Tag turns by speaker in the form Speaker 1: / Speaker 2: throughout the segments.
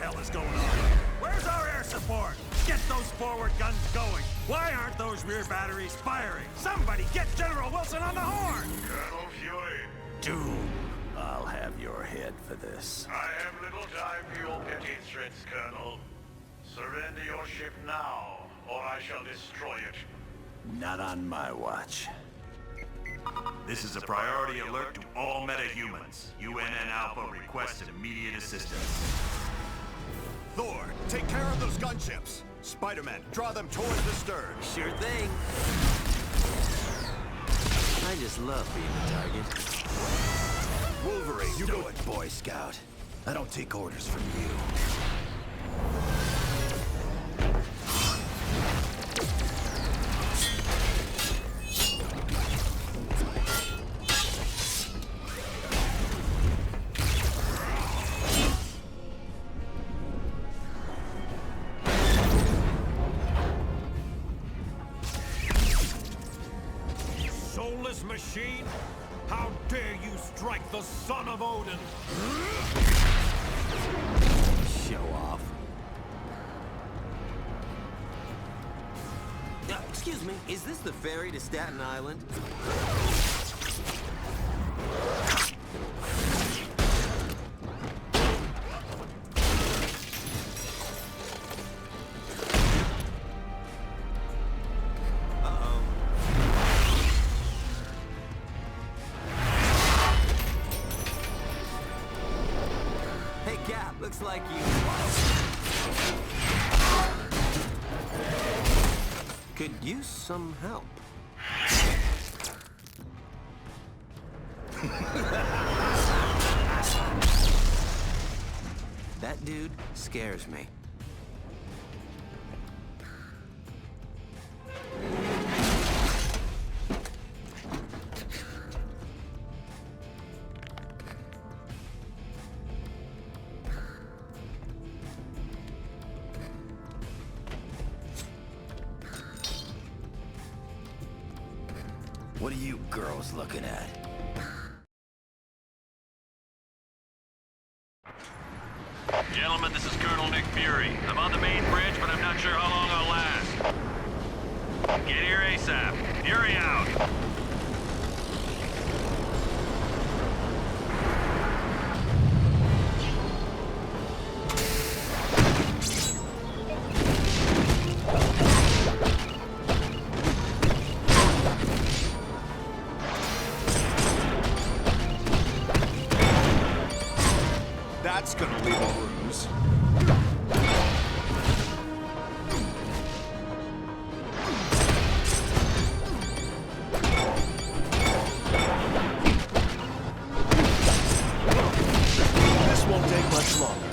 Speaker 1: hell is going on? Where's our air support? Get those forward guns going. Why aren't those rear batteries firing? Somebody get General Wilson on the horn!
Speaker 2: Colonel Fury.
Speaker 1: Doom, I'll have your head for this.
Speaker 2: I have little time for your petty threats, Colonel. Surrender your ship now, or I shall destroy it.
Speaker 1: Not on my watch.
Speaker 3: This is a priority alert to all metahumans. UNN Alpha requests immediate assistance.
Speaker 4: Thor, take care of those gunships. Spider-Man, draw them towards the stern.
Speaker 5: Sure thing. I just love being a target.
Speaker 4: Wolverine, you
Speaker 1: Do
Speaker 4: go.
Speaker 1: it, Boy Scout. I don't take orders from you.
Speaker 6: Soulless machine? How dare you strike the son of Odin?
Speaker 5: Show off. Excuse me, is this the ferry to Staten Island? Looks like you could use some help. That dude scares me.
Speaker 1: What are you girls looking at?
Speaker 7: Gentlemen, this is Colonel Nick Fury. I'm on the main bridge, but I'm not sure how long I'll last. Get here ASAP. Fury out.
Speaker 4: That's gonna leave a bruise. This won't take much longer.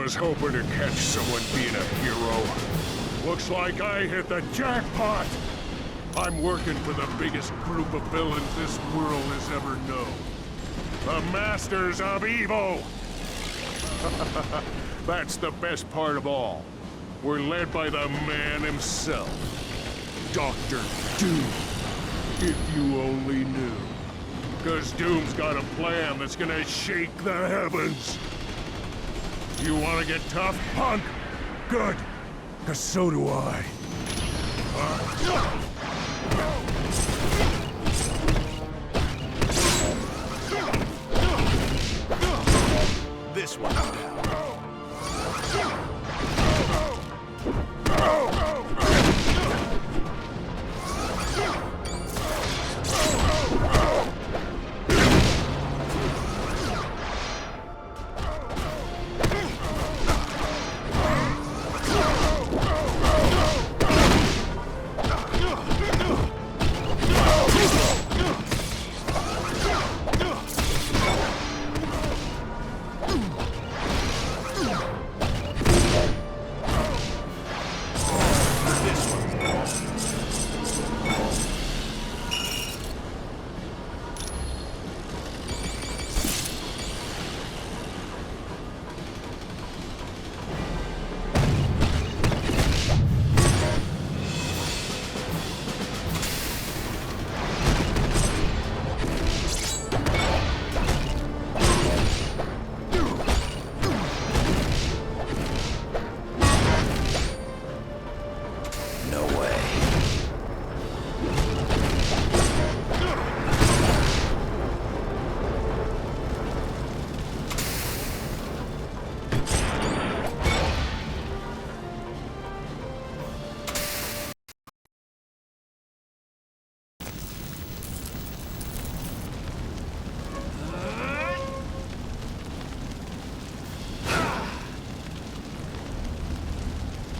Speaker 6: was hoping to catch someone being a hero. Looks like I hit the jackpot! I'm working for the biggest group of villains this world has ever known. The Masters of Evil! That's the best part of all. We're led by the man himself. Dr. Doom. If you only knew. 'Cause Doom's got a plan that's gonna shake the heavens. You wanna get tough, punk? Good. 'Cause so do I.
Speaker 4: This one.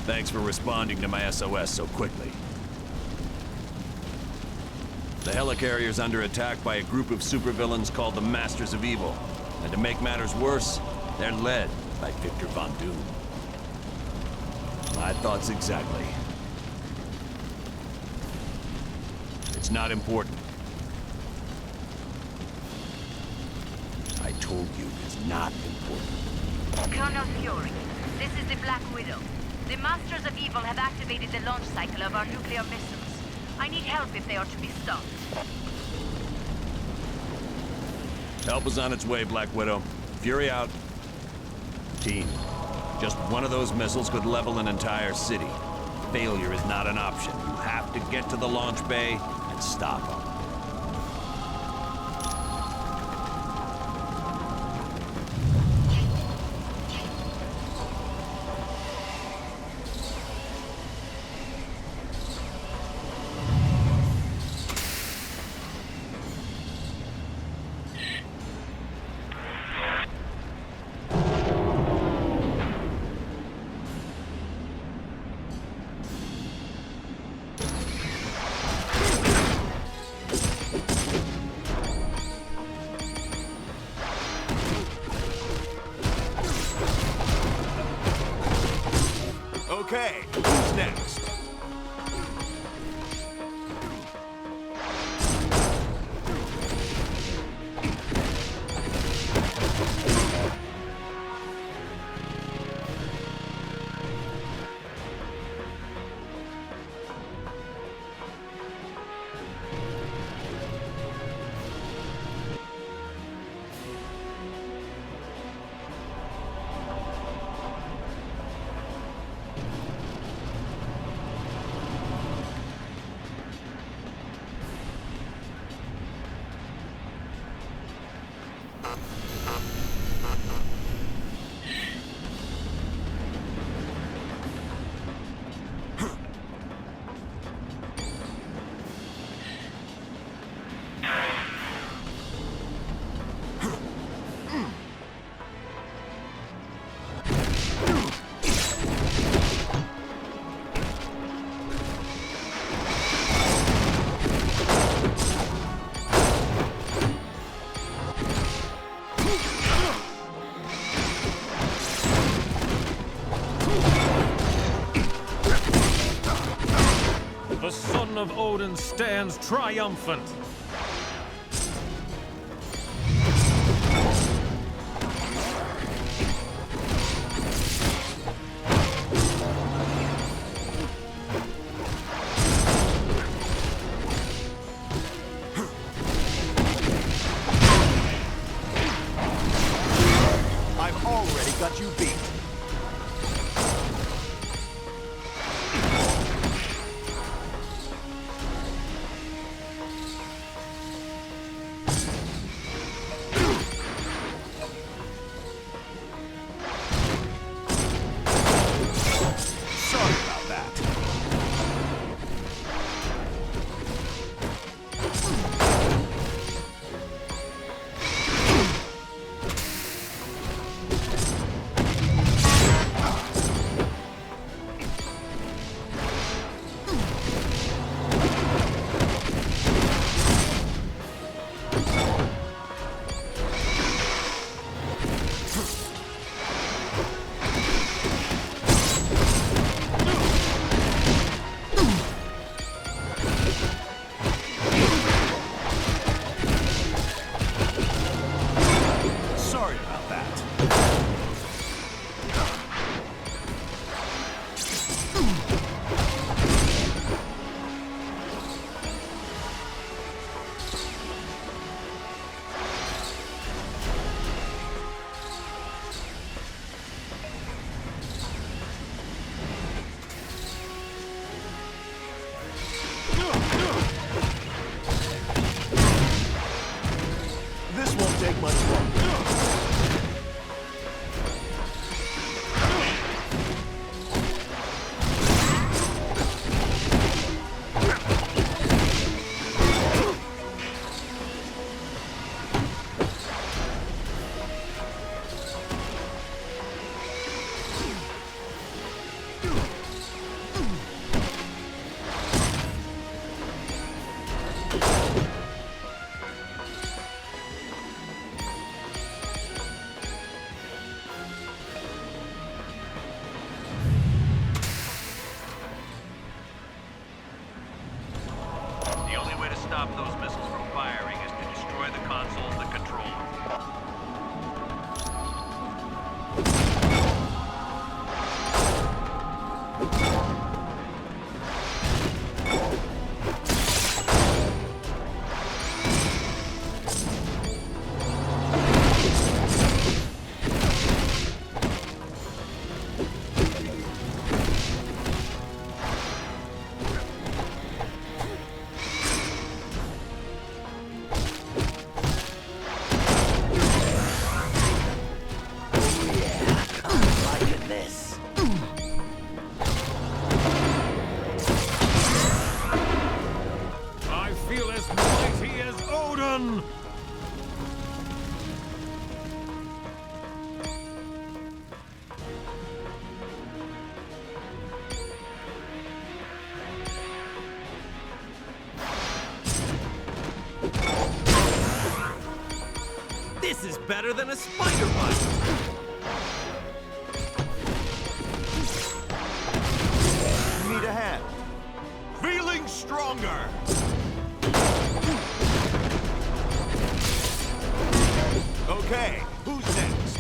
Speaker 7: Thanks for responding to my SOS so quickly. The helicarrier's under attack by a group of supervillains called the Masters of Evil. And to make matters worse, they're led by Victor Von Doom. My thoughts exactly. It's not important. I told you it's not important.
Speaker 8: Colonel Fury, this is the Black Widow. The Masters of Evil have activated the launch cycle of our nuclear missiles. I need help if they are to be stopped.
Speaker 7: Help is on its way, Black Widow. Fury out. Team, just one of those missiles could level an entire city. Failure is not an option. You have to get to the launch bay and stop them.
Speaker 4: Okay, who's next?
Speaker 9: of Odin stands triumphant.
Speaker 4: I've already got you beat. Sorry about that. Sorry about that. This won't take much longer.
Speaker 7: The only way to stop those missiles from firing is to destroy the consoles that control them.
Speaker 9: I feel as mighty as Odin!
Speaker 5: This is better than a spider bite.
Speaker 4: Need a hand. Feeling stronger. Okay, who's next?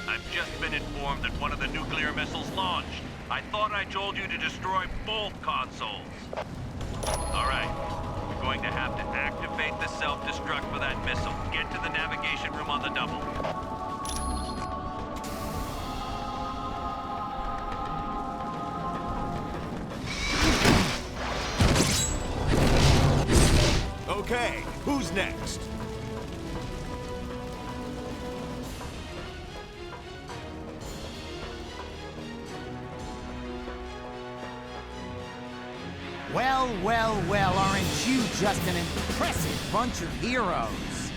Speaker 7: I've just been informed that one of the nuclear missiles launched. I thought I told you to destroy both consoles. All right. We're going to have to activate the self-destruct for that missile. Get to the navigation room on the double.
Speaker 4: Okay, who's next?
Speaker 10: Well, aren't you just an impressive bunch of heroes?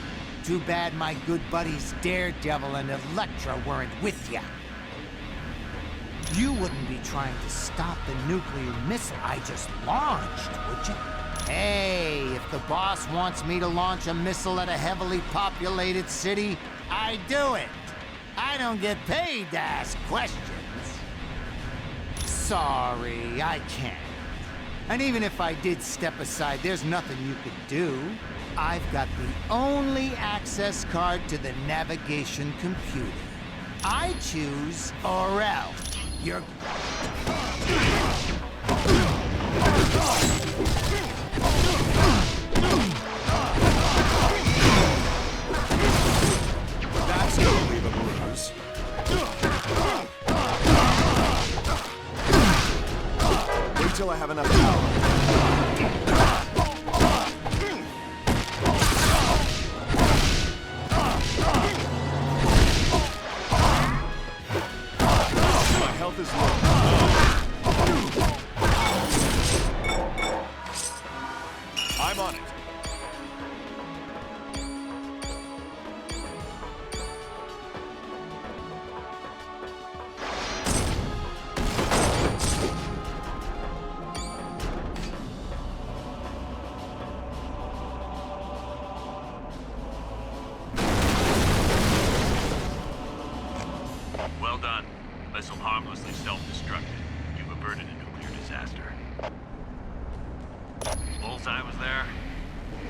Speaker 10: Too bad my good buddies Daredevil and Elektra weren't with ya. You wouldn't be trying to stop the nuclear missile I just launched, would you? Hey, if the boss wants me to launch a missile at a heavily populated city, I do it. I don't get paid to ask questions. Sorry, I can't. And even if I did step aside, there's nothing you could do. I've got the only access card to the navigation computer. I choose or else. You're...
Speaker 4: That's gonna leave a bruise. Wait till I have enough power. My health is low. I'm on it.
Speaker 3: Well done. Missile harmlessly self-destructed. You've averted a nuclear disaster. Bullseye was there?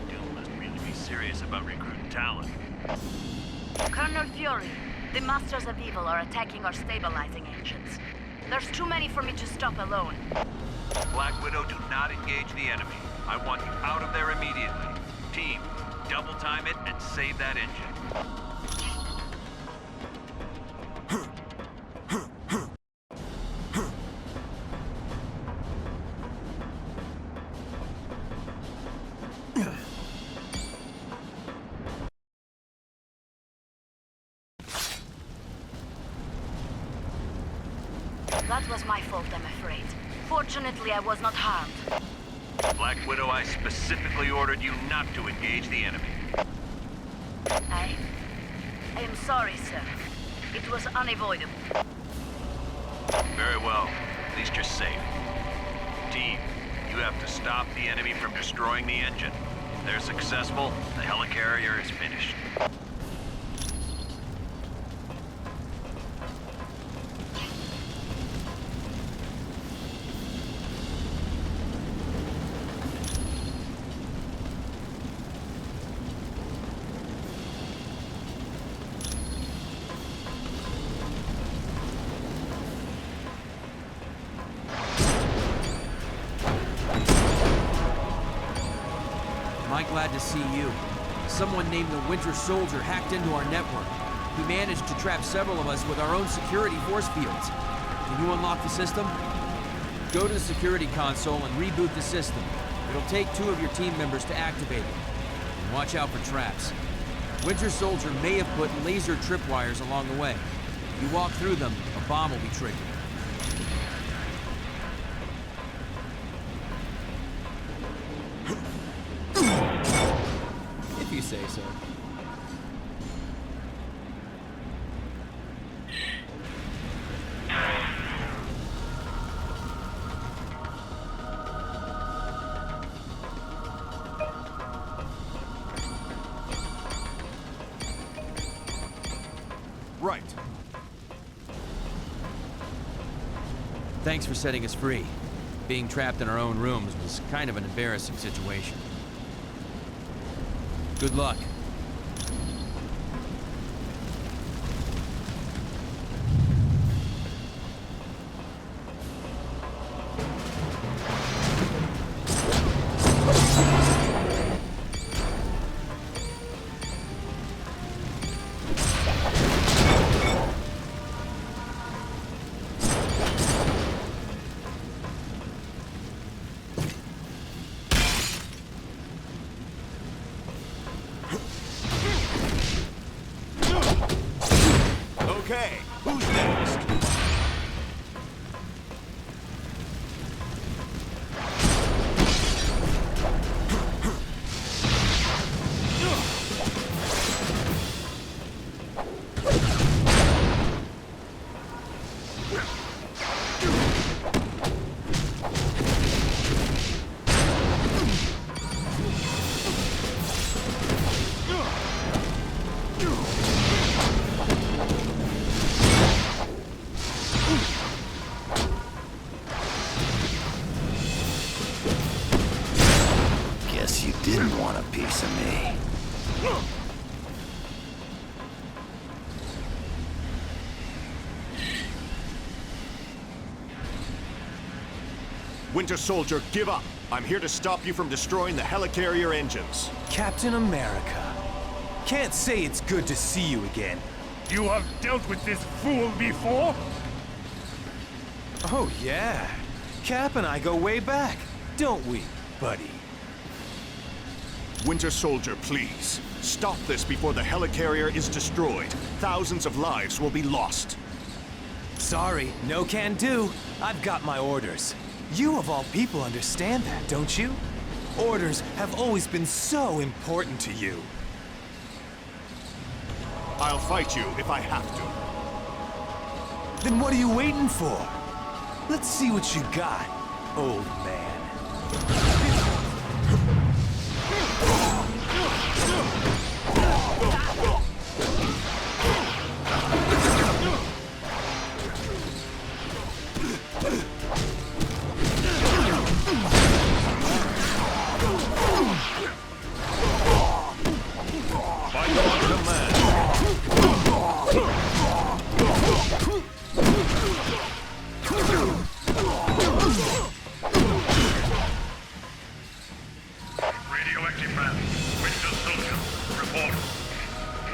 Speaker 3: Doom must really be serious about recruiting talent.
Speaker 8: Colonel Fury, the Masters of Evil are attacking our stabilizing engines. There's too many for me to stop alone.
Speaker 3: Black Widow, do not engage the enemy. I want you out of there immediately. Team, double time it and save that engine.
Speaker 8: That was my fault, I'm afraid. Fortunately, I was not harmed.
Speaker 3: Black Widow, I specifically ordered you not to engage the enemy.
Speaker 8: I am sorry, sir. It was unavoidable.
Speaker 3: Very well. At least you're safe. Team, you have to stop the enemy from destroying the engine. If they're successful, the helicarrier is finished.
Speaker 5: Am I glad to see you. Someone named the Winter Soldier hacked into our network. He managed to trap several of us with our own security force fields. Can you unlock the system? Go to the security console and reboot the system. It'll take 2 of your team members to activate it. And watch out for traps. Winter Soldier may have put laser tripwires along the way. If you walk through them, a bomb will be triggered. If you say so.
Speaker 4: Right.
Speaker 5: Thanks for setting us free. Being trapped in our own rooms was kind of an embarrassing situation. Good luck.
Speaker 11: want a piece of me.
Speaker 4: Winter Soldier, give up. I'm here to stop you from destroying the helicarrier engines.
Speaker 11: Captain America. Can't say it's good to see you again.
Speaker 9: You have dealt with this fool before?
Speaker 11: Oh, yeah. Cap and I go way back, don't we, buddy?
Speaker 4: Winter Soldier, please. Stop this before the helicarrier is destroyed. Thousands of lives will be lost.
Speaker 11: Sorry, no can do. I've got my orders. You of all people understand that, don't you? Orders have always been so important to you.
Speaker 4: I'll fight you if I have to.
Speaker 11: Then what are you waiting for? Let's see what you got, old man.
Speaker 2: Radioactive man, Winter Soldier, report.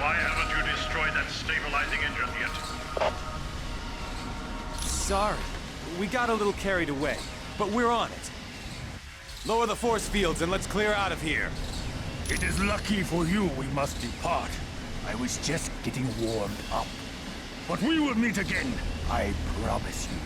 Speaker 2: Why haven't you destroyed that stabilizing engine yet?
Speaker 11: Sorry, we got a little carried away, but we're on it. Lower the force fields and let's clear out of here.
Speaker 9: It is lucky for you we must depart. I was just getting warmed up. But we will meet again, I promise you.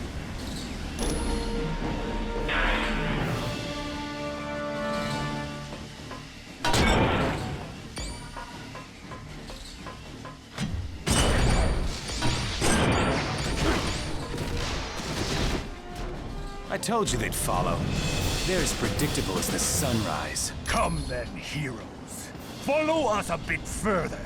Speaker 11: I told you they'd follow. They're as predictable as the sunrise.
Speaker 9: Come then, heroes. Follow us a bit further.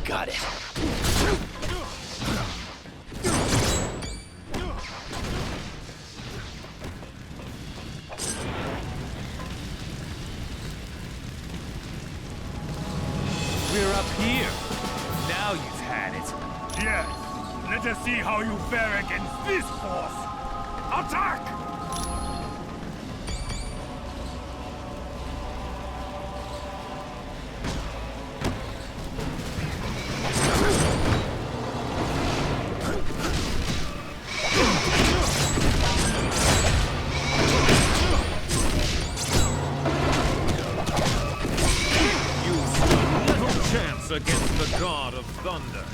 Speaker 11: Got it. We're up here. Now you've had it.
Speaker 9: Yes. Let us see how you fare against this force. Attack! Against the God of Thunder.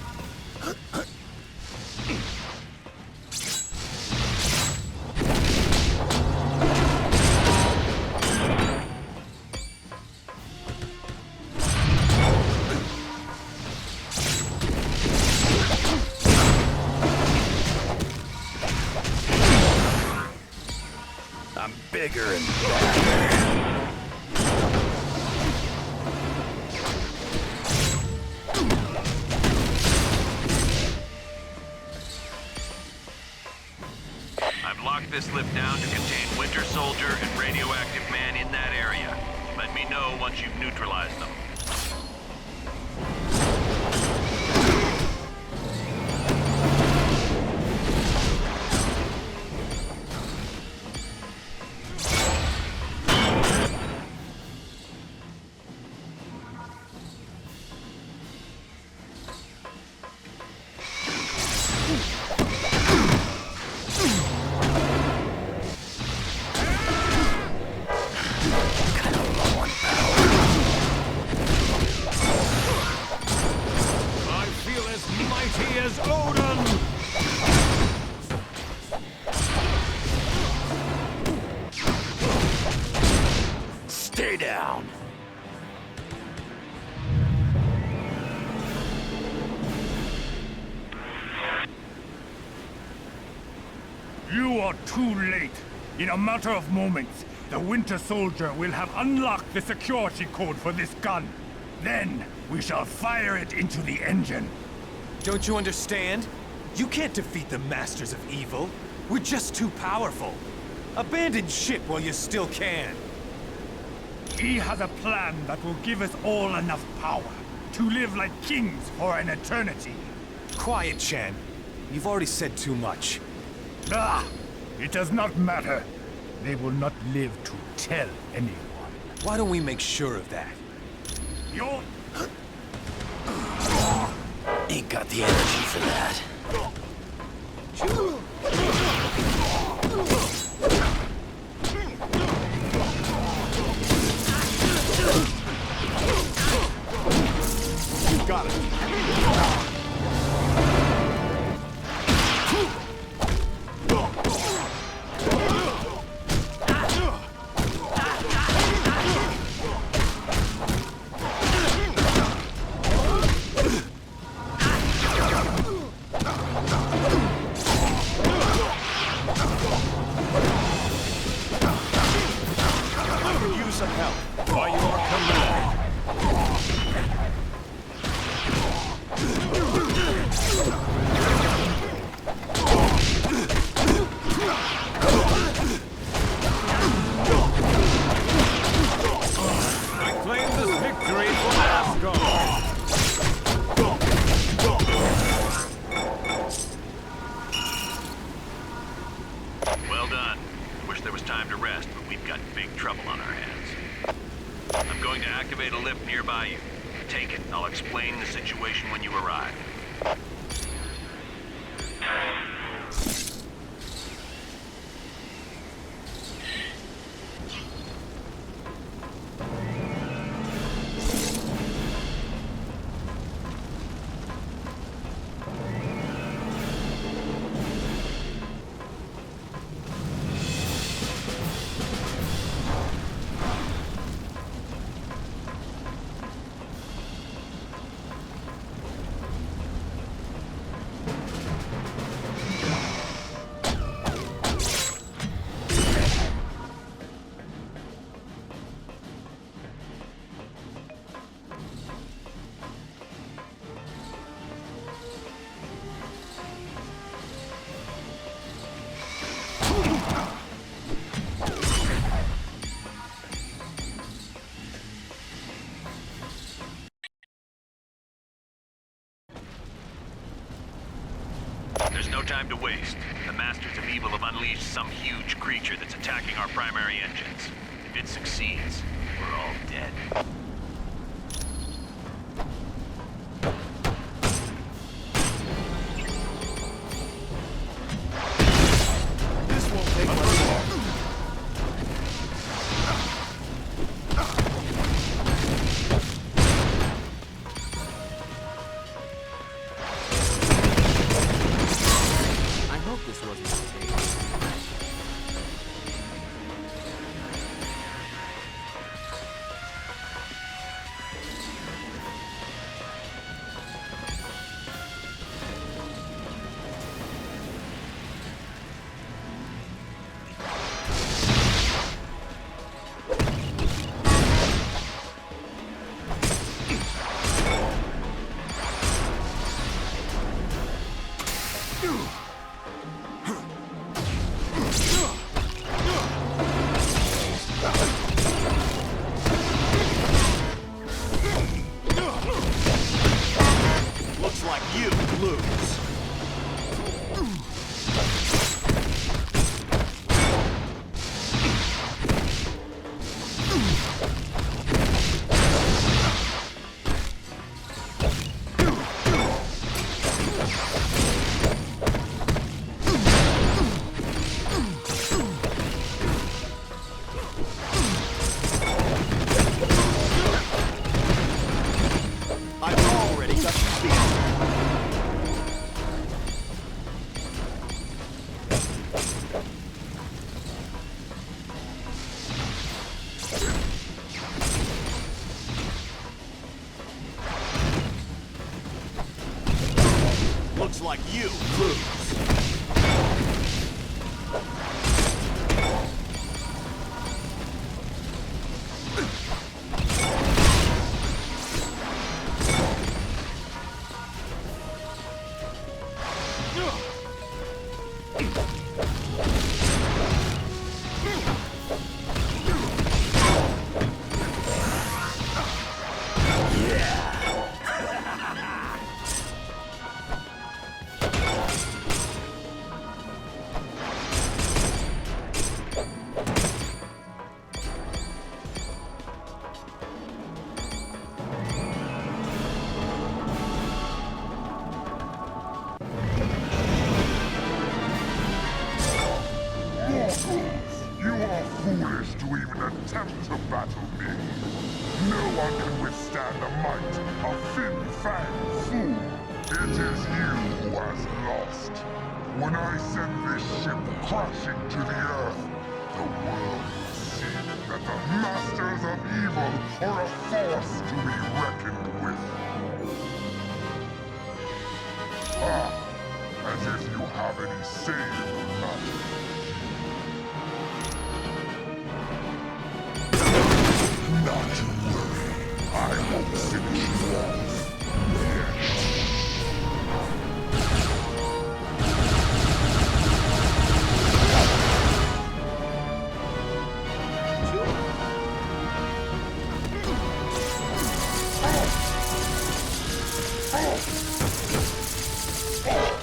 Speaker 11: I'm bigger and badder.
Speaker 3: This lift down to contain Winter Soldier and Radioactive Man in that area. Let me know once you've neutralized them.
Speaker 11: Stay down.
Speaker 9: You are too late. In a matter of moments, the Winter Soldier will have unlocked the security code for this gun. Then, we shall fire it into the engine.
Speaker 11: Don't you understand? You can't defeat the Masters of Evil. We're just too powerful. Abandon ship while you still can.
Speaker 9: He has a plan that will give us all enough power to live like kings for an eternity.
Speaker 11: Quiet, Chan. You've already said too much.
Speaker 9: Ah! It does not matter. They will not live to tell anyone.
Speaker 11: Why don't we make sure of that?
Speaker 9: You're...
Speaker 12: Ain't got the energy for that.
Speaker 4: Got it. Use some help. By your command.
Speaker 6: Claim this victory for Asgard!
Speaker 3: Well done. Wish there was time to rest, but we've got big trouble on our hands. I'm going to activate a lift nearby you. Take it. I'll explain the situation when you arrive. There's no time to waste. The Masters of Evil have unleashed some huge creature that's attacking our primary engines. If it succeeds, we're all dead.
Speaker 4: This won't take much longer.
Speaker 5: I hope this wasn't a mistake.
Speaker 4: Looks like you lose. I've already got your feet. Looks like you lose.
Speaker 13: fin-fang fool! It is you who has lost. When I send this ship crashing to the Earth, the world will see that the Masters of Evil are a force to be reckoned with. Ah, as if you have any say in the matter. Not to worry. I won't finish you off yet.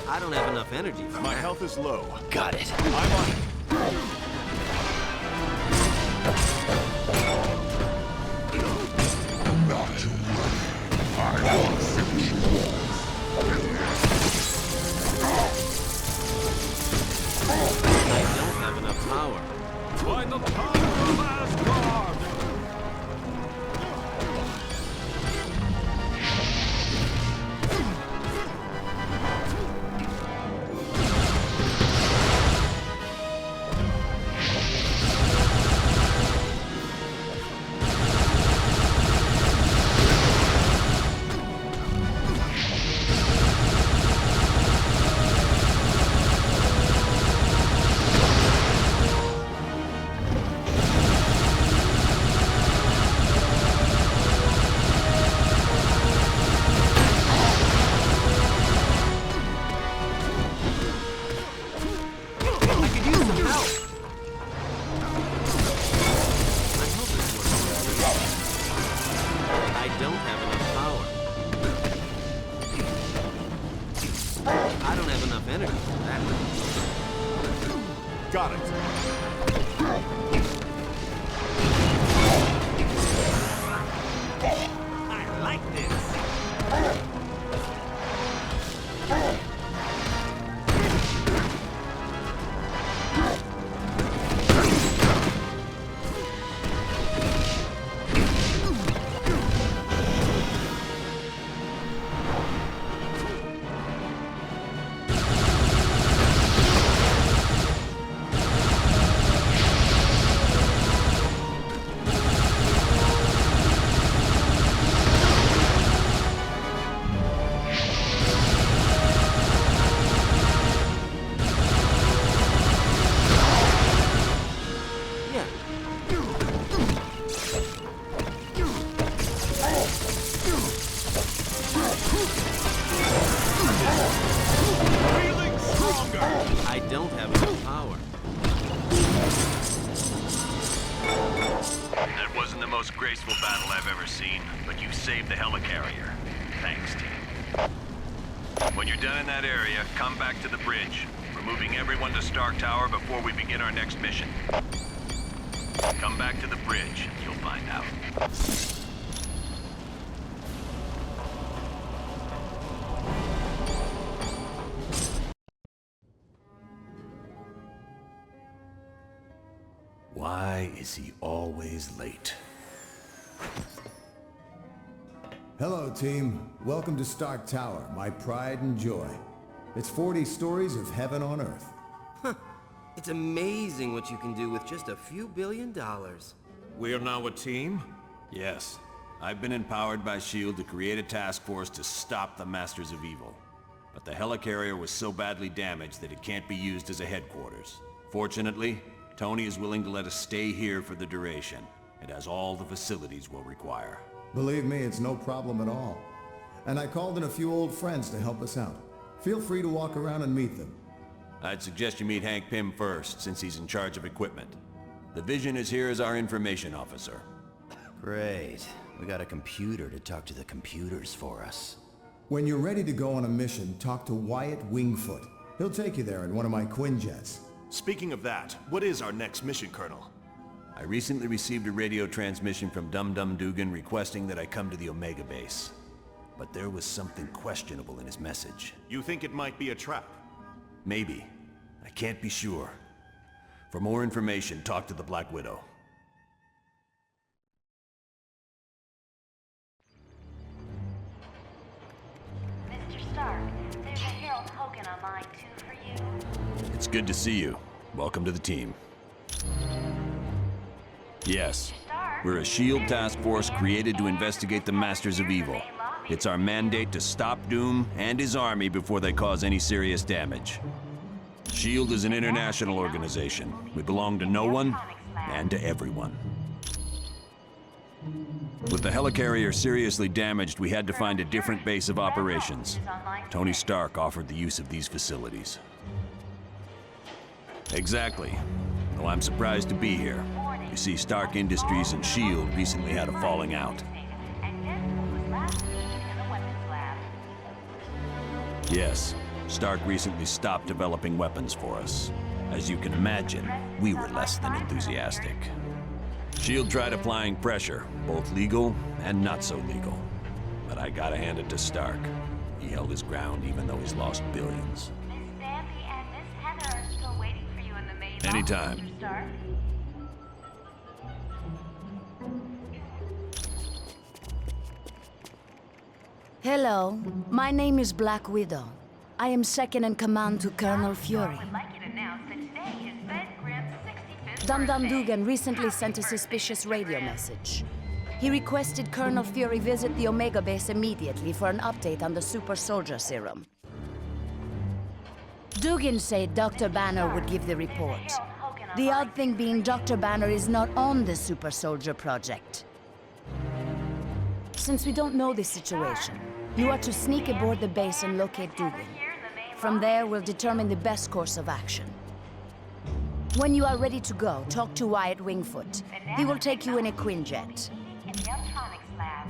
Speaker 12: I don't have enough energy for
Speaker 4: My
Speaker 12: that.
Speaker 4: health is low.
Speaker 12: Got it.
Speaker 4: I'm on it.
Speaker 13: Not to worry. I won't finish you off.
Speaker 12: I don't have enough power.
Speaker 1: By the power of Asgard!
Speaker 4: Got it.
Speaker 1: I like this.
Speaker 12: I don't have enough power.
Speaker 3: That wasn't the most graceful battle I've ever seen, but you saved the helicarrier. Thanks, team. When you're done in that area, come back to the bridge. We're moving everyone to Stark Tower before we begin our next mission. Come back to the bridge, and you'll find out.
Speaker 7: Why is he always late?
Speaker 14: Hello, team. Welcome to Stark Tower, my pride and joy. It's 40 stories of heaven on Earth.
Speaker 12: It's amazing what you can do with just a few $1 billion.
Speaker 7: We're now a team? Yes. I've been empowered by S.H.I.E.L.D. to create a task force to stop the Masters of Evil. But the helicarrier was so badly damaged that it can't be used as a headquarters. Fortunately, Tony is willing to let us stay here for the duration. It has all the facilities we'll require.
Speaker 14: Believe me, it's no problem at all. And I called in a few old friends to help us out. Feel free to walk around and meet them.
Speaker 7: I'd suggest you meet Hank Pym first, since he's in charge of equipment. The Vision is here as our information officer.
Speaker 12: Great. We got a computer to talk to the computers for us.
Speaker 14: When you're ready to go on a mission, talk to Wyatt Wingfoot. He'll take you there in one of my Quinjets.
Speaker 4: Speaking of that, what is our next mission, Colonel?
Speaker 7: I recently received a radio transmission from Dum Dum Dugan requesting that I come to the Omega base. But there was something questionable in his message.
Speaker 4: You think it might be a trap?
Speaker 7: Maybe. I can't be sure. For more information, talk to the Black Widow.
Speaker 8: line too for you?
Speaker 7: It's good to see you. Welcome to the team. Yes, we're a SHIELD task force created to investigate the Masters of Evil. It's our mandate to stop Doom and his army before they cause any serious damage. SHIELD is an international organization. We belong to no one and to everyone. With the helicarrier seriously damaged, we had to find a different base of operations. Tony Stark offered the use of these facilities. Exactly. Though I'm surprised to be here. You see, Stark Industries and SHIELD recently had a falling out. Yes, Stark recently stopped developing weapons for us. As you can imagine, we were less than enthusiastic. SHIELD tried applying pressure, both legal and not so legal. But I gotta hand it to Stark. He held his ground even though he's lost billions.
Speaker 8: Miss Stanley and Miss Heather are still waiting for you in the main
Speaker 7: Anytime.
Speaker 8: lobby, Mr. Stark.
Speaker 15: Hello, my name is Black Widow. I am second in command to Colonel Fury.
Speaker 8: Would like you to announce that today is Ben Grimm's 65th
Speaker 15: Dum Dum
Speaker 8: birthday.
Speaker 15: Dugan recently
Speaker 8: Happy
Speaker 15: sent a
Speaker 8: birthday,
Speaker 15: suspicious
Speaker 8: Mr.
Speaker 15: radio
Speaker 8: Grimm.
Speaker 15: message. He requested Colonel Fury visit the Omega base immediately for an update on the super soldier serum. Dugan said Dr. Banner would give the report. The odd thing being Dr. Banner is not on the super soldier project. Since we don't know the situation, you are to sneak aboard the base and locate Dugan. From there, we'll determine the best course of action. When you are ready to go, talk to Wyatt Wingfoot. He will take you in a Quinjet.
Speaker 8: In the electronics lab.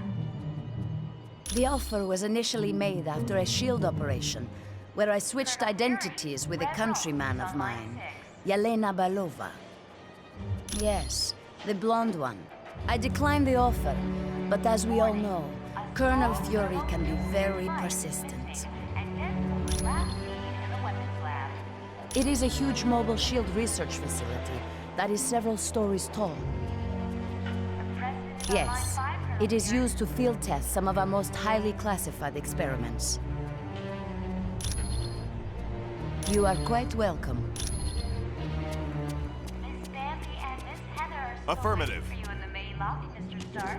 Speaker 15: The offer was initially made after a SHIELD operation, where I switched identities with a countryman of mine, Yelena Belova. Yes, the blonde one. I declined the offer, but as we all know, Colonel Fury can be very persistent.
Speaker 8: And this was last seen in the weapons lab.
Speaker 15: It is a huge mobile SHIELD research facility that is several stories tall. Yes, it is used to field test some of our most highly classified experiments. You are quite welcome.
Speaker 8: Miss Stanley and Miss Heather are still
Speaker 4: Affirmative.
Speaker 8: waiting for you in the main lobby, Mr. Stark.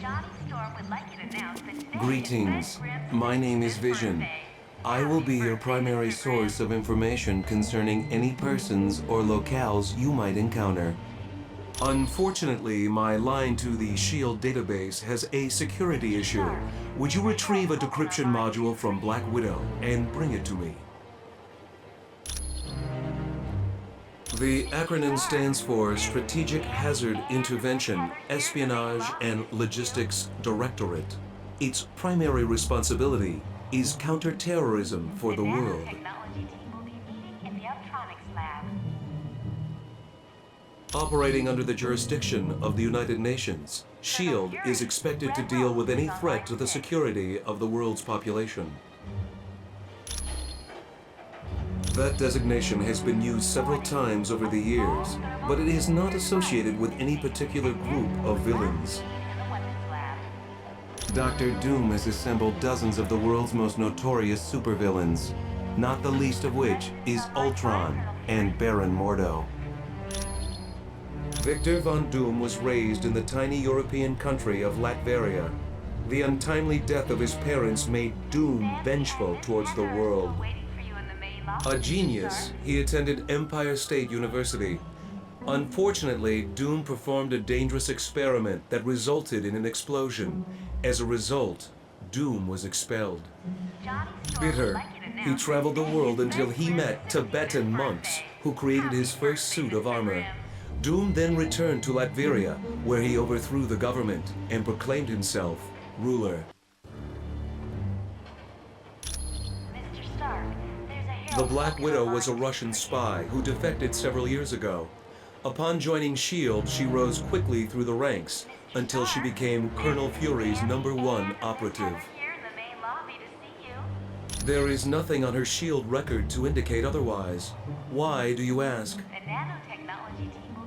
Speaker 8: Johnny Storm would like you to announce that today
Speaker 16: Greetings.
Speaker 8: is Ben Grimm's
Speaker 16: My name is
Speaker 8: 65th
Speaker 16: Vision.
Speaker 8: birthday.
Speaker 16: I will be your
Speaker 8: Happy
Speaker 16: primary
Speaker 8: birthday, Mr.
Speaker 16: source of information concerning any persons or locales you might encounter. Unfortunately, my line to the SHIELD database has a security issue. Would you retrieve a decryption module from Black Widow and bring it to me? The acronym stands for Strategic Hazard Intervention, Espionage and Logistics Directorate. Its primary responsibility is counterterrorism for the world.
Speaker 8: Technology team will be meeting in the electronics lab.
Speaker 16: Operating under the jurisdiction of the United Nations, SHIELD is expected to deal with any threat to the security of the world's population. That designation has been used several times over the years, but it is not associated with any particular group of villains.
Speaker 8: In the weapons lab.
Speaker 16: Dr. Doom has assembled dozens of the world's most notorious supervillains, not the least of which is Ultron and Baron Mordo. Victor Von Doom was raised in the tiny European country of Latveria. The untimely death of his parents made Doom vengeful towards the world.
Speaker 8: Waiting for you in the main lobby.
Speaker 16: A genius, he attended Empire State University. Unfortunately, Doom performed a dangerous experiment that resulted in an explosion. As a result, Doom was expelled.
Speaker 8: Johnny Storm would
Speaker 16: Bitter,
Speaker 8: like you to
Speaker 16: he
Speaker 8: announce
Speaker 16: traveled the
Speaker 8: that today
Speaker 16: world
Speaker 8: is
Speaker 16: until
Speaker 8: Ben
Speaker 16: he
Speaker 8: Grimm's
Speaker 16: met Tibetan
Speaker 8: 65th
Speaker 16: monks
Speaker 8: birthday.
Speaker 16: who created his
Speaker 8: Happy
Speaker 16: first
Speaker 8: birthday,
Speaker 16: suit of
Speaker 8: Mr.
Speaker 16: armor.
Speaker 8: Grimm.
Speaker 16: Doom then returned to Latveria, where he overthrew the government and proclaimed himself ruler.
Speaker 8: Mr. Stark, there's a herald
Speaker 16: The Black
Speaker 8: walking
Speaker 16: Widow
Speaker 8: the
Speaker 16: was a
Speaker 8: line
Speaker 16: Russian
Speaker 8: for you.
Speaker 16: spy who defected several years ago. Upon joining SHIELD, she rose quickly through the ranks until she became Colonel Fury's #1 operative.
Speaker 8: Here in the main lobby to see you.
Speaker 16: There is nothing on her SHIELD record to indicate otherwise. Why, do you ask?
Speaker 8: The nanotechnology team will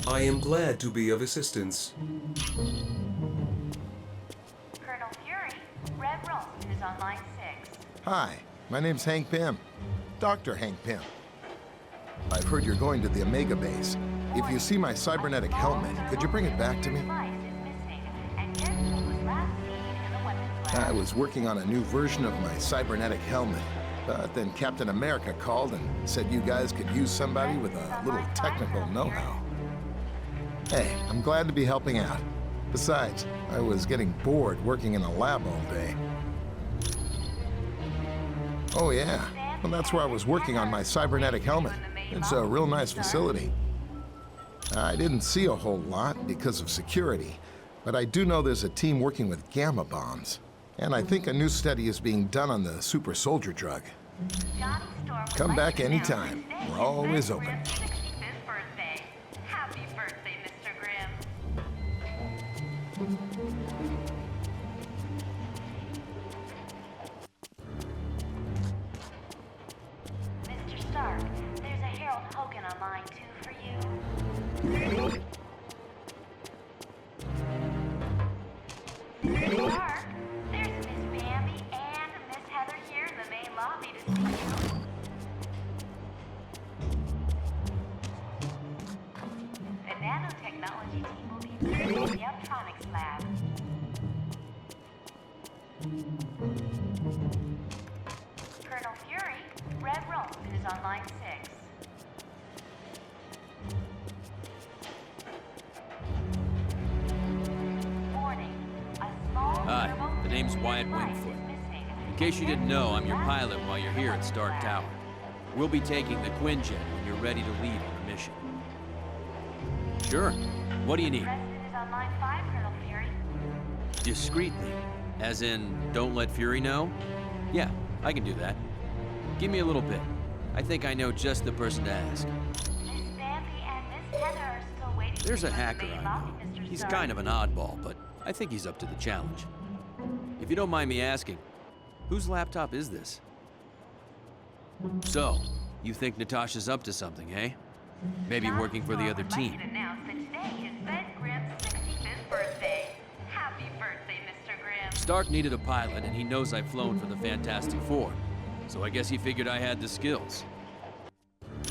Speaker 16: I am glad to be of assistance.
Speaker 8: Colonel Fury, Red Rome is on line 6.
Speaker 17: Hi, my name's Hank Pym. Dr. Hank Pym. I've heard you're going to the Omega base. If you see my cybernetic helmet, could you bring it back to me? I was working on a new version of my cybernetic helmet, but then Captain America called and said you guys could use somebody with a little technical know-how. Hey, I'm glad to be helping out. Besides, I was getting bored working in a lab all day. Oh yeah, well that's where I was working on my cybernetic helmet. It's a real nice facility. I didn't see a whole lot because of security, but I do know there's a team working with gamma bombs. And I think a new study is being done on the super soldier drug. Come back anytime. We're always open.
Speaker 8: Happy birthday, Mr. Grimm. Mr. Stark, there's a Harold Hogan on line 2 for you. Stark, there's Miss Bambi and Miss Heather here in the main lobby to see you. The nanotechnology team will be visiting the Uptronics lab. Colonel Fury, Red Rome is on line 6. Warning, a small
Speaker 5: Hi, the name's Wyatt Wingfoot. In case you didn't know, I'm your pilot while you're here at Stark Tower. We'll be taking the Quinjet when you're ready to leave on a mission. Sure. What do you need?
Speaker 8: President is on line 5, Colonel Fury.
Speaker 5: Discreetly. As in, don't let Fury know? Yeah, I can do that. Give me a little bit. I think I know just the person to ask.
Speaker 8: Miss Bambi and Miss Heather are still waiting.
Speaker 5: There's a hacker I know. He's kind of an oddball, but I think he's up to the challenge. If you don't mind me asking, whose laptop is this? So, you think Natasha's up to something, eh? Maybe working for the other team.
Speaker 8: Announced that today is Ben Grimm's 65th birthday. Happy birthday, Mr. Grimm.
Speaker 5: Stark needed a pilot, and he knows I've flown for the Fantastic Four, so I guess he figured I had the skills.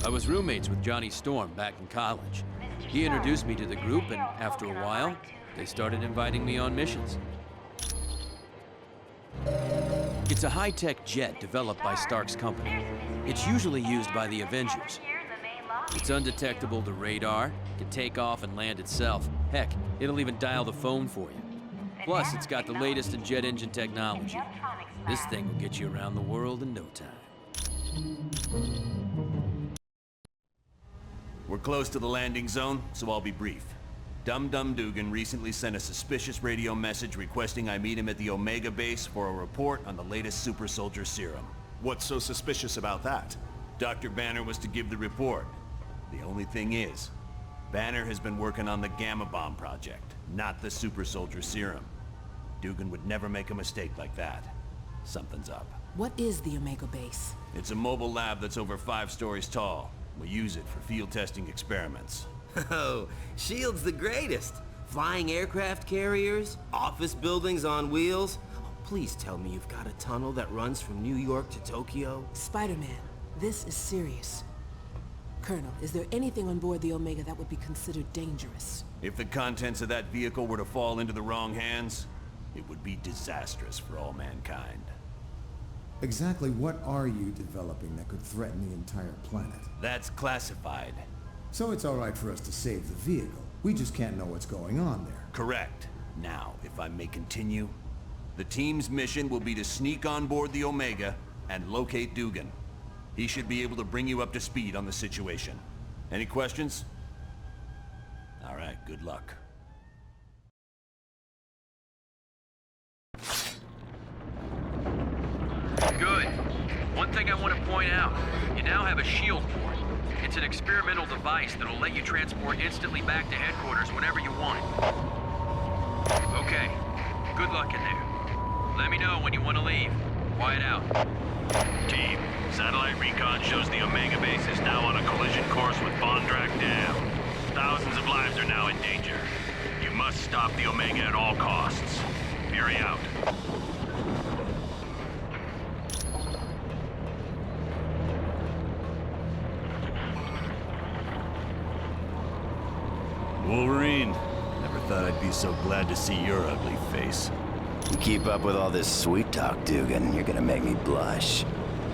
Speaker 5: I was roommates with Johnny Storm back in college. He introduced me to the group, and after a while, they started inviting me on missions. It's a high-tech jet developed by Stark's company. It's usually used by the Avengers. It's undetectable to radar, can take off and land itself. Heck, it'll even dial the phone for you. Plus, it's got the latest in jet engine technology. This thing will get you around the world in no time.
Speaker 7: We're close to the landing zone, so I'll be brief. Dum-Dum Dugan recently sent a suspicious radio message requesting I meet him at the Omega base for a report on the latest super soldier serum.
Speaker 4: What's so suspicious about that?
Speaker 7: Dr. Banner was to give the report. The only thing is, Banner has been working on the Gamma Bomb project, not the super soldier serum. Dugan would never make a mistake like that. Something's up.
Speaker 18: What is the Omega base?
Speaker 7: It's a mobile lab that's over 5 stories tall. We use it for field testing experiments.
Speaker 19: Oh, S.H.I.E.L.D's the greatest. Flying aircraft carriers, office buildings on wheels. Oh, please tell me you've got a tunnel that runs from New York to Tokyo.
Speaker 18: Spider-Man, this is serious. Colonel, is there anything on board the Omega that would be considered dangerous?
Speaker 7: If the contents of that vehicle were to fall into the wrong hands, it would be disastrous for all mankind.
Speaker 14: Exactly what are you developing that could threaten the entire planet?
Speaker 7: That's classified.
Speaker 14: So it's all right for us to save the vehicle. We just can't know what's going on there.
Speaker 7: Correct. Now, if I may continue, the team's mission will be to sneak on board the Omega and locate Dugan. He should be able to bring you up to speed on the situation. Any questions? All right, good luck.
Speaker 5: Good. One thing I want to point out, you now have a shield port. It's an experimental device that'll let you transport instantly back to headquarters whenever you want. Okay, good luck in there. Let me know when you want to leave. Quiet out.
Speaker 2: Team, satellite recon shows the Omega base is now on a collision course with Bondrak Dam.
Speaker 3: Thousands of lives are now in danger. You must stop the Omega at all costs. Fury out.
Speaker 7: Wolverine, never thought I'd be so glad to see your ugly face.
Speaker 12: You keep up with all this sweet talk, Dugan, you're gonna make me blush.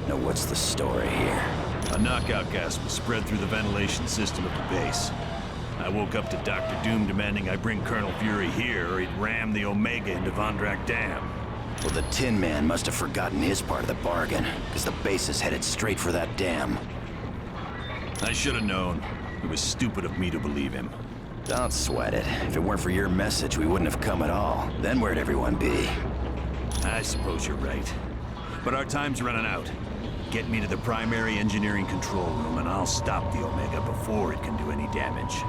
Speaker 12: Now what's the story here?
Speaker 7: A knockout gas was spread through the ventilation system of the base. I woke up to Dr. Doom demanding I bring Colonel Fury here or he'd ram the Omega into Vondrak Dam.
Speaker 12: Well, the Tin Man must have forgotten his part of the bargain, because the base is headed straight for that dam.
Speaker 7: I should have known. It was stupid of me to believe him.
Speaker 12: Don't sweat it. If it weren't for your message, we wouldn't have come at all. Then where'd everyone be?
Speaker 7: I suppose you're right. But our time's running out. Get me to the primary engineering control room and I'll stop the Omega before it can do any damage.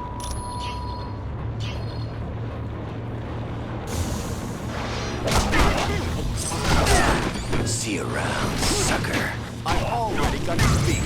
Speaker 12: See you around, sucker. I've already got your feet.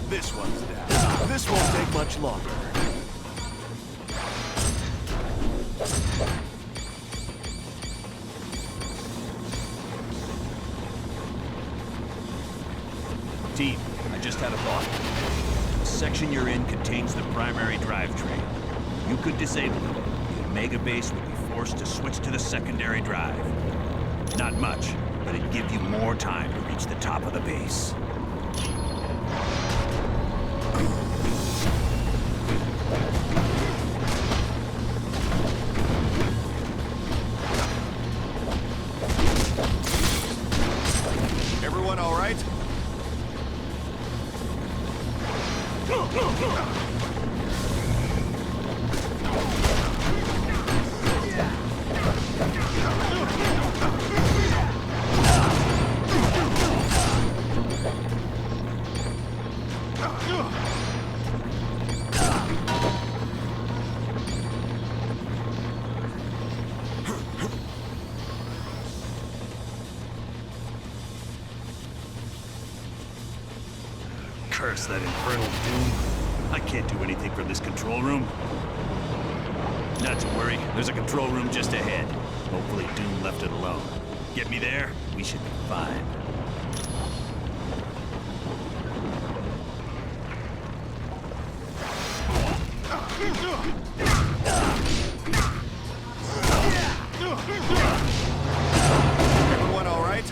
Speaker 4: This one's down. This won't take much longer.
Speaker 7: Team, I just had a thought. The section you're in contains the primary drivetrain. You could disable it. The Omega base would be forced to switch to the secondary drive. Not much, but it'd give you more time to reach the top of the base.
Speaker 4: Everyone all right?
Speaker 7: Curse that infernal Doom. I can't do anything from this control room. Not to worry, there's a control room just ahead. Hopefully Doom left it alone. Get me there, we should be fine.
Speaker 4: Everyone all right?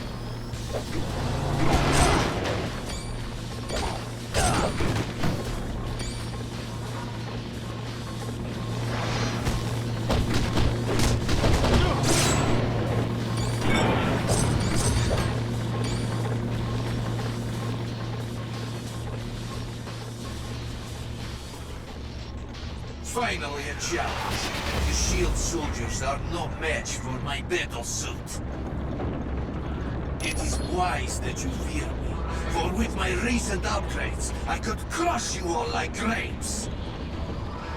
Speaker 20: Finally a challenge. The shield soldiers are no match for my battle suit. It is wise that you fear me, for with my recent upgrades, I could crush you all like grapes.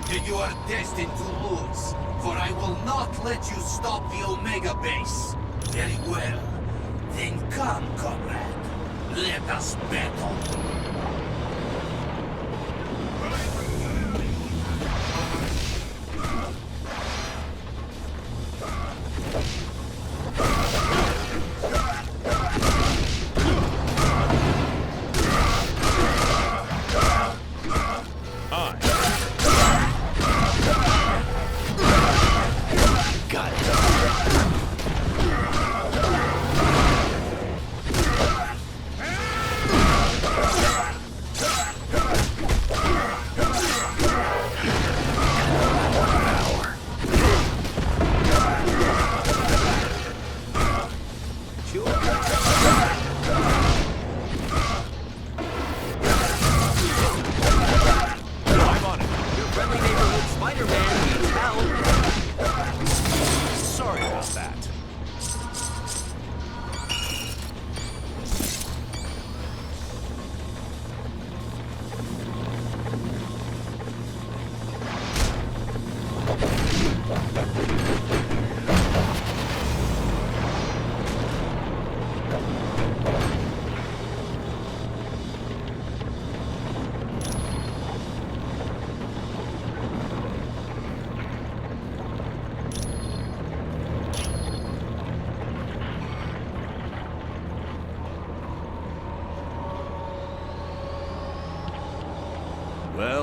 Speaker 20: And you are destined to lose, for I will not let you stop the Omega base. Very well. Then come, comrade. Let us battle.
Speaker 12: Got it.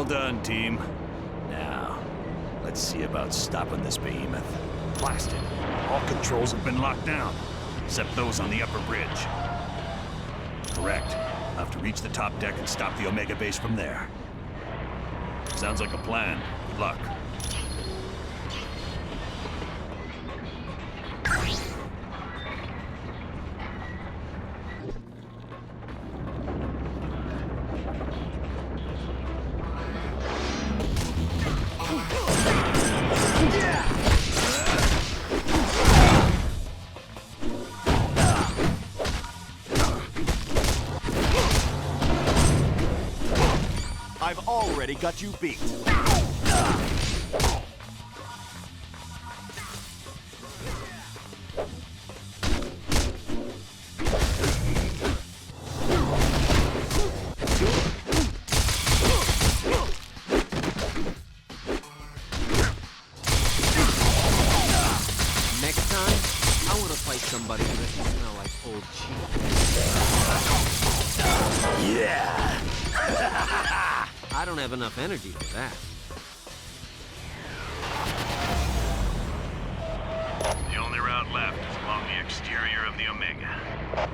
Speaker 7: Well done, team. Now, let's see about stopping this behemoth.
Speaker 6: Blasted. All controls have been locked down, except those on the upper bridge.
Speaker 7: Correct. I'll have to reach the top deck and stop the Omega base from there. Sounds like a plan. Good luck.
Speaker 4: I've already got you beat.
Speaker 5: Next time, I want to fight somebody who doesn't smell like old cheese.
Speaker 19: Yeah! I don't have enough energy for that.
Speaker 3: The only route left is along the exterior of the Omega.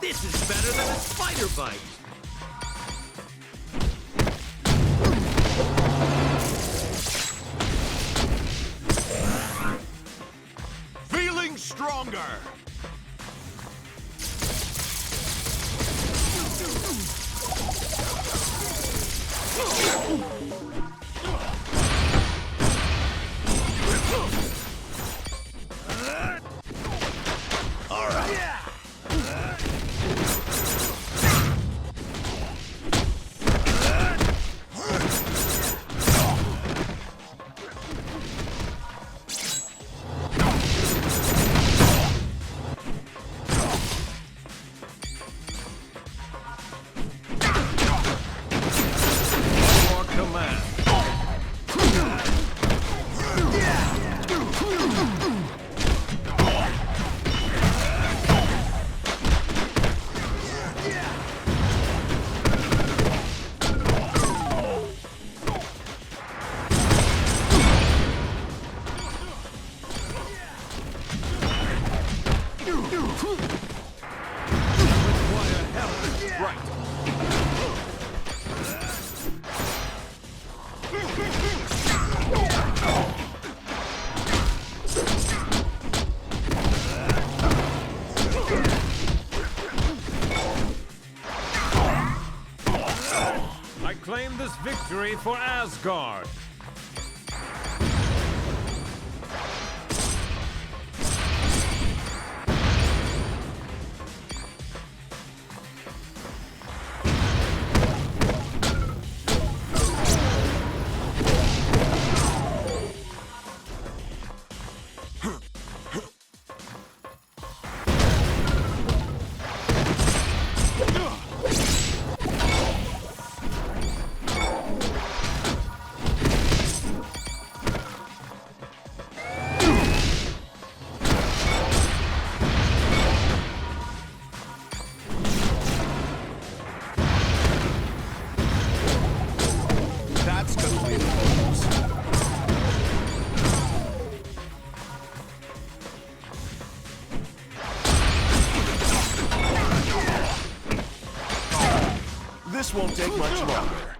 Speaker 19: This is better than a spider bite.
Speaker 4: Feeling stronger!
Speaker 6: I claim this victory for Asgard.
Speaker 4: This won't take much longer.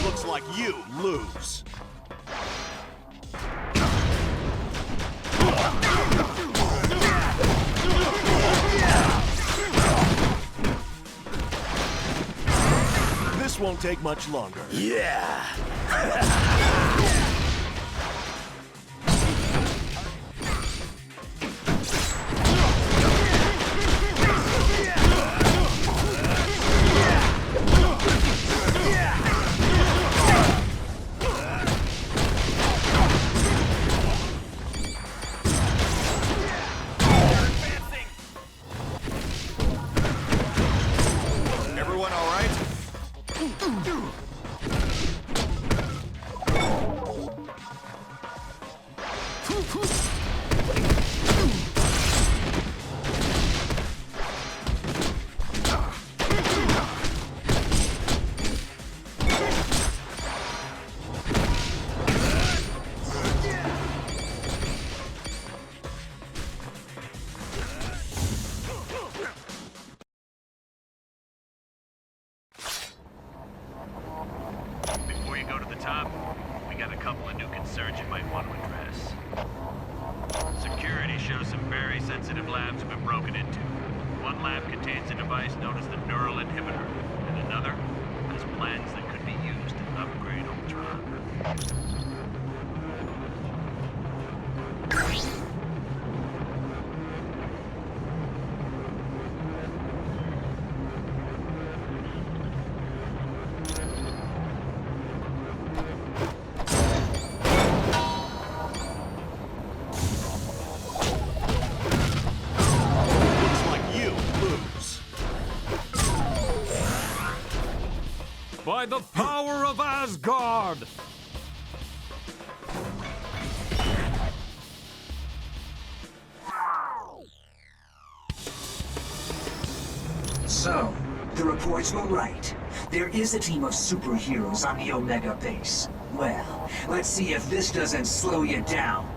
Speaker 4: Looks like you lose. This won't take much longer.
Speaker 10: Yeah!
Speaker 4: Everyone all right?
Speaker 3: Before you go to the top, we got a couple of new concerns you might want to address. Security shows some very sensitive labs have been broken into. One lab contains a device known as the neural inhibitor, and another has plans that could be used to upgrade Ultron.
Speaker 6: By the power of Asgard!
Speaker 21: So, the reports were right. There is a team of superheroes on the Omega base. Well, let's see if this doesn't slow you down.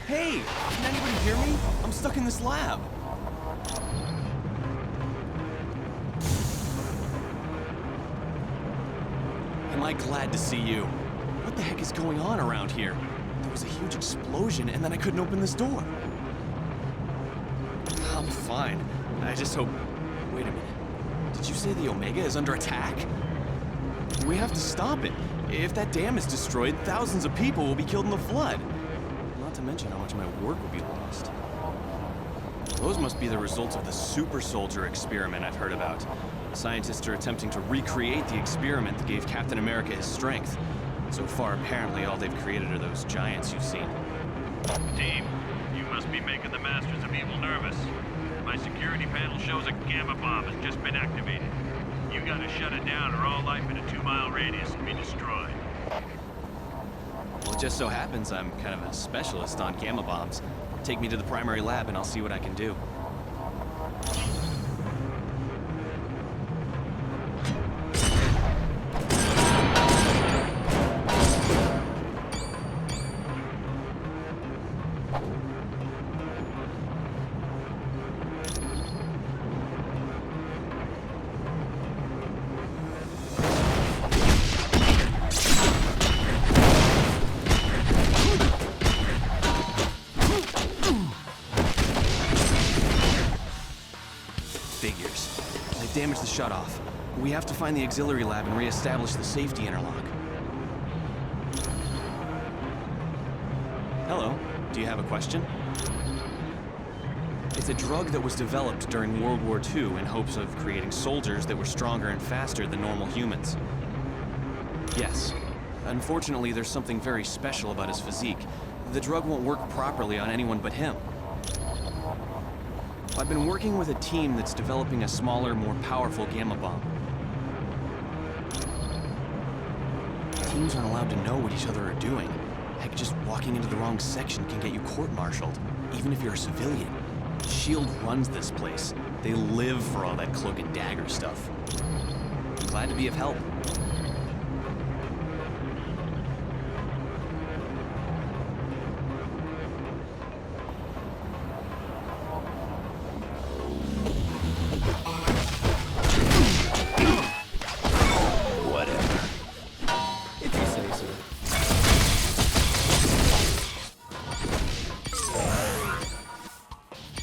Speaker 11: Hey, can anybody hear me? I'm stuck in this lab. Am I glad to see you? What the heck is going on around here? There was a huge explosion and then I couldn't open this door. I'm fine. I just hope... Wait a minute. Did you say the Omega is under attack? We have to stop it. If that dam is destroyed, thousands of people will be killed in the flood. Not to mention how much of my work will be lost. Those must be the results of the super soldier experiment I've heard about. Scientists are attempting to recreate the experiment that gave Captain America his strength. So far, apparently, all they've created are those giants you've seen.
Speaker 3: Team, you must be making the Masters of Evil nervous. My security panel shows a gamma bomb has just been activated. You gotta shut it down or all life in a 2-mile radius will be destroyed.
Speaker 11: Well, it just so happens I'm kind of a specialist on gamma bombs. Take me to the primary lab and I'll see what I can do. They've damaged the shutoff. We have to find the auxiliary lab and re-establish the safety interlock. Hello. Do you have a question? It's a drug that was developed during World War II in hopes of creating soldiers that were stronger and faster than normal humans. Yes. Unfortunately, there's something very special about his physique. The drug won't work properly on anyone but him. I've been working with a team that's developing a smaller, more powerful gamma bomb. Teams aren't allowed to know what each other are doing. Heck, just walking into the wrong section can get you court-martialed, even if you're a civilian. S.H.I.E.L.D. runs this place. They live for all that cloak and dagger stuff. I'm glad to be of help.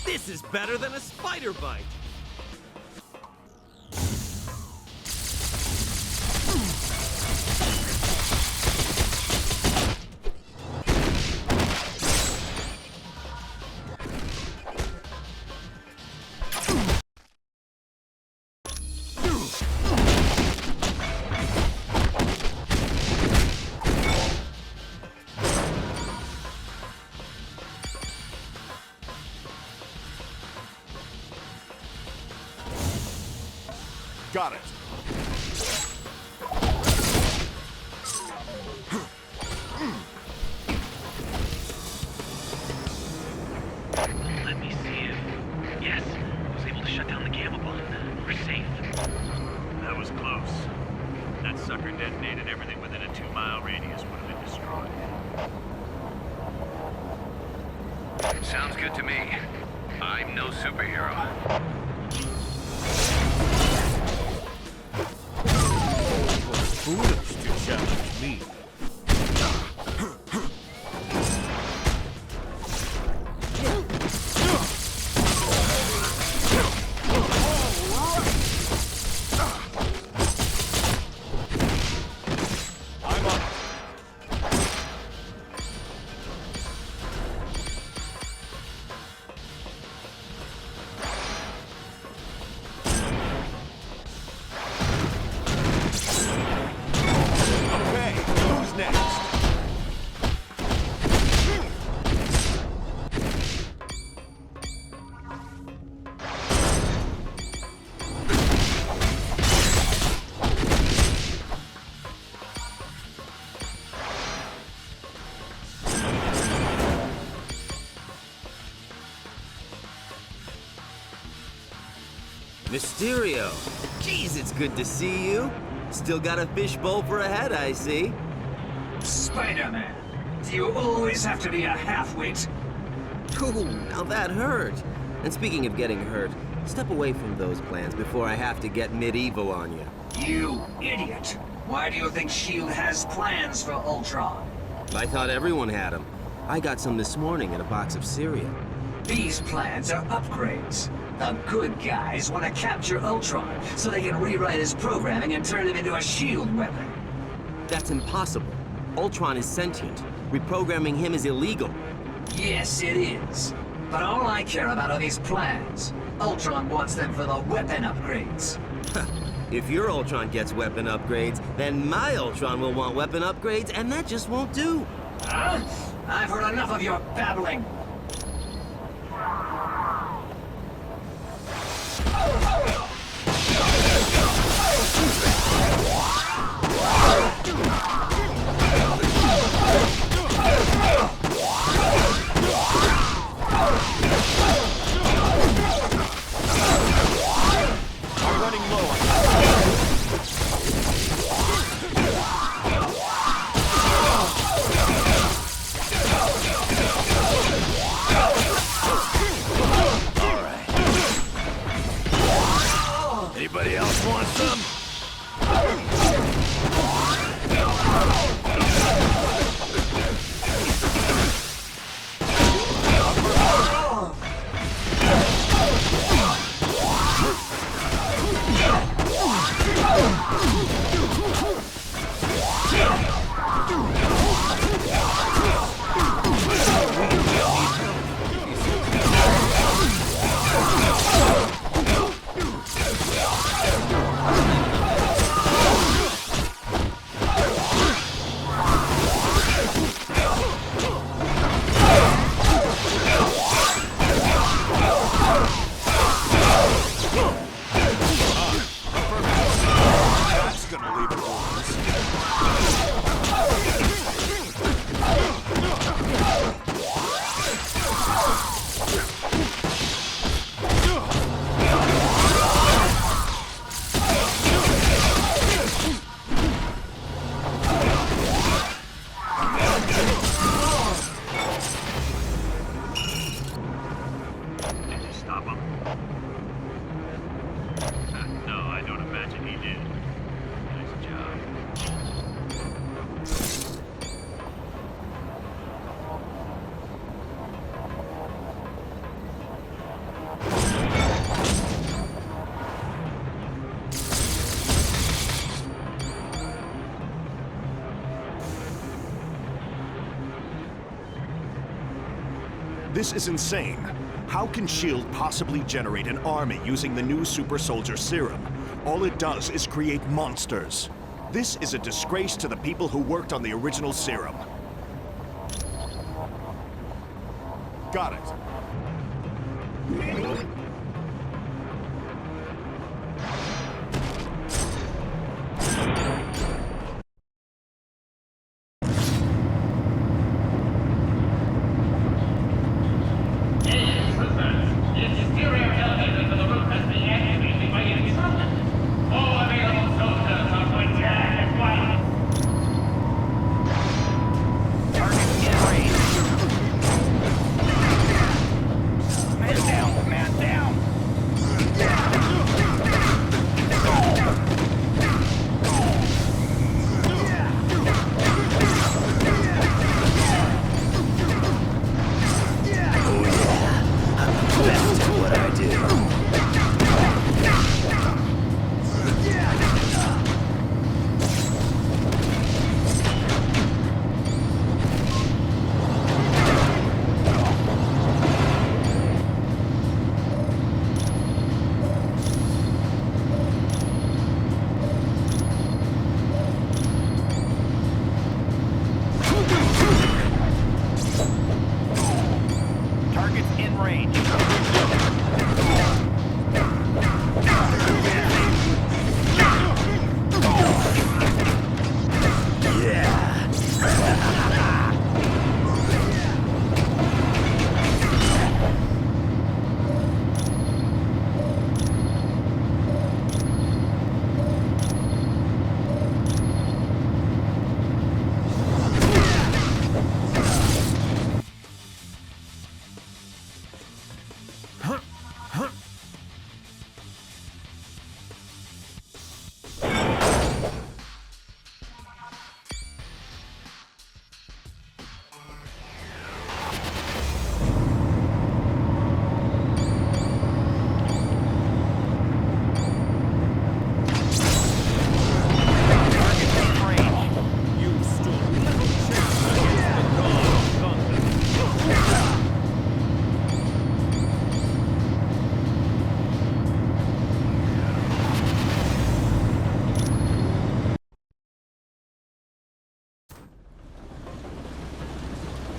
Speaker 19: This is better than a spider bite.
Speaker 4: Got it.
Speaker 9: Let me see it. Yes, I was able to shut down the gamma bomb. We're safe.
Speaker 3: That was close. That sucker detonated everything within a 2-mile radius would have been destroyed.
Speaker 9: Sounds good to me. I'm no superhero.
Speaker 6: Foolish to challenge me.
Speaker 4: I'm on.
Speaker 19: Mysterio! Jeez, it's good to see you. Still got a fishbowl for a head, I see.
Speaker 21: Spider-Man, do you always have to be a half-wit?
Speaker 19: Ooh, now that hurt. And speaking of getting hurt, step away from those plans before I have to get medieval on you.
Speaker 21: You idiot! Why do you think S.H.I.E.L.D. has plans for Ultron?
Speaker 19: I thought everyone had them. I got some this morning in a box of cereal.
Speaker 21: These plans are upgrades. The good guys want to capture Ultron so they can rewrite his programming and turn him into a S.H.I.E.L.D. weapon.
Speaker 19: That's impossible. Ultron is sentient. Reprogramming him is illegal.
Speaker 21: Yes, it is. But all I care about are these plans. Ultron wants them for the weapon upgrades.
Speaker 19: If your Ultron gets weapon upgrades, then my Ultron will want weapon upgrades, and that just won't do.
Speaker 21: Huh? I've heard enough of your babbling.
Speaker 4: We're running low on
Speaker 7: Anybody else want some?
Speaker 3: stop him? No, I don't imagine he did. Nice job.
Speaker 4: This is insane. How can S.H.I.E.L.D. possibly generate an army using the new super soldier serum? All it does is create monsters. This is a disgrace to the people who worked on the original serum. Got it.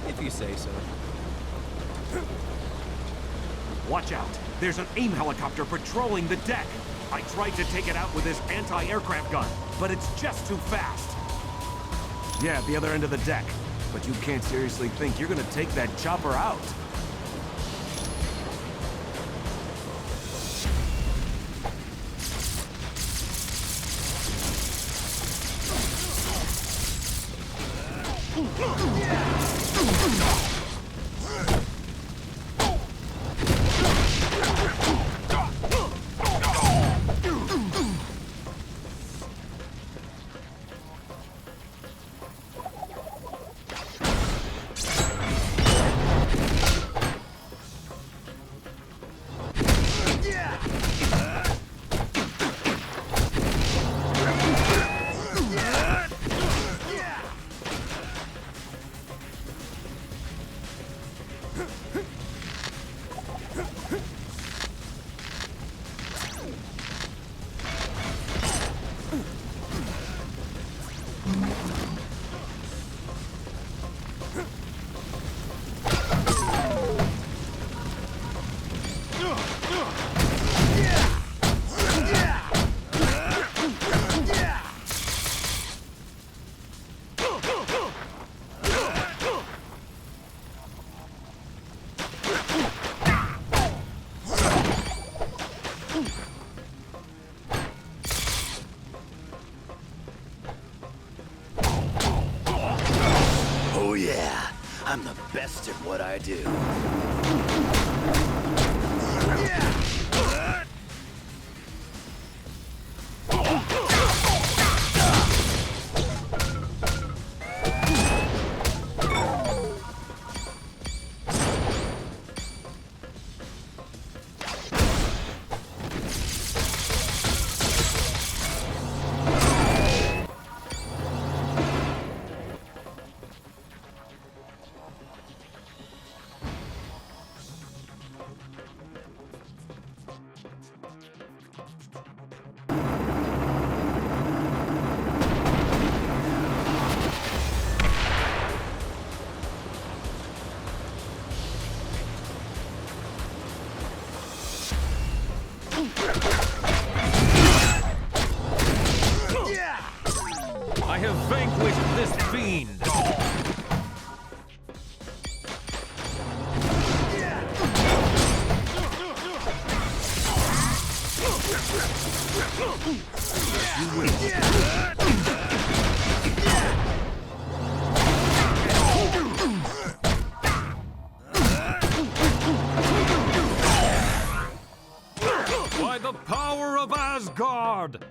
Speaker 11: If you say so.
Speaker 13: Watch out! There's an AIM helicopter patrolling the deck! I tried to take it out with this anti-aircraft gun, but it's just too fast! Yeah, at the other end of the deck. But you can't seriously think you're gonna take that chopper out.
Speaker 12: Oh yeah, I'm the best at what I do.
Speaker 1: Yeah!
Speaker 13: I have vanquished this fiend! You win. By the power of Asgard!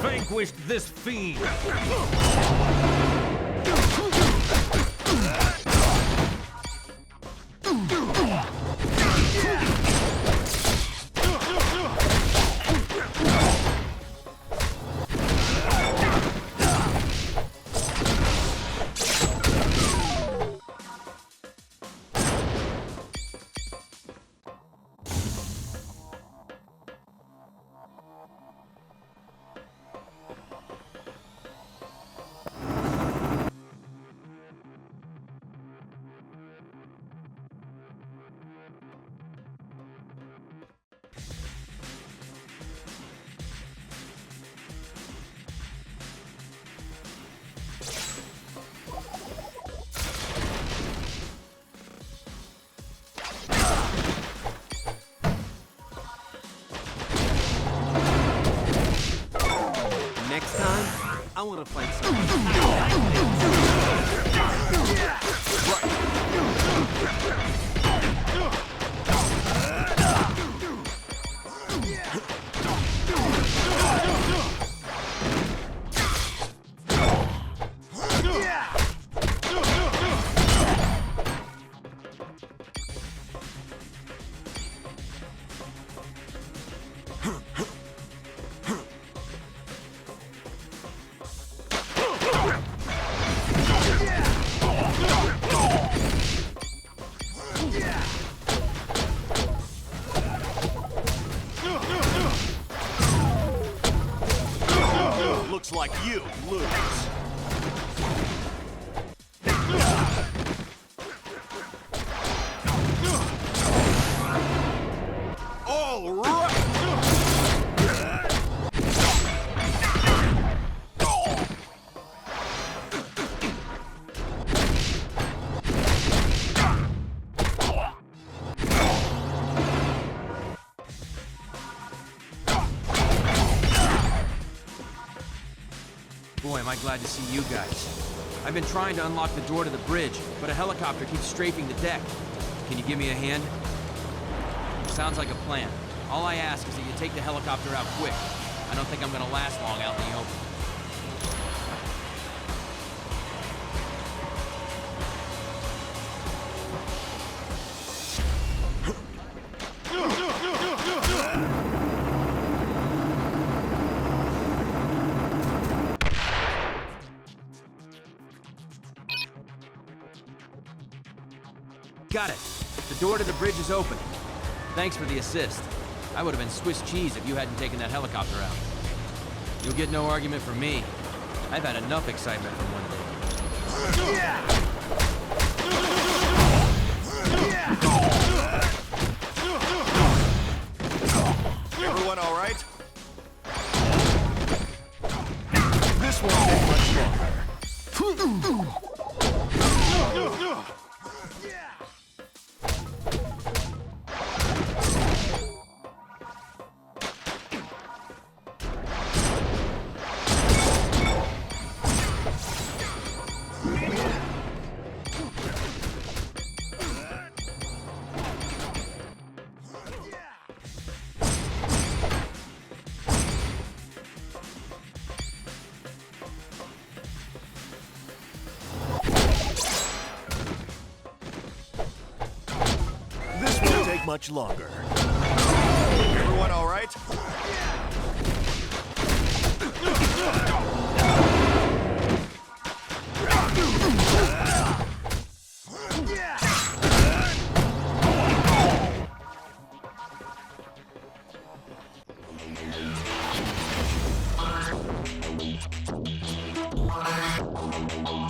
Speaker 13: Vanquished this fiend!
Speaker 19: Next time, I want to fight someone.
Speaker 4: Looks like you lose. All right.
Speaker 5: Boy, am I glad to see you guys. I've been trying to unlock the door to the bridge, but a helicopter keeps strafing the deck. Can you give me a hand? Sounds like a plan. All I ask is that you take the helicopter out quick. I don't think I'm gonna last long out in the open. Got it. The door to the bridge is open. Thanks for the assist. I would have been Swiss cheese if you hadn't taken that helicopter out. You'll get no argument from me. I've had enough excitement from one day.
Speaker 4: Everyone all right? This won't take much longer. much longer. Everyone all right?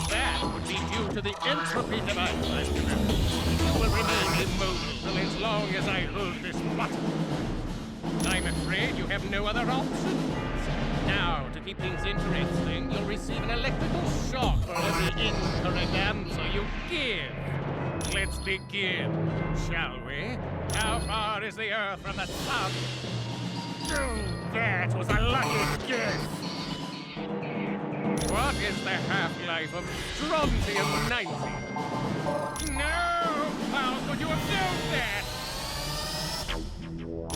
Speaker 15: That would be due to the entropy device I've developed. You will remain immobile as long as I hold this button. I'm afraid you have no other options. Now, to keep things interesting, you'll receive an electrical shock for every incorrect answer you give. Let's begin, shall we? How far is the Earth from the Sun? That was a lucky guess. What is the half-life of strontium-90? No! How could you have known that?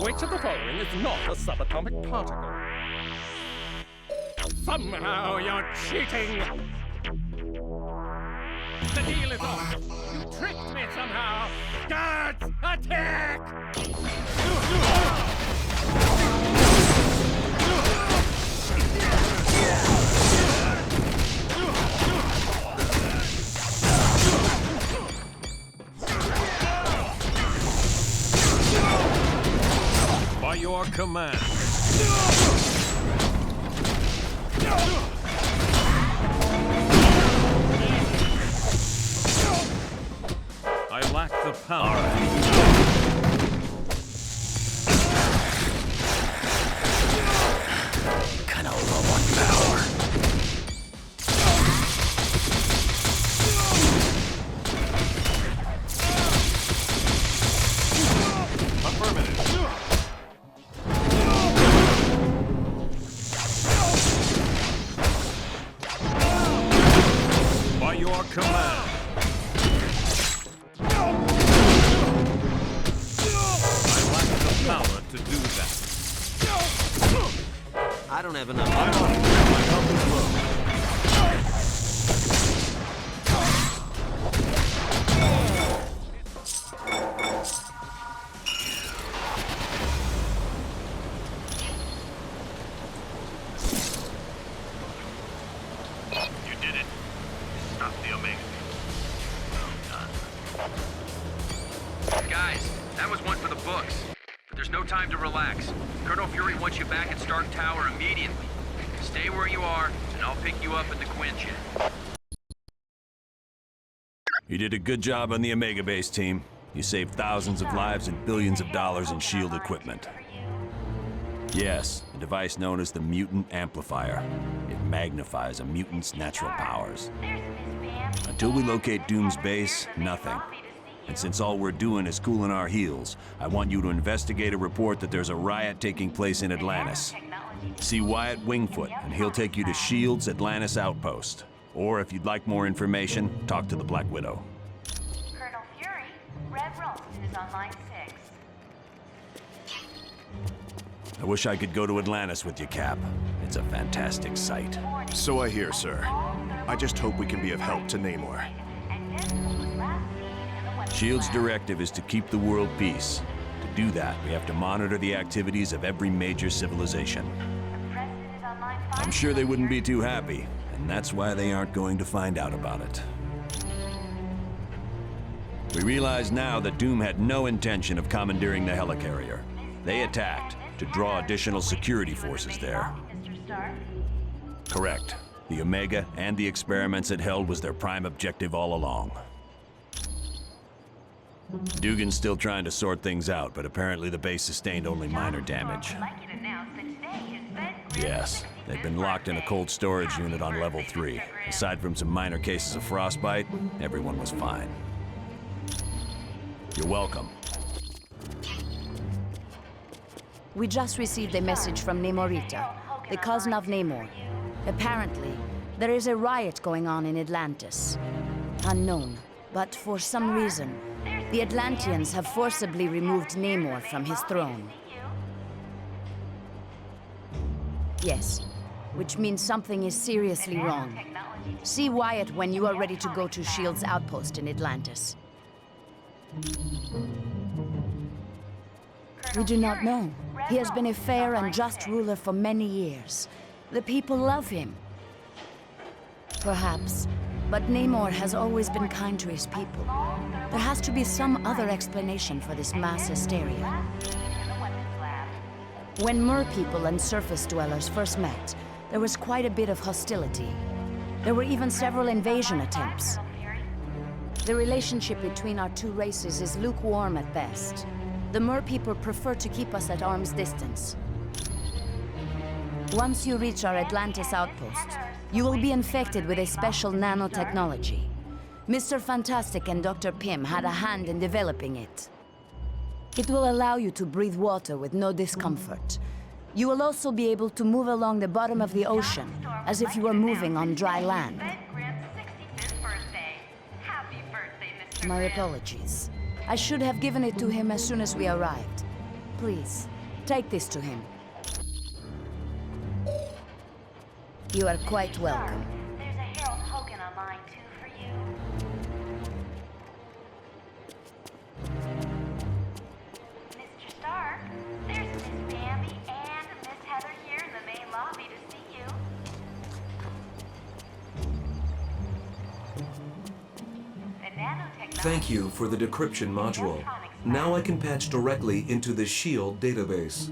Speaker 15: Which of the following is not a subatomic particle? Somehow you're cheating! The deal is off! You tricked me somehow! Guards, attack!
Speaker 3: By your command. I lack the power.
Speaker 12: Kinda low on power.
Speaker 3: Affirmative. By your command. I lack the power to do that.
Speaker 19: I don't have enough.
Speaker 3: I'm on it. My health is low.
Speaker 2: You did it. Stop the Omega.
Speaker 22: Guys, that was one for the books. But there's no time to relax. Colonel Fury wants you back at Stark Tower immediately. Stay where you are, and I'll pick you up at the Quinjet.
Speaker 7: You did a good job on the Omega base, team. You saved thousands of lives and billions of dollars in SHIELD equipment. Yes, a device known as the Mutant Amplifier. It magnifies a mutant's natural powers. Until we locate Doom's base, nothing. And since all we're doing is cooling our heels, I want you to investigate a report that there's a riot taking place in Atlantis. See Wyatt Wingfoot, and he'll take you to SHIELD's Atlantis outpost. Or if you'd like more information, talk to the Black Widow.
Speaker 8: Colonel Fury, Red Ralston is on line 6.
Speaker 7: I wish I could go to Atlantis with you, Cap. It's a fantastic sight.
Speaker 4: So I hear, sir. I just hope we can be of help to Namor.
Speaker 7: SHIELD's directive is to keep the world peace. To do that, we have to monitor the activities of every major civilization. I'm sure they wouldn't be too happy, and that's why they aren't going to find out about it. We realize now that Doom had no intention of commandeering the helicarrier. They attacked to draw additional security forces there. Correct. The Omega and the experiments it held was their prime objective all along. Dugan's still trying to sort things out, but apparently the base sustained only minor damage. Yes, they've been locked in a cold storage unit on level 3. Aside from some minor cases of frostbite, everyone was fine. You're welcome.
Speaker 23: We just received a message from Namorita, the cousin of Namor. Apparently, there is a riot going on in Atlantis. Unknown, but for some reason, the Atlanteans have forcibly removed Namor from his throne. Yes, which means something is seriously wrong. See Wyatt when you are ready to go to SHIELD's outpost in Atlantis. We do not know. He has been a fair and just ruler for many years. The people love him. Perhaps, but Namor has always been kind to his people. There has to be some other explanation for this mass hysteria. When Mer people and surface dwellers first met, there was quite a bit of hostility. There were even several invasion attempts. The relationship between our two races is lukewarm at best. The Mer people prefer to keep us at arm's distance. Once you reach our Atlantis outpost, you will be infected with a special nanotechnology. Mr. Fantastic and Dr. Pym had a hand in developing it. It will allow you to breathe water with no discomfort. You will also be able to move along the bottom of the ocean, as if you were moving on dry land. My apologies. I should have given it to him as soon as we arrived. Please, take this to him. You are quite welcome.
Speaker 8: There's a Harold Hogan on line 2 for you. Mr. Stark, there's Miss Bambi and Miss Heather here in the main lobby to see you.
Speaker 16: Thank you for the decryption module. Now I can patch directly into the SHIELD database.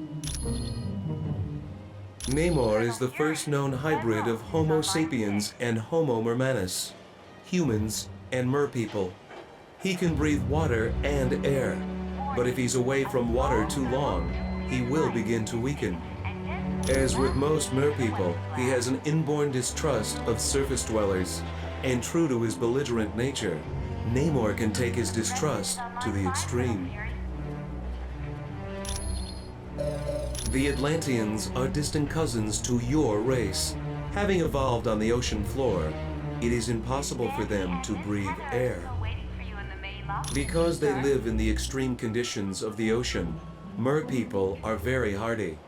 Speaker 16: Namor is the first known hybrid of Homo sapiens and Homo mermanus, humans and merpeople. He can breathe water and air, but if he's away from water too long, he will begin to weaken. As with most merpeople, he has an inborn distrust of surface dwellers, and true to his belligerent nature, Namor can take his distrust to the extreme. The Atlanteans are distant cousins to your race. Having evolved on the ocean floor, it is impossible for them to breathe air. Because they live in the extreme conditions of the ocean, merpeople are very hardy.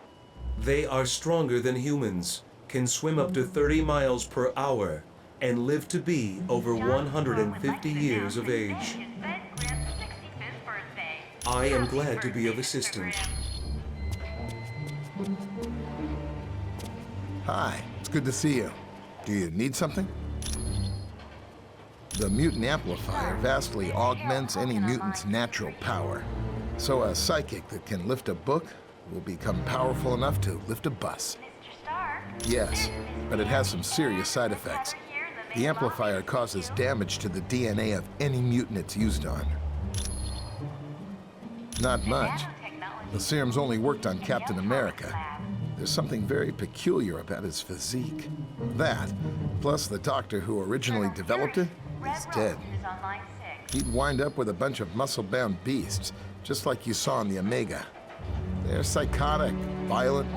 Speaker 16: They are stronger than humans, can swim up to 30 miles per hour, and live to be over 150 years of age. I am glad to be of assistance.
Speaker 17: Hi, it's good to see you. Do you need something? The mutant amplifier vastly augments any mutant's natural power. So a psychic that can lift a book will become powerful enough to lift a bus. Yes, but it has some serious side effects. The amplifier causes damage to the DNA of any mutant it's used on. Not much. The serum's only worked on Captain America. There's something very peculiar about his physique. That, plus the doctor who originally developed it, is dead. He'd wind up with a bunch of muscle-bound beasts, just like you saw in the Omega. They're psychotic, violent,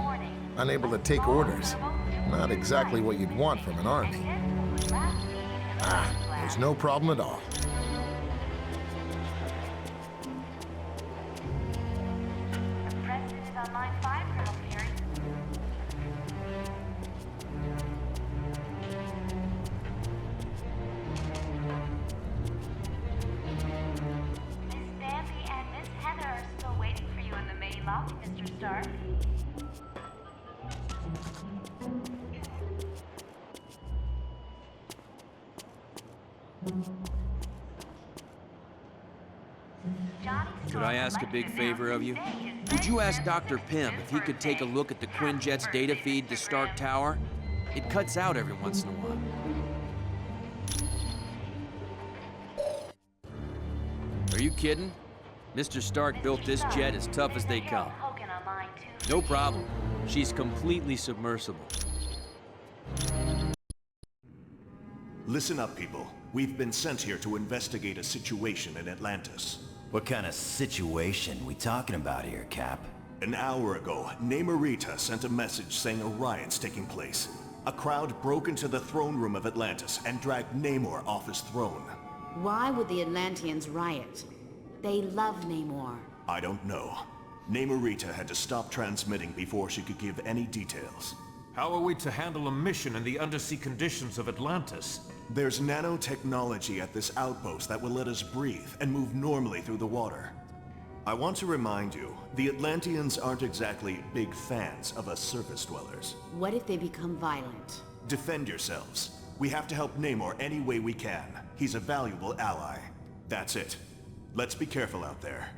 Speaker 17: unable to take orders. Not exactly what you'd want from an army. There's no problem at all.
Speaker 8: The president is on line 5, Colonel Fury. Miss Bambi and Miss Heather are still waiting for you in the main lobby, Mr. Stark.
Speaker 5: Could I ask a big favor of you? Would you ask Dr. Pym if he could take a look at the Quinjet's data feed to Stark Tower? It cuts out every once in a while. Are you kidding? Mr. Stark built this jet as tough as they come. No problem. She's completely submersible.
Speaker 4: Listen up, people. We've been sent here to investigate a situation in Atlantis.
Speaker 12: What kind of situation we talking about here, Cap?
Speaker 4: An hour ago, Namorita sent a message saying a riot's taking place. A crowd broke into the throne room of Atlantis and dragged Namor off his throne.
Speaker 23: Why would the Atlanteans riot? They love Namor.
Speaker 4: I don't know. Namorita had to stop transmitting before she could give any details.
Speaker 1: How are we to handle a mission in the undersea conditions of Atlantis?
Speaker 4: There's nanotechnology at this outpost that will let us breathe and move normally through the water. I want to remind you, the Atlanteans aren't exactly big fans of us surface dwellers.
Speaker 14: What if they become violent?
Speaker 4: Defend yourselves. We have to help Namor any way we can. He's a valuable ally. That's it. Let's be careful out there.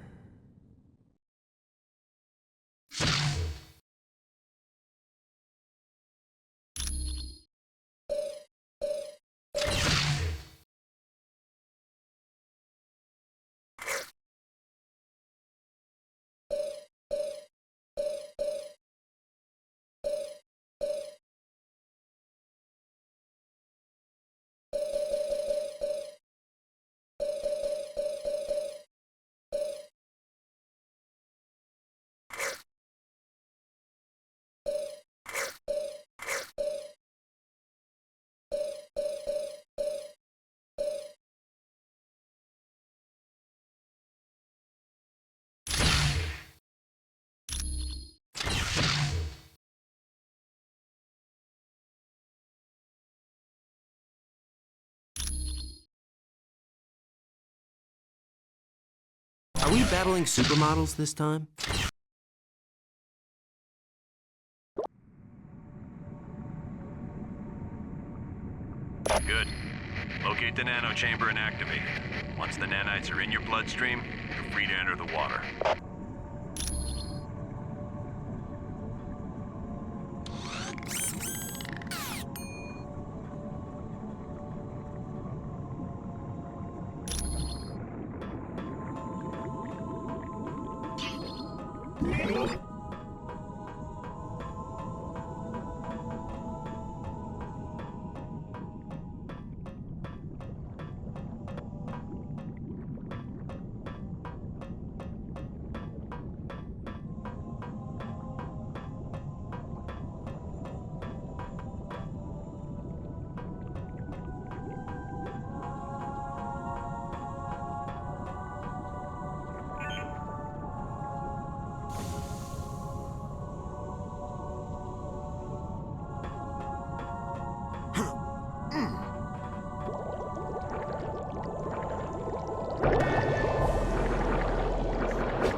Speaker 19: Are we battling supermodels this time?
Speaker 3: Good. Locate the nano chamber and activate it. Once the nanites are in your bloodstream, you're free to enter the water.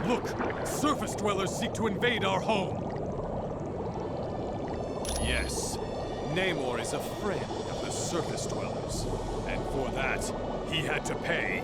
Speaker 6: Look! Surface dwellers seek to invade our home! Yes, Namor is a friend of the surface dwellers. And for that, he had to pay.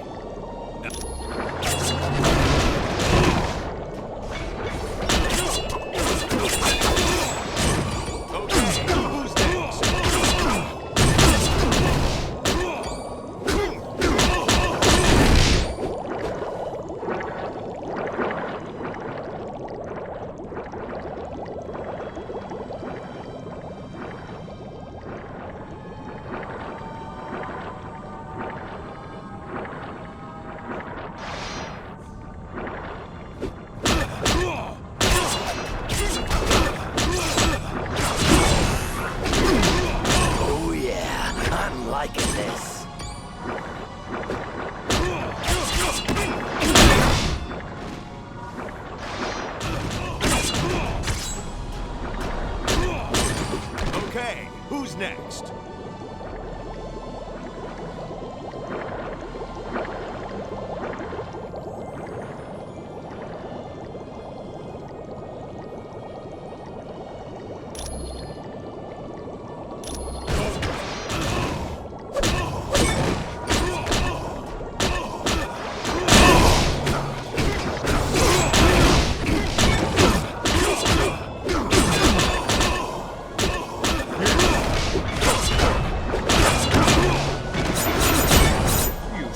Speaker 4: Okay, who's next?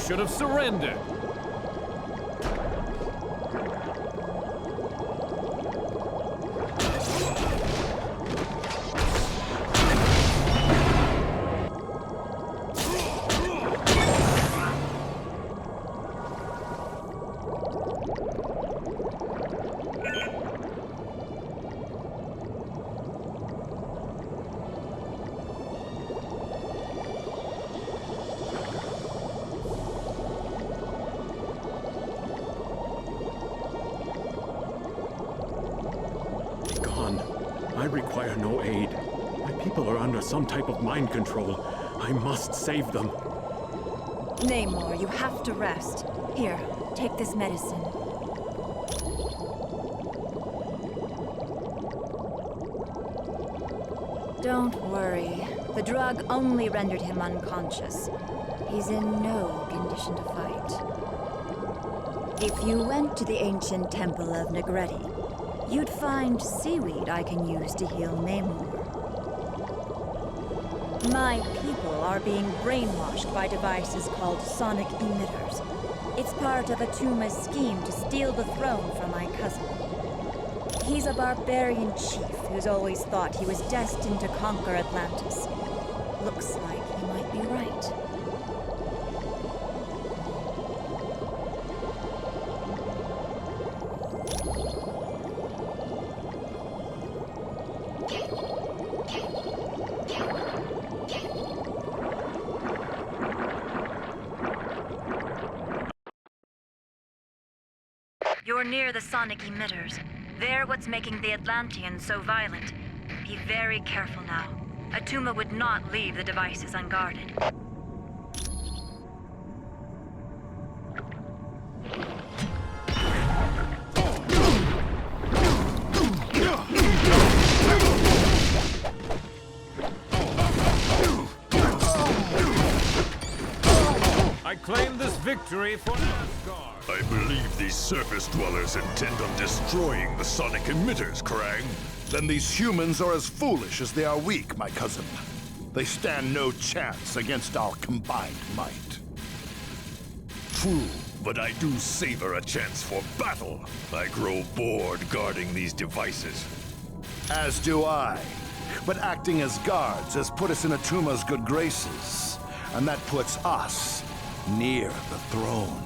Speaker 6: Should have surrendered.
Speaker 18: I require no aid. My people are under some type of mind control. I must save them.
Speaker 20: Namor, you have to rest. Here, take this medicine.
Speaker 9: Don't worry. The drug only rendered him unconscious. He's in no condition to fight. If you went to the ancient temple of Negretti, you'd find seaweed I can use to heal Namor. My people are being brainwashed by devices called sonic emitters. It's part of Atuma's scheme to steal the throne from my cousin. He's a barbarian chief who's always thought he was destined to conquer Atlantis. Looks like he might be right.
Speaker 23: You're near the sonic emitters. They're what's making the Atlanteans so violent. Be very careful now. Atuma would not leave the devices unguarded.
Speaker 6: I claim this victory for Asgard.
Speaker 10: I believe these surface dwellers intend on destroying the sonic emitters, Krang.
Speaker 20: Then these humans are as foolish as they are weak, my cousin. They stand no chance against our combined might.
Speaker 10: True, but I do savor a chance for battle. I grow bored guarding these devices.
Speaker 20: As do I. But acting as guards has put us in Atuma's good graces. And that puts us near the throne.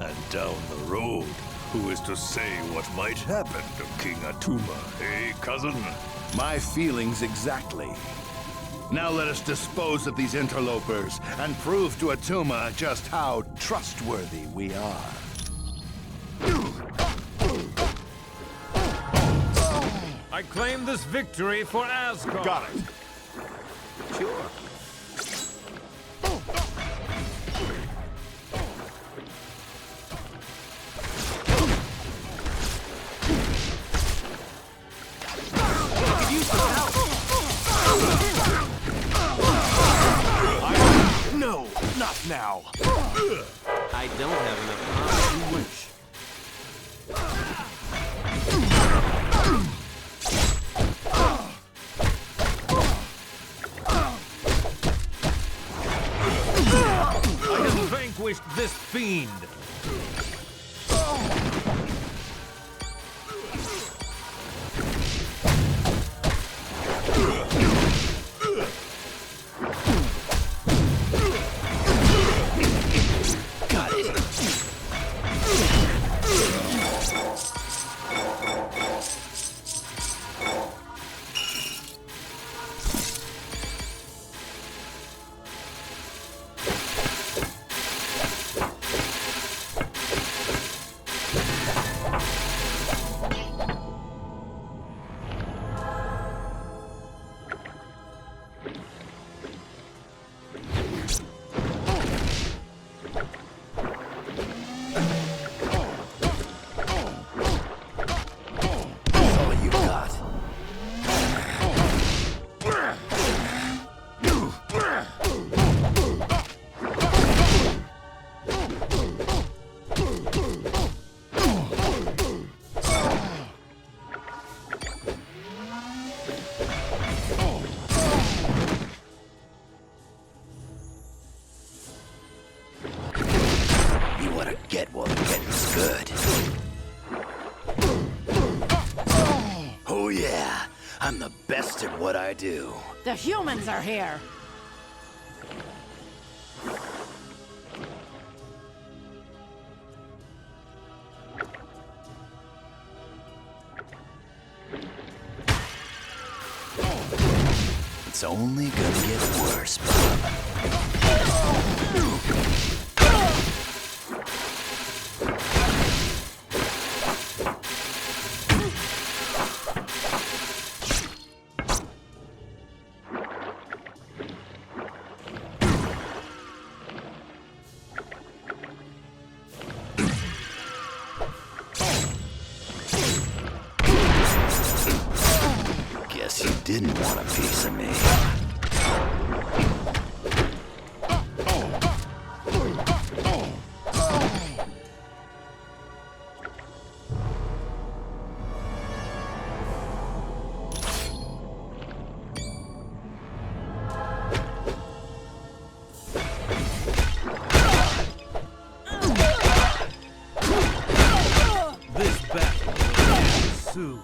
Speaker 10: And down the road, who is to say what might happen to King Atuma, eh, cousin?
Speaker 20: My feelings exactly. Now let us dispose of these interlopers and prove to Atuma just how trustworthy we are.
Speaker 6: I claim this victory for Asgard.
Speaker 20: Got it.
Speaker 19: Sure.
Speaker 4: No, not now.
Speaker 19: I don't have enough time to wish.
Speaker 6: I have vanquished this fiend.
Speaker 12: Get while the getting's good. Oh yeah, I'm the best at what I do.
Speaker 14: The humans are here.
Speaker 12: It's only gonna get worse, Bob. didn't want a piece of me.
Speaker 1: This battle will end soon.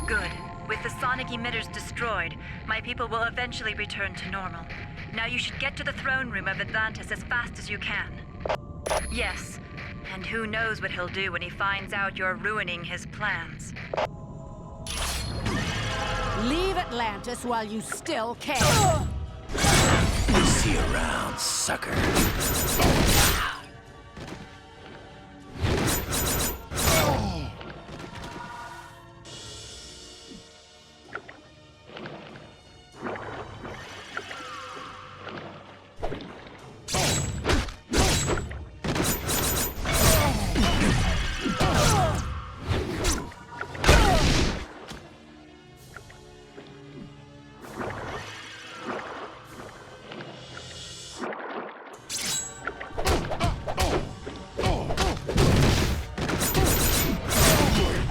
Speaker 8: Good. With the sonic emitters destroyed, my people will eventually return to normal. Now you should get to the throne room of Atlantis as fast as you can. Yes, and who knows what he'll do when he finds out you're ruining his plans.
Speaker 14: Leave Atlantis while you still can.
Speaker 12: See you around, sucker.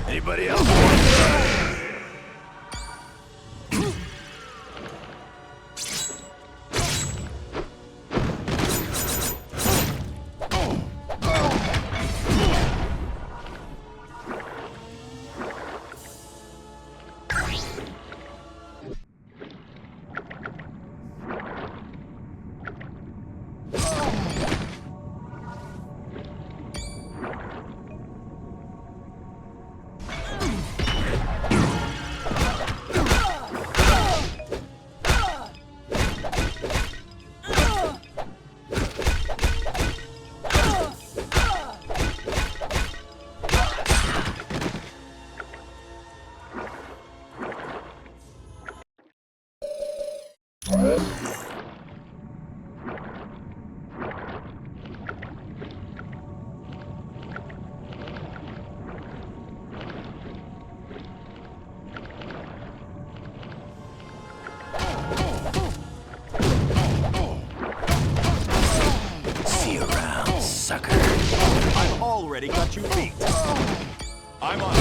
Speaker 12: Anybody else want to try? Sucker.
Speaker 4: I've already got you beat. I'm on.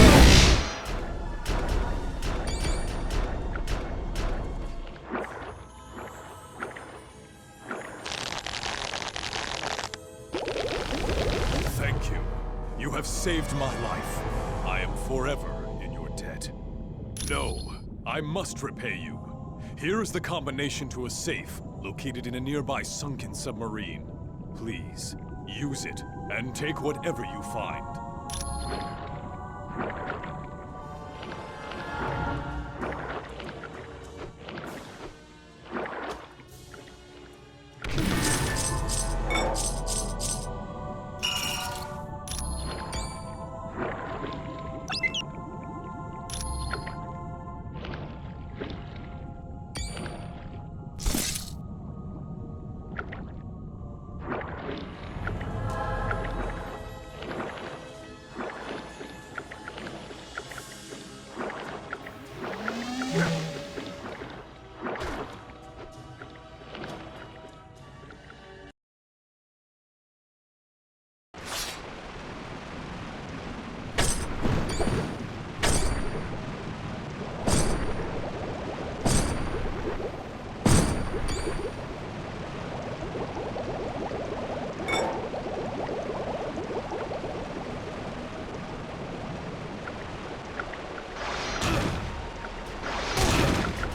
Speaker 6: Thank you. You have saved my life. I am forever in your debt. No, I must repay you. Here is the combination to a safe located in a nearby sunken submarine. Please, use it and take whatever you find.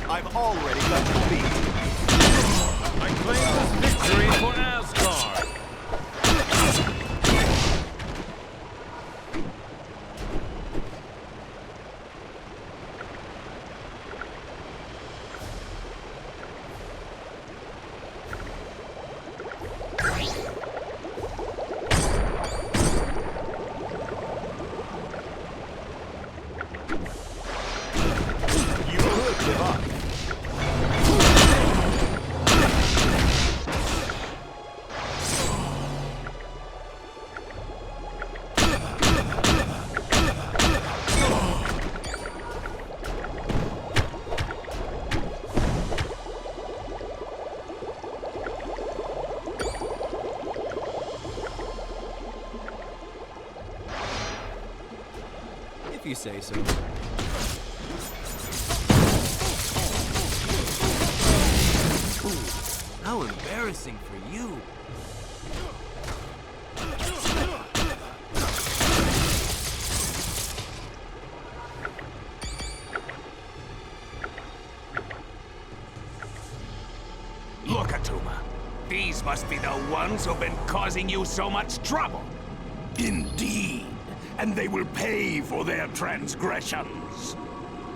Speaker 4: I've already got you beat.
Speaker 1: I claim this victory for Asgard.
Speaker 4: You could give up.
Speaker 19: If you say so. Ooh, how embarrassing for you.
Speaker 11: Look, Atuma. These must be the ones who've been causing you so much trouble.
Speaker 10: Indeed, and they will pay for their transgressions.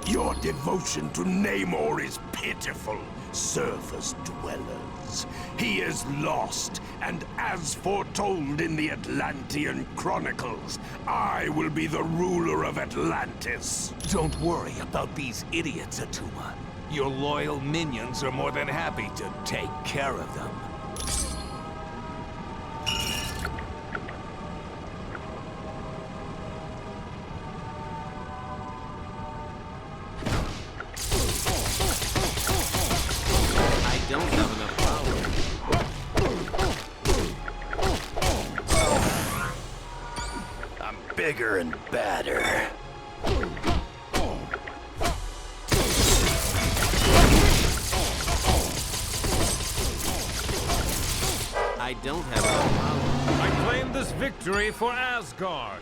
Speaker 10: Your devotion to Namor is pitiful, surface dwellers. He is lost, and as foretold in the Atlantean Chronicles, I will be the ruler of Atlantis.
Speaker 11: Don't worry about these idiots, Atuma. Your loyal minions are more than happy to take care of them.
Speaker 19: I don't have enough power.
Speaker 12: I'm bigger and badder.
Speaker 19: I don't have enough power.
Speaker 15: I claim this victory for Asgard.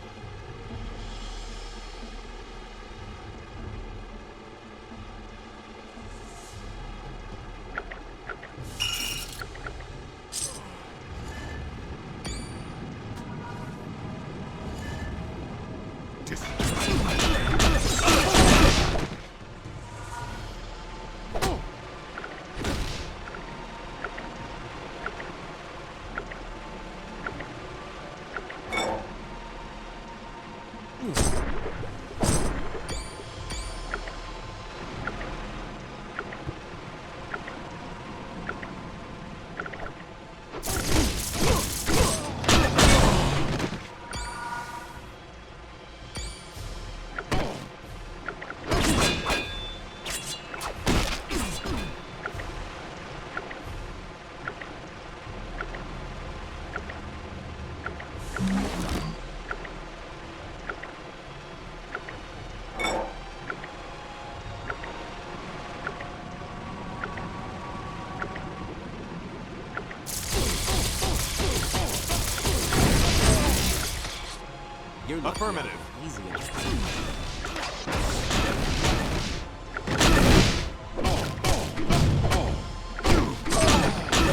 Speaker 4: Affirmative.
Speaker 19: Easy.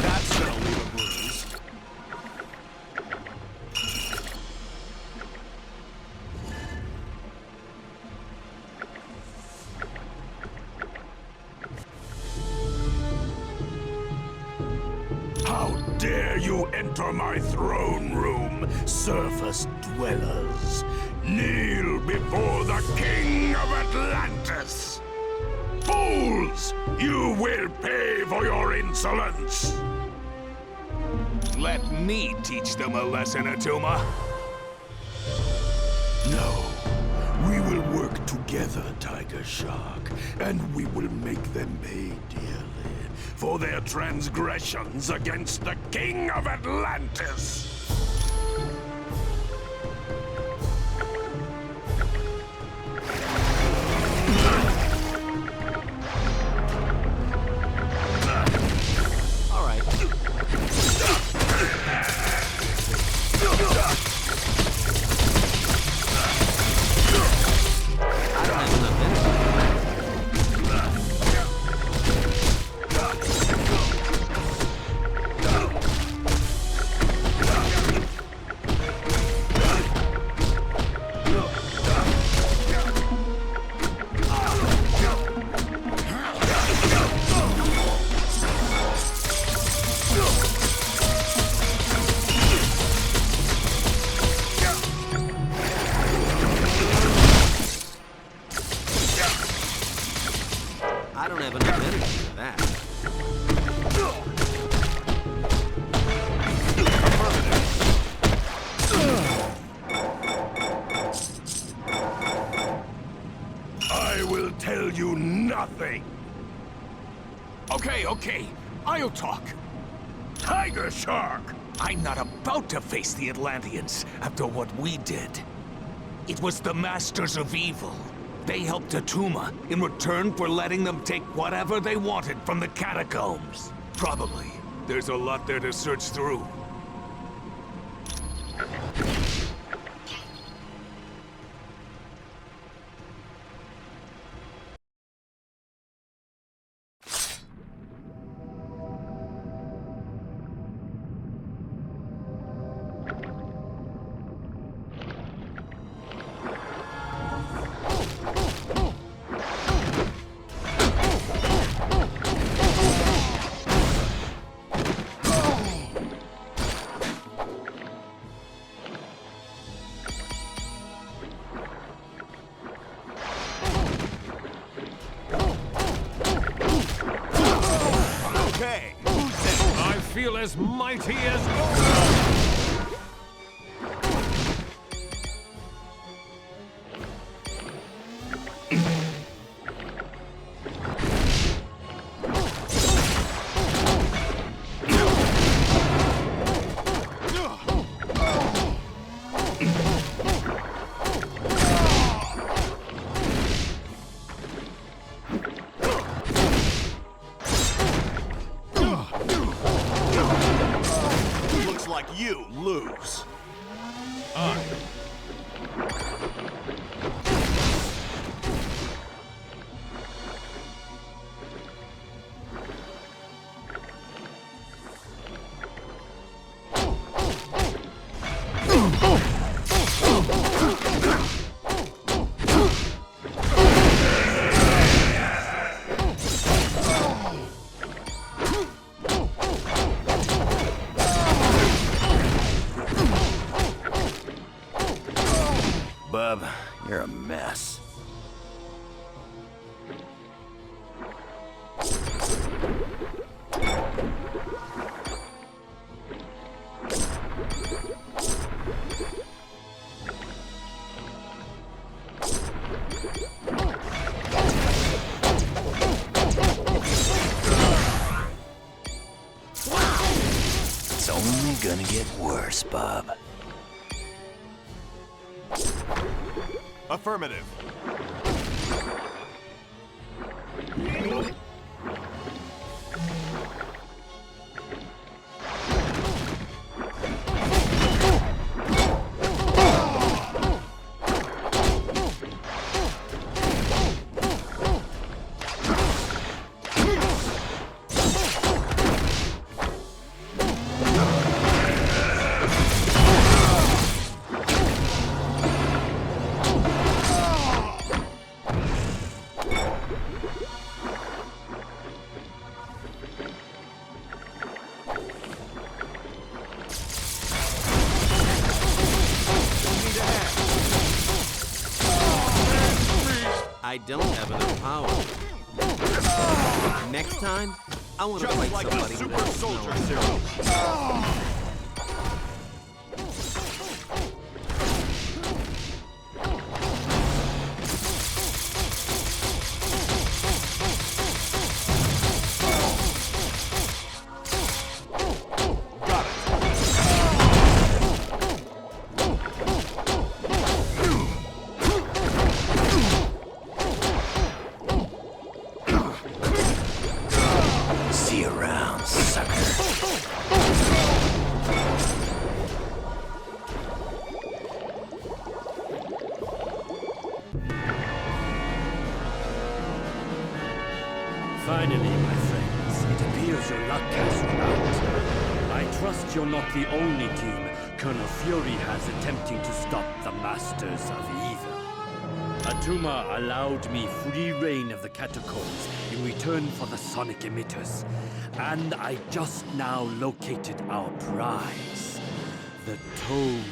Speaker 4: That's gonna leave a bruise.
Speaker 10: How dare you enter my throne room, surface dwellers? Kneel before the King of Atlantis! Fools! You will pay for your insolence!
Speaker 11: Let me teach them a lesson, Atuma.
Speaker 10: No. We will work together, Tiger Shark, and we will make them pay dearly for their transgressions against the King of Atlantis!
Speaker 19: All right. I don't have enough energy. don't have enough energy for that.
Speaker 10: I will tell you nothing.
Speaker 11: Okay. I'll talk.
Speaker 10: Tiger Shark!
Speaker 11: I'm not about to face the Atlanteans after what we did. It was the Masters of Evil. They helped Atuma in return for letting them take whatever they wanted from the catacombs. Probably. There's a lot there to search through.
Speaker 15: I feel as mighty as...
Speaker 4: You lose.
Speaker 12: Bub, you're a mess. It's only gonna get worse, Bub.
Speaker 4: Affirmative.
Speaker 19: I don't have enough power. Next time, I want to fight
Speaker 4: like
Speaker 19: somebody
Speaker 4: a super
Speaker 19: with
Speaker 4: soldier
Speaker 19: serum.
Speaker 12: See you around, sucker.
Speaker 18: Finally, my friends, it appears your luck has run out. I trust you're not the only team Colonel Fury has attempting to stop the Masters of Evil. Atuma allowed me free reign of the catacombs in return for the sonic emitters, and I just now located our prize, the Tome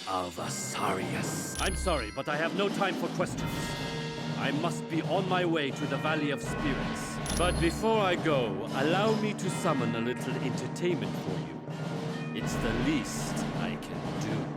Speaker 18: of Asarius. I'm sorry, but I have no time for questions. I must be on my way to the Valley of Spirits. But before I go, allow me to summon a little entertainment for you. It's the least I can do.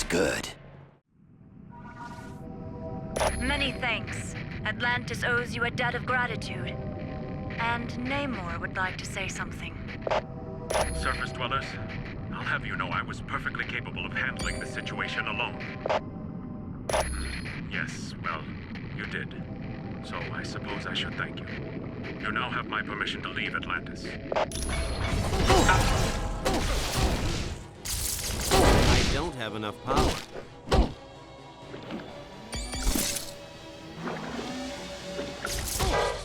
Speaker 12: good.
Speaker 8: Many thanks. Atlantis owes you a debt of gratitude. And Namor would like to say something.
Speaker 2: Surface dwellers, I'll have you know I was perfectly capable of handling the situation alone. Yes, well, you did. So I suppose I should thank you. You now have my permission to leave Atlantis.
Speaker 19: I don't have enough power.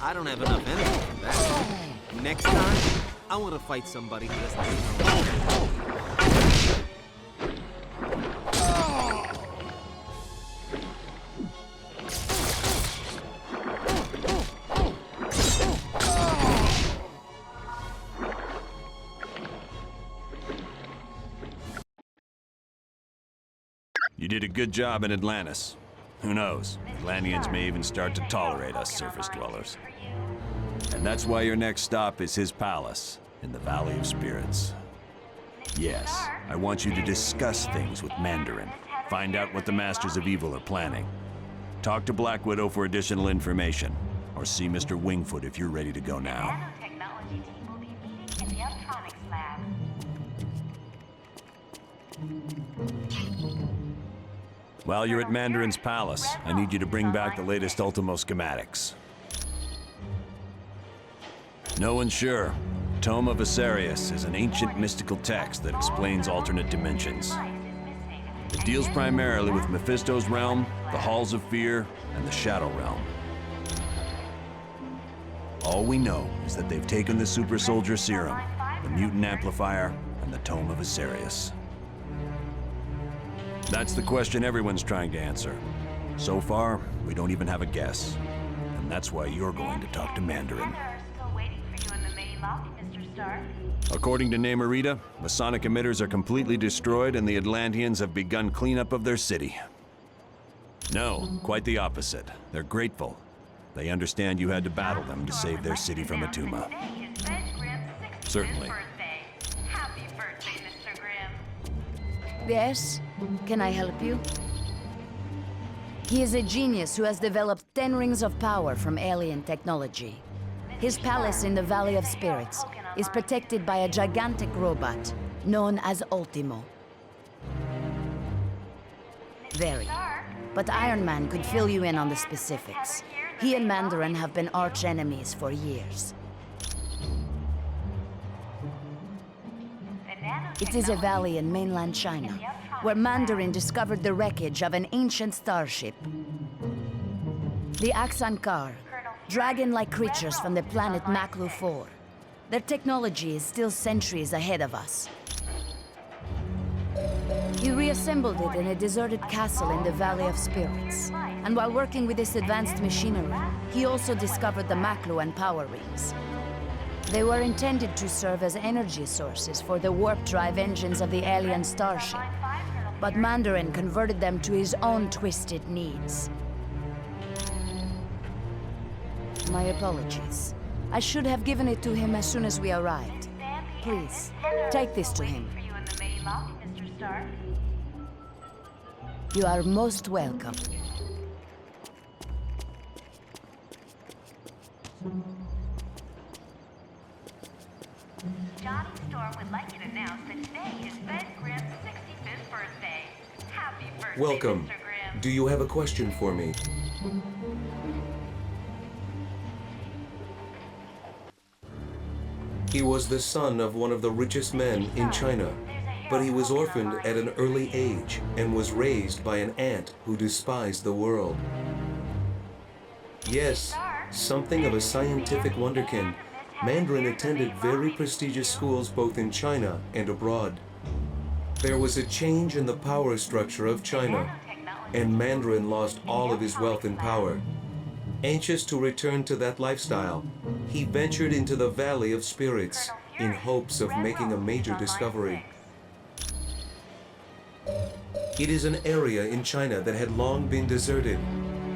Speaker 19: I don't have enough energy for that. Next time, I want to fight somebody who doesn't know.
Speaker 7: You did a good job in Atlantis. Who knows? Atlanteans may even start to tolerate us surface dwellers. And that's why your next stop is his palace in the Valley of Spirits. Yes, I want you to discuss things with Mandarin. Find out what the Masters of Evil are planning. Talk to Black Widow for additional information. Or see Mr. Wingfoot if you're ready to go now. While you're at Mandarin's palace, I need you to bring back the latest Ultimo schematics. No one's sure. Tome of Asarius is an ancient mystical text that explains alternate dimensions. It deals primarily with Mephisto's realm, the Halls of Fear, and the Shadow Realm. All we know is that they've taken the Super Soldier Serum, the Mutant Amplifier, and the Tome of Asarius. That's the question everyone's trying to answer. So far, we don't even have a guess. And that's why you're going to talk to Mandarin. According to Namorita, the sonic emitters are completely destroyed and the Atlanteans have begun cleanup of their city. No, quite the opposite. They're grateful. They understand you had to battle them to save their city from Atuma. Certainly.
Speaker 23: Yes? Can I help you? He is a genius who has developed 10 rings of power from alien technology. His palace in the Valley of Spirits is protected by a gigantic robot known as Ultimo. Very. But Iron Man could fill you in on the specifics. He and Mandarin have been arch enemies for years. It is a valley in mainland China, where Mandarin discovered the wreckage of an ancient starship. The Axankar, dragon-like creatures from the planet Maklu 4. Their technology is still centuries ahead of us. He reassembled it in a deserted castle in the Valley of Spirits. And while working with this advanced machinery, he also discovered the Maklu and power rings. They were intended to serve as energy sources for the warp drive engines of the alien starship. But Mandarin converted them to his own twisted needs. My apologies. I should have given it to him as soon as we arrived. Please, take this to him. You are most welcome.
Speaker 13: Johnny Storm would like you to announce that today is Ben Grimm's 65th birthday. Happy birthday,
Speaker 16: Welcome.
Speaker 13: Mr. Grimm.
Speaker 16: Do you have a question for me? He was the son of one of the richest men in China, but he was orphaned at an early age and was raised by an aunt who despised the world. Yes, something of a scientific wonderkind, Mandarin attended very prestigious schools both in China and abroad. There was a change in the power structure of China, and Mandarin lost all of his wealth and power. Anxious to return to that lifestyle, he ventured into the Valley of Spirits in hopes of making a major discovery. It is an area in China that had long been deserted.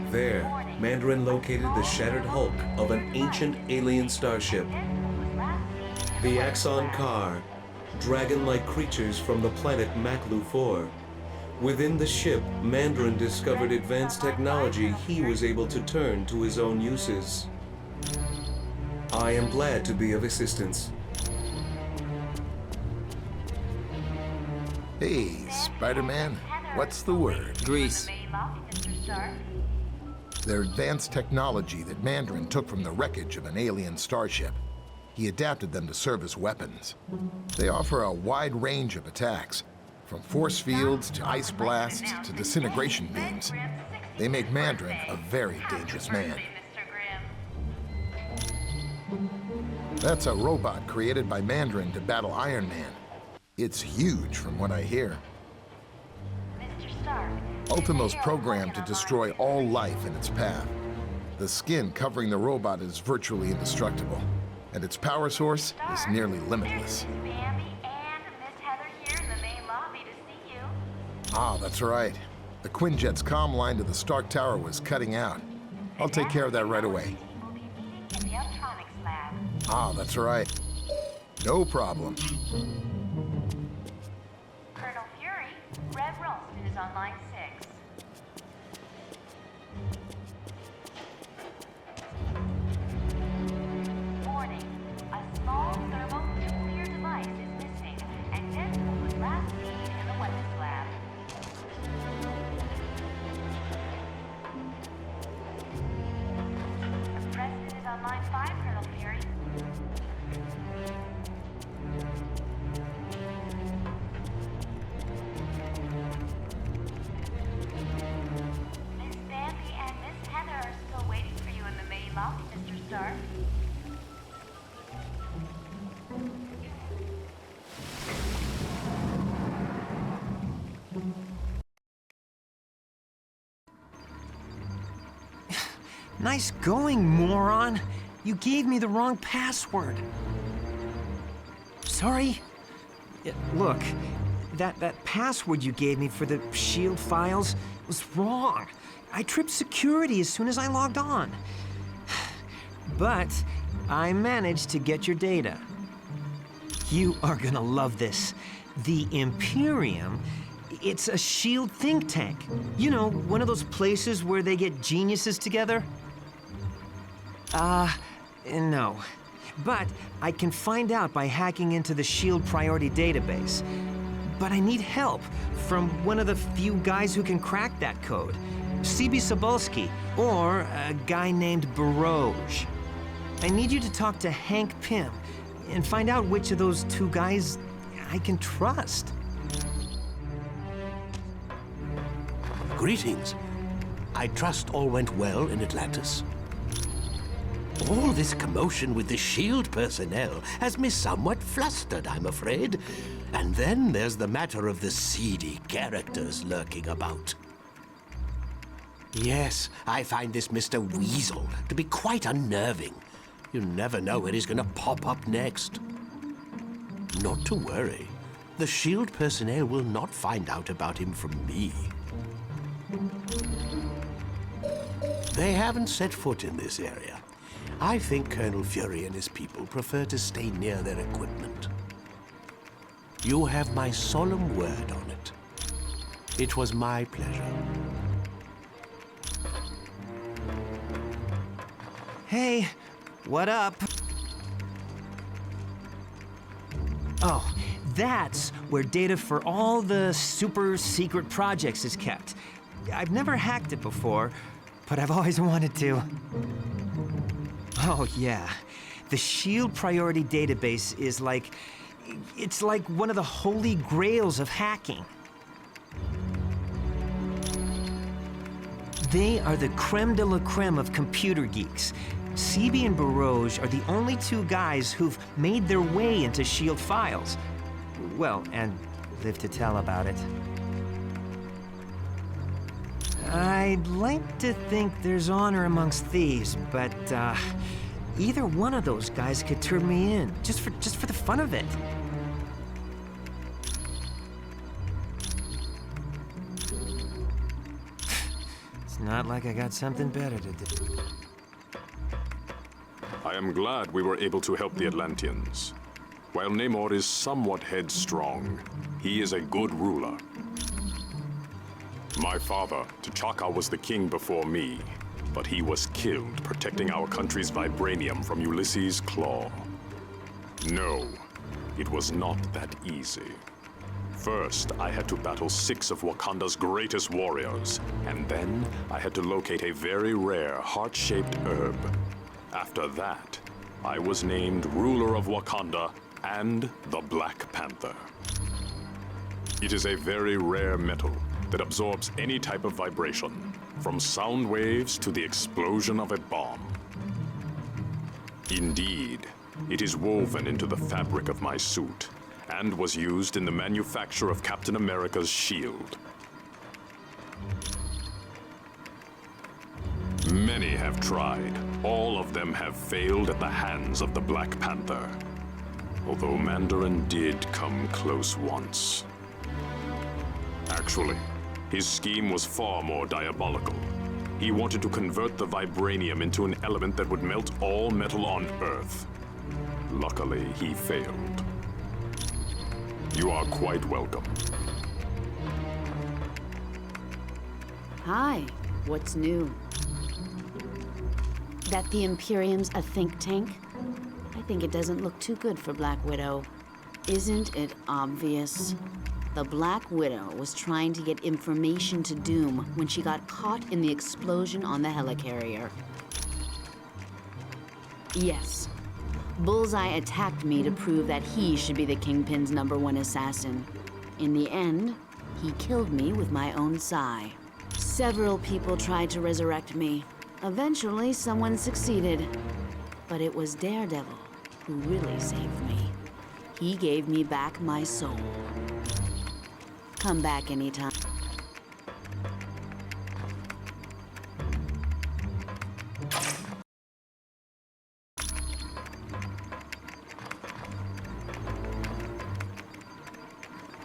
Speaker 16: There, Mandarin located the shattered hulk of an ancient alien starship. The Axankar, dragon-like creatures from the planet Maklu 4, Within the ship, Mandarin discovered advanced technology he was able to turn to his own uses. I am glad to be of assistance.
Speaker 17: Hey, Spider-Man, what's the word?
Speaker 5: Grease.
Speaker 17: They're advanced technology that Mandarin took from the wreckage of an alien starship. He adapted them to serve as weapons. They offer a wide range of attacks, from force fields to ice blasts to disintegration beams. They make Mandarin a very dangerous man. That's a robot created by Mandarin to battle Iron Man. It's huge from what I hear. Ultimo's programmed to destroy all life in its path. The skin covering the robot is virtually indestructible, and its power source is nearly limitless. Ah, that's right. The Quinjet's comm line to the Stark Tower was cutting out. I'll take care of that right away. Ah, that's right. No problem.
Speaker 13: Colonel Fury, Red Ralston is on line 6. Warning, a small thermonuclear device is missing and Denzel was last seen in the weapons lab. The President is on line 5, Colonel Fury. Miss Bambi and Miss Heather are still waiting for you in the main lobby, Mr. Stark.
Speaker 21: Nice going, moron. You gave me the wrong password. Sorry? Look, that password you gave me for the SHIELD files was wrong. I tripped security as soon as I logged on. But I managed to get your data. You are gonna love this. The Imperium, it's a SHIELD think tank. You know, one of those places where they get geniuses together? No. But I can find out by hacking into the SHIELD priority database. But I need help from one of the few guys who can crack that code. CB Sobolski, or a guy named Baroj. I need you to talk to Hank Pym and find out which of those two guys I can trust.
Speaker 10: Greetings. I trust all went well in Atlantis. All this commotion with the SHIELD personnel has me somewhat flustered, I'm afraid. And then there's the matter of the seedy characters lurking about. Yes, I find this Mr. Weasel to be quite unnerving. You never know where he's gonna pop up next. Not to worry. The SHIELD personnel will not find out about him from me. They haven't set foot in this area. I think Colonel Fury and his people prefer to stay near their equipment. You have my solemn word on it. It was my pleasure.
Speaker 21: Hey, what up? Oh, that's where data for all the super secret projects is kept. I've never hacked it before, but I've always wanted to. Oh, yeah. The SHIELD priority database is like... it's like one of the holy grails of hacking. They are the creme de la creme of computer geeks. CB and Baroj are the only two guys who've made their way into SHIELD files. Well, and live to tell about it. I'd like to think there's honor amongst thieves, but either one of those guys could turn me in, just for the fun of it. It's not like I got something better to do.
Speaker 6: I am glad we were able to help the Atlanteans. While Namor is somewhat headstrong, he is a good ruler.
Speaker 3: My father, T'Chaka, was the king before me, but he was killed protecting our country's vibranium from Ulysses' claw. No, it was not that easy. First, I had to battle 6 of Wakanda's greatest warriors, and then I had to locate a very rare heart-shaped herb. After that, I was named ruler of Wakanda and the Black Panther. It is a very rare metal that absorbs any type of vibration, from sound waves to the explosion of a bomb. Indeed, it is woven into the fabric of my suit, and was used in the manufacture of Captain America's shield. Many have tried. All of them have failed at the hands of the Black Panther. Although Mandarin did come close once. Actually, his scheme was far more diabolical. He wanted to convert the vibranium into an element that would melt all metal on Earth. Luckily, he failed. You are quite welcome.
Speaker 23: Hi, what's new? That the Imperium's a think tank? I think it doesn't look too good for Black Widow. Isn't it obvious? The Black Widow was trying to get information to Doom when she got caught in the explosion on the helicarrier. Yes, Bullseye attacked me to prove that he should be the Kingpin's #1 assassin. In the end, he killed me with my own sai. Several people tried to resurrect me. Eventually, someone succeeded. But it was Daredevil who really saved me. He gave me back my soul. Come back anytime.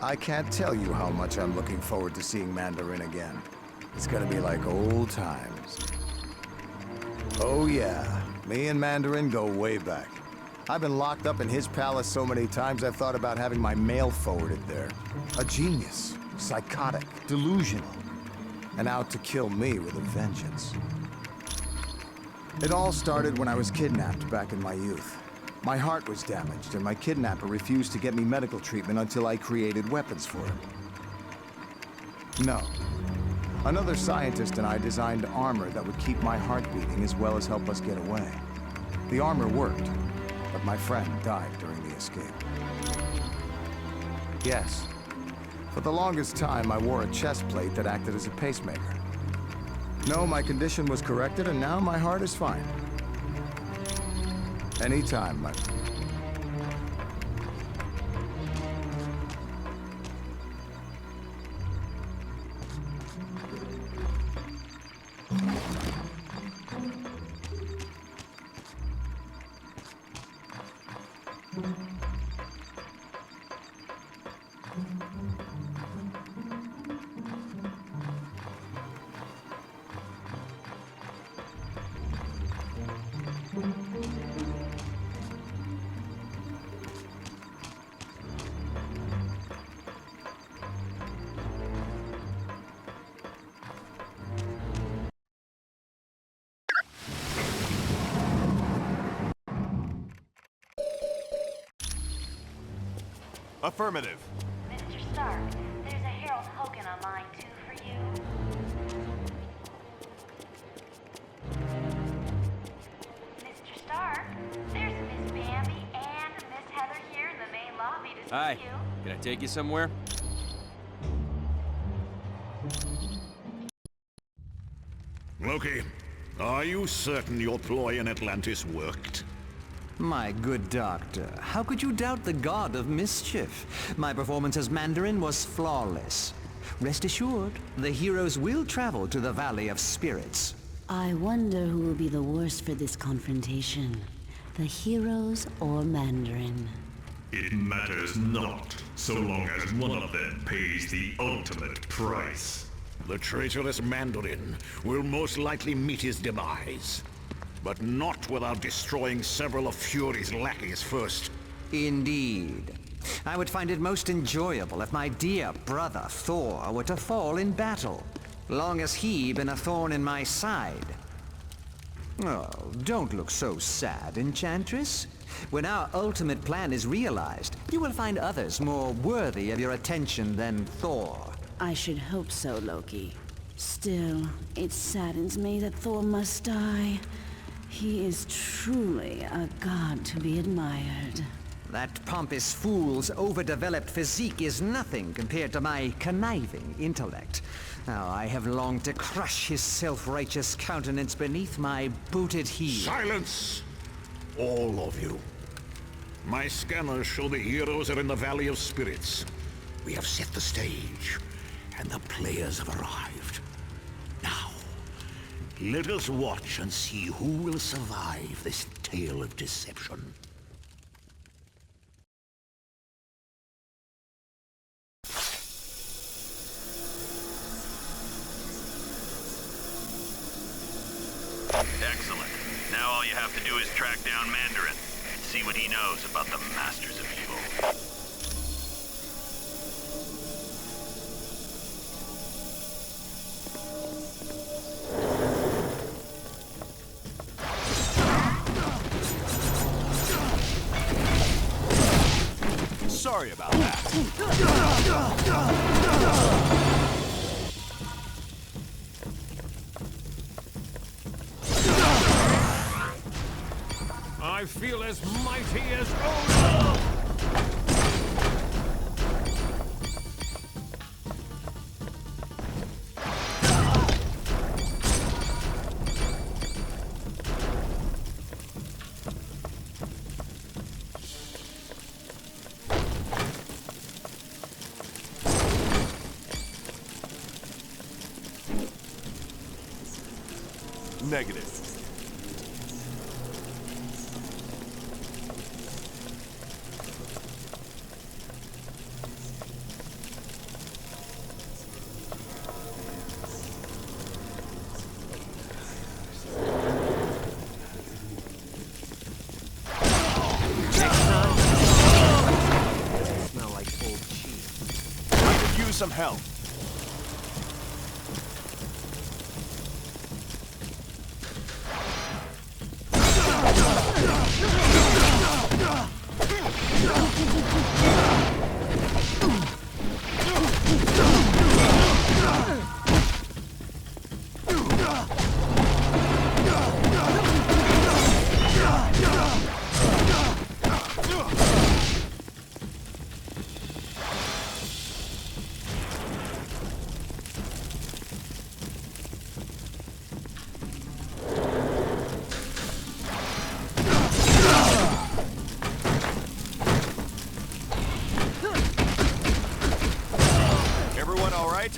Speaker 9: I can't tell you how much I'm looking forward to seeing Mandarin again. It's gonna be like old times. Oh yeah, me and Mandarin go way back. I've been locked up in his palace so many times I've thought about having my mail forwarded there. A genius, psychotic, delusional, and out to kill me with a vengeance. It all started when I was kidnapped back in my youth. My heart was damaged, and my kidnapper refused to get me medical treatment until I created weapons for him. No. Another scientist and I designed armor that would keep my heart beating as well as help us get away. The armor worked, but my friend died during the escape. Yes. For the longest time, I wore a chest plate that acted as a pacemaker. No, my condition was corrected, and now my heart is fine. Anytime, my...
Speaker 4: Affirmative.
Speaker 13: Mr. Stark, there's a Harold Hogan on line 2 for you. Mr. Stark, there's Miss Bambi and Miss Heather here in the main lobby to see
Speaker 5: Hi.
Speaker 13: you.
Speaker 5: Can I take you somewhere?
Speaker 22: Loki, are you certain your ploy in Atlantis worked?
Speaker 24: My good doctor, how could you doubt the god of mischief? My performance as Mandarin was flawless. Rest assured, the heroes will travel to the Valley of Spirits.
Speaker 23: I wonder who will be the worst for this confrontation. The heroes or Mandarin?
Speaker 25: It matters not, so long as one of them pays the ultimate price.
Speaker 22: The traitorous Mandarin will most likely meet his demise. But not without destroying several of Fury's lackeys first.
Speaker 24: Indeed. I would find it most enjoyable if my dear brother Thor were to fall in battle. Long as he been a thorn in my side. Oh, don't look so sad, Enchantress. When our ultimate plan is realized, you will find others more worthy of your attention than Thor.
Speaker 1: I should hope so, Loki. Still, it saddens me that Thor must die. He is truly a god to be admired.
Speaker 24: That pompous fool's overdeveloped physique is nothing compared to my conniving intellect. Now, I have longed to crush his self-righteous countenance beneath my booted heel.
Speaker 22: Silence! All of you. My scanners show the heroes are in the Valley of Spirits. We have set the stage, and the players have arrived. Now, let us watch and see who will survive this tale of deception.
Speaker 7: Excellent. Now all you have to do is track down Mandarin and see what he knows about the Masters of Evil.
Speaker 4: Sorry about that.
Speaker 6: I feel as mighty as Odin!
Speaker 4: Negative.
Speaker 21: Smell like old cheese.
Speaker 4: I could use some help. Everyone all right?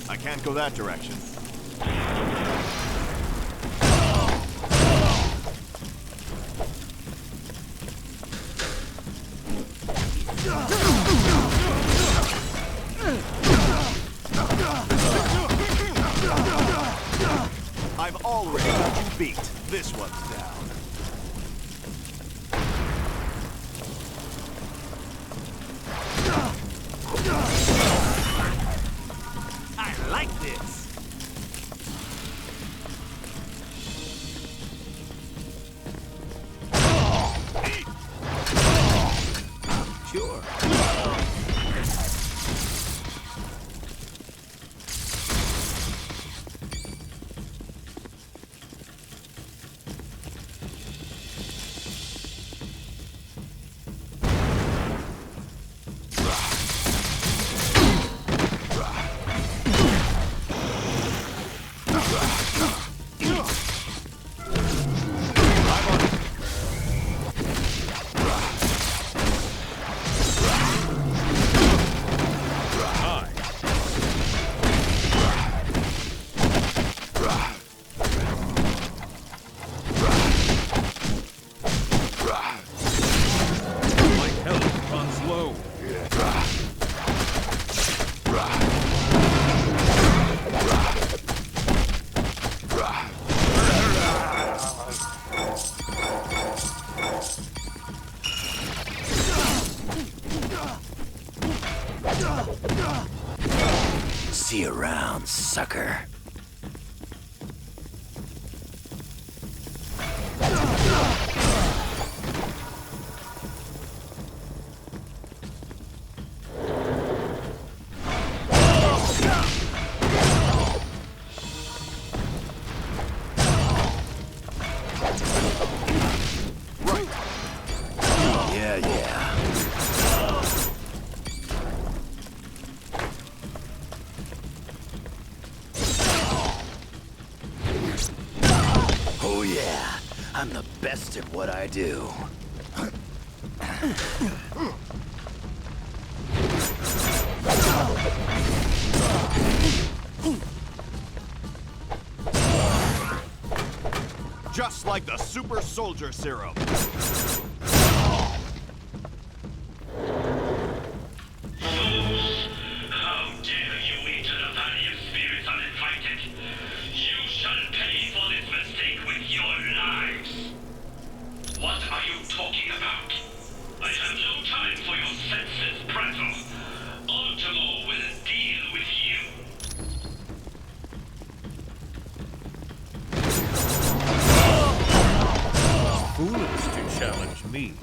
Speaker 4: I can't go that direction. I've already got you beat. This one's down. I like this. Sure.
Speaker 12: See you around, sucker. Oh yeah, I'm the best at what I do.
Speaker 4: Just like the super soldier serum.
Speaker 11: How dare you enter the Valley of Spirits uninvited? You shall pay for this mistake with your lives! What are you talking about? I have no time for your senseless prattle. Ultimo will deal with you.
Speaker 6: Foolish to challenge me.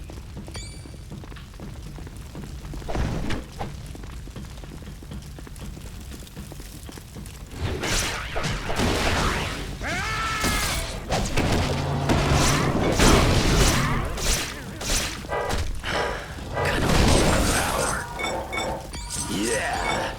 Speaker 12: Yeah!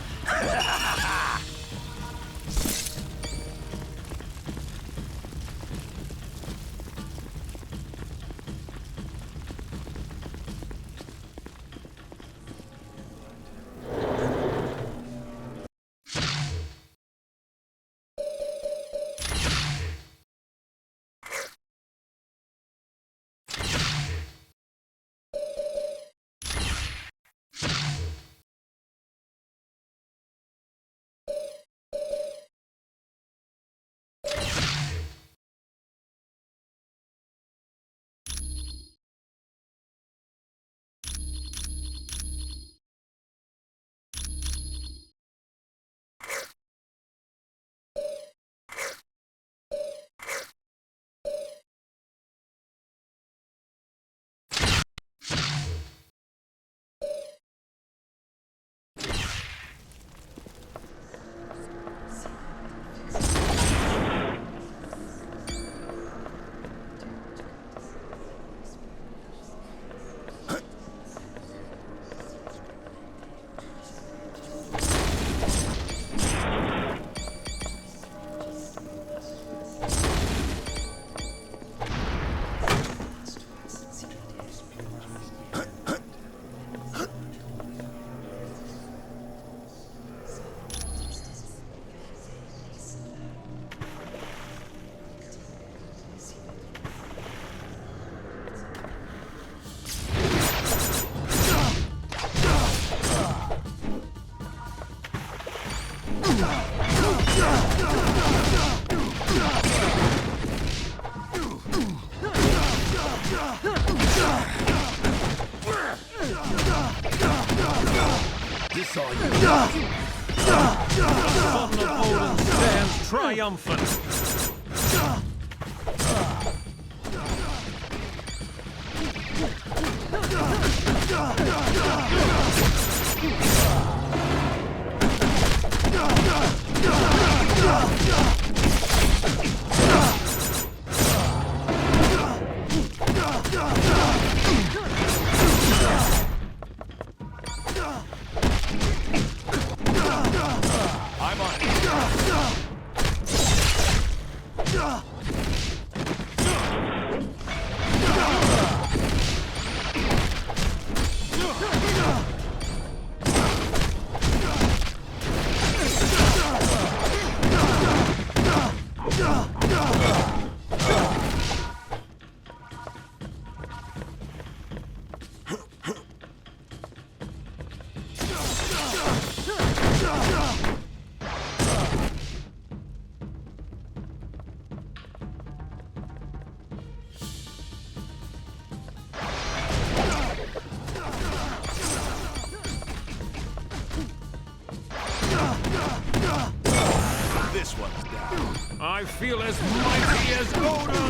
Speaker 6: This all you got. Son of Odin stands triumphant.
Speaker 11: I'm on it.
Speaker 6: I feel as mighty as Odin!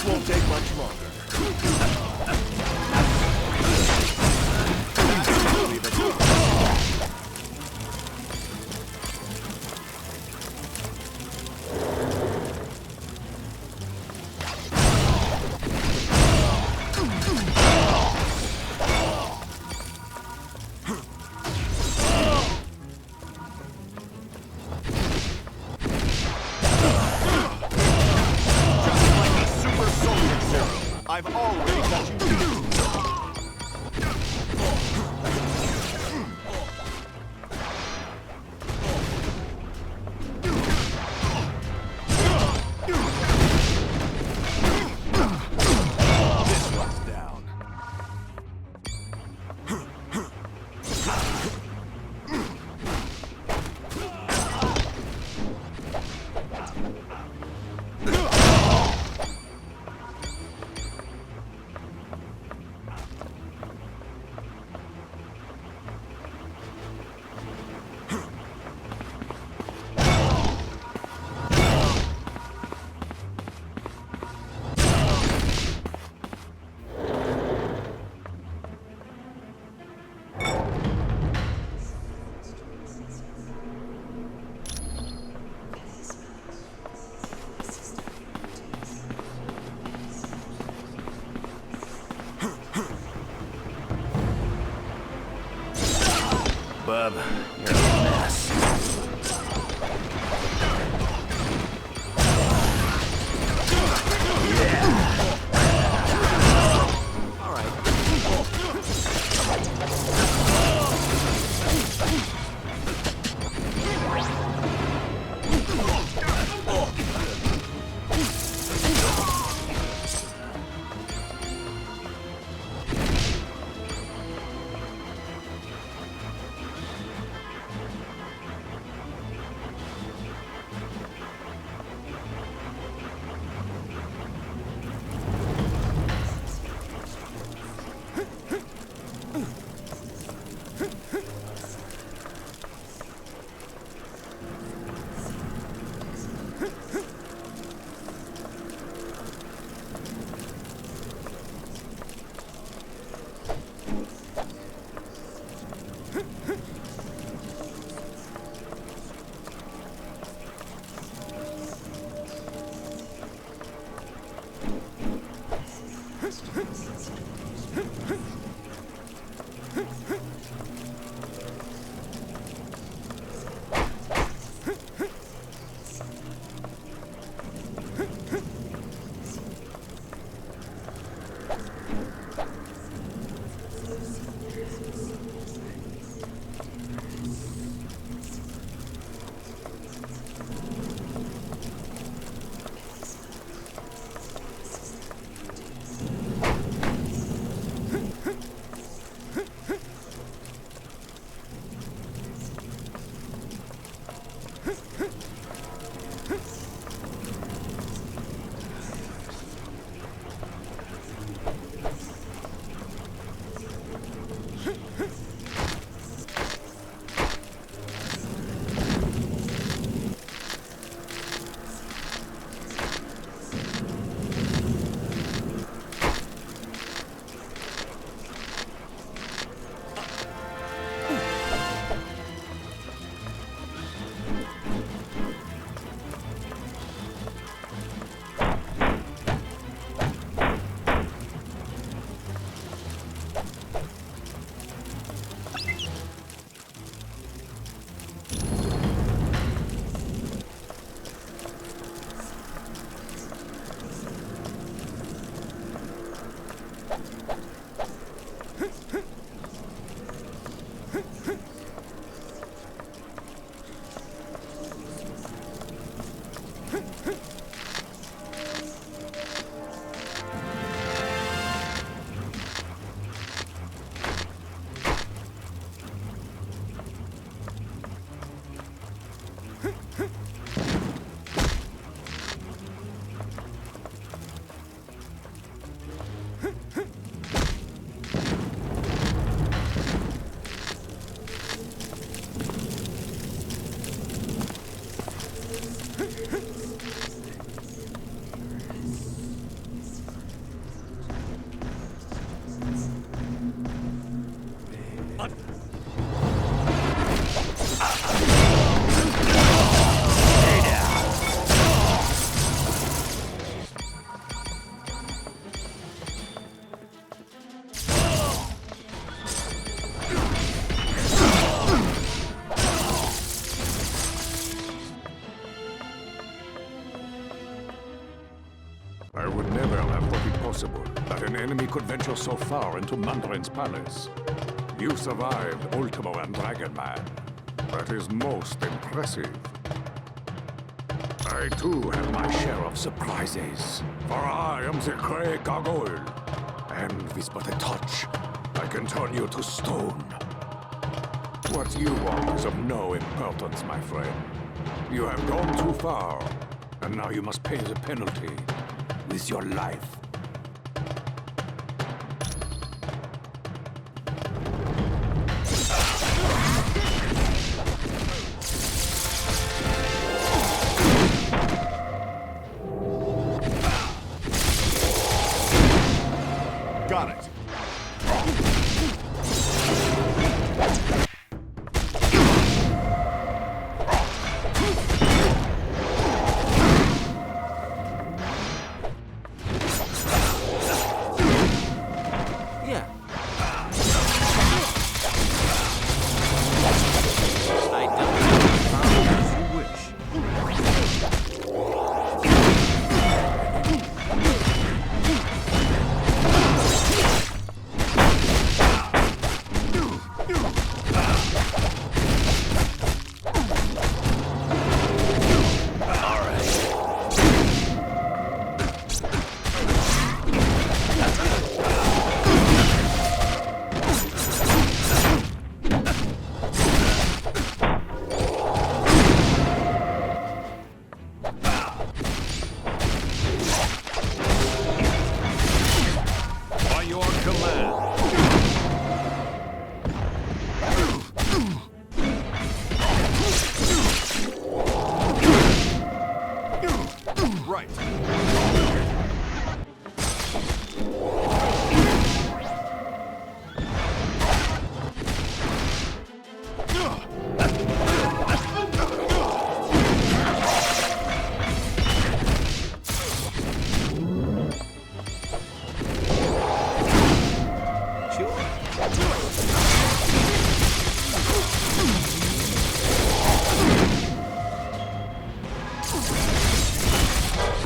Speaker 4: Won't take much longer. I've already got you. This one's down.
Speaker 12: Bub, you're a mess.
Speaker 8: never have thought it possible that an enemy could venture so far into Mandarin's palace. You survived Ultimo and Dragon Man. That is most impressive. I too have my share of surprises, for I am the Grey Gargoyle, and with but a touch, I can turn you to stone. What you want is of no importance, my friend. You have gone too far, and now you must pay the penalty with your life.
Speaker 4: Got it.
Speaker 19: Yeah. I don't as you wish.
Speaker 7: By your command.
Speaker 8: Right.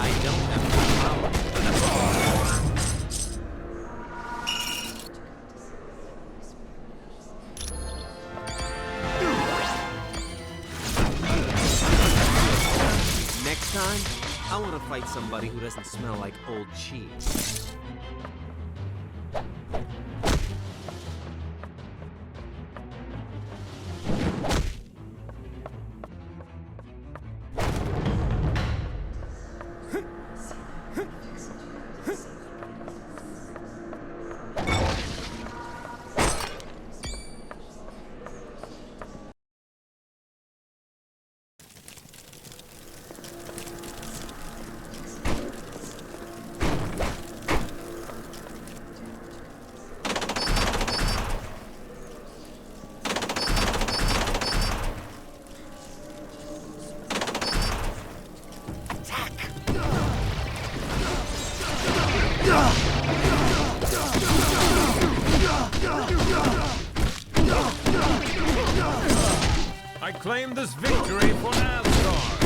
Speaker 19: I don't have the power. Next time, I want to fight somebody who doesn't smell like old cheese.
Speaker 6: I claim this victory for Asgard!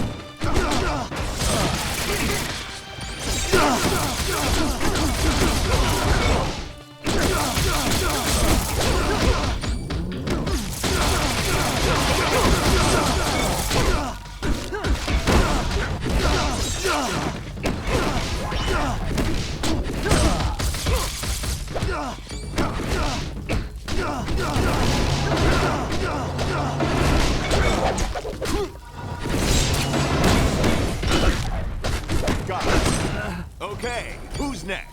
Speaker 4: Got it. Okay, who's next?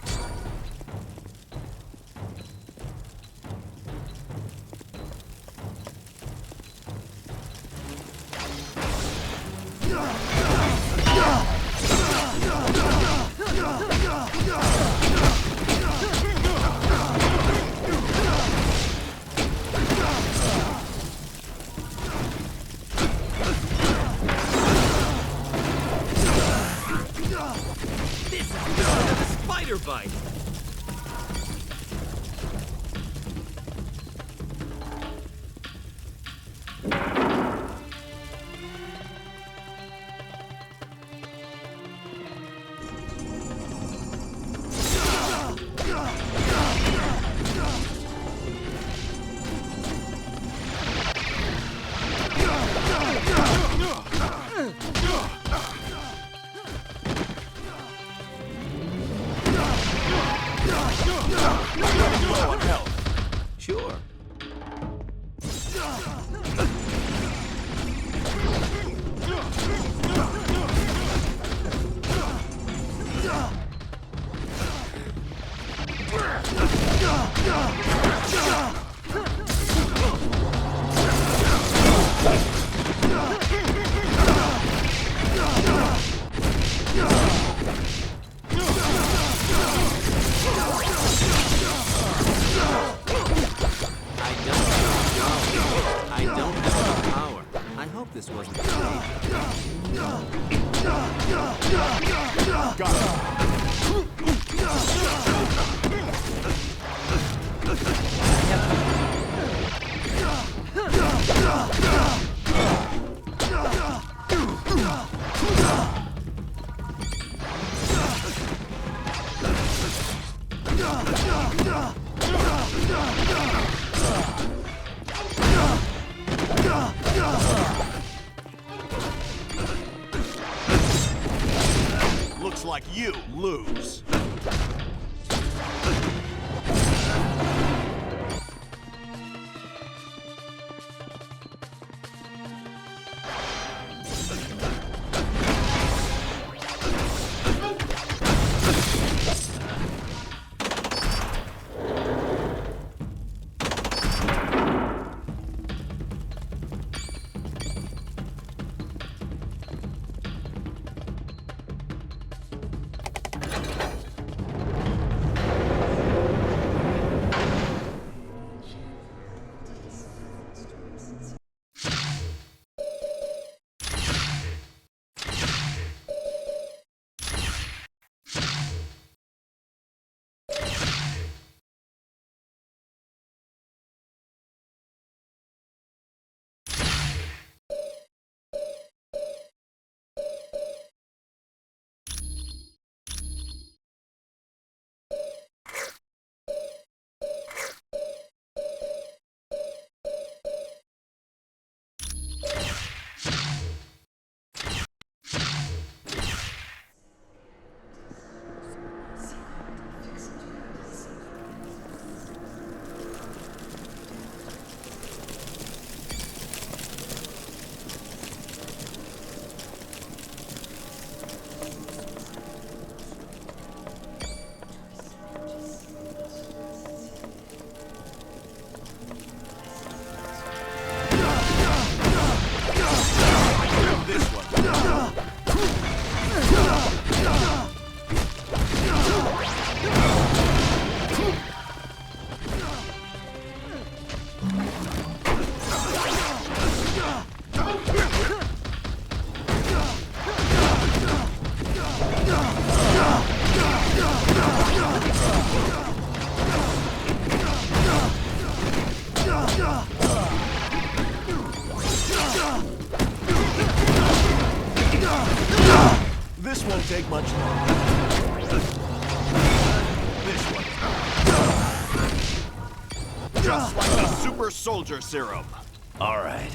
Speaker 19: Spider bite! Running low on health. Sure. I don't have the power. I hope this wasn't the
Speaker 4: Looks like you lose. This won't take much longer. This one. Just like the super soldier serum.
Speaker 12: All right.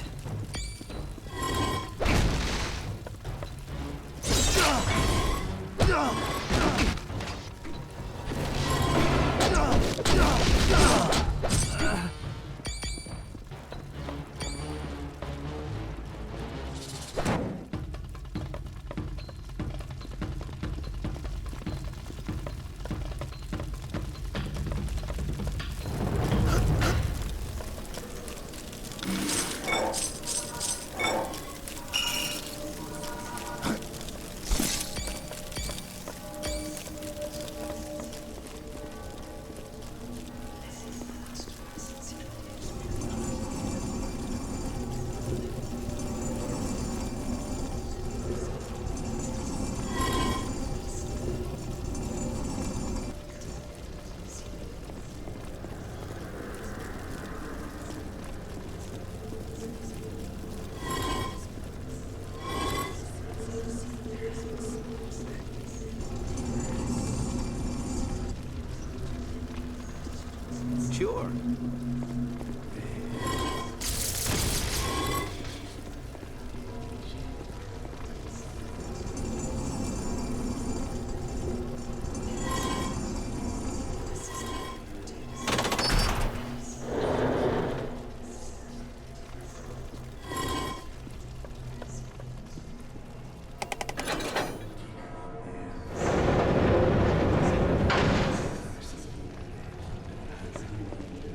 Speaker 19: Sure.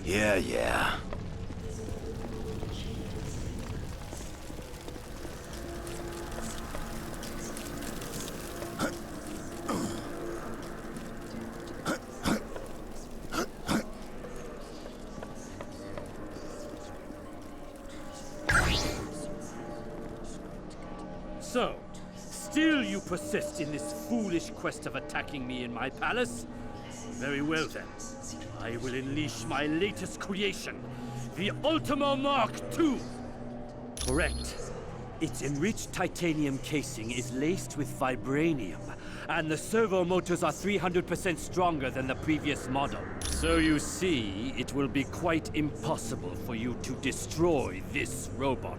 Speaker 12: Yeah.
Speaker 2: So, still you persist in this foolish quest of attacking me in my palace? Very well then. I will unleash my latest creation, the Ultima Mark II! Correct. Its enriched titanium casing is laced with vibranium, and the servo motors are 300% stronger than the previous model. So you see, it will be quite impossible for you to destroy this robot.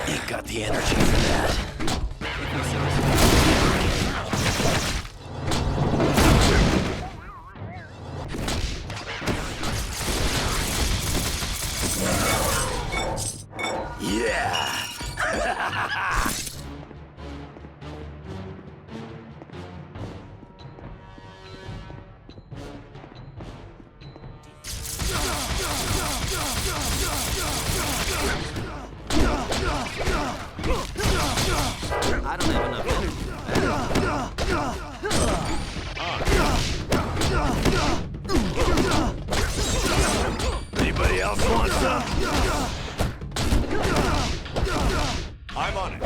Speaker 12: Ain't got the energy for that.
Speaker 19: I don't have enough energy.
Speaker 12: Anybody else want some?
Speaker 4: I'm on it.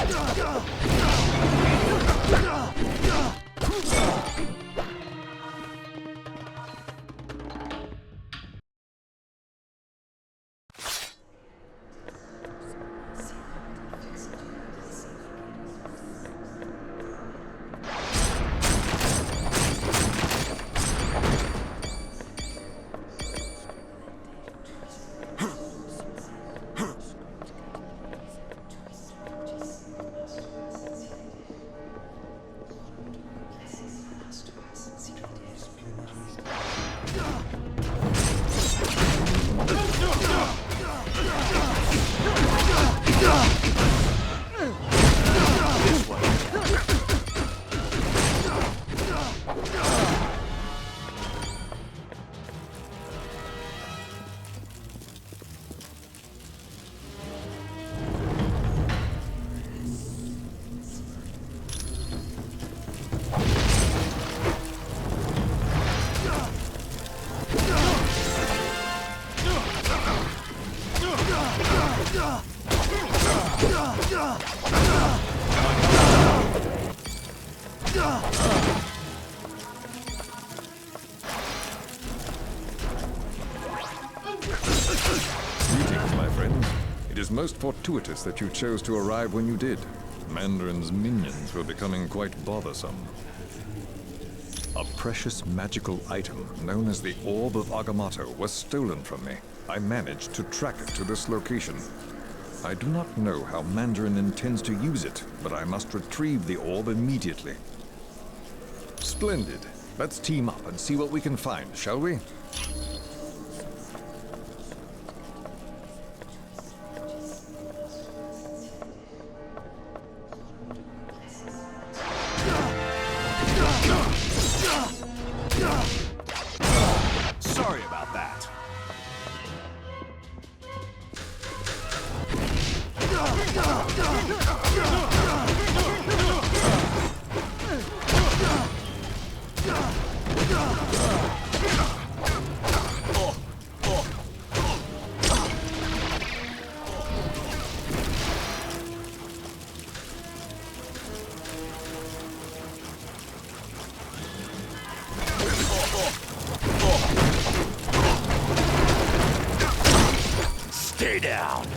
Speaker 14: Greetings, my friend. It is most fortuitous that you chose to arrive when you did. Mandarin's minions were becoming quite bothersome. A precious magical item known as the Orb of Agamotto was stolen from me. I managed to track it to this location. I do not know how Mandarin intends to use it, but I must retrieve the orb immediately. Splendid. Let's team up and see what we can find, shall we?
Speaker 4: Sorry about that.
Speaker 12: Stay down.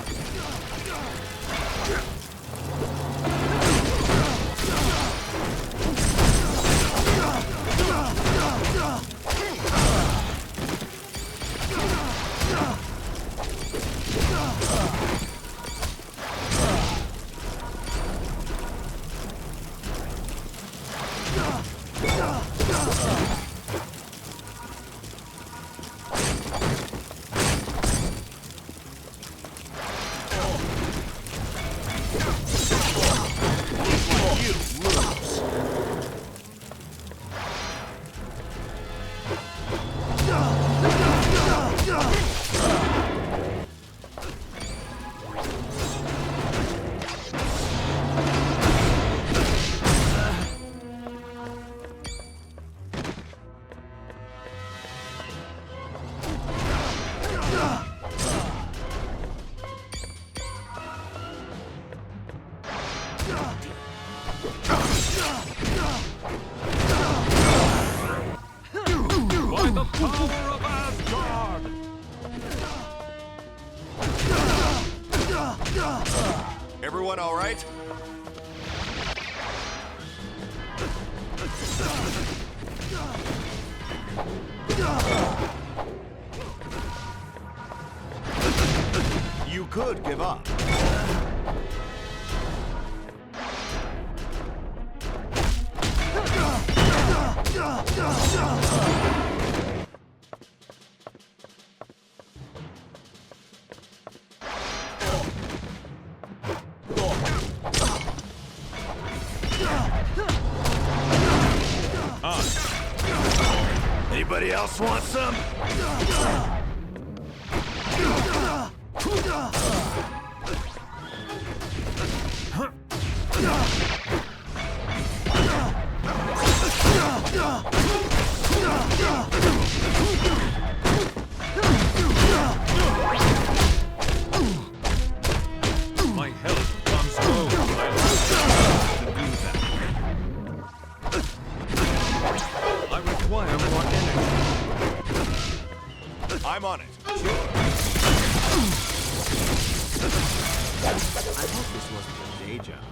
Speaker 4: Everyone all right? You could give up.
Speaker 10: Anybody else want some?
Speaker 6: My health comes low. I require more energy.
Speaker 4: I'm on it.
Speaker 19: I hope this wasn't a day job.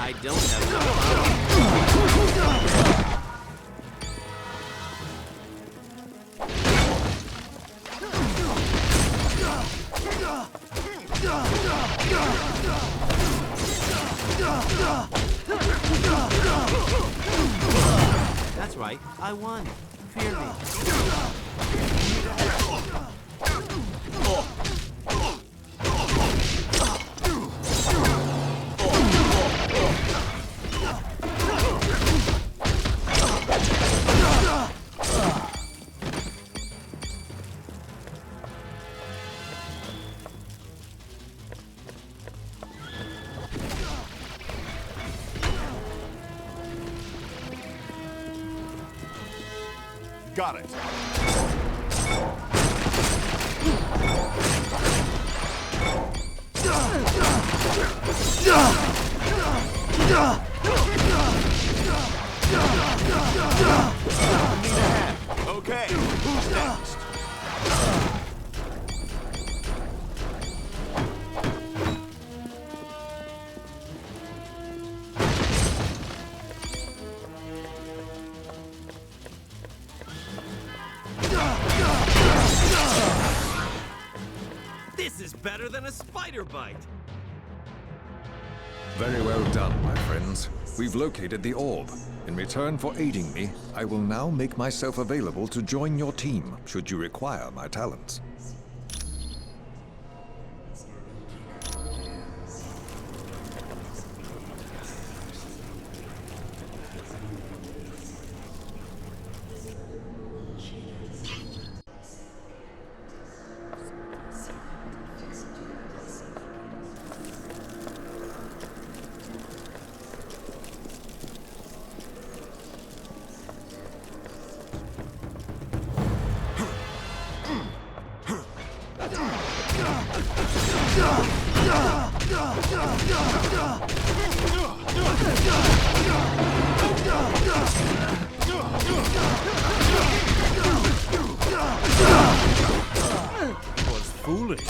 Speaker 19: I don't have That's right, I won. Fear me.
Speaker 4: Got it. Okay, who's next?
Speaker 19: This is better than a spider bite.
Speaker 14: Very well done, my friends. We've located the orb. In return for aiding me, I will now make myself available to join your team, should you require my talents.
Speaker 2: Was foolish.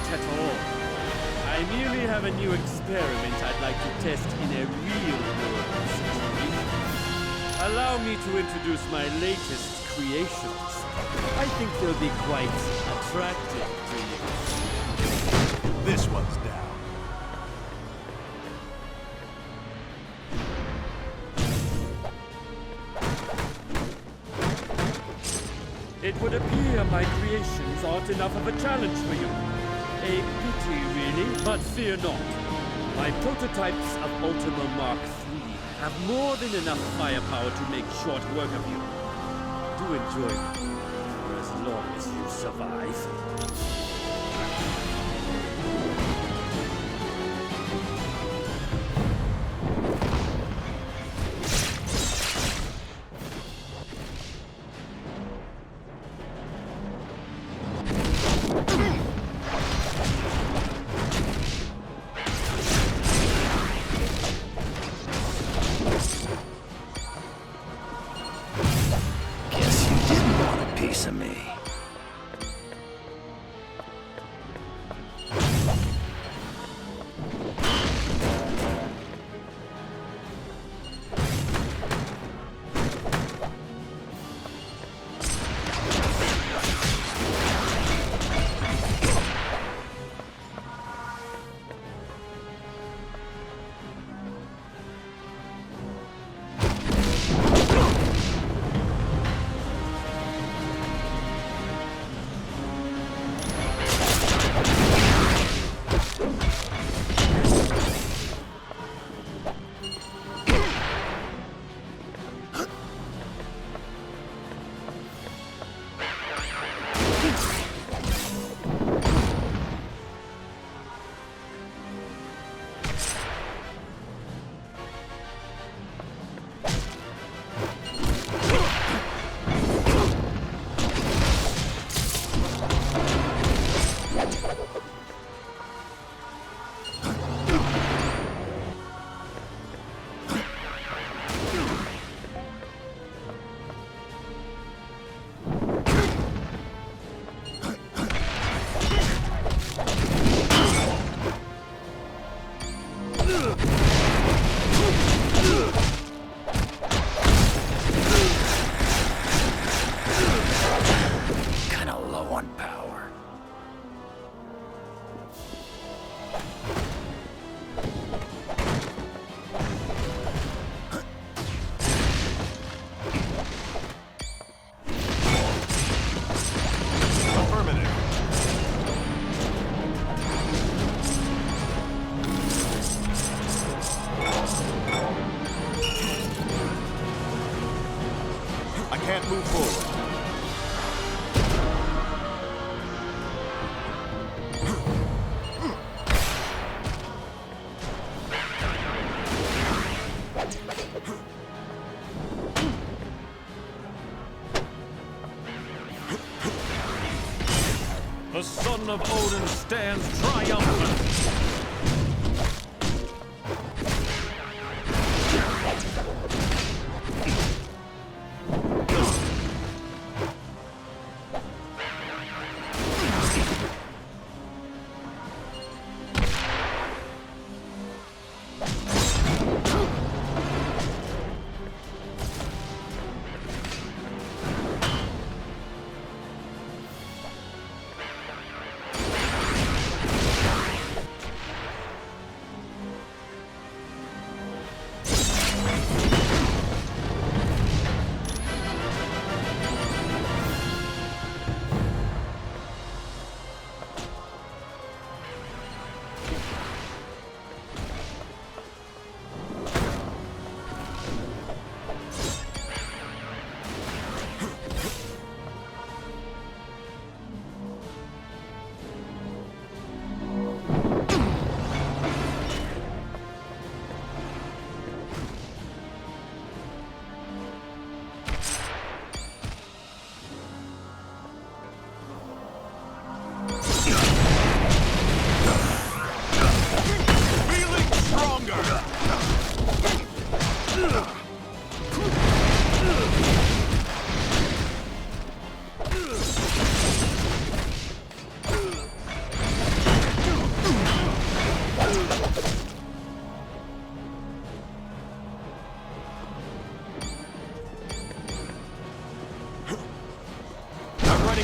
Speaker 2: Not at all. I merely have a new experiment I'd like to test in a real-world situation. Allow me to introduce my latest creations. I think they'll be quite attractive to you.
Speaker 4: This one's down.
Speaker 2: It would appear my creations aren't enough of a challenge for you. A pity, really, but fear not. My prototypes of Ultima Mark III have more than enough firepower to make short work of you. Do enjoy them, for as long as you survive.
Speaker 12: Of me.
Speaker 4: Move forward.
Speaker 6: The son of Odin stands triumphant!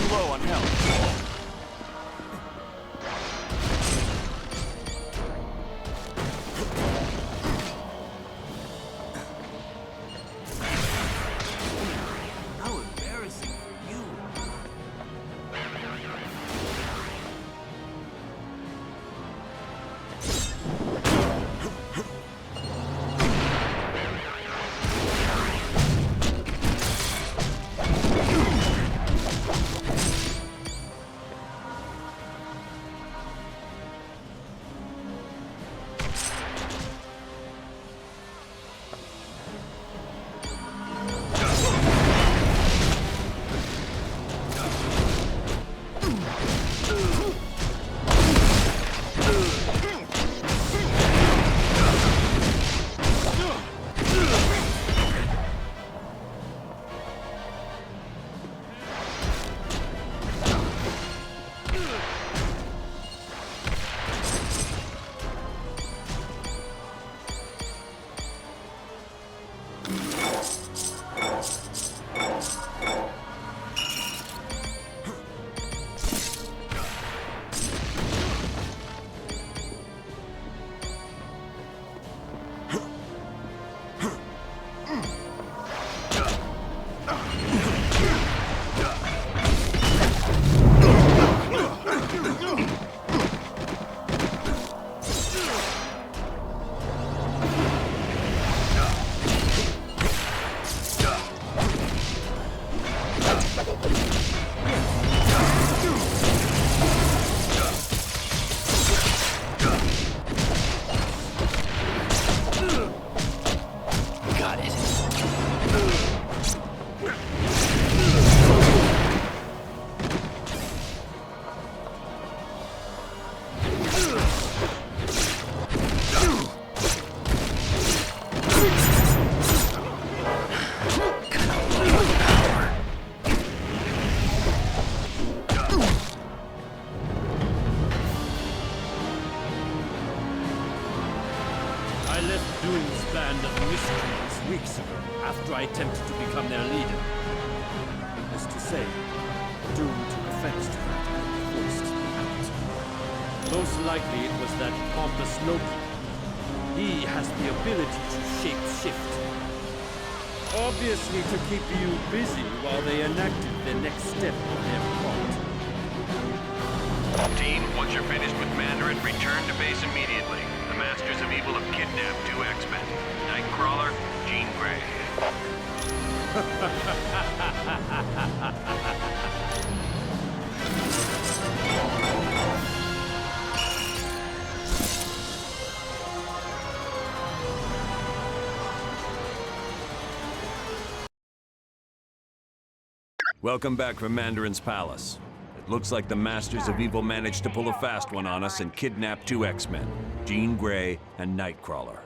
Speaker 15: running low on health.
Speaker 19: How embarrassing for you.
Speaker 2: I left Doom's band of miscreants weeks ago, after I attempted to become their leader. Needless to say, Doom took offense to that and forced me out. Most likely it was that pompous Loki. He has the ability to shape-shift. Obviously to keep you busy while they enacted the next step of their plot.
Speaker 7: Team, once you're finished with Mandarin, return to base immediately. The Masters of Evil have kidnapped 2 X-Men. Nightcrawler, Jean Grey. Welcome back from Mandarin's palace. It looks like the Masters of Evil managed to pull a fast one on us and kidnap 2 X-Men, Jean Grey and Nightcrawler.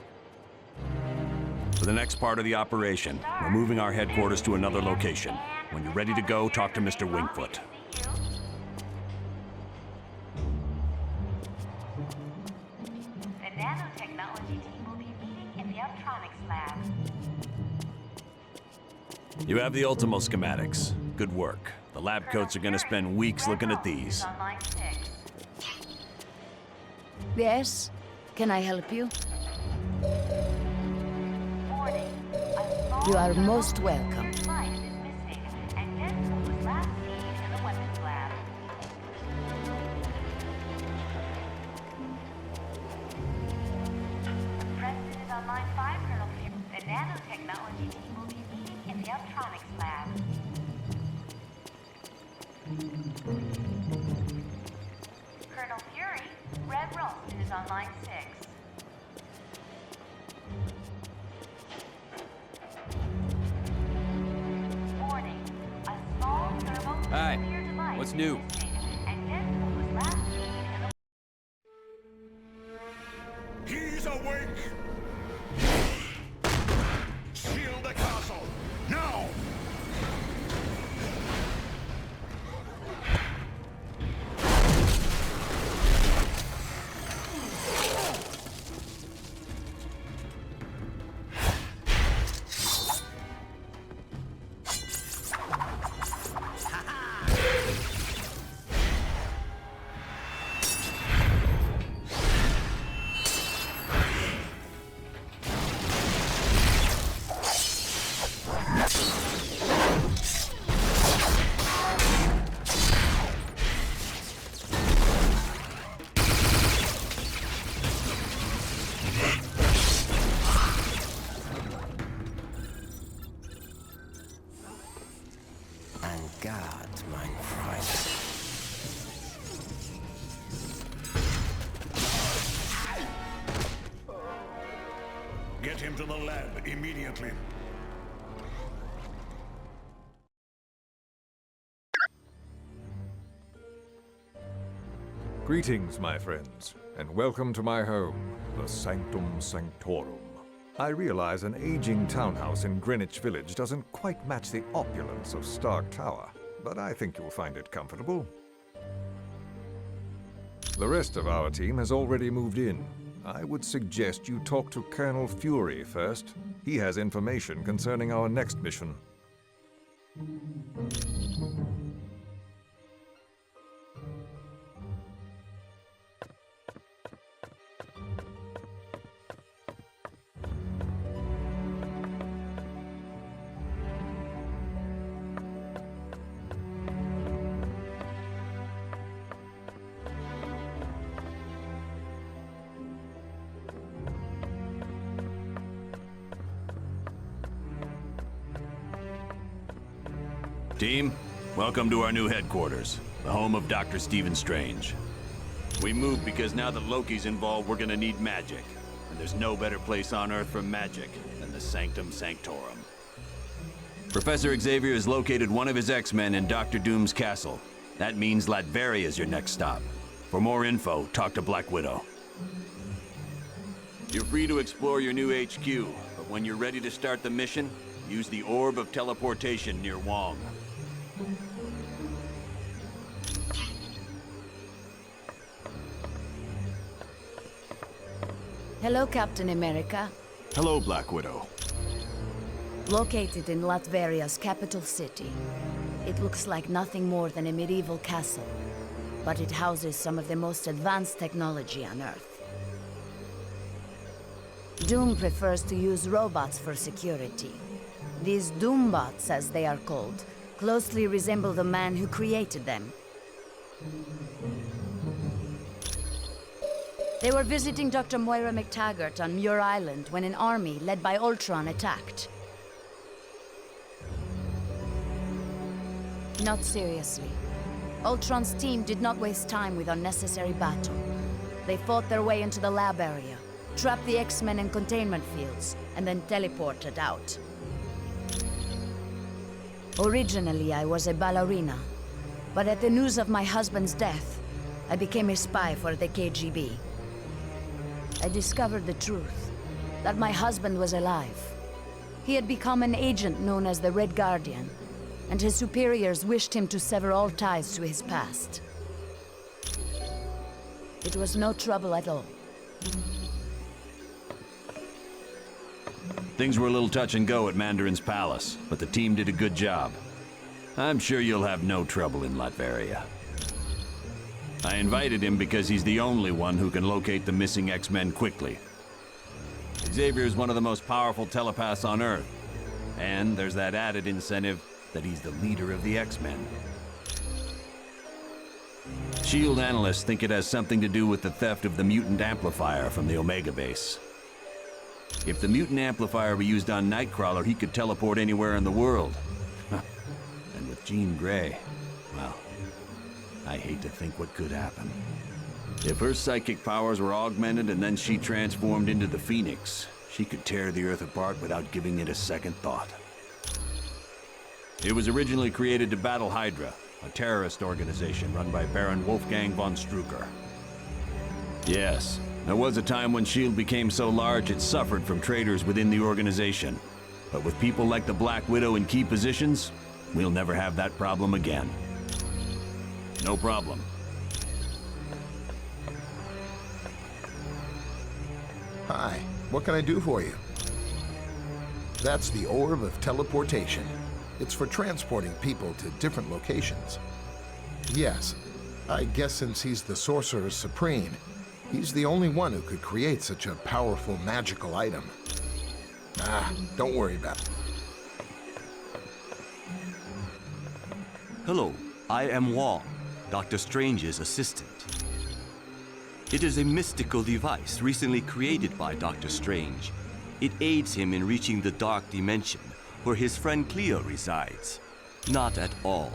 Speaker 7: For the next part of the operation, we're moving our headquarters to another location. When you're ready to go, talk to Mr. Wingfoot.
Speaker 13: The nanotechnology team will be meeting in the electronics lab.
Speaker 7: You have the Ultimo schematics. Good work. The lab coats are going to spend weeks looking at these.
Speaker 23: Yes? Can I help you? You are most welcome.
Speaker 13: Preston is on line 5, Colonel Fury. The nanotechnology team will be meeting in the electronics lab. Colonel Fury, Red Ralston is on line 6. Warning, a small thermonuclear device
Speaker 5: What's new?
Speaker 13: is missing, and Deadpool was last seen in the...
Speaker 10: He's awake! Shield the castle, now!
Speaker 12: Mein Preis.
Speaker 22: Get him to the lab immediately.
Speaker 14: Greetings, my friends, and welcome to my home, the Sanctum Sanctorum. I realize an aging townhouse in Greenwich Village doesn't quite match the opulence of Stark Tower, but I think you'll find it comfortable. The rest of our team has already moved in. I would suggest you talk to Colonel Fury first. He has information concerning our next mission.
Speaker 7: Team, welcome to our new headquarters, the home of Dr. Stephen Strange. We moved because now that Loki's involved, we're gonna need magic. And there's no better place on Earth for magic than the Sanctum Sanctorum. Professor Xavier has located one of his X-Men in Dr. Doom's castle. That means Latveria is your next stop. For more info, talk to Black Widow. You're free to explore your new HQ, but when you're ready to start the mission, use the Orb of Teleportation near Wong.
Speaker 23: Hello, Captain America.
Speaker 7: Hello, Black Widow.
Speaker 23: Located in Latveria's capital city, it looks like nothing more than a medieval castle, but it houses some of the most advanced technology on Earth. Doom prefers to use robots for security. These Doombots, as they are called, closely resemble the man who created them. They were visiting Dr. Moira McTaggart on Muir Island when an army led by Ultron attacked. Not seriously. Ultron's team did not waste time with unnecessary battle. They fought their way into the lab area, trapped the X-Men in containment fields, and then teleported out. Originally, I was a ballerina, but at the news of my husband's death, I became a spy for the KGB. I discovered the truth, that my husband was alive. He had become an agent known as the Red Guardian, and his superiors wished him to sever all ties to his past. It was no trouble at all.
Speaker 7: Things were a little touch and go at Mandarin's palace, but the team did a good job. I'm sure you'll have no trouble in Latveria. I invited him because he's the only one who can locate the missing X-Men quickly. Xavier is one of the most powerful telepaths on Earth, and there's that added incentive that he's the leader of the X-Men. S.H.I.E.L.D. analysts think it has something to do with the theft of the mutant amplifier from the Omega base. If the mutant amplifier were used on Nightcrawler, he could teleport anywhere in the world. And with Jean Grey, well, I hate to think what could happen. If her psychic powers were augmented and then she transformed into the Phoenix, she could tear the Earth apart without giving it a second thought. It was originally created to battle Hydra, a terrorist organization run by Baron Wolfgang von Strucker. Yes, there was a time when S.H.I.E.L.D. became so large it suffered from traitors within the organization. But with people like the Black Widow in key positions, we'll never have that problem again. No problem.
Speaker 15: Hi, what can I do for you? That's the Orb of Teleportation. It's for transporting people to different locations. Yes, I guess since he's the Sorcerer Supreme, he's the only one who could create such a powerful magical item. Don't worry about it.
Speaker 16: Hello, I am Wong, Dr. Strange's assistant. It is a mystical device recently created by Dr. Strange. It aids him in reaching the dark dimension where his friend Cleo resides. Not at all.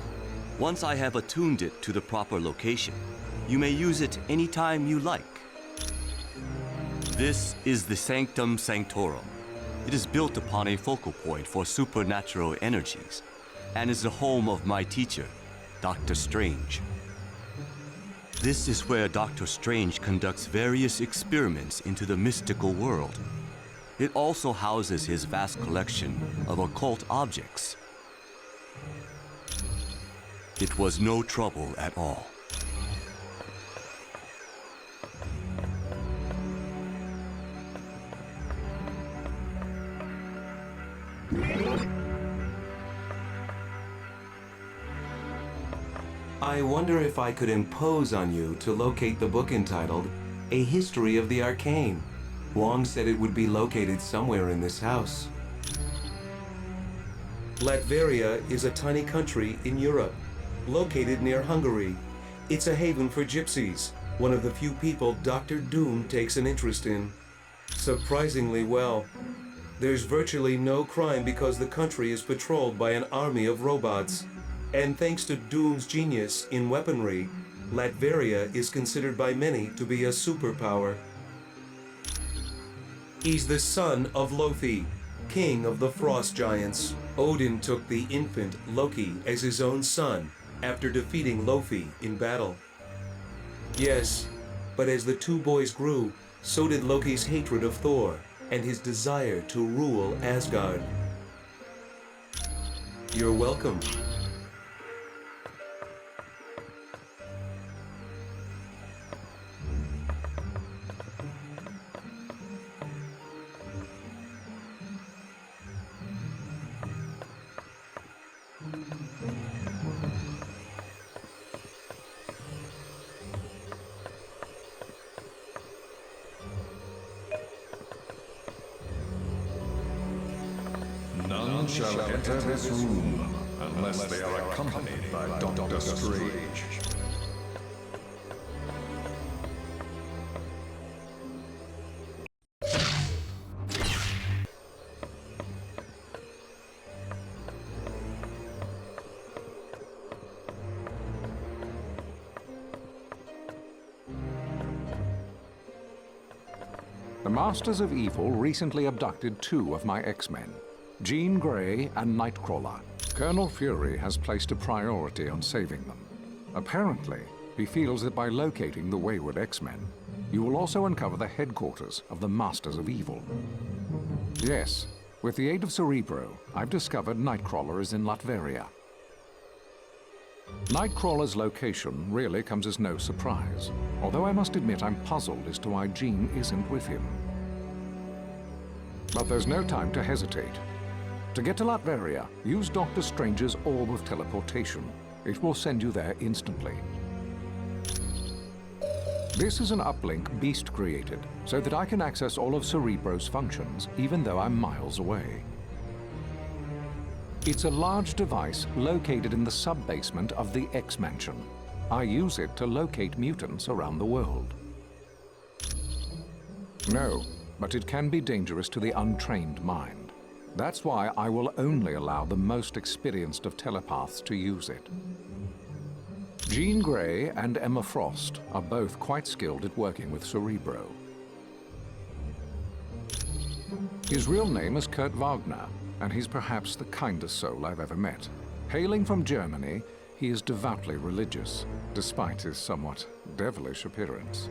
Speaker 16: Once I have attuned it to the proper location, you may use it anytime you like. This is the Sanctum Sanctorum. It is built upon a focal point for supernatural energies, and is the home of my teacher, Dr. Strange. This is where Dr. Strange conducts various experiments into the mystical world. It also houses his vast collection of occult objects. It was no trouble at all.
Speaker 3: I wonder if I could impose on you to locate the book entitled A History of the Arcane. Wong said it would be located somewhere in this house. Latveria is a tiny country in Europe, located near Hungary. It's a haven for gypsies, one of the few people Dr. Doom takes an interest in. Surprisingly well. There's virtually no crime because the country is patrolled by an army of robots. And thanks to Doom's genius in weaponry, Latveria is considered by many to be a superpower. He's the son of Loki, king of the frost giants. Odin took the infant Loki as his own son after defeating Loki in battle. Yes, but as the two boys grew, so did Loki's hatred of Thor and his desire to rule Asgard. You're welcome.
Speaker 14: None shall enter this room unless they are accompanied by Dr. Strange.
Speaker 9: The Masters of Evil recently abducted 2 of my X-Men, Jean Grey and Nightcrawler. Colonel Fury has placed a priority on saving them. Apparently, he feels that by locating the wayward X-Men, you will also uncover the headquarters of the Masters of Evil. Yes, with the aid of Cerebro, I've discovered Nightcrawler is in Latveria. Nightcrawler's location really comes as no surprise, although I must admit I'm puzzled as to why Jean isn't with him. But there's no time to hesitate. To get to Latveria, use Dr. Strange's Orb of Teleportation. It will send you there instantly. This is an uplink Beast created, so that I can access all of Cerebro's functions, even though I'm miles away. It's a large device located in the sub-basement of the X-Mansion. I use it to locate mutants around the world. No, but it can be dangerous to the untrained mind. That's why I will only allow the most experienced of telepaths to use it. Jean Grey and Emma Frost are both quite skilled at working with Cerebro. His real name is Kurt Wagner, and he's perhaps the kindest soul I've ever met. Hailing from Germany, he is devoutly religious, despite his somewhat devilish appearance.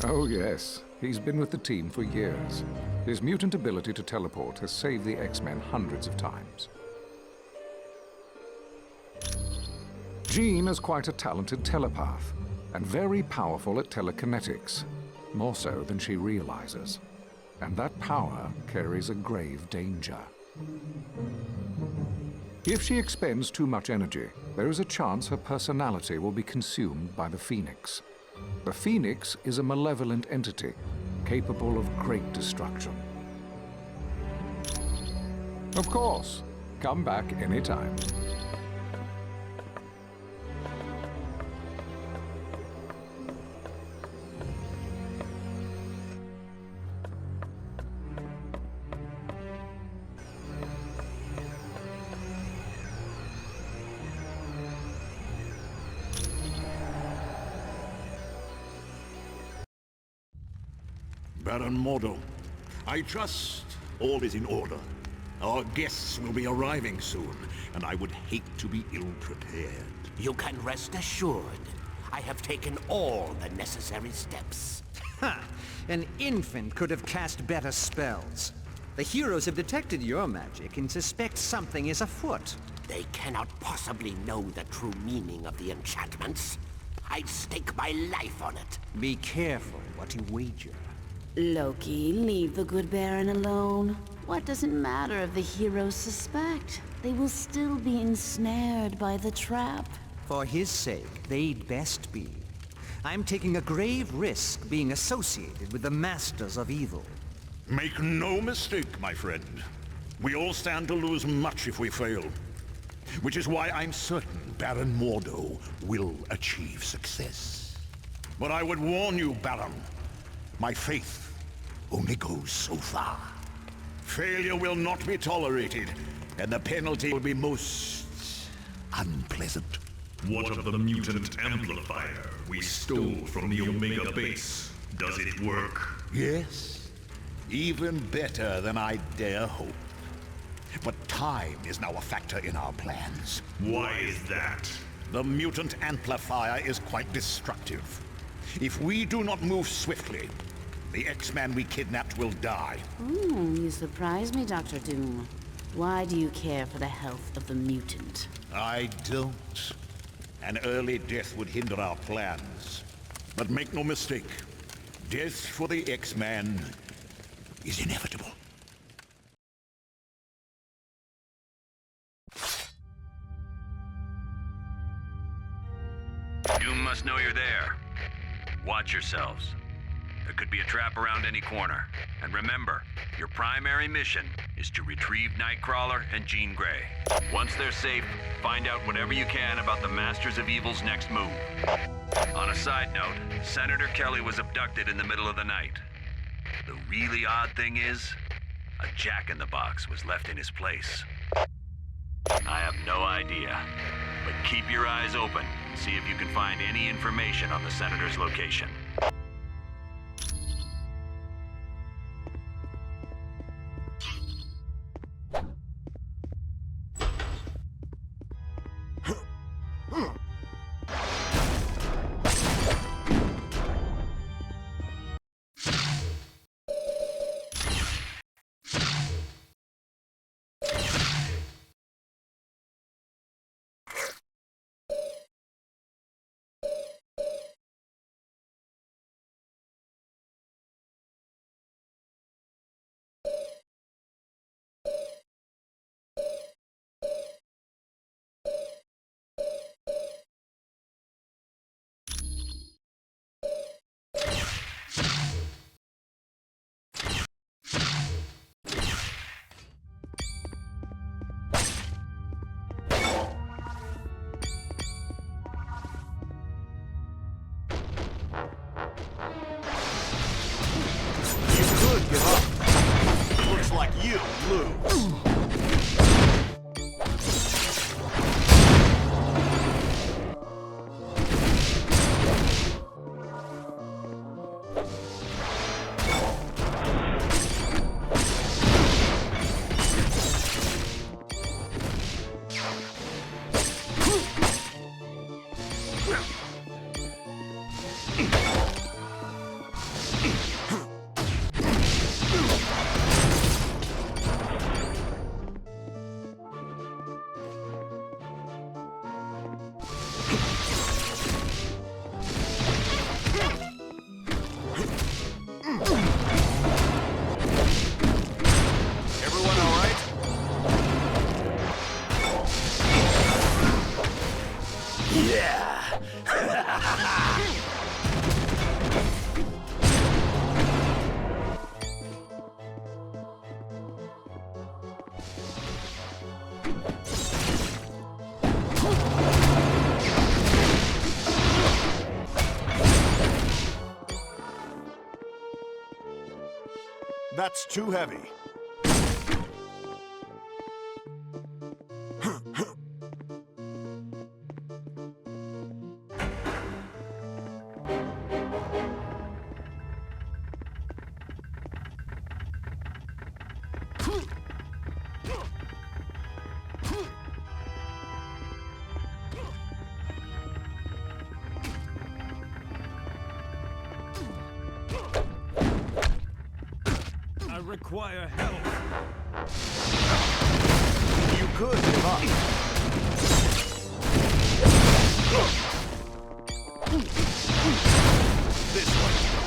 Speaker 9: Oh yes, he's been with the team for years. His mutant ability to teleport has saved the X-Men hundreds of times. Jean is quite a talented telepath, and very powerful at telekinetics, more so than she realizes. And that power carries a grave danger. If she expends too much energy, there is a chance her personality will be consumed by the Phoenix. The Phoenix is a malevolent entity, capable of great destruction. Of course, come back anytime.
Speaker 22: Baron Mordo. I trust all is in order. Our guests will be arriving soon, and I would hate to be ill-prepared.
Speaker 10: You can rest assured. I have taken all the necessary steps.
Speaker 24: Ha! An infant could have cast better spells. The heroes have detected your magic and suspect something is afoot.
Speaker 10: They cannot possibly know the true meaning of the enchantments. I'd stake my life on it.
Speaker 24: Be careful what you wager.
Speaker 23: Loki, leave the good Baron alone. What does it matter if the heroes suspect? They will still be ensnared by the trap.
Speaker 24: For his sake, they'd best be. I'm taking a grave risk being associated with the Masters of Evil.
Speaker 22: Make no mistake, my friend. We all stand to lose much if we fail. Which is why I'm certain Baron Mordo will achieve success. But I would warn you, Baron, my faith only goes so far. Failure will not be tolerated, and the penalty will be most unpleasant.
Speaker 1: What of the mutant amplifier we stole from the Omega base? Does it work?
Speaker 22: Yes, even better than I dare hope. But time is now a factor in our plans.
Speaker 1: Why is that?
Speaker 22: The mutant amplifier is quite destructive. If we do not move swiftly, the X-Man we kidnapped will die.
Speaker 23: You surprise me, Dr. Doom. Why do you care for the health of the mutant?
Speaker 22: I don't. An early death would hinder our plans. But make no mistake, death for the X-Man is inevitable.
Speaker 7: Doom must know you're there. Watch yourselves. There could be a trap around any corner. And remember, your primary mission is to retrieve Nightcrawler and Jean Grey. Once they're safe, find out whatever you can about the Masters of Evil's next move. On a side note, Senator Kelly was abducted in the middle of the night. The really odd thing is, a jack-in-the-box was left in his place. I have no idea, but keep your eyes open and see if you can find any information on the Senator's location.
Speaker 22: You lose.
Speaker 4: That's too heavy.
Speaker 2: require help.
Speaker 4: You could give up. This one's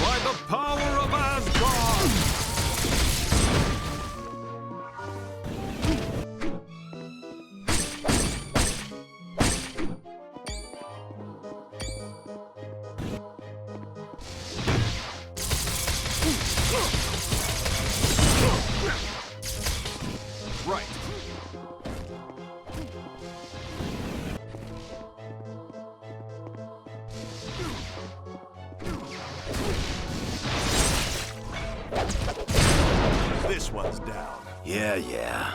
Speaker 2: By the power of Asgard!
Speaker 14: Right.
Speaker 4: This one's down.
Speaker 12: Yeah, yeah.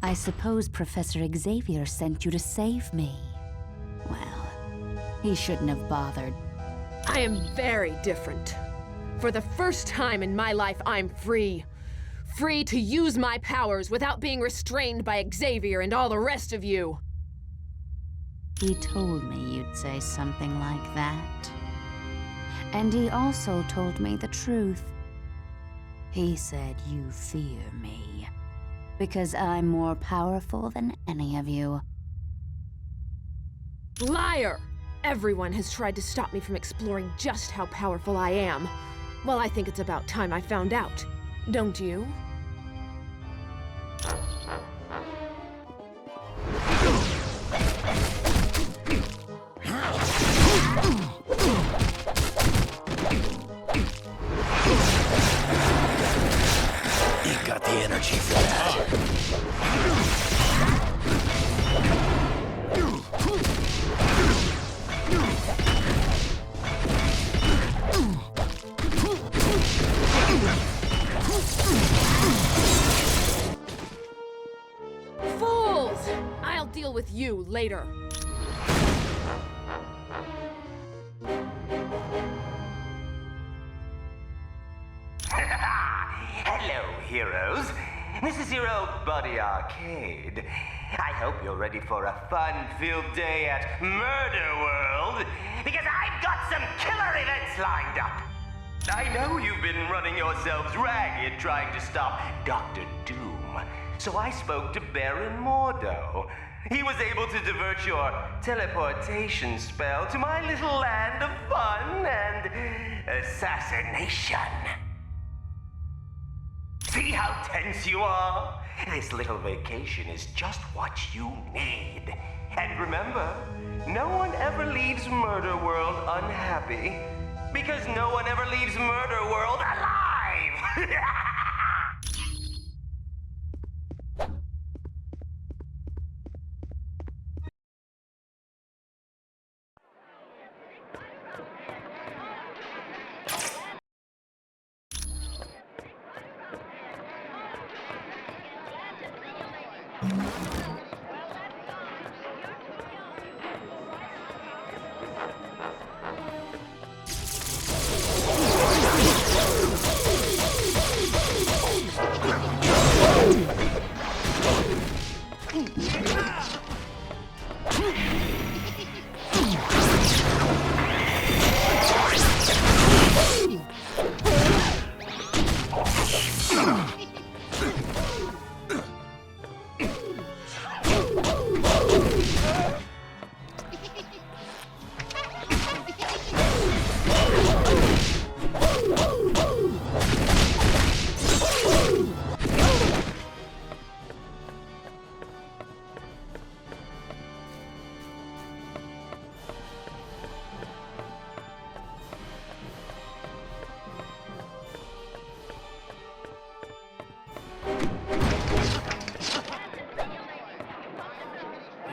Speaker 23: I suppose Professor Xavier sent you to save me. Well, he shouldn't have bothered.
Speaker 17: I am very different. For the first time in my life, I'm free. Free to use my powers without being restrained by Xavier and all the rest of you.
Speaker 23: He told me you'd say something like that. And he also told me the truth. He said you fear me. Because I'm more powerful than any of you.
Speaker 17: Liar! Everyone has tried to stop me from exploring just how powerful I am. Well, I think it's about time I found out. Don't you?
Speaker 12: energy for that.
Speaker 17: Fools! I'll deal with you later.
Speaker 11: Hello, heroes. This is your old buddy Arcade. I hope you're ready for a fun-filled day at Murder World, because I've got some killer events lined up. I know you've been running yourselves ragged trying to stop Dr. Doom, so I spoke to Baron Mordo. He was able to divert your teleportation spell to my little land of fun and assassination. See how tense you are? This little vacation is just what you need. And remember, no one ever leaves Murder World unhappy, because no one ever leaves Murder World alive!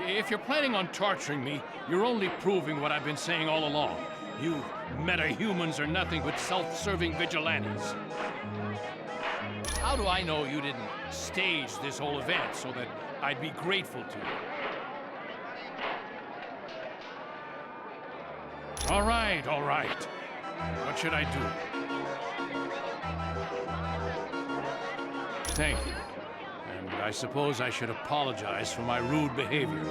Speaker 6: If you're planning on torturing me, you're only proving what I've been saying all along. You meta-humans are nothing but self-serving vigilantes. How do I know you didn't stage this whole event so that I'd be grateful to you? All right, all right. What should I do? Thank you. And I suppose I should apologize for my rude behavior.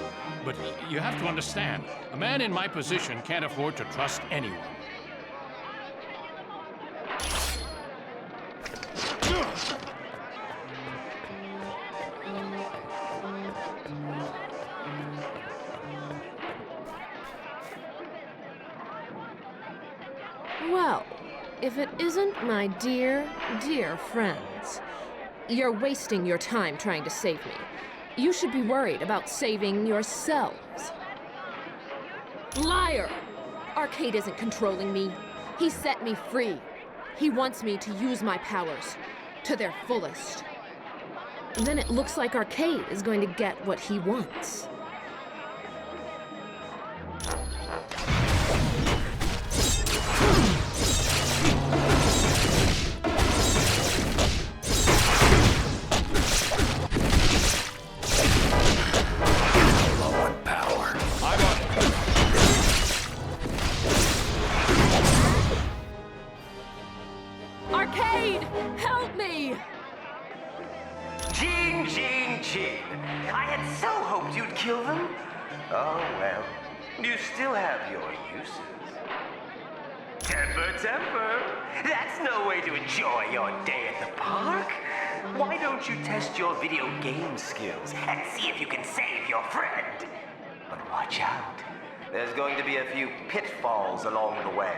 Speaker 6: But you have to understand, a man in my position can't afford to trust anyone.
Speaker 17: Well, if it isn't my dear, dear friends, you're wasting your time trying to save me. You should be worried about saving yourselves. Liar! Arcade isn't controlling me. He set me free. He wants me to use my powers to their fullest. And then it looks like Arcade is going to get what he wants. Arcade! Help me!
Speaker 11: Gene, Gene, Gene. I had so hoped you'd kill them. Oh, well. You still have your uses. Temper, temper. That's no way to enjoy your day at the park. Why don't you test your video game skills and see if you can save your friend? But watch out. There's going to be a few pitfalls along the way.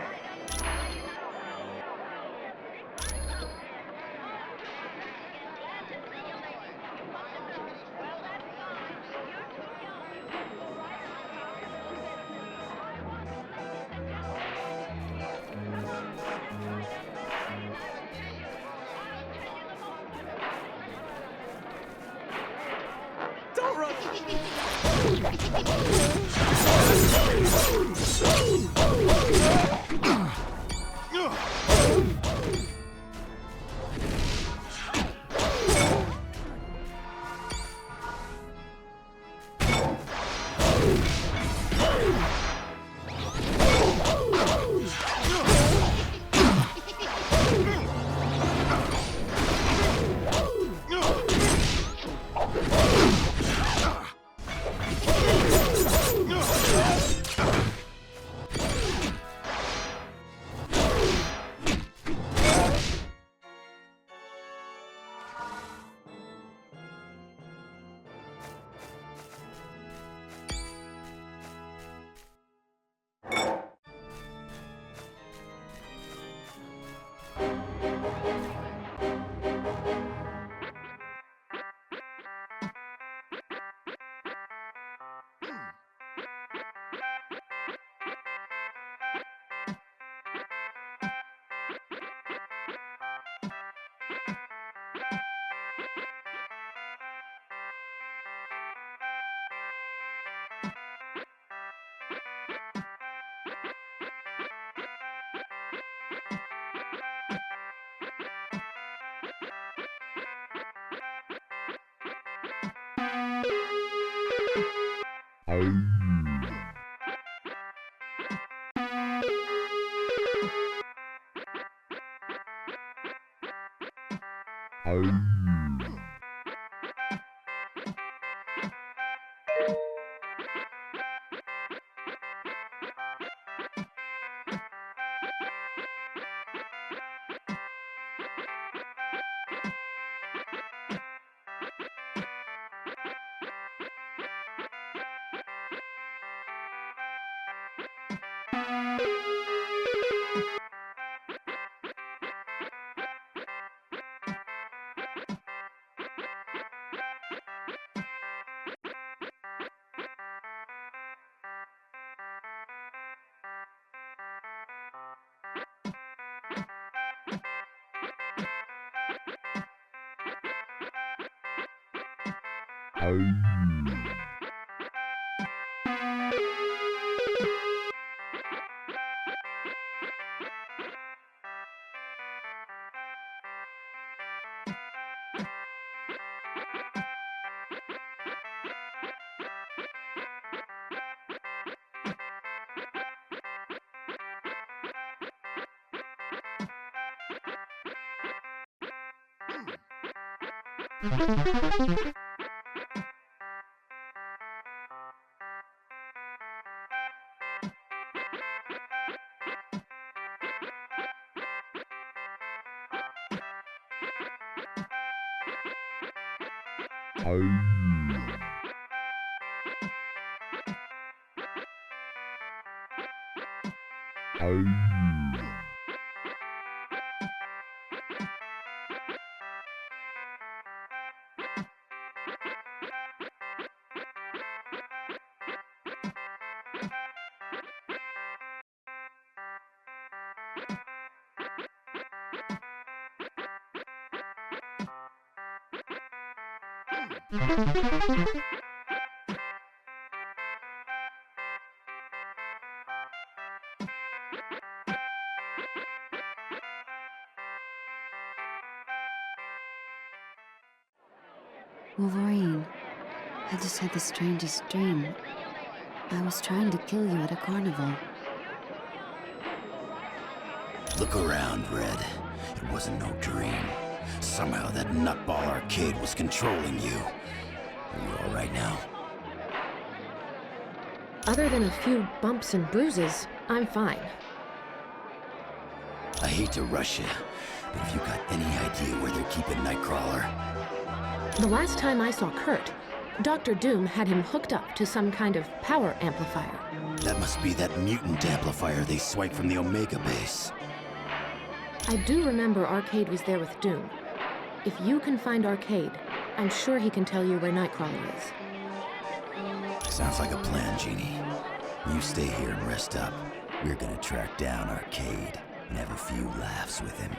Speaker 8: Wolverine, I just had the strangest dream. I was trying to kill you at a carnival.
Speaker 12: Look around, Red. It wasn't no dream. Somehow that nutball arcade was controlling you. Are you all right now?
Speaker 17: Other than a few bumps and bruises, I'm fine.
Speaker 12: I hate to rush you, but have you got any idea where they're keeping Nightcrawler?
Speaker 17: The last time I saw Kurt, Dr. Doom had him hooked up to some kind of power amplifier.
Speaker 12: That must be that mutant amplifier they swiped from the Omega base.
Speaker 17: I do remember Arcade was there with Doom. If you can find Arcade, I'm sure he can tell you where Nightcrawler is.
Speaker 12: Sounds like a plan, Jeannie. You stay here and rest up. We're gonna track down Arcade and have a few laughs with him.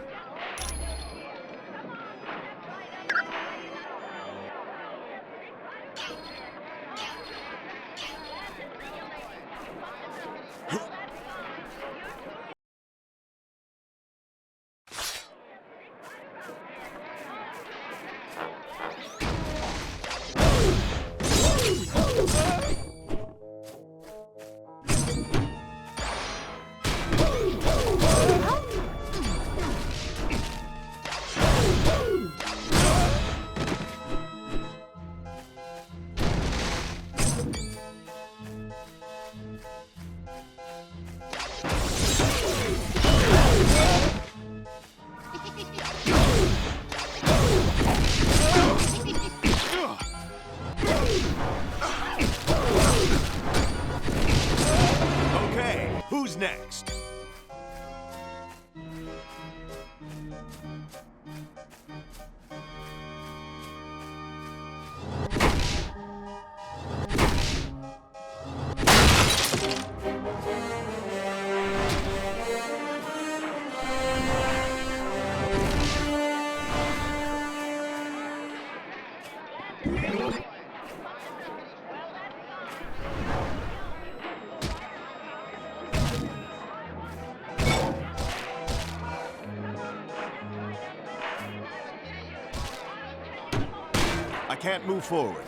Speaker 4: next? I can't move forward.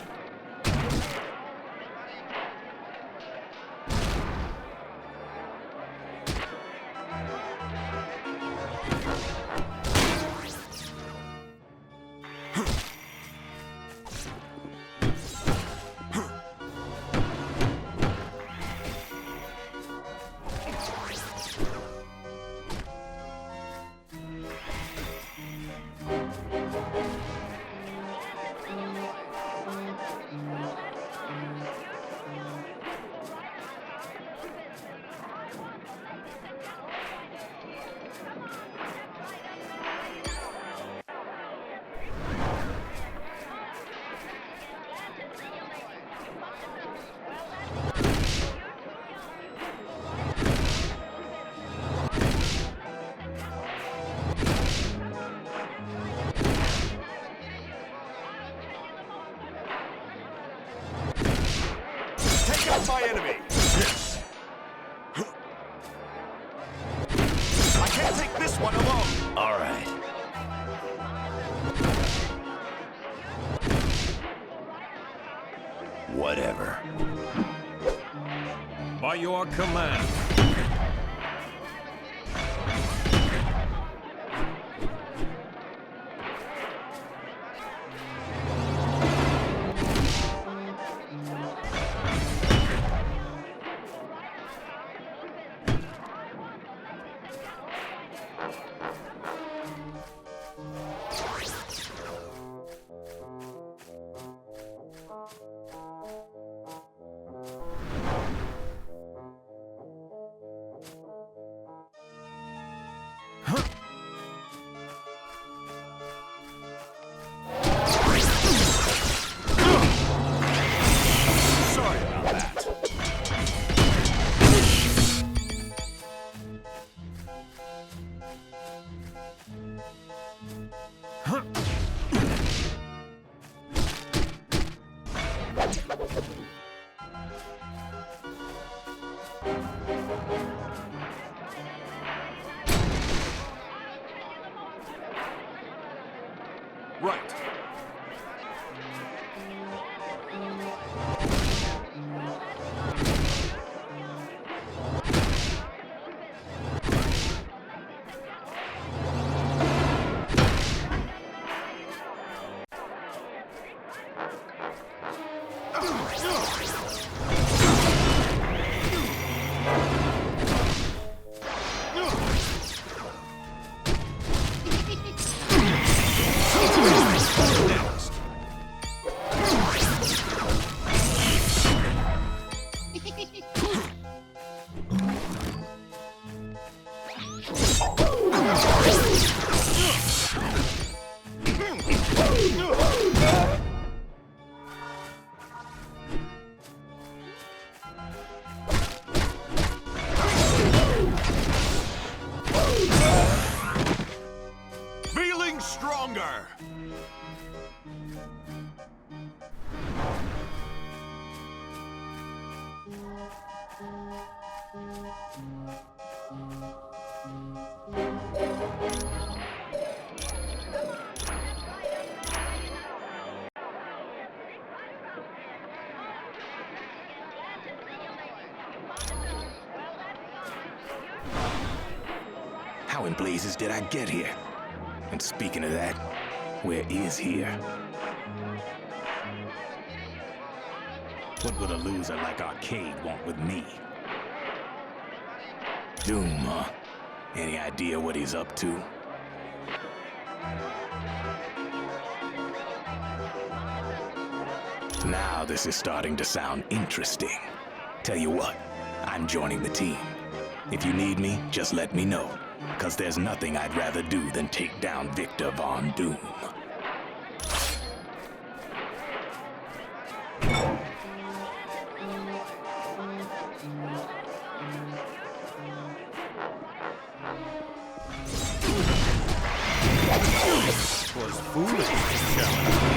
Speaker 4: My enemy! Yes! I can't take this one alone!
Speaker 12: All right. Whatever.
Speaker 7: By your command.
Speaker 4: Right. Feeling stronger!
Speaker 10: How in blazes did I get here? And speaking of that, where is here? What would a loser like Arcade want with me? Doom, huh? Any idea what he's up to? Now this is starting to sound interesting. Tell you what, I'm joining the team. If you need me, just let me know. 'Cause there's nothing I'd rather do than take down Victor Von Doom.
Speaker 6: Was foolish to challenge me.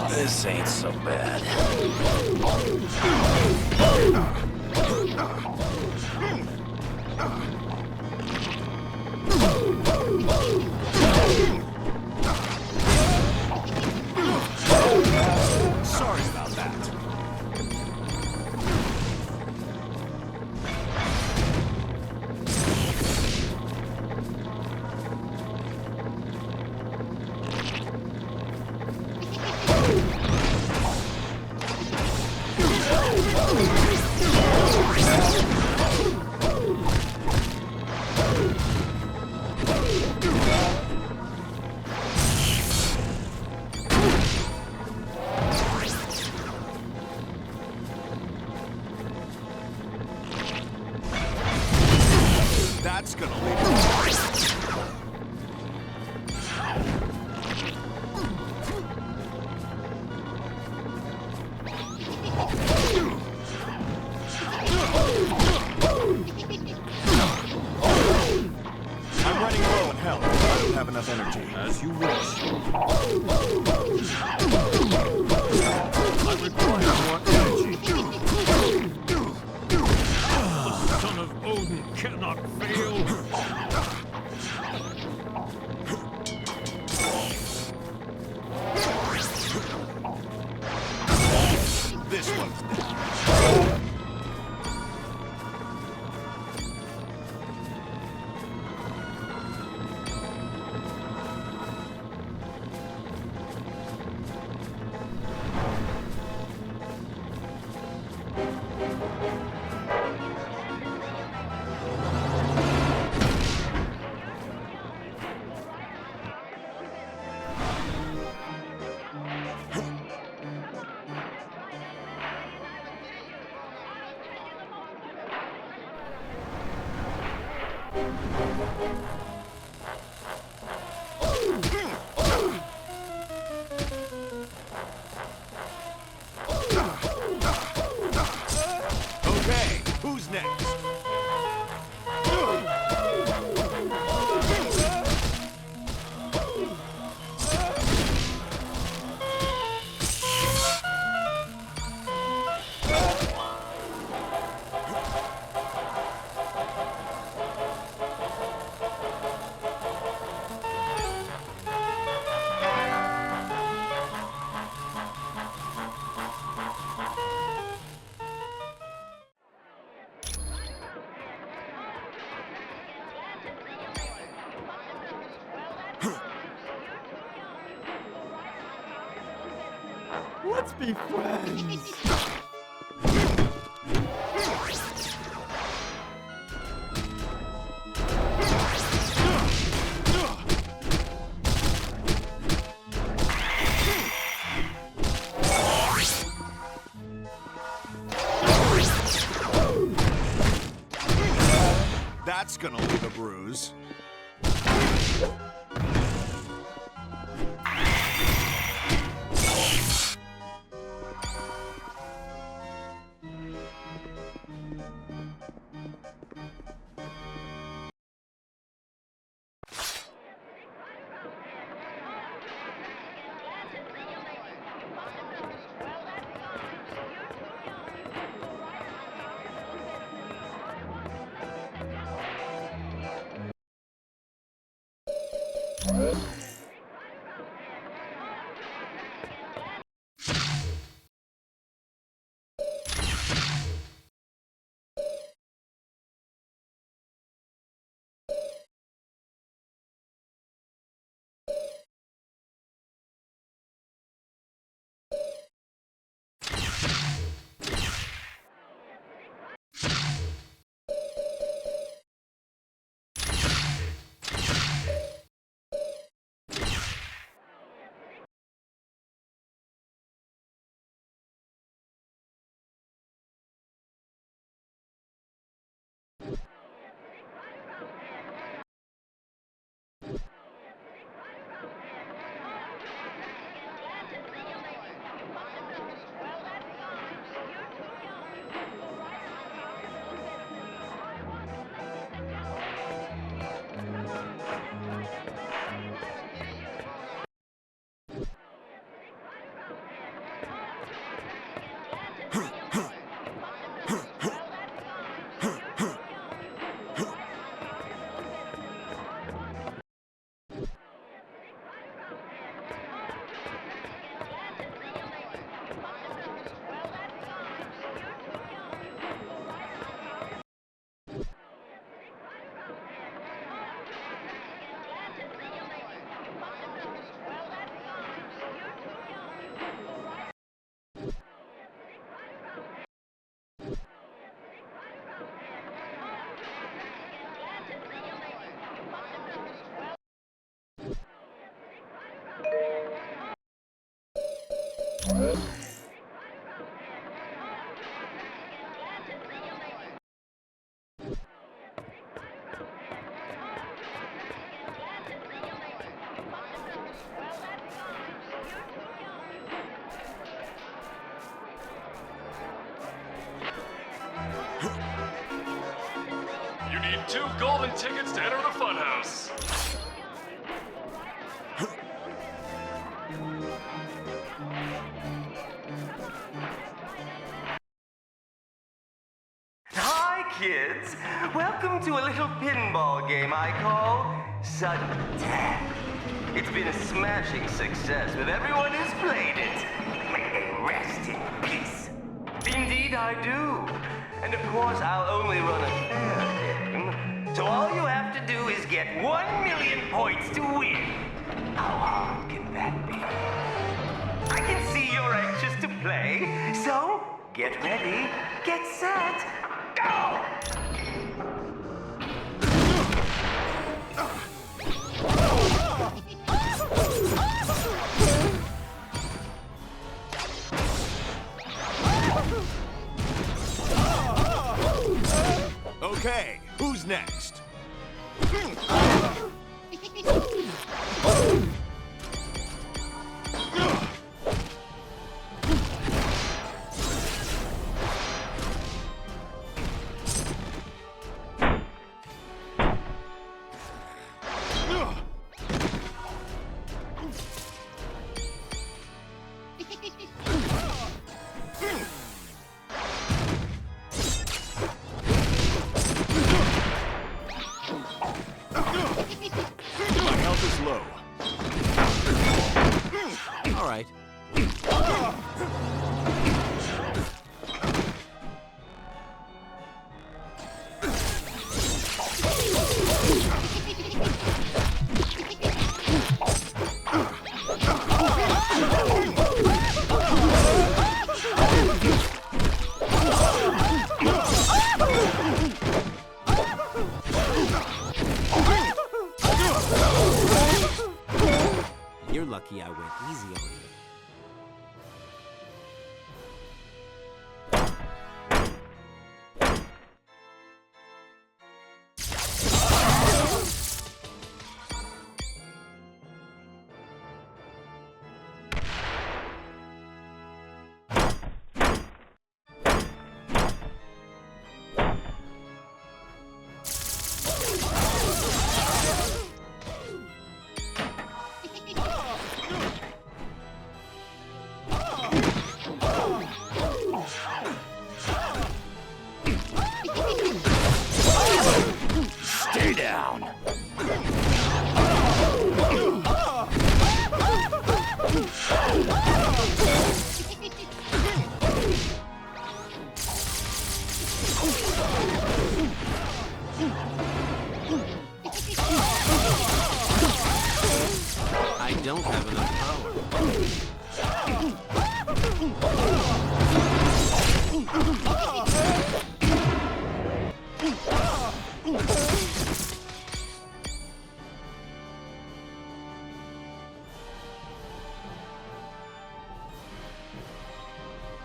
Speaker 10: This ain't so bad.
Speaker 4: Sorry about that. That's gonna leave I'm running low in health. I don't have enough energy.
Speaker 6: As you wish. I require more energy. The son of Odin cannot fail.
Speaker 4: This one's down.
Speaker 10: Okay, who's next?
Speaker 18: Let's be friends.
Speaker 4: That's gonna leave a bruise.
Speaker 18: You need 2 golden tickets to enter the funhouse.
Speaker 11: Hi, kids. Welcome to a little pinball game I call Sudden Death. It's been a smashing success with everyone who's played it. May they rest in peace. Indeed, I do. And of course, I'll only run a fair game. So all you have to do is get 1 million points to win. How hard can that be? I can see you're anxious to play, so get ready, get set, go!
Speaker 4: Okay, who's next?
Speaker 5: All right.
Speaker 19: You're lucky I went easy on you.
Speaker 10: Stay down.
Speaker 19: I don't have enough power.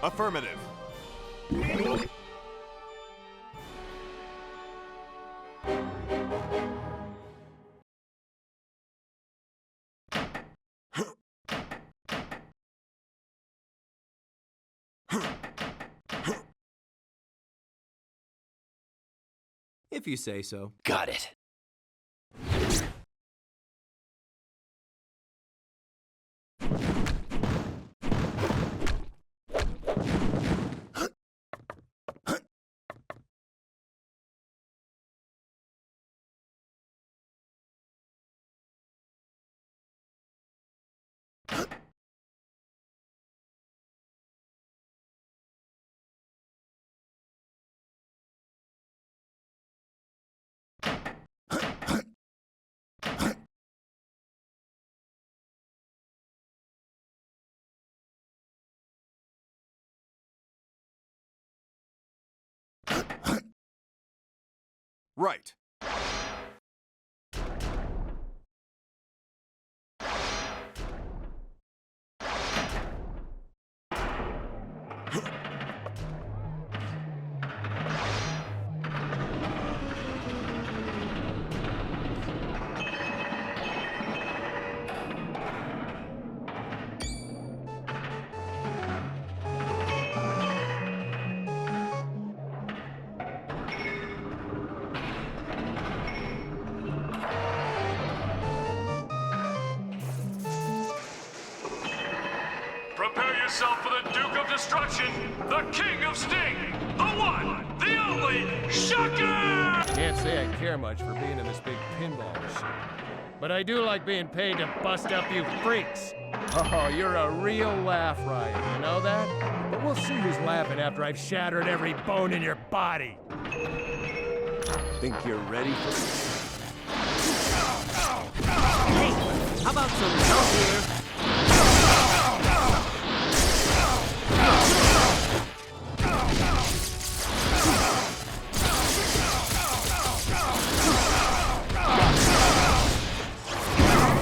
Speaker 4: Affirmative.
Speaker 19: If you say so.
Speaker 10: Got it.
Speaker 4: Right.
Speaker 18: yourself for the Duke of Destruction, the King of Sting, the one, the only, Shocker!
Speaker 6: Can't say I care much for being in this big pinball machine. But I do like being paid to bust up you freaks. Oh, you're a real laugh riot, you know that? But we'll see who's laughing after I've shattered every bone in your body.
Speaker 13: Think you're ready for this?
Speaker 19: Hey, how about some help here?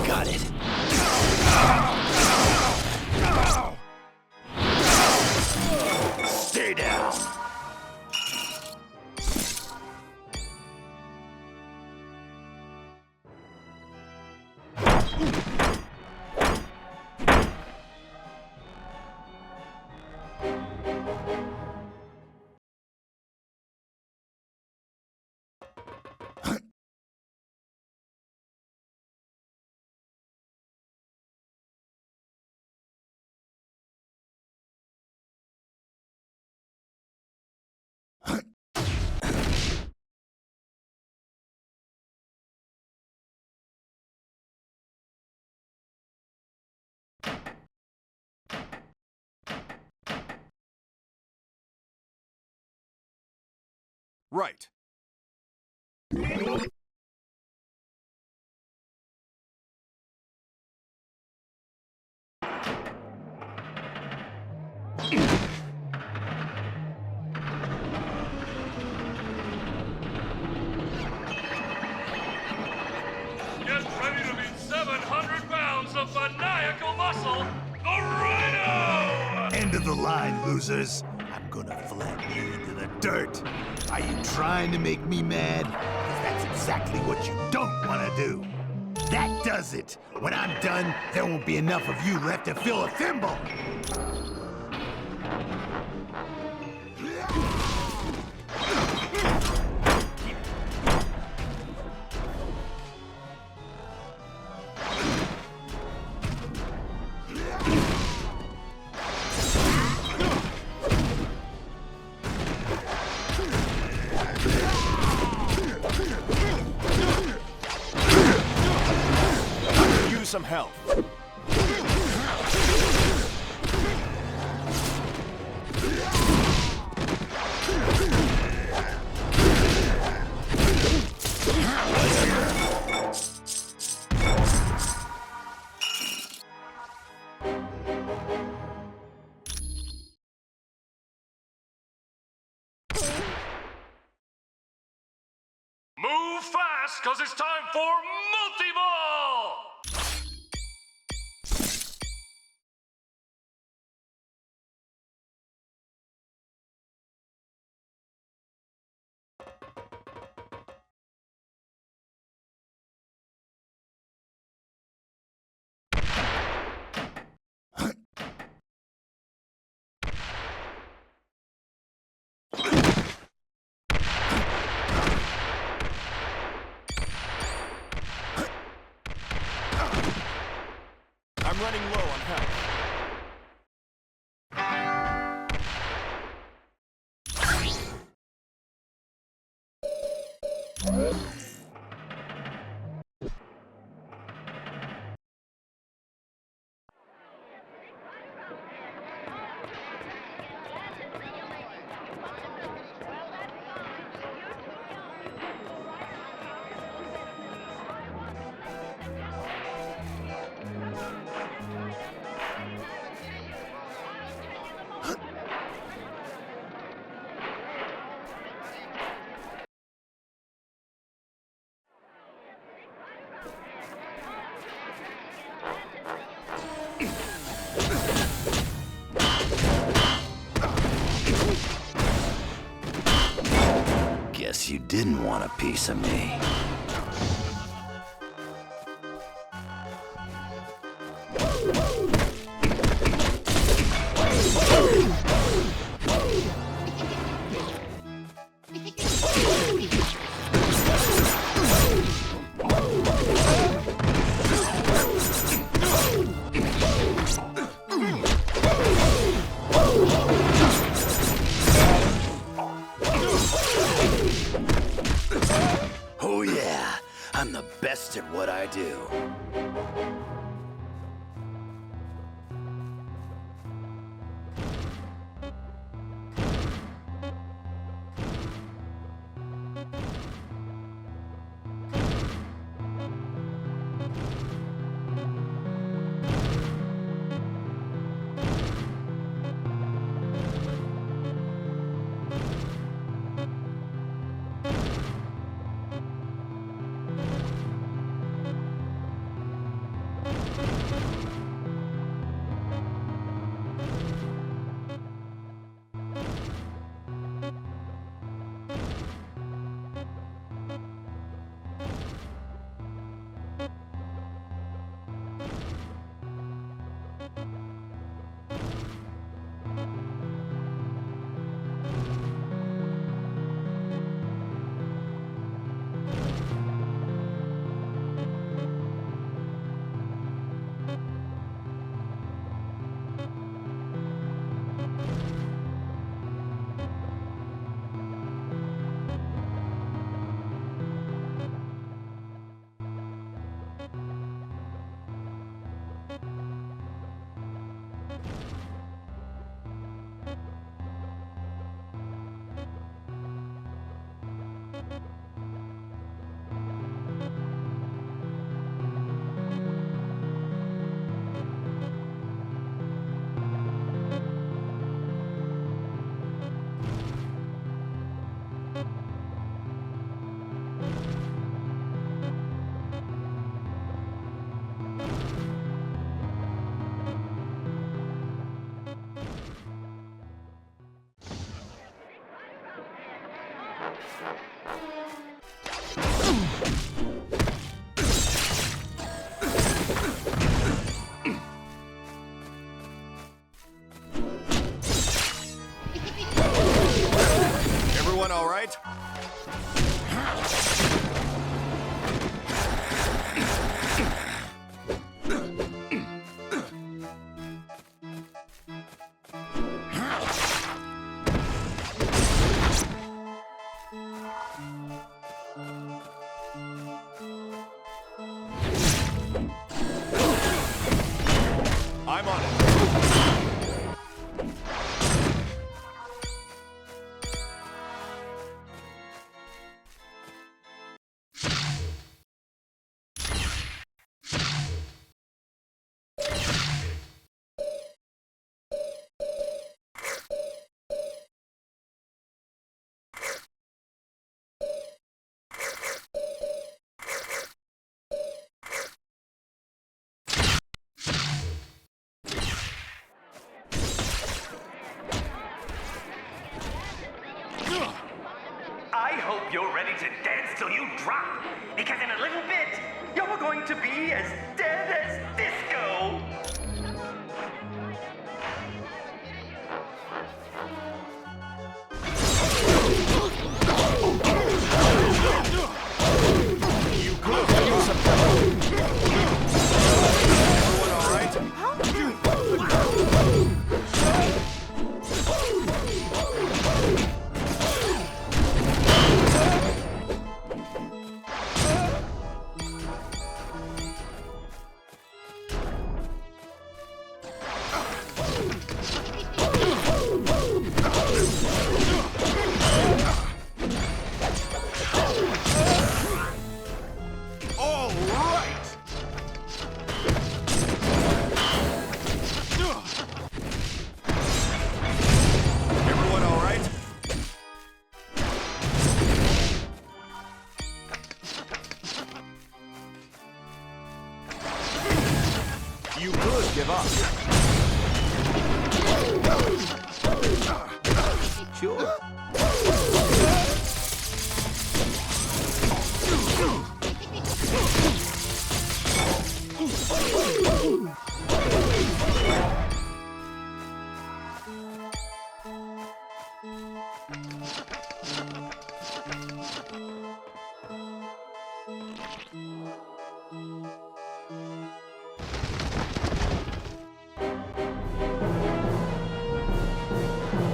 Speaker 12: Got it. Stay down.
Speaker 4: Right.
Speaker 18: Get ready to meet 700 pounds of maniacal muscle, the Rhino!
Speaker 10: End of the line, losers. I'm gonna flatten you into the dirt. Are you trying to make me mad? 'Cause that's exactly what you don't want to do. That does it. When I'm done, there won't be enough of you left to fill a thimble.
Speaker 4: Use some help.
Speaker 18: Move fast, cause it's time for multi-ball!
Speaker 4: I'm running low on health.
Speaker 12: Guess you didn't want a piece of me. I'm the best at what I do.
Speaker 4: Everyone all right? I'm on it.
Speaker 11: I hope you're ready to dance till you drop, because in a little bit, you're going to be as dead as disco.
Speaker 4: You could use some help. Everyone all right? All right. Everyone all right? You could give up. Sure.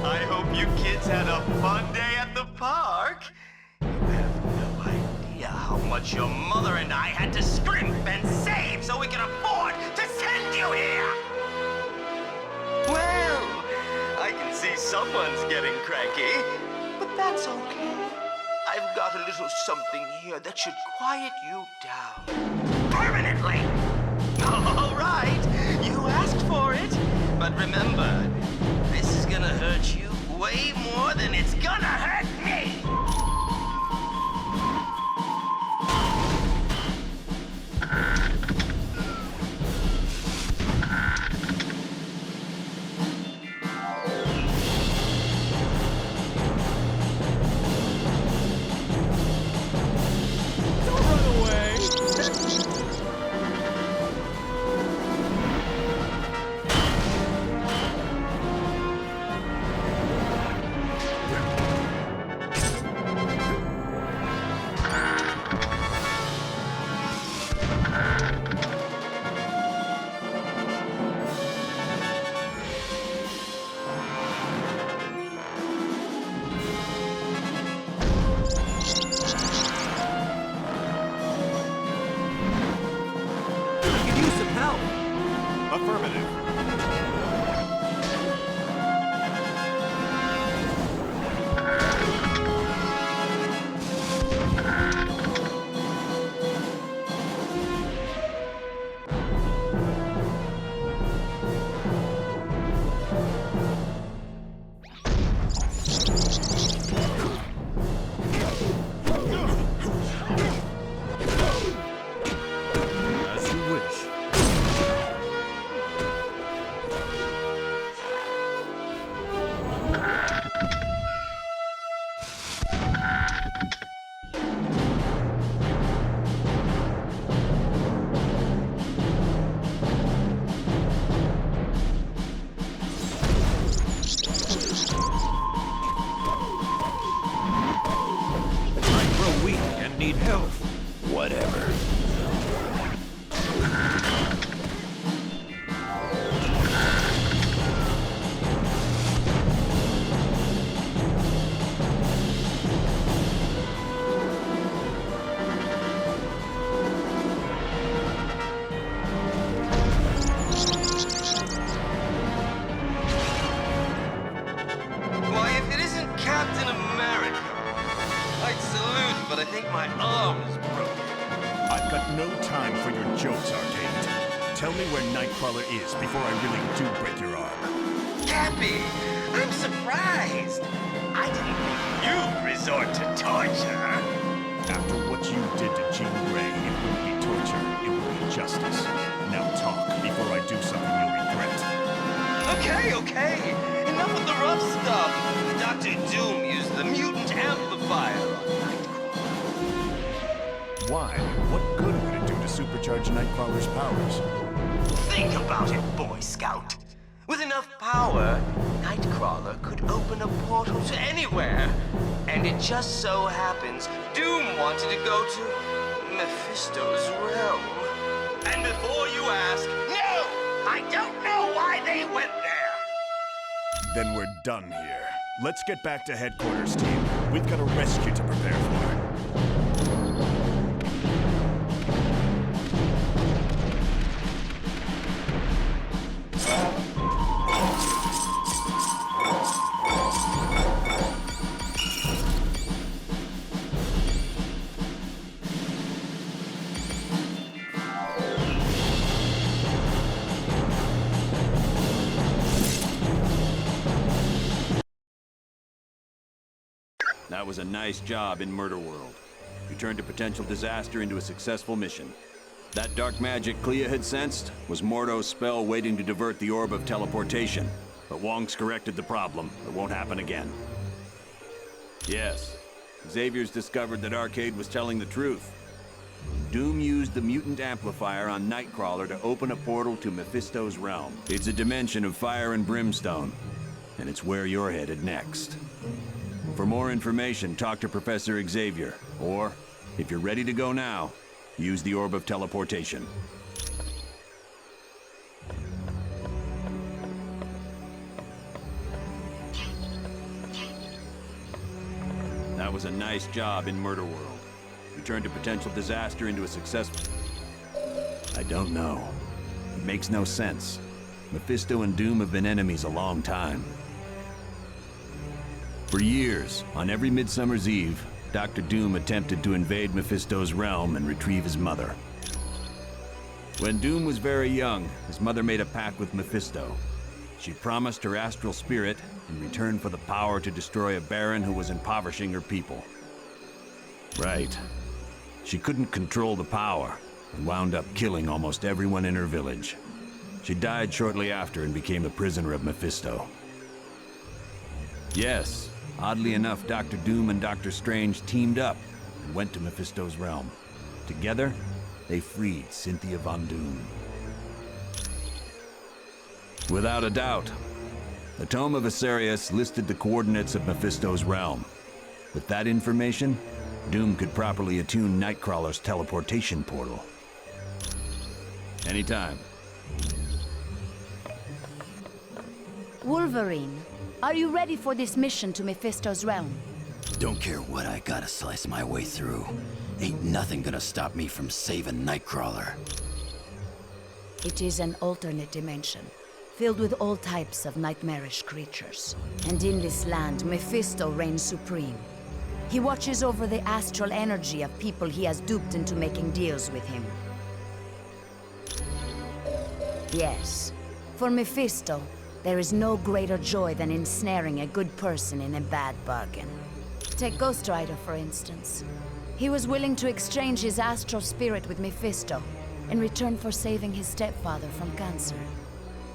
Speaker 11: I hope you kids had a fun day at the park. You have no idea how much much your mother and I had to scrimp and save so we could afford to send you here! Well, I can see someone's getting cranky, but that's okay. I've got a little something here that should quiet you down. Permanently! All right, you asked for it. But remember, this is gonna hurt you way more than it's gonna hurt me!
Speaker 4: Tell me where Nightcrawler is before I really do break your arm.
Speaker 11: Cappy, I'm surprised. I didn't think you'd resort to torture.
Speaker 4: After what you did to Jean Grey, it wouldn't be torture, it would be justice. Now talk before I do something you'll regret.
Speaker 11: Okay. Enough of the rough stuff. Dr. Doom used the mutant amplifier on Nightcrawler.
Speaker 4: Why? What good would it do to supercharge Nightcrawler's powers?
Speaker 11: Think about it, Boy Scout. With enough power, Nightcrawler could open a portal to anywhere. And it just so happens Doom wanted to go to Mephisto's realm. And before you ask, no! I don't know why they went there!
Speaker 4: Then we're done here. Let's get back to headquarters, team. We've got a rescue to prepare for.
Speaker 7: That was a nice job in Murder World. You turned a potential disaster into a successful mission. That dark magic Clea had sensed was Mordo's spell waiting to divert the orb of teleportation. But Wong's corrected the problem. It won't happen again. Yes, Xavier's discovered that Arcade was telling the truth. Doom used the mutant amplifier on Nightcrawler to open a portal to Mephisto's realm. It's a dimension of fire and brimstone, and it's where you're headed next. For more information, talk to Professor Xavier, or, if you're ready to go now, use the Orb of Teleportation. That was a nice job in Murder World. You turned a potential disaster into a successful... I don't know. It makes no sense. Mephisto and Doom have been enemies a long time. For years, on every Midsummer's Eve, Dr. Doom attempted to invade Mephisto's realm and retrieve his mother. When Doom was very young, his mother made a pact with Mephisto. She promised her astral spirit in return for the power to destroy a baron who was impoverishing her people. Right. She couldn't control the power and wound up killing almost everyone in her village. She died shortly after and became a prisoner of Mephisto. Yes, oddly enough, Dr. Doom and Dr. Strange teamed up and went to Mephisto's realm. Together, they freed Cynthia Von Doom. Without a doubt, the Tome of Asarius listed the coordinates of Mephisto's realm. With that information, Doom could properly attune Nightcrawler's teleportation portal. Anytime.
Speaker 23: Wolverine, are you ready for this mission to Mephisto's realm?
Speaker 12: Don't care what I gotta slice my way through. Ain't nothing gonna stop me from saving Nightcrawler.
Speaker 23: It is an alternate dimension, filled with all types of nightmarish creatures. And in this land, Mephisto reigns supreme. He watches over the astral energy of people he has duped into making deals with him. Yes, for Mephisto, there is no greater joy than ensnaring a good person in a bad bargain. Take Ghost Rider, for instance. He was willing to exchange his astral spirit with Mephisto in return for saving his stepfather from cancer.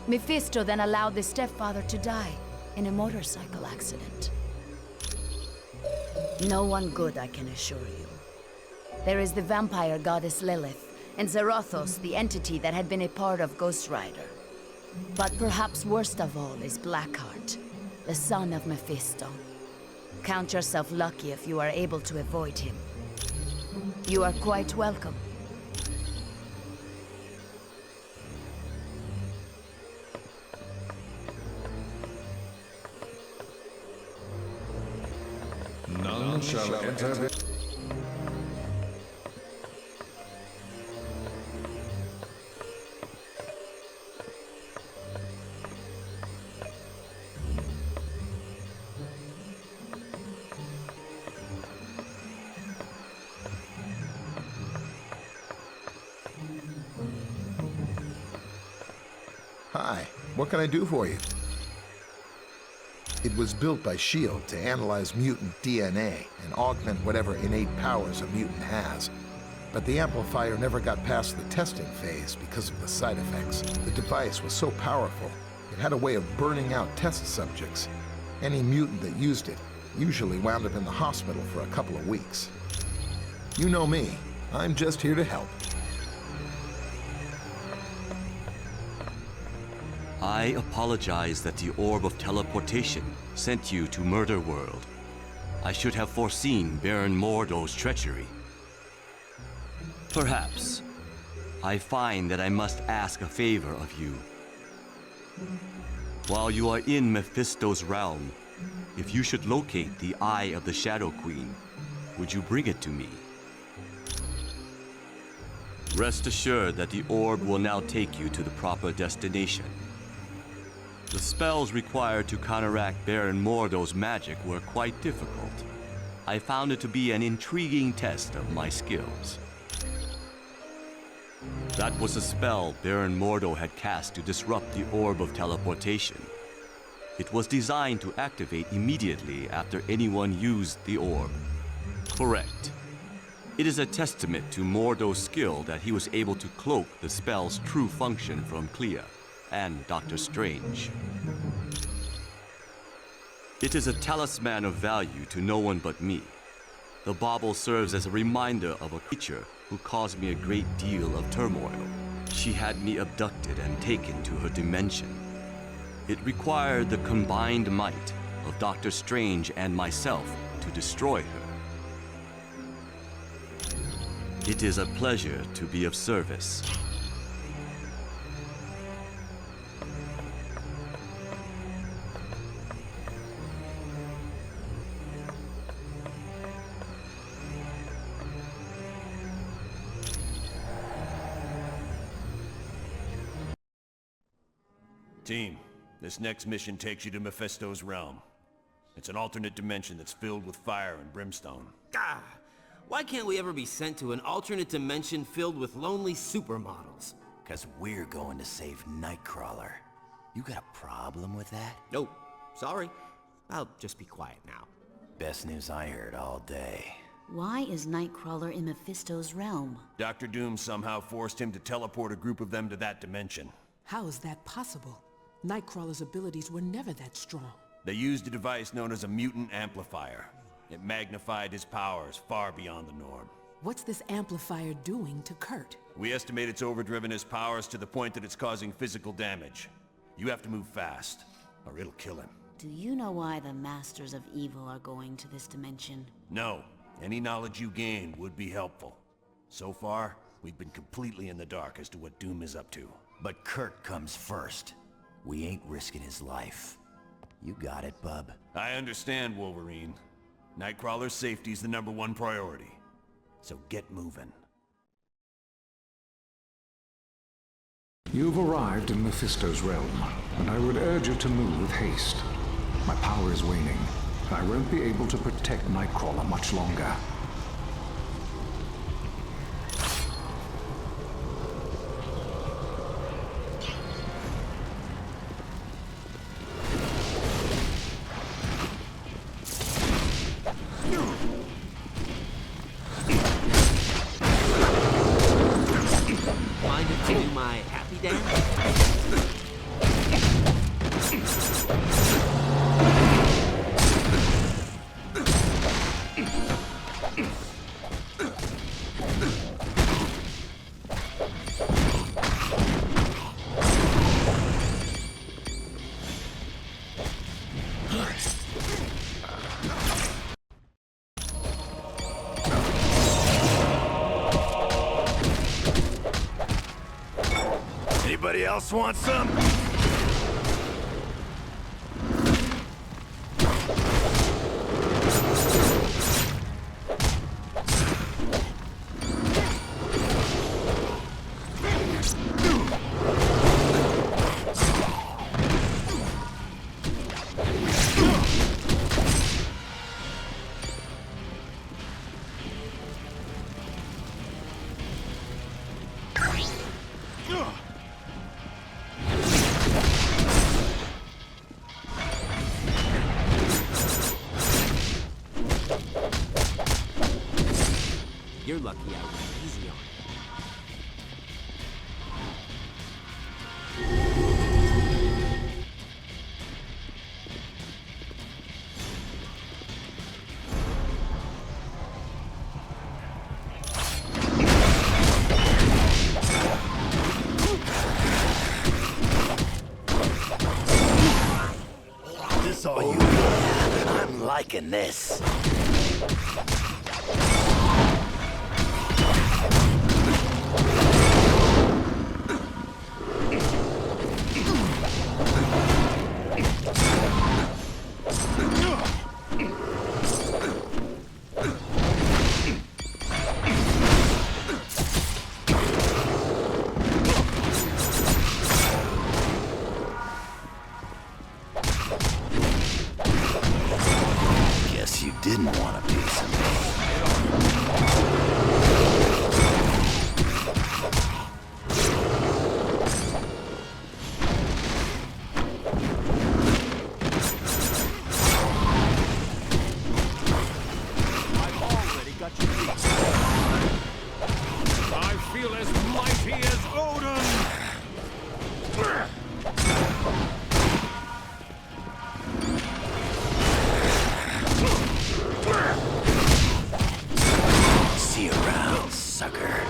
Speaker 23: Mephisto then allowed the stepfather to die in a motorcycle accident. No one good, I can assure you. There is the vampire goddess Lilith, and Zarathos, the entity that had been a part of Ghost Rider. But perhaps worst of all is Blackheart, the son of Mephisto. Count yourself lucky if you are able to avoid him. You are quite welcome.
Speaker 14: None shall enter the...
Speaker 15: Hi, what can I do for you? It was built by S.H.I.E.L.D. to analyze mutant DNA and augment whatever innate powers a mutant has. But the amplifier never got past the testing phase because of the side effects. The device was so powerful, it had a way of burning out test subjects. Any mutant that used it usually wound up in the hospital for a couple of weeks. You know me, I'm just here to help.
Speaker 16: I apologize that the Orb of Teleportation sent you to Murder World. I should have foreseen Baron Mordo's treachery. Perhaps. I find that I must ask a favor of you. While you are in Mephisto's realm, if you should locate the Eye of the Shadow Queen, would you bring it to me? Rest assured that the orb will now take you to the proper destination. The spells required to counteract Baron Mordo's magic were quite difficult. I found it to be an intriguing test of my skills. That was a spell Baron Mordo had cast to disrupt the Orb of Teleportation. It was designed to activate immediately after anyone used the orb. Correct. It is a testament to Mordo's skill that he was able to cloak the spell's true function from Clea and Dr. Strange. It is a talisman of value to no one but me. The bauble serves as a reminder of a creature who caused me a great deal of turmoil. She had me abducted and taken to her dimension. It required the combined might of Dr. Strange and myself to destroy her. It is a pleasure to be of service.
Speaker 7: Team, this next mission takes you to Mephisto's realm. It's an alternate dimension that's filled with fire and brimstone.
Speaker 19: Ah, why can't we ever be sent to an alternate dimension filled with lonely supermodels?
Speaker 12: Because we're going to save Nightcrawler. You got a problem with that?
Speaker 19: Nope. Sorry. I'll just be quiet now.
Speaker 12: Best news I heard all day.
Speaker 8: Why is Nightcrawler in Mephisto's realm?
Speaker 7: Dr. Doom somehow forced him to teleport a group of them to that dimension.
Speaker 3: How is that possible? Nightcrawler's abilities were never that strong.
Speaker 7: They used a device known as a mutant amplifier. It magnified his powers far beyond the norm.
Speaker 3: What's this amplifier doing to Kurt?
Speaker 7: We estimate it's overdriven his powers to the point that it's causing physical damage. You have to move fast, or it'll kill him.
Speaker 8: Do you know why the Masters of Evil are going to this dimension?
Speaker 7: No. Any knowledge you gain would be helpful. So far, we've been completely in the dark as to what Doom is up to.
Speaker 12: But Kurt comes first. We ain't risking his life. You got it, bub.
Speaker 7: I understand, Wolverine. Nightcrawler's safety's the #1 priority. So get moving.
Speaker 9: You've arrived in Mephisto's realm, and I would urge you to move with haste. My power is waning, and I won't be able to protect Nightcrawler much longer.
Speaker 19: Mind if I do my happy dance?
Speaker 12: Anybody else want some?
Speaker 19: You're lucky I went easy on
Speaker 12: This all you need. I'm liking this. Guess you didn't want a piece of me.
Speaker 18: I've already got you beat. I feel as mighty as Odin!
Speaker 12: See you around, sucker.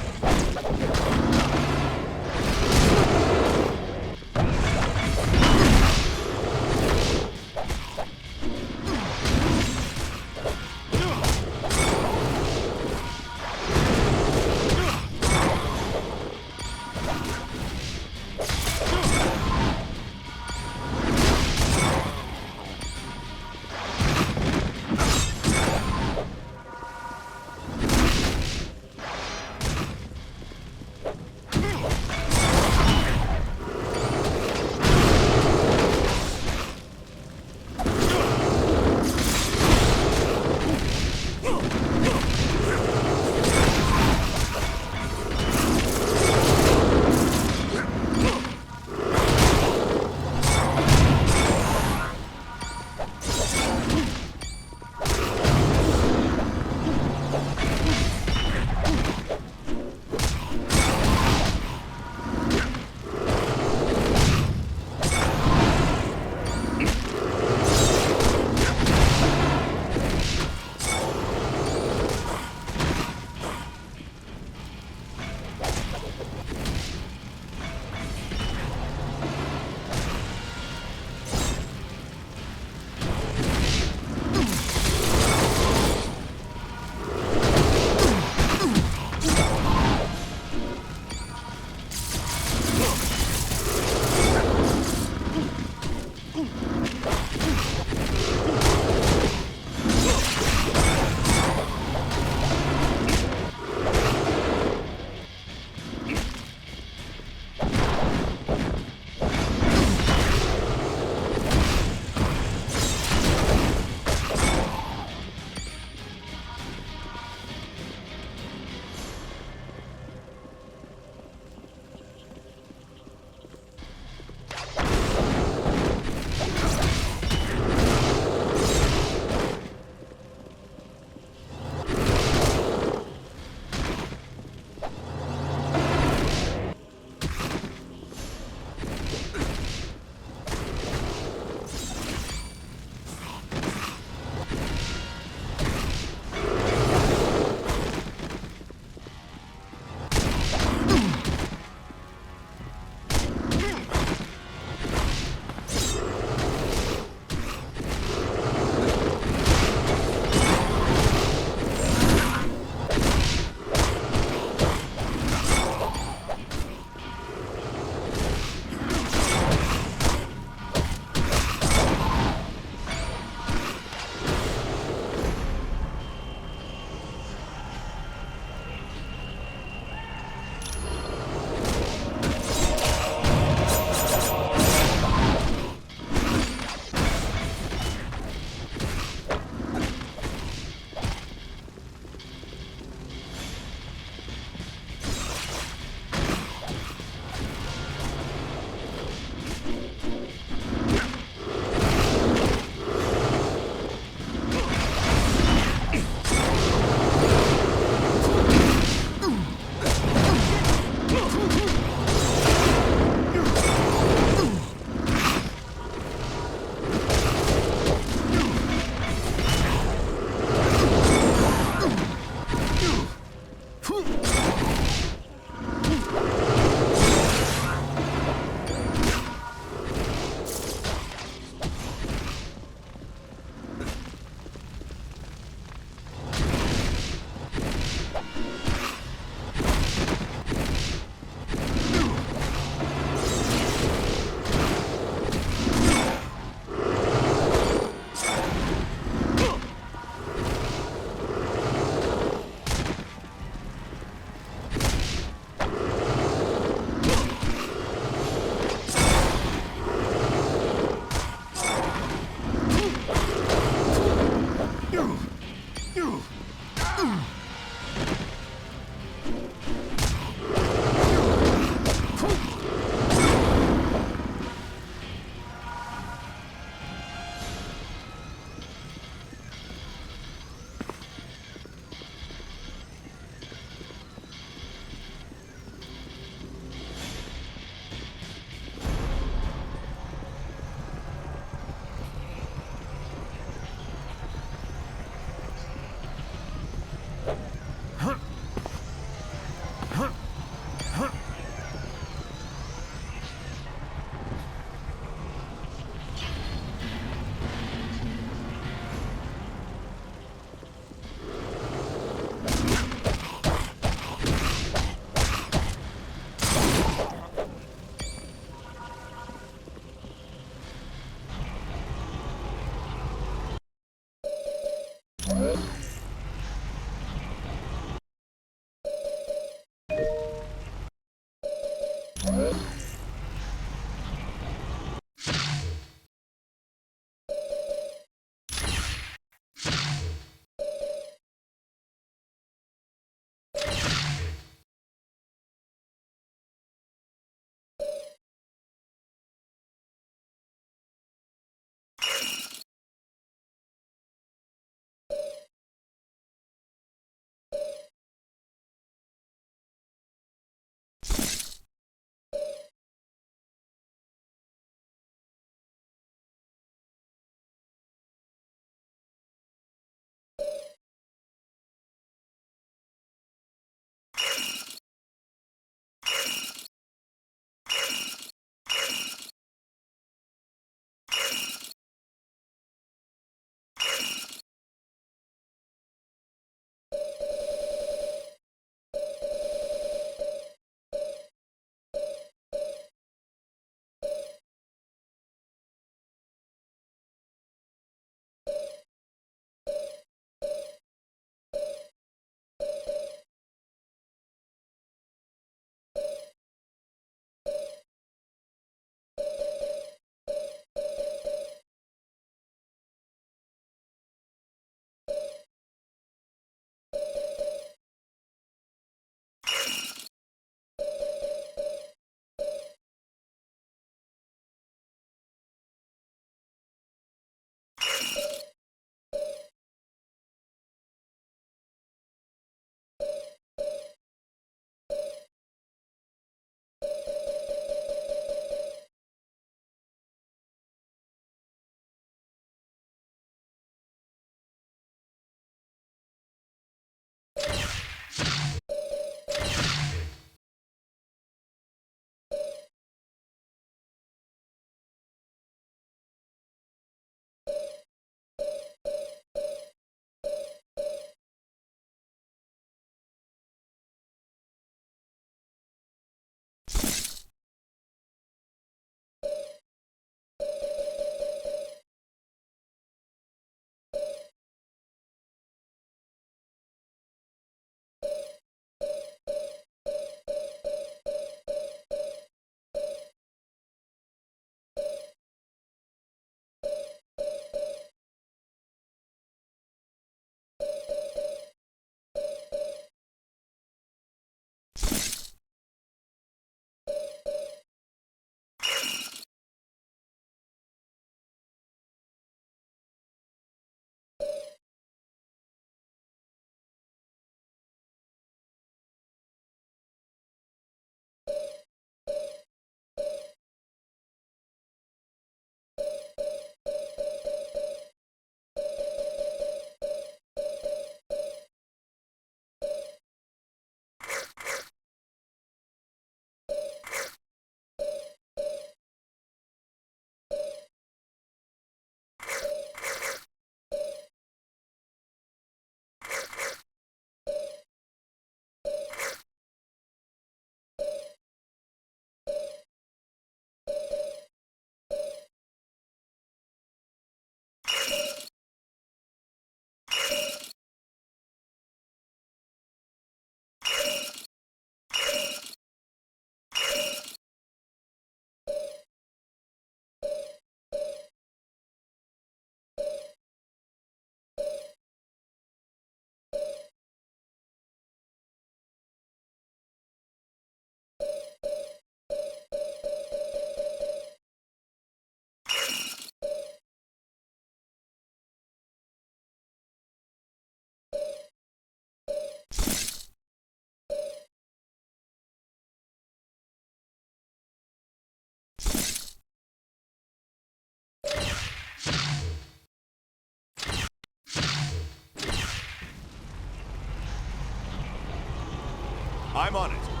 Speaker 4: I'm on it.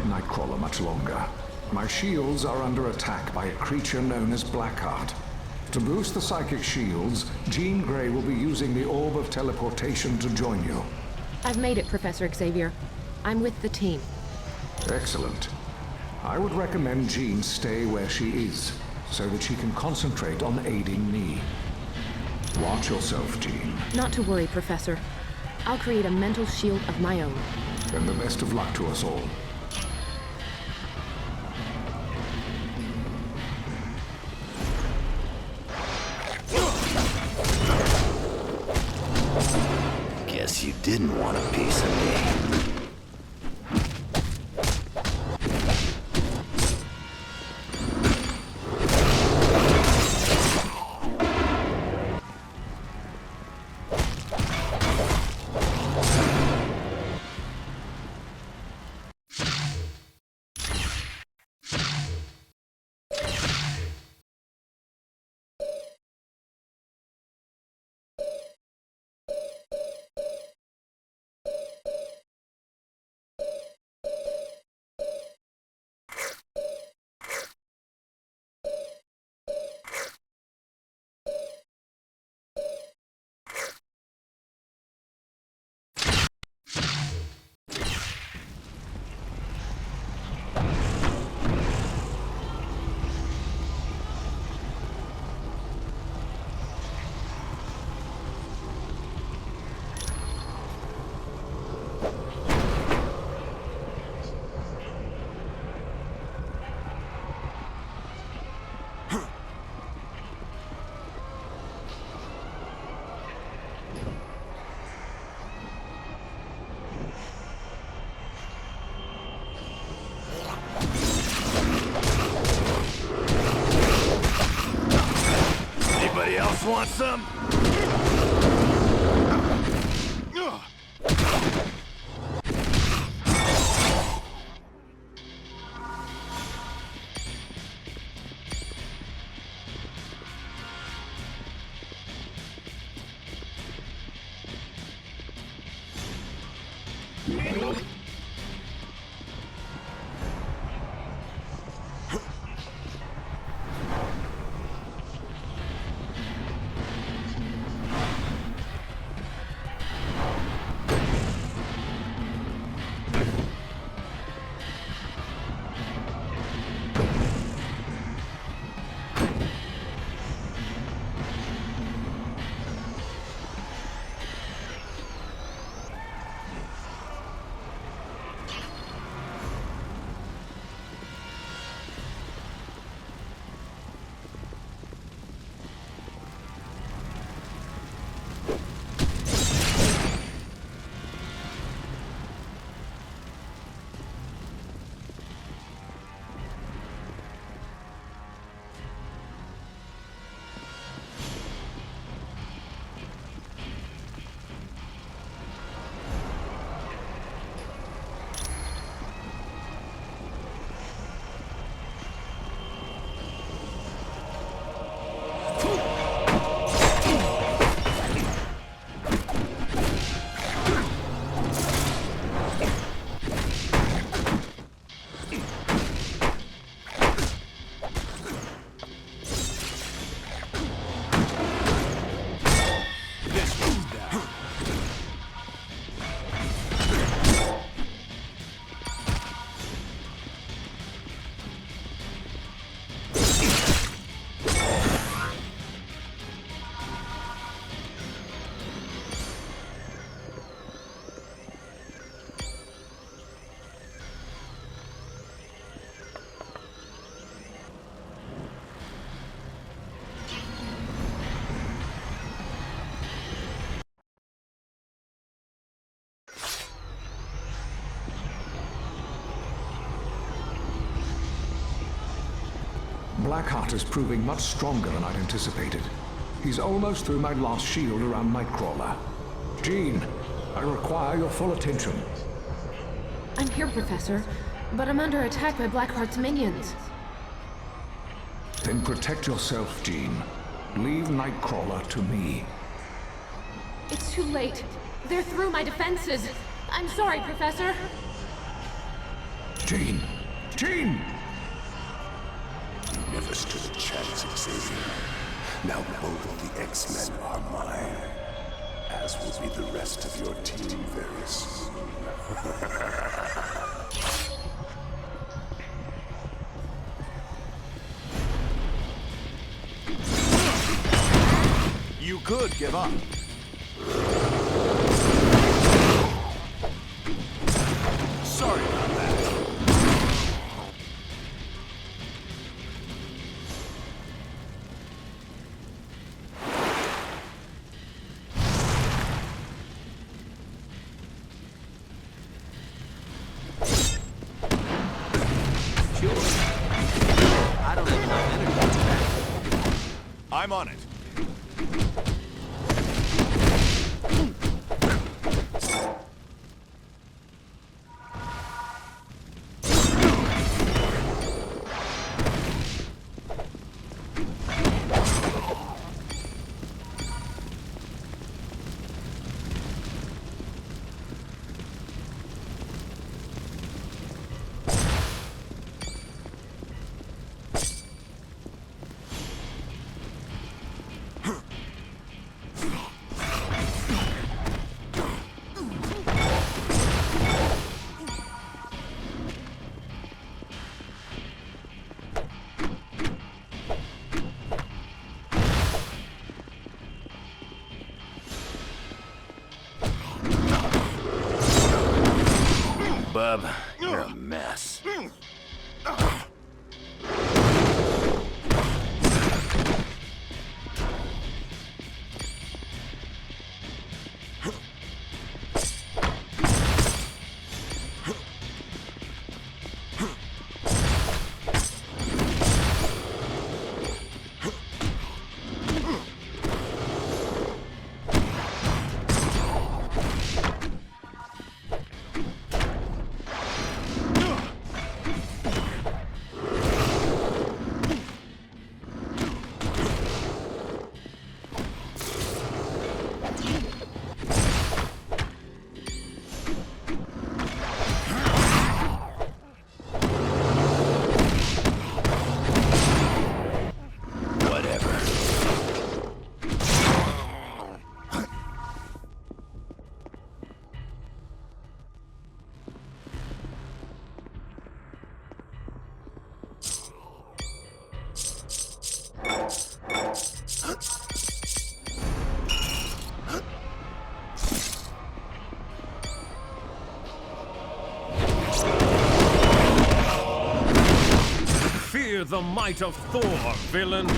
Speaker 9: Nightcrawler much longer. My shields are under attack by a creature known as Blackheart. To boost the psychic shields, Jean Grey will be using the Orb of Teleportation to join you.
Speaker 17: I've made it, Professor Xavier. I'm with the team.
Speaker 9: Excellent. I would recommend Jean stay where she is, so that she can concentrate on aiding me. Watch yourself, Jean.
Speaker 17: Not to worry, Professor. I'll create a mental shield of my own.
Speaker 9: Then the best of luck to us all.
Speaker 12: Guess you didn't want a piece of me.
Speaker 10: Anybody else want some?
Speaker 9: Blackheart is proving much stronger than I'd anticipated. He's almost through my last shield around Nightcrawler. Jean, I require your full attention.
Speaker 17: I'm here, Professor, but I'm under attack by Blackheart's minions.
Speaker 9: Then protect yourself, Jean. Leave Nightcrawler to me.
Speaker 17: It's too late. They're through my defenses. I'm sorry, Professor.
Speaker 9: Jean! Jean!
Speaker 10: You never stood a chance, Xavier. Now both of the X-Men are mine. As will be the rest of your team very soon.
Speaker 4: You could give up. Sorry about that.
Speaker 19: I don't have enough energy.
Speaker 4: I'm on it.
Speaker 12: Bub, you're a mess.
Speaker 2: Fear the might of Thor, villain!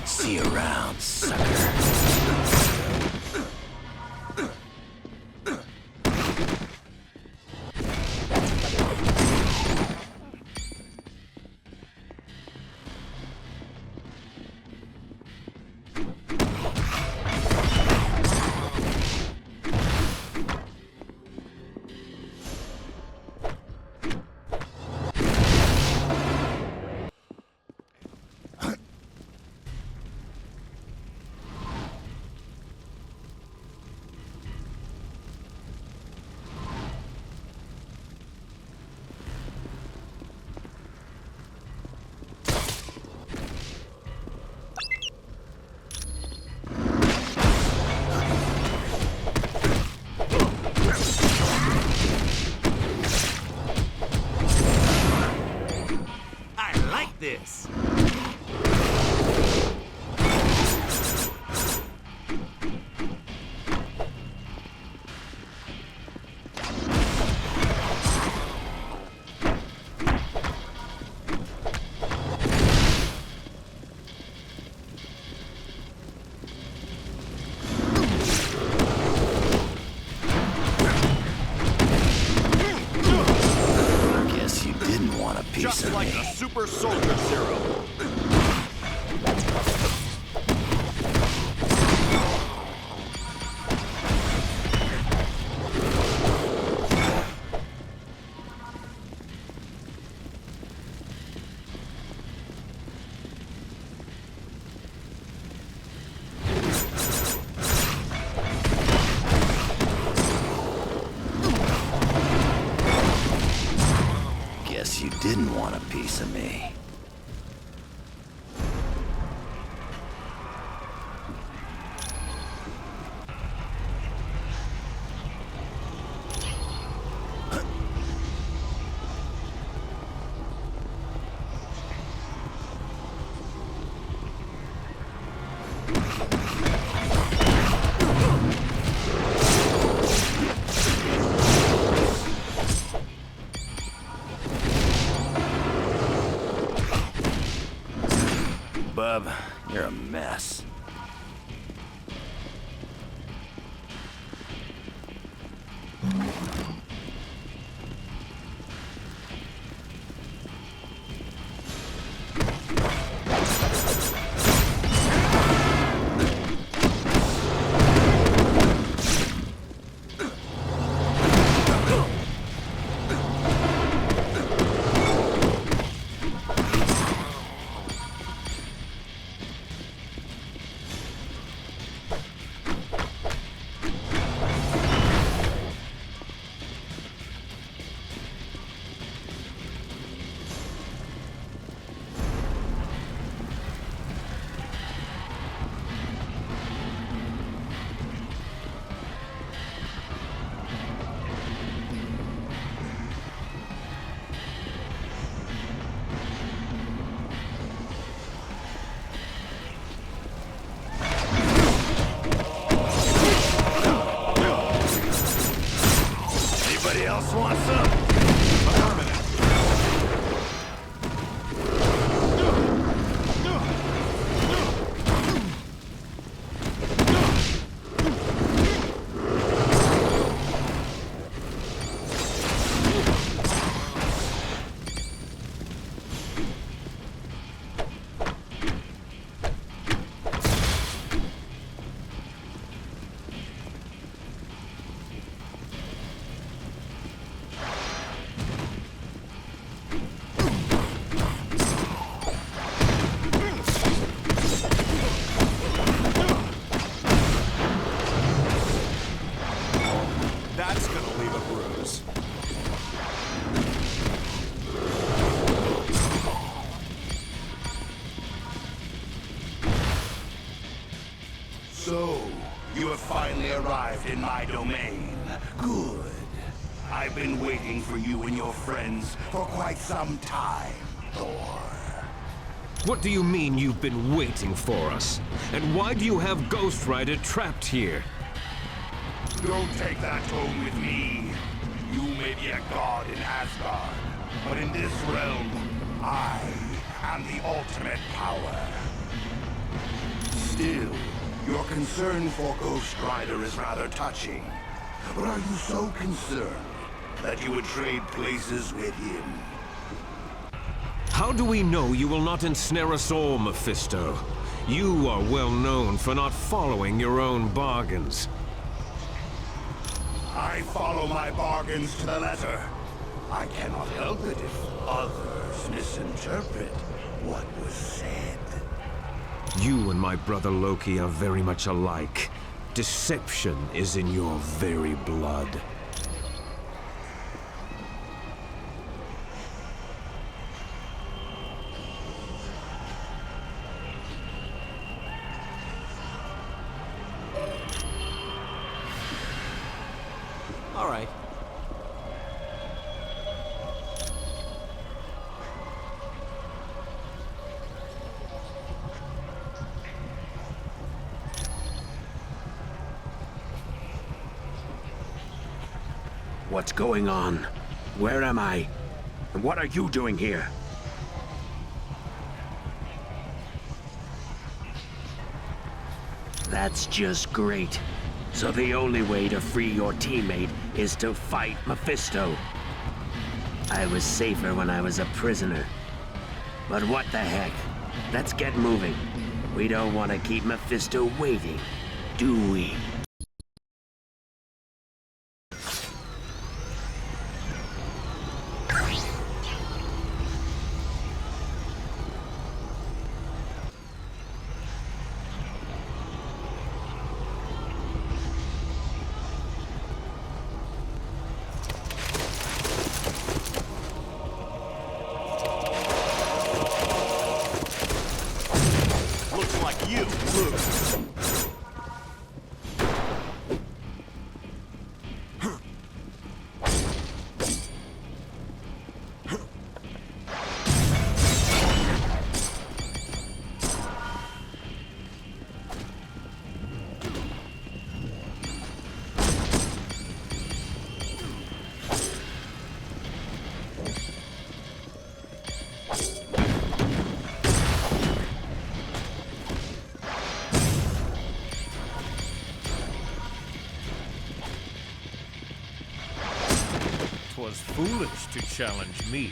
Speaker 12: See you around, sucker.
Speaker 19: This.
Speaker 4: Just like the super soldier serum.
Speaker 12: Guess you didn't want a piece of me. Bub, you're a mess. Anybody else want some? Affirmative.
Speaker 4: That's gonna leave a bruise.
Speaker 10: So, you have finally arrived in my domain. Good. I've been waiting for you and your friends for quite some time, Thor.
Speaker 1: What do you mean you've been waiting for us? And why do you have Ghost Rider trapped here?
Speaker 10: Don't take that tone with me. You may be a god in Asgard, but in this realm, I am the ultimate power. Still, your concern for Ghost Rider is rather touching. But are you so concerned that you would trade places with him?
Speaker 1: How do we know you will not ensnare us all, Mephisto? You are well known for not following your own bargains.
Speaker 10: I follow my bargains to the letter. I cannot help it if others misinterpret what was said.
Speaker 1: You and my brother Loki are very much alike. Deception is in your very blood.
Speaker 19: All right.
Speaker 10: What's going on? Where am I? And what are you doing here?
Speaker 20: That's just great. So the only way to free your teammate is to fight Mephisto. I was safer when I was a prisoner. But what the heck? Let's get moving. We don't want to keep Mephisto waiting, do we?
Speaker 10: Looks like you, Luke.
Speaker 1: Was foolish to challenge me.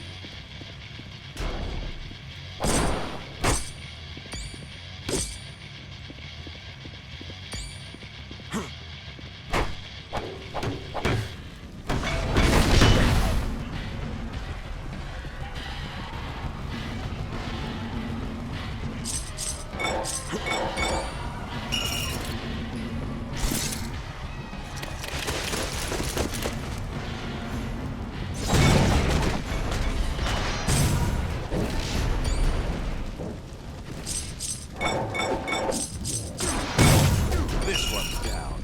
Speaker 1: This one's down.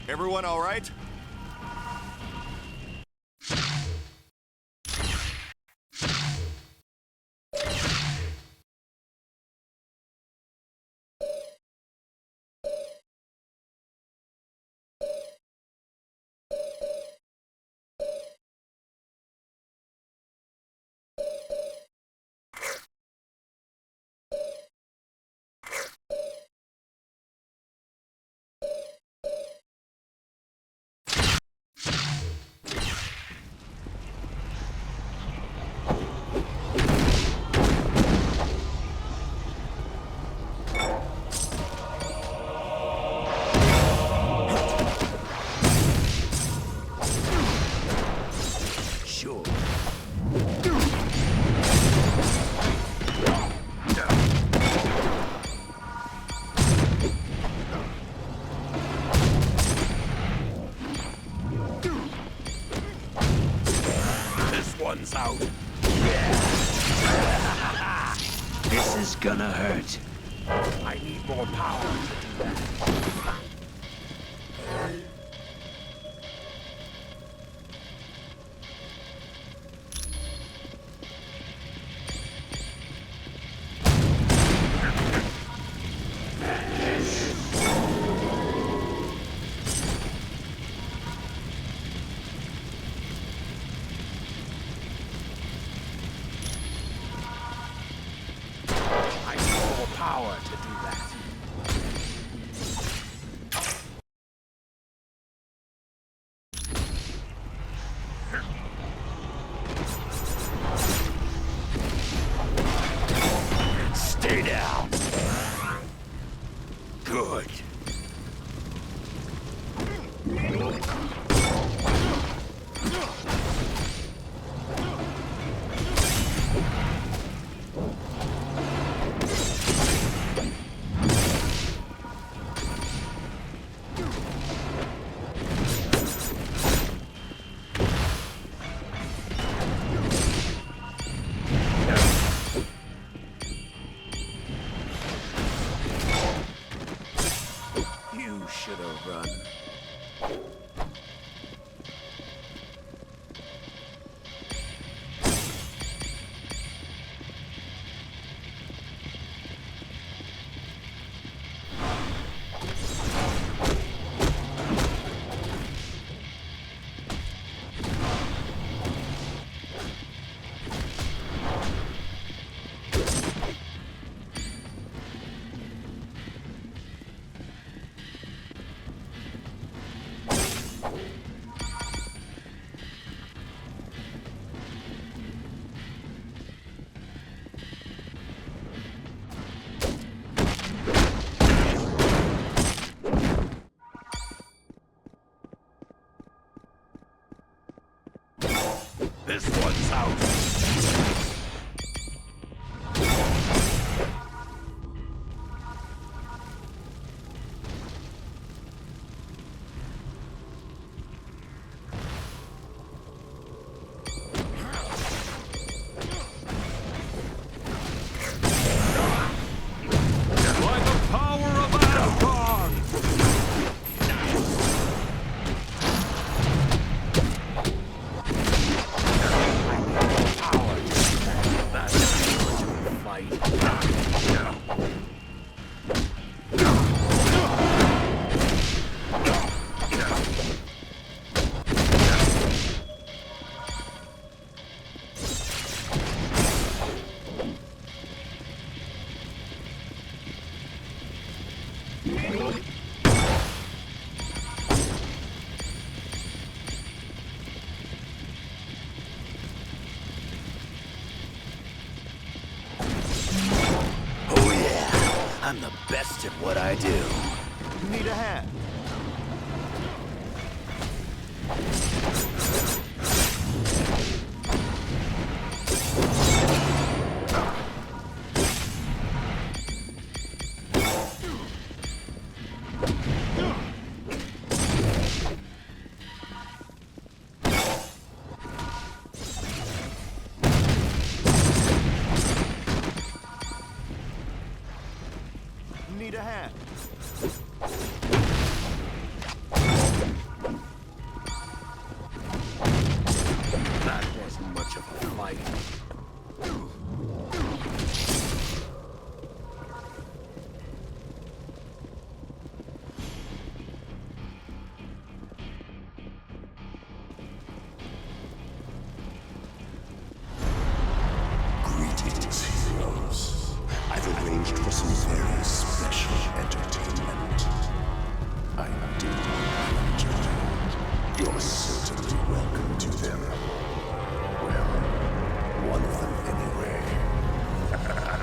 Speaker 10: Everyone all right?
Speaker 20: One's out. This is gonna hurt. I need more power to do that. Power to do that. Stay down. Good.
Speaker 10: This one's out!
Speaker 12: I'm the best at what I do.
Speaker 4: Need a hand? Need a hand?
Speaker 10: That wasn't much of a fight.
Speaker 5: Greetings, heroes. I've arranged for some very special entertainment. I'm indeed enjoyed. You're certainly welcome to them. Well, one of them anyway.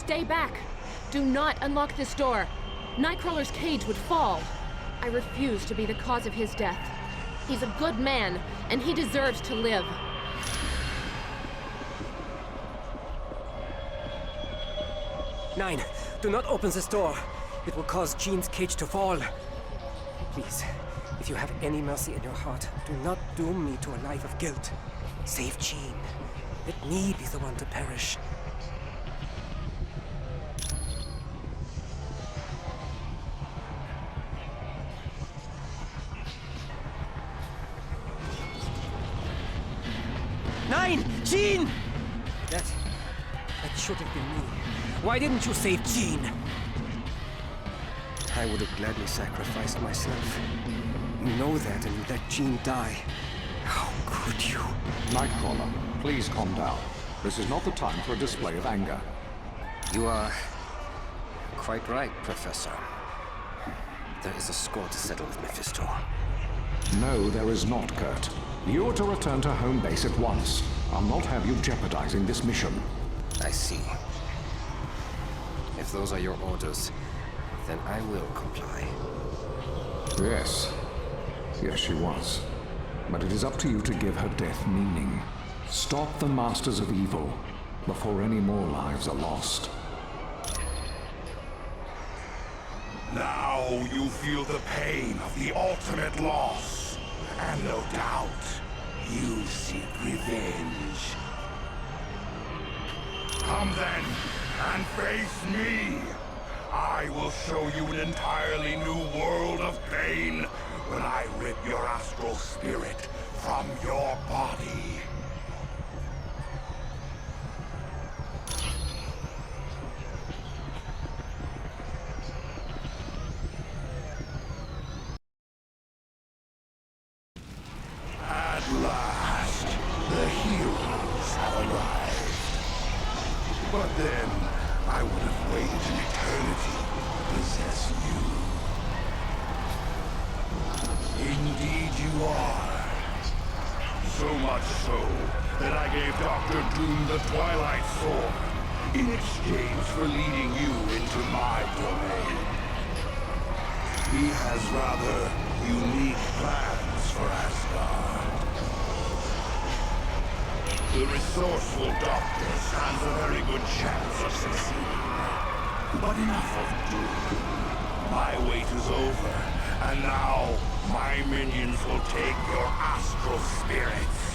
Speaker 17: Stay back! Do not unlock this door. Nightcrawler's cage would fall. I refuse to be the cause of his death. He's a good man, and he deserves to live.
Speaker 6: Nine, do not open this door. It will cause Jean's cage to fall. Please, if you have any mercy in your heart, do not doom me to a life of guilt. Save Jean. Let me be the one to perish. Nine! Jean! That should have been me. Why didn't you save Jean? I would have gladly sacrificed myself. You know that, and you let Jean die. How could you?
Speaker 9: Nightcrawler, please calm down. This is not the time for a display of anger.
Speaker 6: You are quite right, Professor. There is a score to settle with Mephisto.
Speaker 9: No, there is not, Kurt. You are to return to home base at once. I'll not have you jeopardizing this mission.
Speaker 6: I see. If those are your orders, then I will comply.
Speaker 9: Yes. Yes, she was. But it is up to you to give her death meaning. Stop the Masters of Evil before any more lives are lost.
Speaker 10: Now you feel the pain of the ultimate loss. And no doubt, you seek revenge. Come then, and face me. I will show you an entirely new world of pain when I rip your astral spirit from your body. At last, the heroes have arrived. But then, I would have waited an eternity to possess you. Indeed you are. So much so, that I gave Dr. Doom the Twilight Sword in exchange for leading you into my domain. He has rather unique plans for Asgard. The resourceful Doctor stands a very good chance of succeeding. But enough of Doom. My wait is over, and now my minions will take your astral spirits.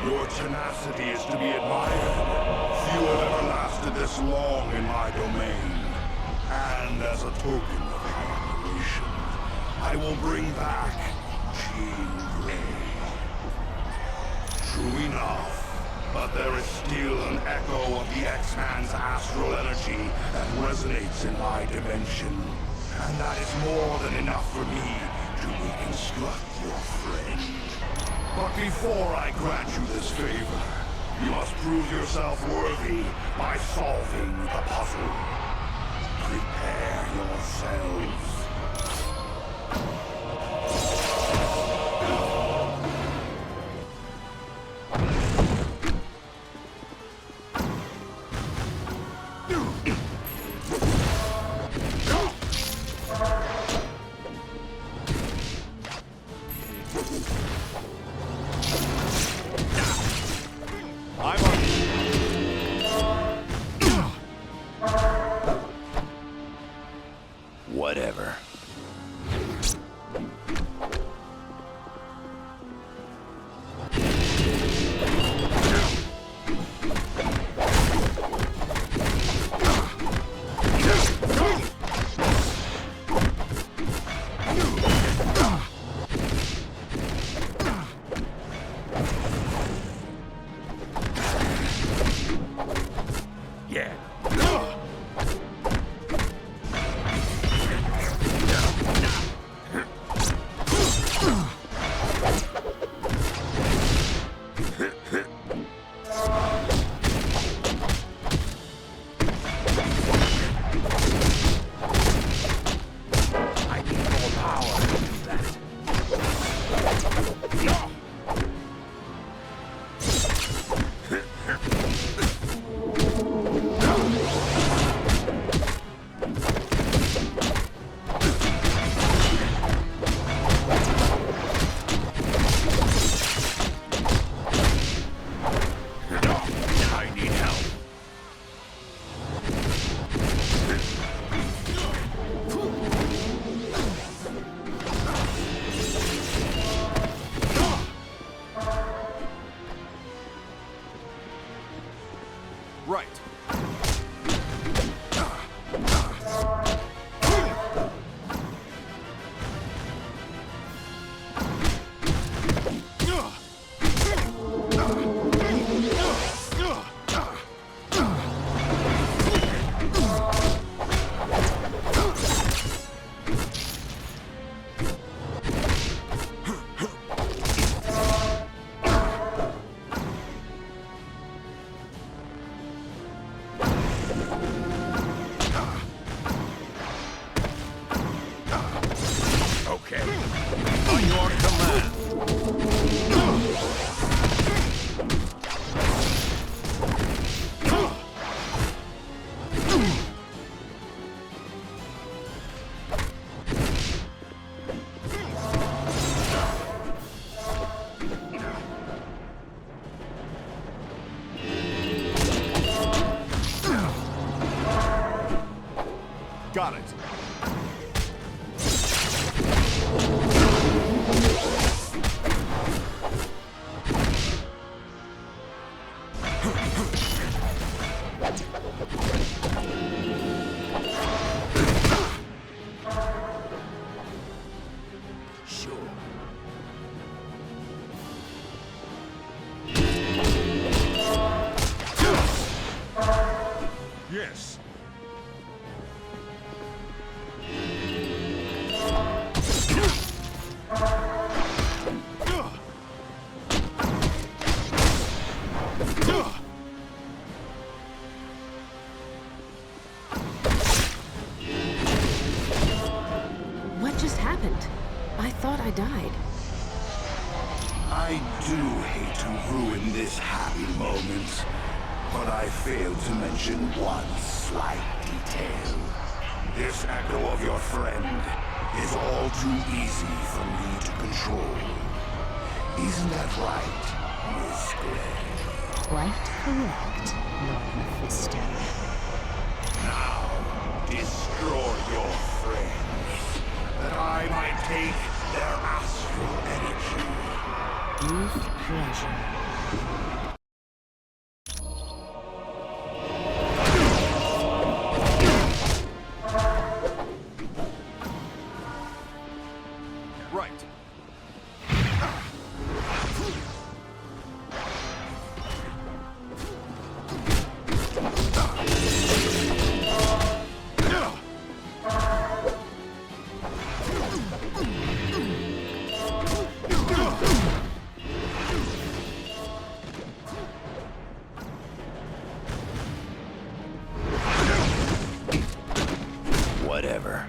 Speaker 10: Your tenacity is to be admired. Few have ever lasted this long in my domain. And as a token of my admiration, I will bring back Jean Grey. True enough, but there is still an echo of the X-Man's astral energy that resonates in my dimension. And that is more than enough for me to reconstruct your friend. But before I grant you this favor, you must prove yourself worthy by solving the puzzle. Prepare yourselves.
Speaker 12: Whatever.
Speaker 10: Yeah.
Speaker 1: Right. On your command.
Speaker 4: Got it.
Speaker 1: Yes.
Speaker 17: happened? I thought I died.
Speaker 10: I do hate to ruin this happy moment, but I failed to mention one slight detail. This echo of your friend is all too easy for me to control. Isn't that right, Miss Gray?
Speaker 8: Quite correct, Lord Mephisto.
Speaker 10: Now, destroy your friends, that I might take their astral energy.
Speaker 8: With pleasure.
Speaker 14: Right.
Speaker 12: Whatever.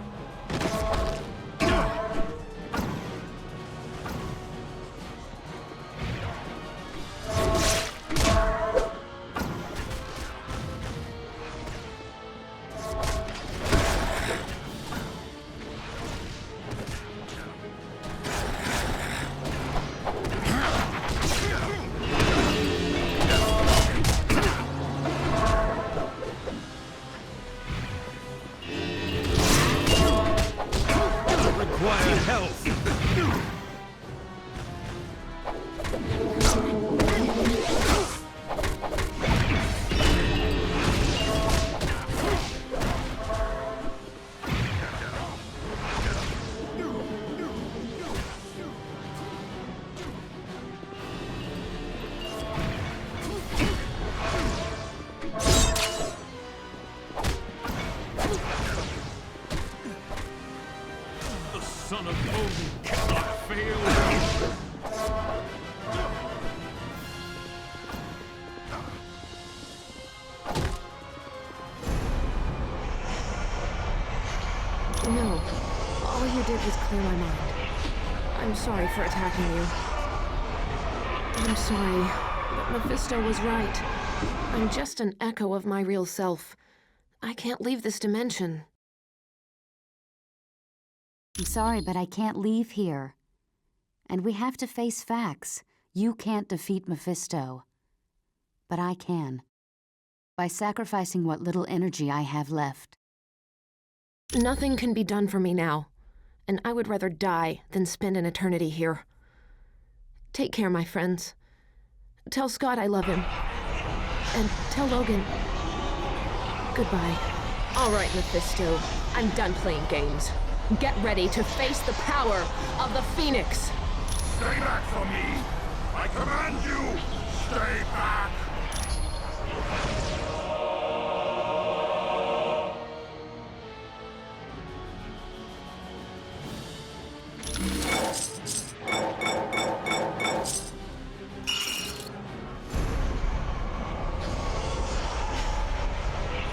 Speaker 1: Require health. The son of Odin cannot fail.
Speaker 17: No. All you did was clear my mind. I'm sorry for attacking you. I'm sorry, but Mephisto was right. I'm just an echo of my real self. I can't leave this dimension.
Speaker 8: I'm sorry, but I can't leave here. And we have to face facts. You can't defeat Mephisto. But I can. By sacrificing what little energy I have left.
Speaker 17: Nothing can be done for me now, and I would rather die than spend an eternity here. Take care, my friends. Tell Scott I love him. And tell Logan. Goodbye. All right, Mephisto. I'm done playing games. Get ready to face the power of the Phoenix.
Speaker 10: Stay back from me! I command you! Stay back!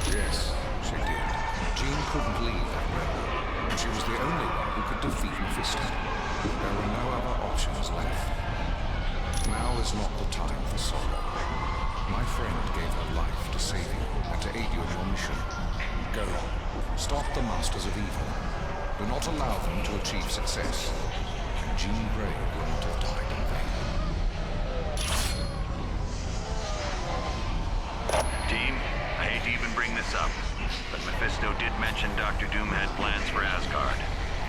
Speaker 9: Yes, she did. Jean couldn't leave that realm, and she was the only one who could defeat Mephisto. There were no other options left. Now is not the time for sorrow. My friend gave her life to save you and to aid you in your mission. Go. Stop the Masters of Evil. Do not allow them to achieve success. And Jean Grey will not have died in vain.
Speaker 7: Team, I hate to even bring this up, but Mephisto did mention Dr. Doom had plans for Asgard.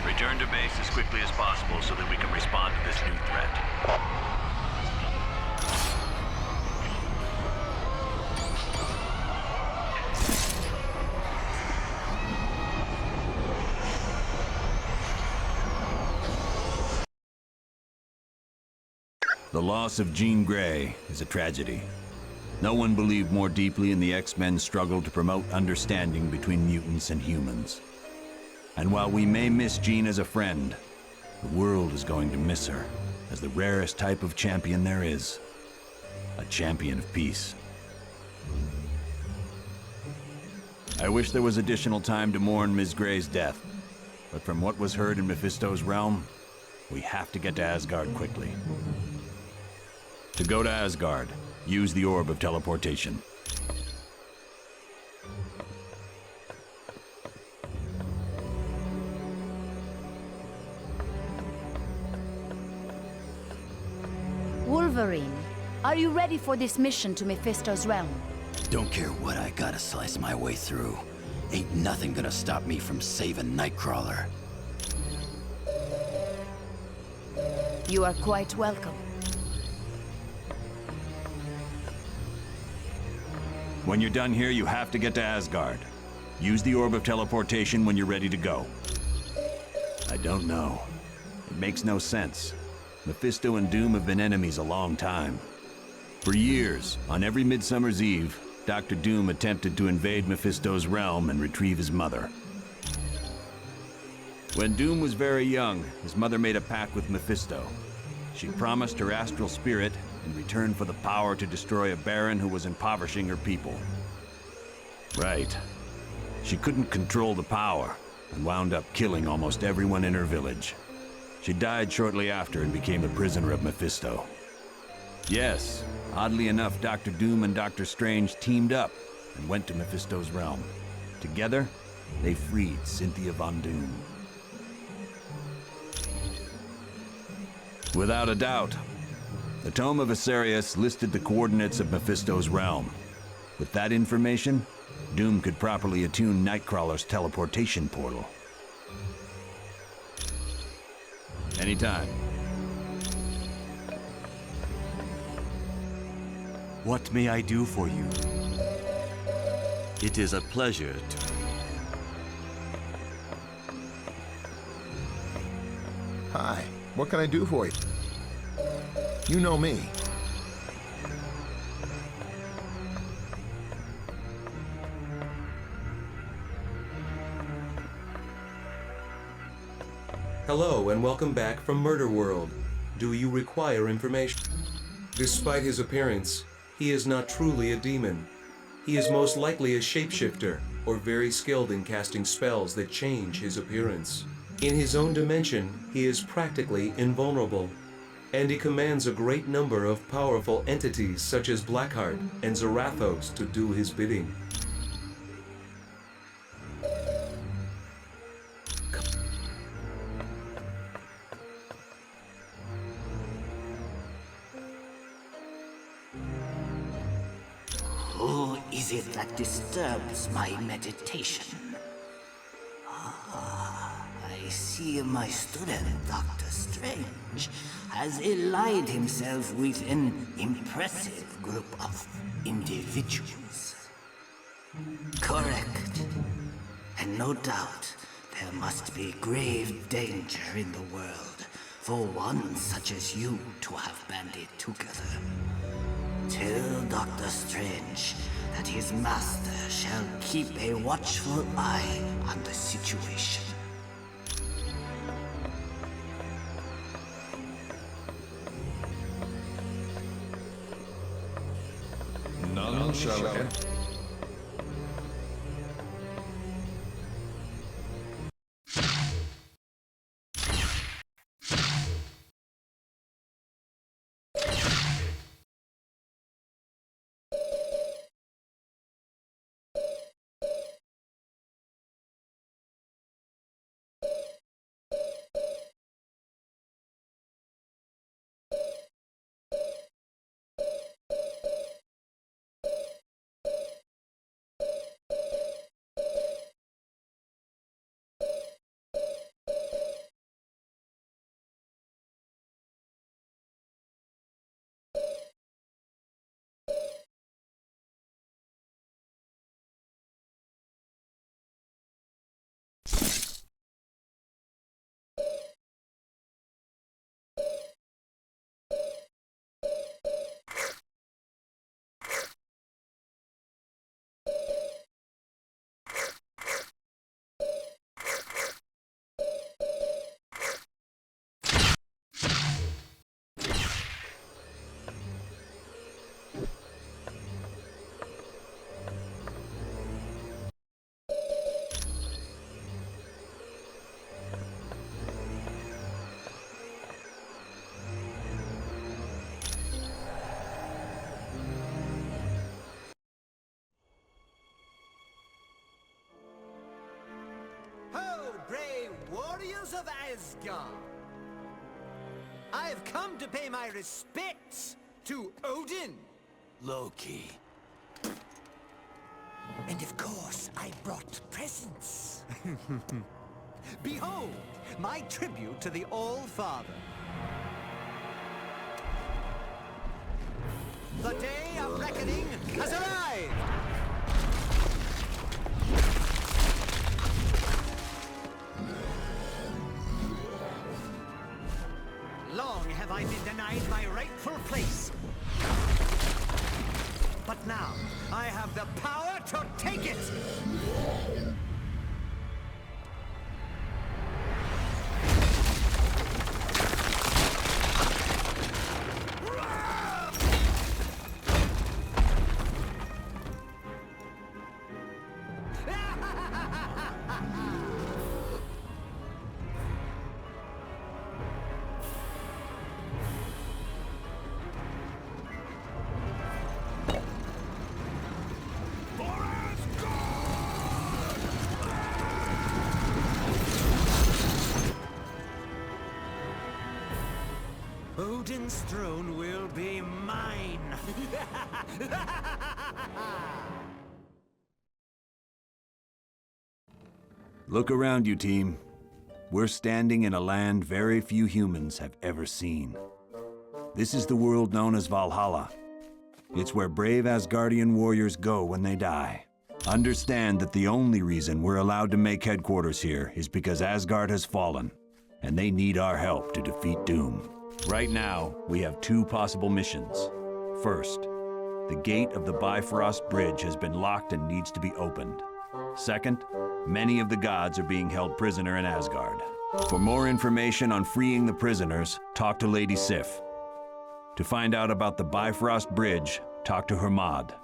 Speaker 7: Return to base as quickly as possible so that we can respond to this new threat. The loss of Jean Grey is a tragedy. No one believed more deeply in the X-Men's struggle to promote understanding between mutants and humans. And while we may miss Jean as a friend, the world is going to miss her as the rarest type of champion there is. A champion of peace. I wish there was additional time to mourn Ms. Grey's death, but from what was heard in Mephisto's realm, we have to get to Asgard quickly. To go to Asgard, use the Orb of Teleportation.
Speaker 23: Wolverine, are you ready for this mission to Mephisto's realm?
Speaker 12: Don't care what I gotta slice my way through. Ain't nothing gonna stop me from saving Nightcrawler.
Speaker 23: You are quite welcome.
Speaker 7: When you're done here, you have to get to Asgard. Use the Orb of Teleportation when you're ready to go. I don't know. It makes no sense. Mephisto and Doom have been enemies a long time. For years, on every Midsummer's Eve, Dr. Doom attempted to invade Mephisto's realm and retrieve his mother. When Doom was very young, his mother made a pact with Mephisto. She promised her astral spirit in return for the power to destroy a baron who was impoverishing her people. Right. She couldn't control the power and wound up killing almost everyone in her village. She died shortly after and became a prisoner of Mephisto. Yes, oddly enough, Dr. Doom and Dr. Strange teamed up and went to Mephisto's realm. Together, they freed Cynthia Von Doom. Without a doubt, the Tome of Asarius listed the coordinates of Mephisto's realm. With that information, Doom could properly attune Nightcrawler's teleportation portal. Anytime.
Speaker 16: What may I do for you? It is a pleasure to...
Speaker 15: Hi, what can I do for you? You know me.
Speaker 13: Hello and welcome back from Murder World. Do you require information? Despite his appearance, he is not truly a demon. He is most likely a shapeshifter, or very skilled in casting spells that change his appearance. In his own dimension, he is practically invulnerable, and he commands a great number of powerful entities such as Blackheart and Zarathos to do his bidding.
Speaker 12: Who is it that disturbs my meditation? I see my student, Dr. Strange, has allied himself with an impressive group of individuals. Correct. And no doubt, there must be grave danger in the world for one such as you to have banded together. Tell Dr. Strange that his master shall keep a watchful eye on the situation.
Speaker 14: None shall enter.
Speaker 11: warriors of Asgard. I have come to pay my respects to Odin.
Speaker 10: Loki.
Speaker 11: And of course, I brought presents. Behold, my tribute to the All-Father. The day of reckoning has arrived! Long have I been denied my rightful place. But now, I have the power to take it! Odin's throne will be mine!
Speaker 7: Look around you, team. We're standing in a land very few humans have ever seen. This is the world known as Valhalla. It's where brave Asgardian warriors go when they die. Understand that the only reason we're allowed to make headquarters here is because Asgard has fallen, and they need our help to defeat Doom. Right now, we have two possible missions. First, the gate of the Bifrost Bridge has been locked and needs to be opened. Second, many of the gods are being held prisoner in Asgard. For more information on freeing the prisoners, talk to Lady Sif. To find out about the Bifrost Bridge, talk to Hermod.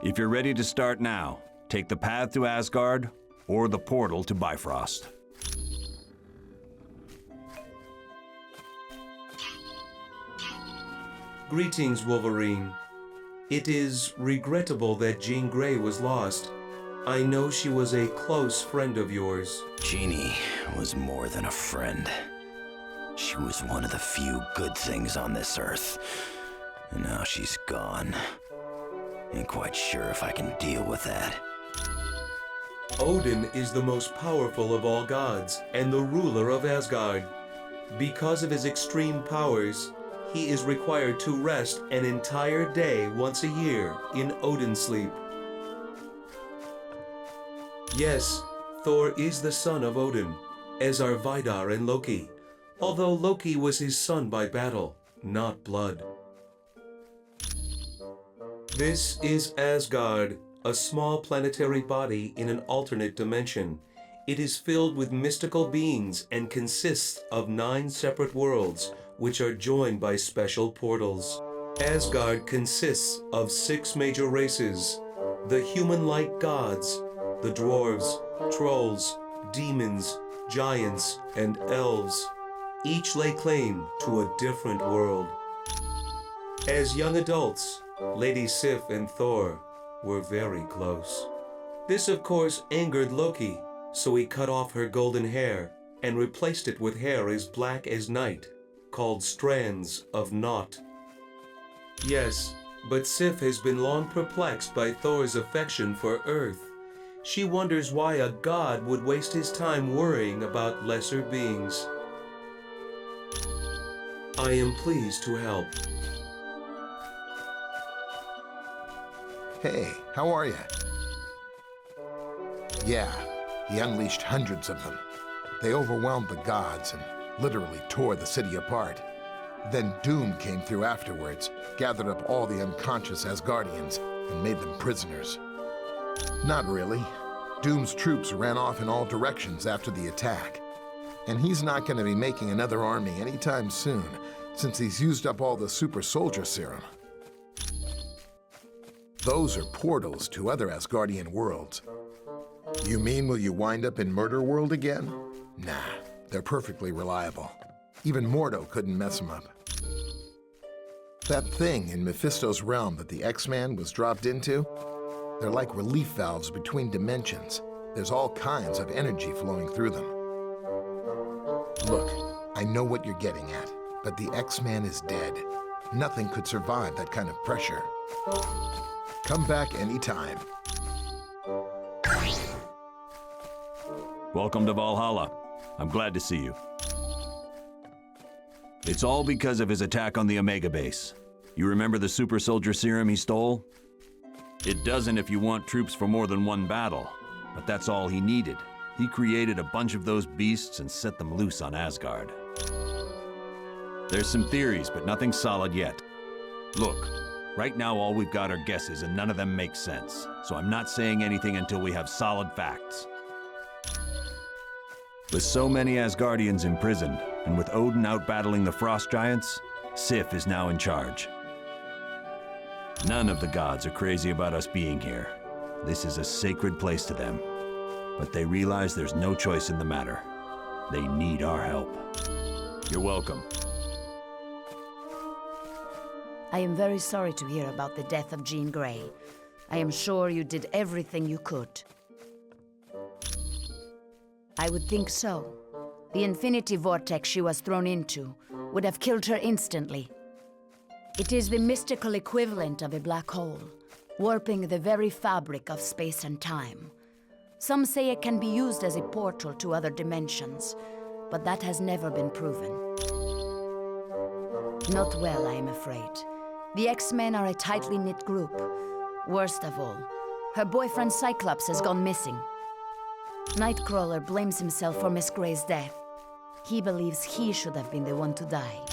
Speaker 7: If you're ready to start now, take the path to Asgard or the portal to Bifrost.
Speaker 13: Greetings, Wolverine. It is regrettable that Jean Grey was lost. I know she was a close friend of yours.
Speaker 21: Jeannie was more than a friend. She was one of the few good things on this earth. And now she's gone. Ain't quite sure if I can deal with that.
Speaker 13: Odin is the most powerful of all gods and the ruler of Asgard. Because of his extreme powers, he is required to rest an entire day once a year in Odin sleep. Yes, Thor is the son of Odin, as are Vidar and Loki, although Loki was his son by battle, not blood. This is Asgard, a small planetary body in an alternate dimension. It is filled with mystical beings and consists of 9 separate worlds, which are joined by special portals. Asgard consists of 6 major races: the human-like gods, the dwarves, trolls, demons, giants, and elves. Each lay claim to a different world. As young adults, Lady Sif and Thor were very close. This, of course, angered Loki, so he cut off her golden hair and replaced it with hair as black as night, called strands of naught. Yes, but Sif has been long perplexed by Thor's affection for Earth. She wonders why a god would waste his time worrying about lesser beings. I am pleased to help.
Speaker 15: Hey, how are you? Yeah, he unleashed hundreds of them. They overwhelmed the gods and literally tore the city apart. Then Doom came through afterwards, gathered up all the unconscious Asgardians, and made them prisoners. Not really. Doom's troops ran off in all directions after the attack. And he's not going to be making another army anytime soon, since he's used up all the super soldier serum. Those are portals to other Asgardian worlds. You mean will you wind up in Murder World again? Nah, they're perfectly reliable. Even Mordo couldn't mess them up. That thing in Mephisto's realm that the X-Man was dropped into, they're like relief valves between dimensions. There's all kinds of energy flowing through them. I know what you're getting at, but the X-Man is dead. Nothing could survive that kind of pressure. Come back anytime.
Speaker 7: Welcome to Valhalla. I'm glad to see you. It's all because of his attack on the Omega base. You remember the super soldier serum he stole? It doesn't if you want troops for more than one battle, but that's all he needed. He created a bunch of those beasts and set them loose on Asgard. There's some theories, but nothing solid yet. Look, right now all we've got are guesses and none of them make sense, so I'm not saying anything until we have solid facts. With so many Asgardians imprisoned, and with Odin out battling the Frost Giants, Sif is now in charge. None of the gods are crazy about us being here. This is a sacred place to them. But they realize there's no choice in the matter. They need our help. You're welcome.
Speaker 23: I am very sorry to hear about the death of Jean Grey. I am sure you did everything you could. I would think so. The infinity vortex she was thrown into would have killed her instantly. It is the mystical equivalent of a black hole, warping the very fabric of space and time. Some say it can be used as a portal to other dimensions, but that has never been proven. Not well, I am afraid. The X-Men are a tightly knit group. Worst of all, her boyfriend Cyclops has gone missing. Nightcrawler blames himself for Miss Grey's death. He believes he should have been the one to die.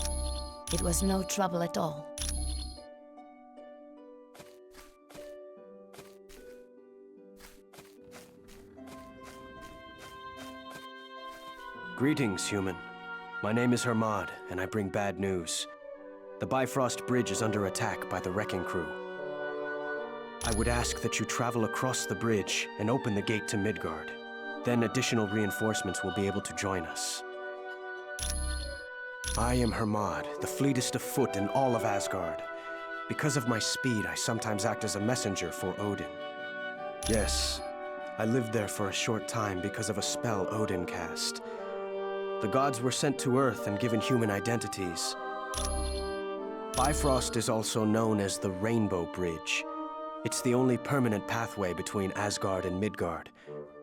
Speaker 23: It was no trouble at all.
Speaker 3: Greetings, human. My name is Hermod, and I bring bad news. The Bifrost Bridge is under attack by the Wrecking Crew. I would ask that you travel across the bridge and open the gate to Midgard. Then additional reinforcements will be able to join us. I am Hermod, the fleetest of foot in all of Asgard. Because of my speed, I sometimes act as a messenger for Odin. Yes, I lived there for a short time because of a spell Odin cast. The gods were sent to Earth and given human identities. Bifrost is also known as the Rainbow Bridge. It's the only permanent pathway between Asgard and Midgard,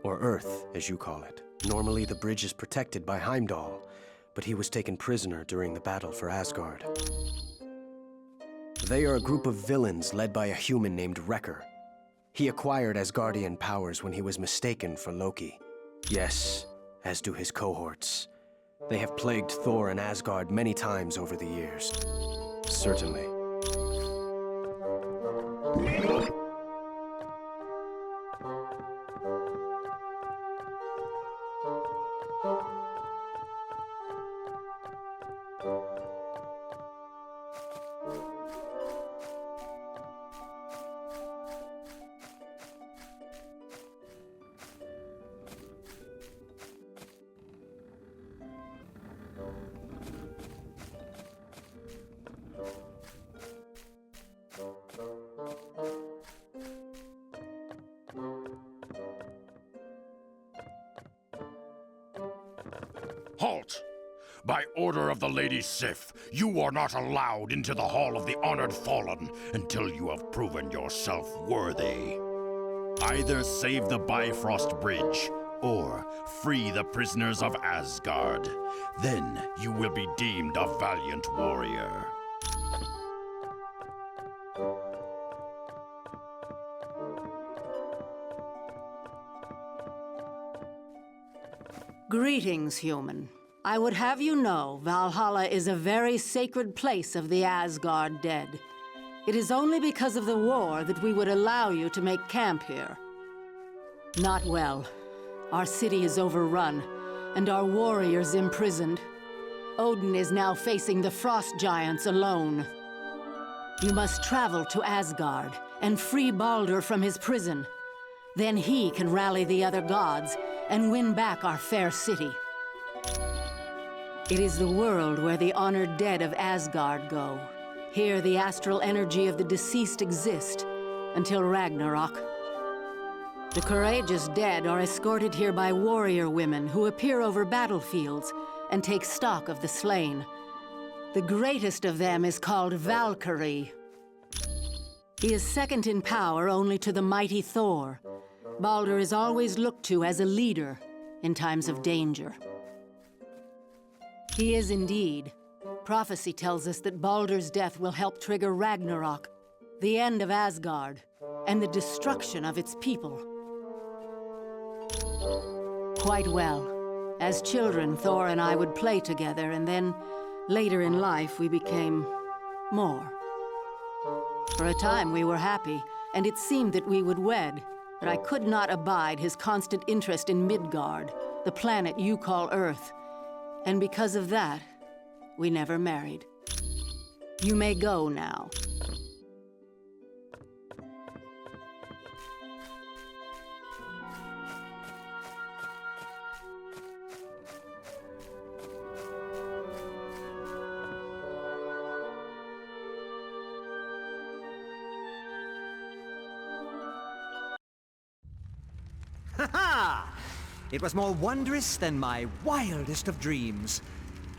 Speaker 3: or Earth, as you call it. Normally, the bridge is protected by Heimdall, but he was taken prisoner during the battle for Asgard. They are a group of villains led by a human named Wrecker. He acquired Asgardian powers when he was mistaken for Loki. Yes, as do his cohorts. They have plagued Thor and Asgard many times over the years. Certainly.
Speaker 10: Halt! By order of the Lady Sif, you are not allowed into the Hall of the Honored Fallen until you have proven yourself worthy. Either save the Bifrost Bridge, or free the prisoners of Asgard. Then you will be deemed a valiant warrior.
Speaker 18: Greetings, human. I would have you know, Valhalla is a very sacred place of the Asgard dead. It is only because of the war that we would allow you to make camp here. Not well. Our city is overrun, and our warriors imprisoned. Odin is now facing the Frost Giants alone. You must travel to Asgard and free Baldur from his prison. Then he can rally the other gods and win back our fair city. It is the world where the honored dead of Asgard go. Here the astral energy of the deceased exist until Ragnarok. The courageous dead are escorted here by warrior women who appear over battlefields and take stock of the slain. The greatest of them is called Valkyrie. He is second in power only to the mighty Thor. Baldur is always looked to as a leader in times of danger. He is indeed. Prophecy tells us that Baldur's death will help trigger Ragnarok, the end of Asgard, and the destruction of its people. Quite well. As children, Thor and I would play together, and then, later in life, we became more. For a time, we were happy, and it seemed that we would wed, but I could not abide his constant interest in Midgard, the planet you call Earth, and because of that, we never married. You may go now.
Speaker 11: Ha-ha! It was more wondrous than my wildest of dreams.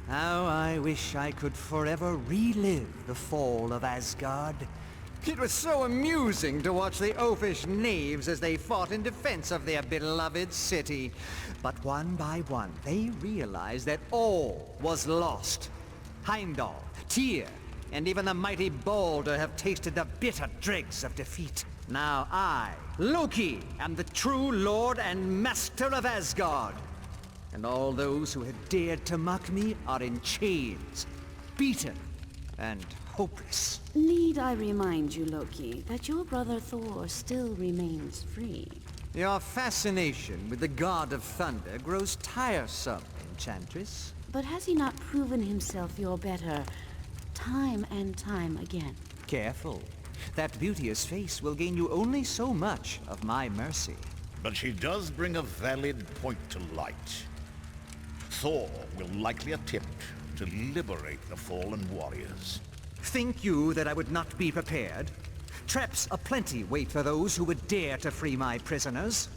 Speaker 11: How I wish I could forever relive the fall of Asgard. It was so amusing to watch the oafish knaves as they fought in defense of their beloved city. But one by one, they realized that all was lost. Heimdall, Tyr, and even the mighty Baldur have tasted the bitter dregs of defeat. Now I, Loki, am the true lord and master of Asgard. And all those who had dared to mock me are in chains, beaten, and hopeless.
Speaker 8: Need I remind you, Loki, that your brother Thor still remains free?
Speaker 11: Your fascination with the god of thunder grows tiresome, Enchantress.
Speaker 8: But has he not proven himself your better, time and time again?
Speaker 11: Careful. That beauteous face will gain you only so much of my mercy.
Speaker 2: But she does bring a valid point to light. Thor will likely attempt to liberate the fallen warriors.
Speaker 11: Think you that I would not be prepared? Traps aplenty wait for those who would dare to free my prisoners.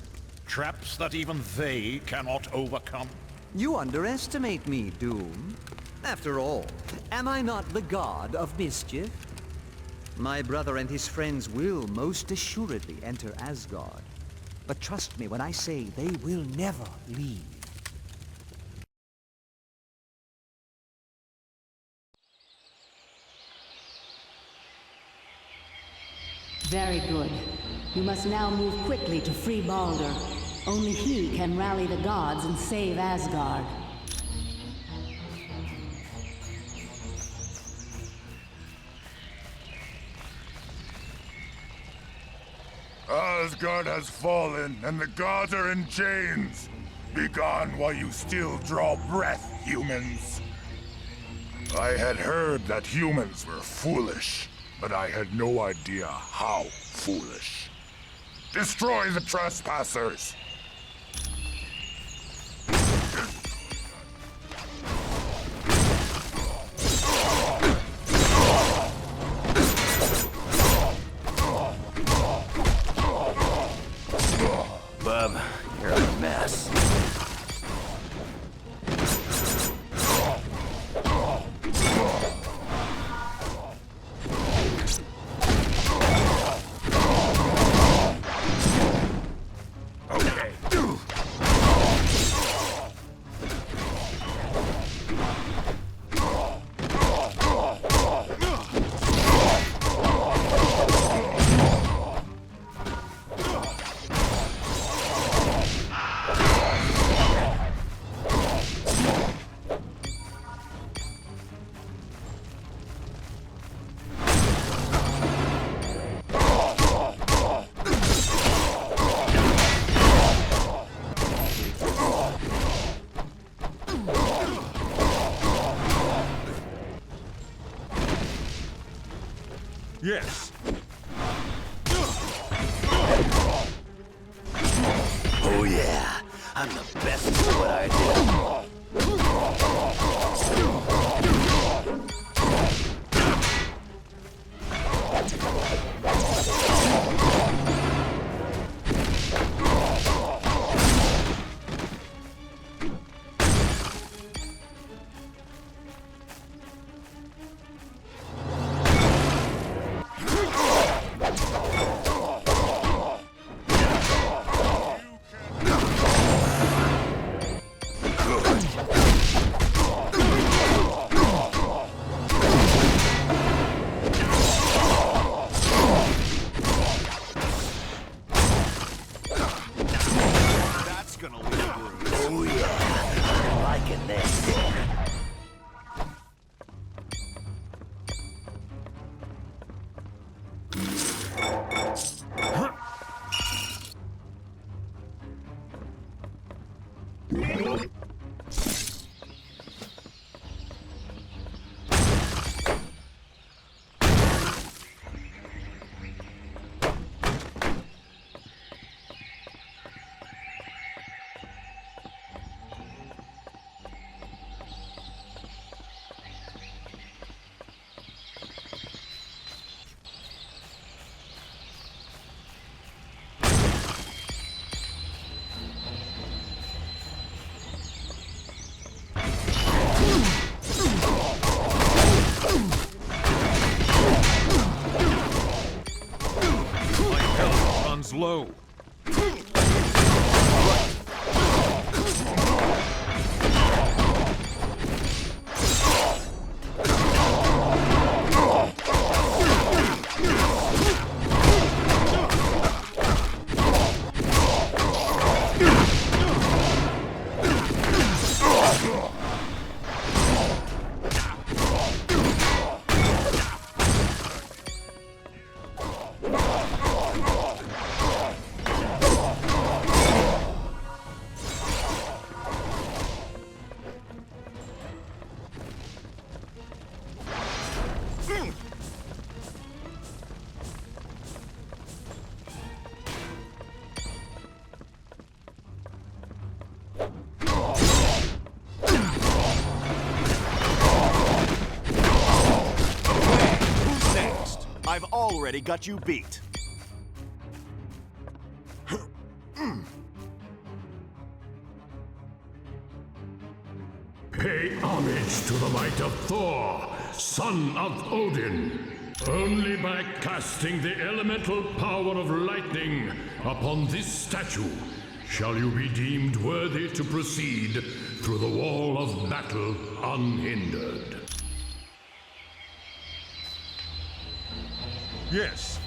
Speaker 2: Traps that even they cannot overcome?
Speaker 11: You underestimate me, Doom. After all, am I not the god of mischief? My brother and his friends will most assuredly enter Asgard. But trust me when I say they will never leave.
Speaker 18: Very good. You must now move quickly to free Baldur. Only he can rally the gods and save Asgard.
Speaker 19: Asgard has fallen, and the gods are in chains. Be gone while you still draw breath, humans. I had heard that humans were foolish, but I had no idea how foolish. Destroy the trespassers!
Speaker 21: Bub, you're a mess.
Speaker 14: Yes.
Speaker 21: Oh yeah, I'm the best at what I
Speaker 1: blow.
Speaker 4: I've already got you beat.
Speaker 5: Pay homage to the might of Thor, son of Odin. Only by casting the elemental power of lightning upon this statue shall you be deemed worthy to proceed through the wall of battle unhindered.
Speaker 1: Yes.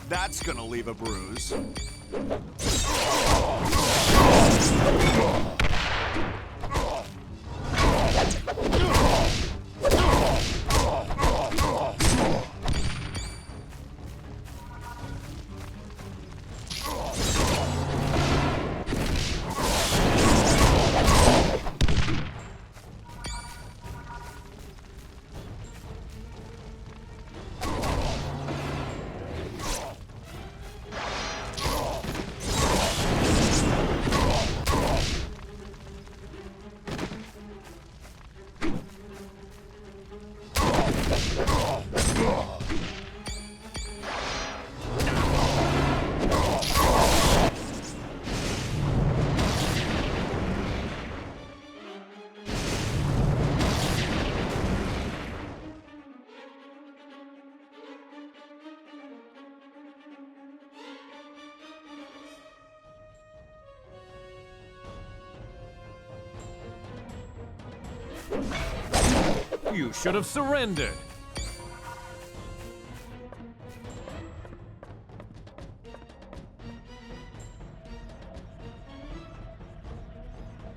Speaker 4: That's gonna leave a bruise.
Speaker 1: You should have surrendered.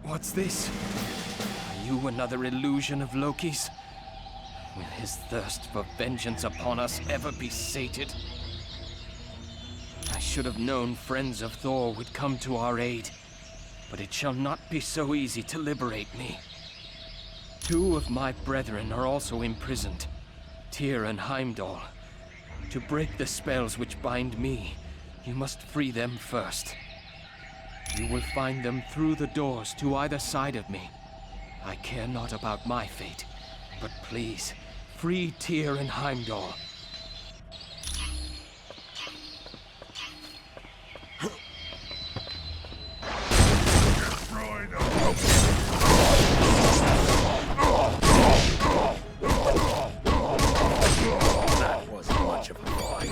Speaker 6: What's this? Are you another illusion of Loki's? Will his thirst for vengeance upon us ever be sated? I should have known friends of Thor would come to our aid, but it shall not be so easy to liberate me. 2 of my brethren are also imprisoned, Tyr and Heimdall. To break the spells which bind me, you must free them first. You will find them through the doors to either side of me. I care not about my fate, but please, free Tyr and Heimdall.
Speaker 10: That wasn't much of a fight.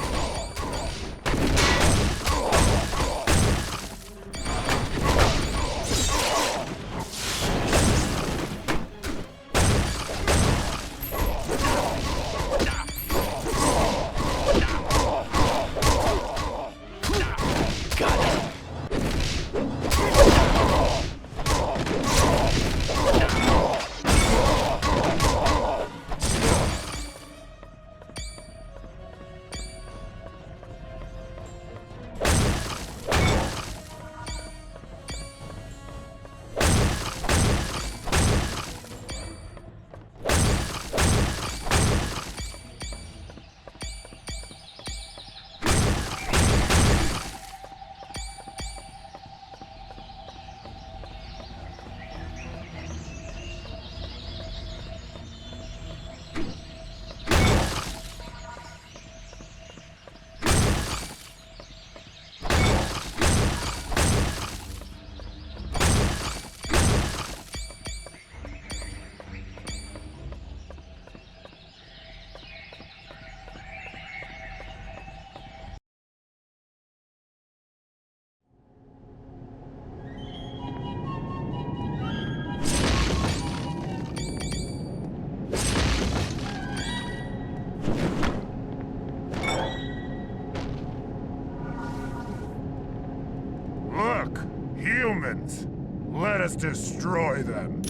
Speaker 19: Look! Humans! Let us destroy them!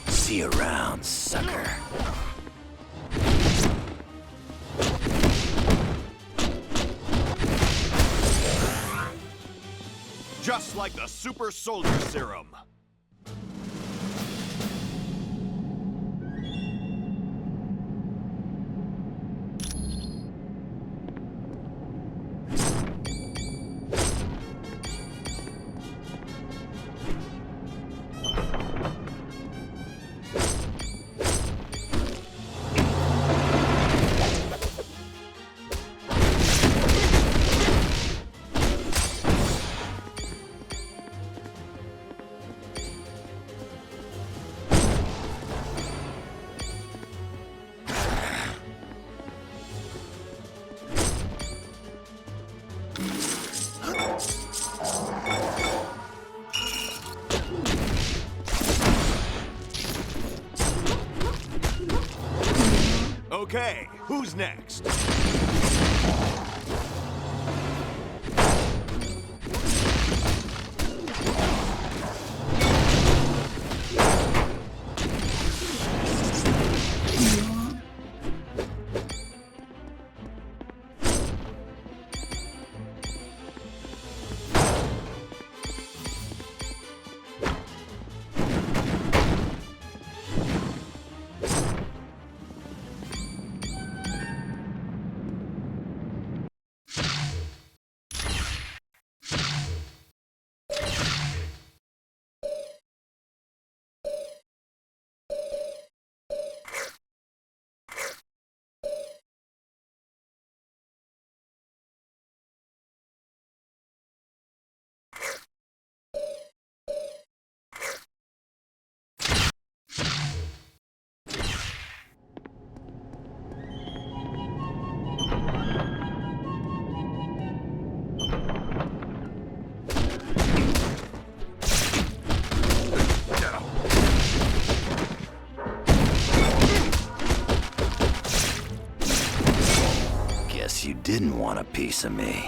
Speaker 21: See you around, sucker.
Speaker 4: Just like the super soldier serum. Okay, who's next?
Speaker 21: didn't want a piece of me.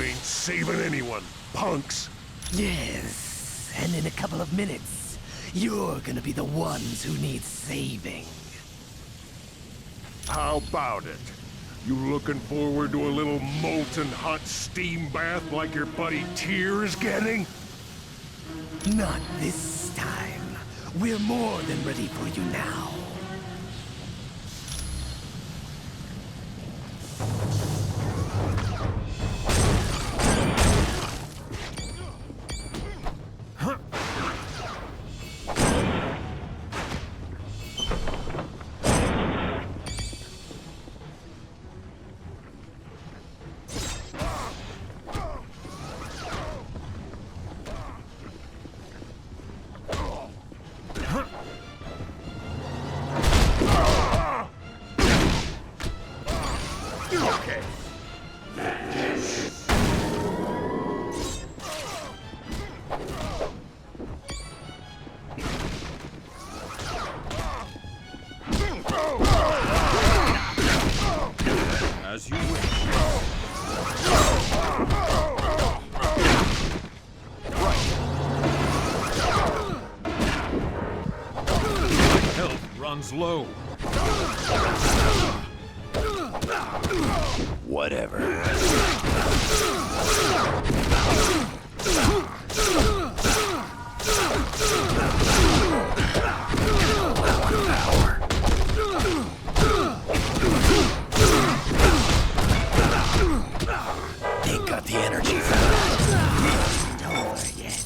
Speaker 10: ain't saving anyone, punks.
Speaker 17: Yes, and in a couple of minutes, you're gonna be the ones who need saving.
Speaker 10: How about it? You looking forward to a little molten hot steam bath like your buddy Tyr's getting?
Speaker 17: Not this time. We're more than ready for you now.
Speaker 10: Okay.
Speaker 1: As you wish. Health runs low.
Speaker 21: Whatever. Ain't got the energy for that.
Speaker 17: It's not over yet.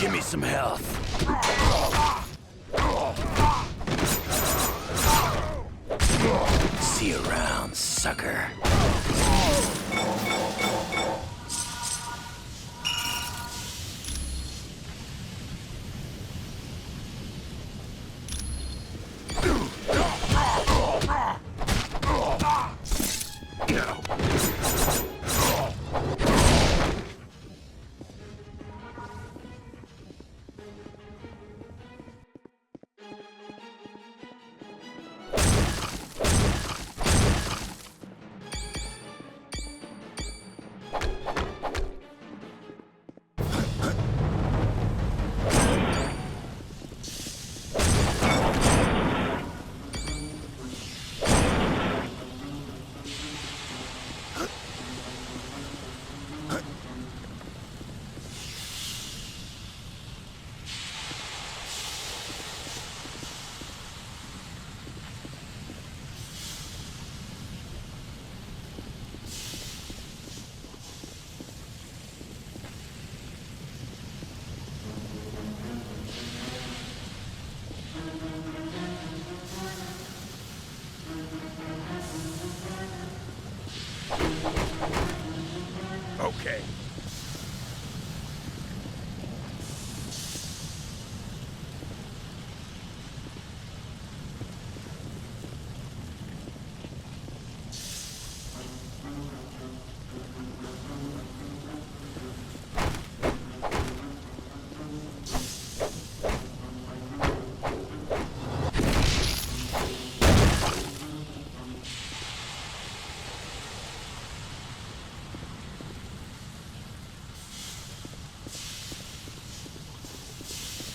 Speaker 21: Give me some health. See you around, sucker.
Speaker 10: Okay.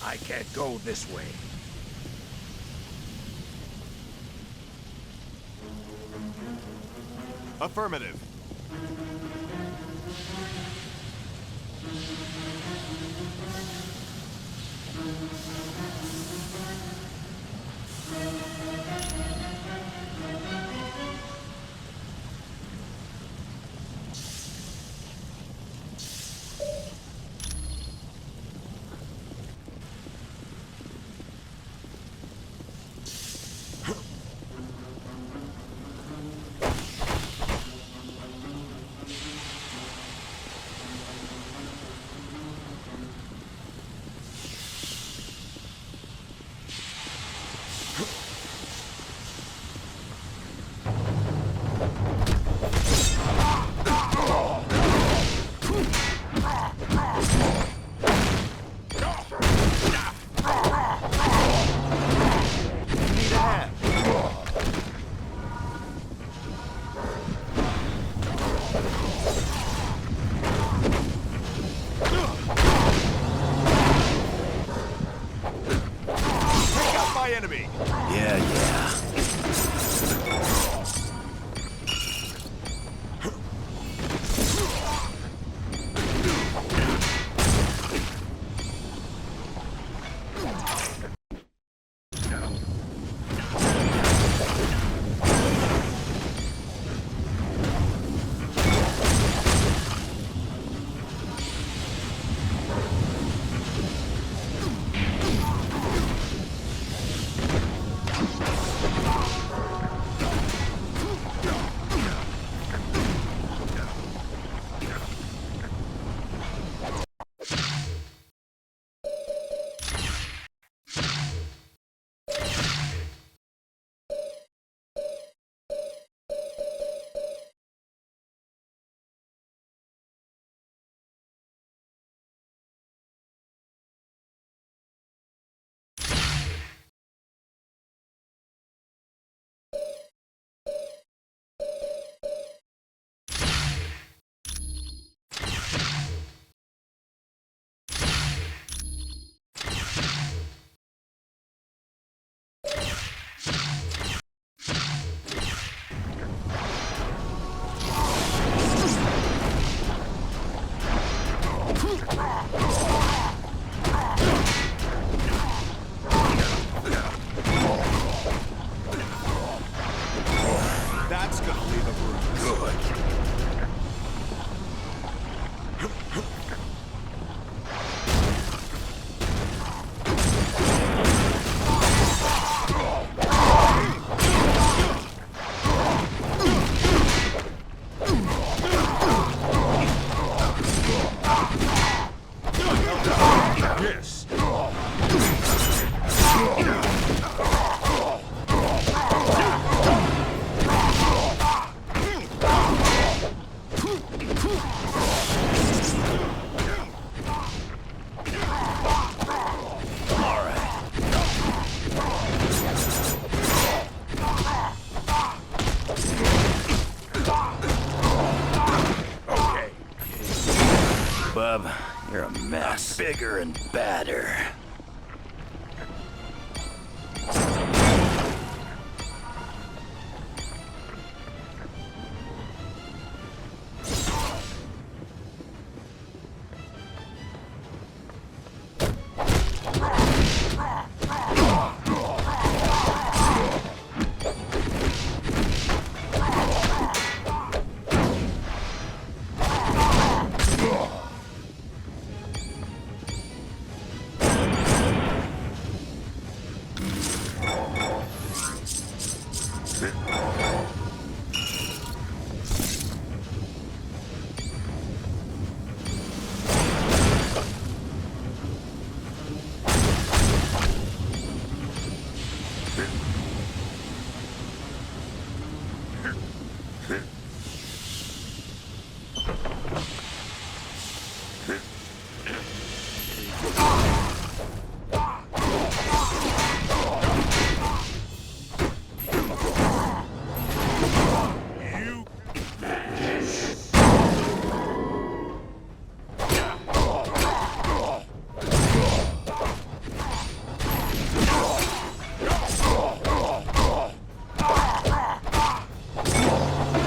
Speaker 10: I can't go this way.
Speaker 4: Affirmative. enemy!
Speaker 21: Yeah.
Speaker 4: That's gonna leave a bruise.
Speaker 21: Good.
Speaker 4: Yes.
Speaker 21: Bub, you're a mess. Bigger and badder.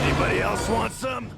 Speaker 21: Anybody else want some?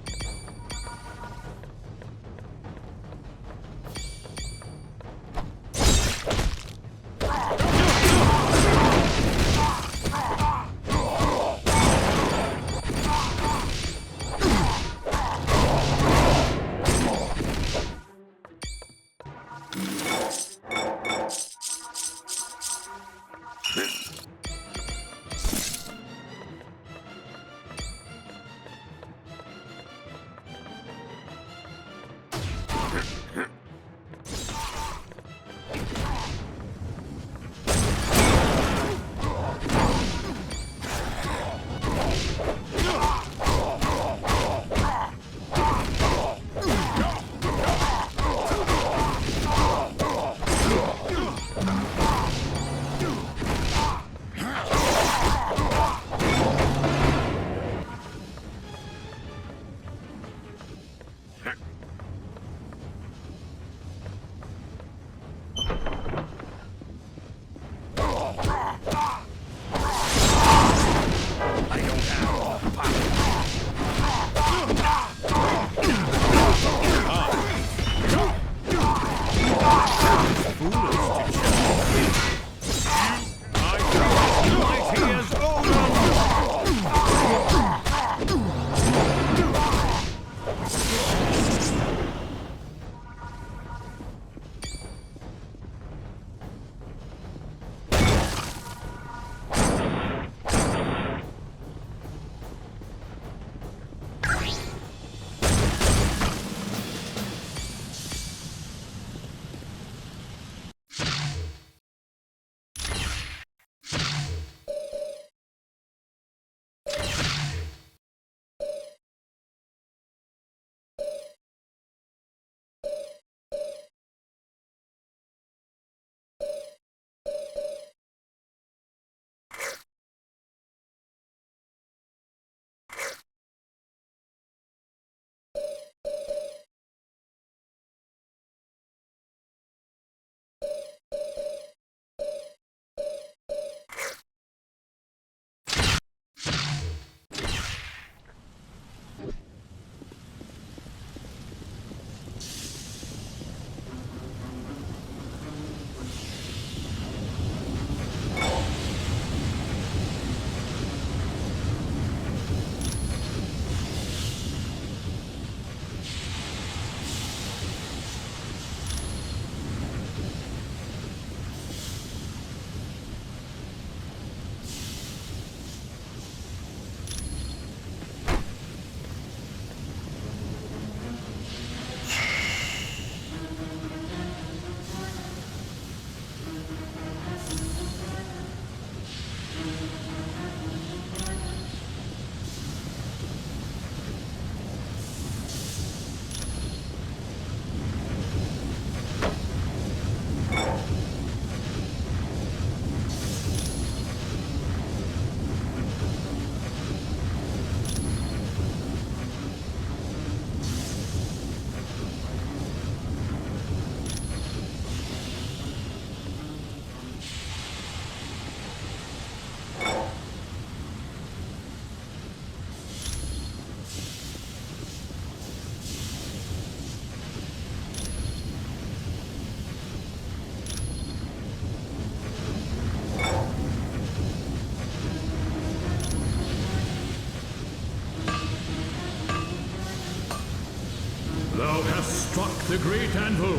Speaker 5: the great anvil,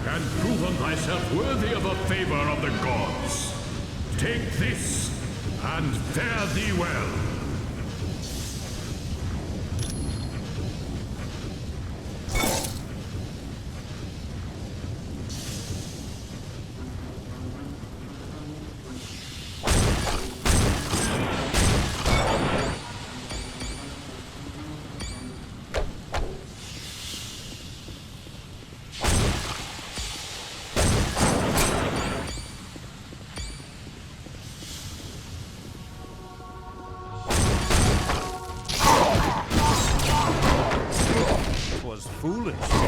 Speaker 5: and proven thyself worthy of a favor of the gods. Take this, and fare thee well.
Speaker 1: Foolish to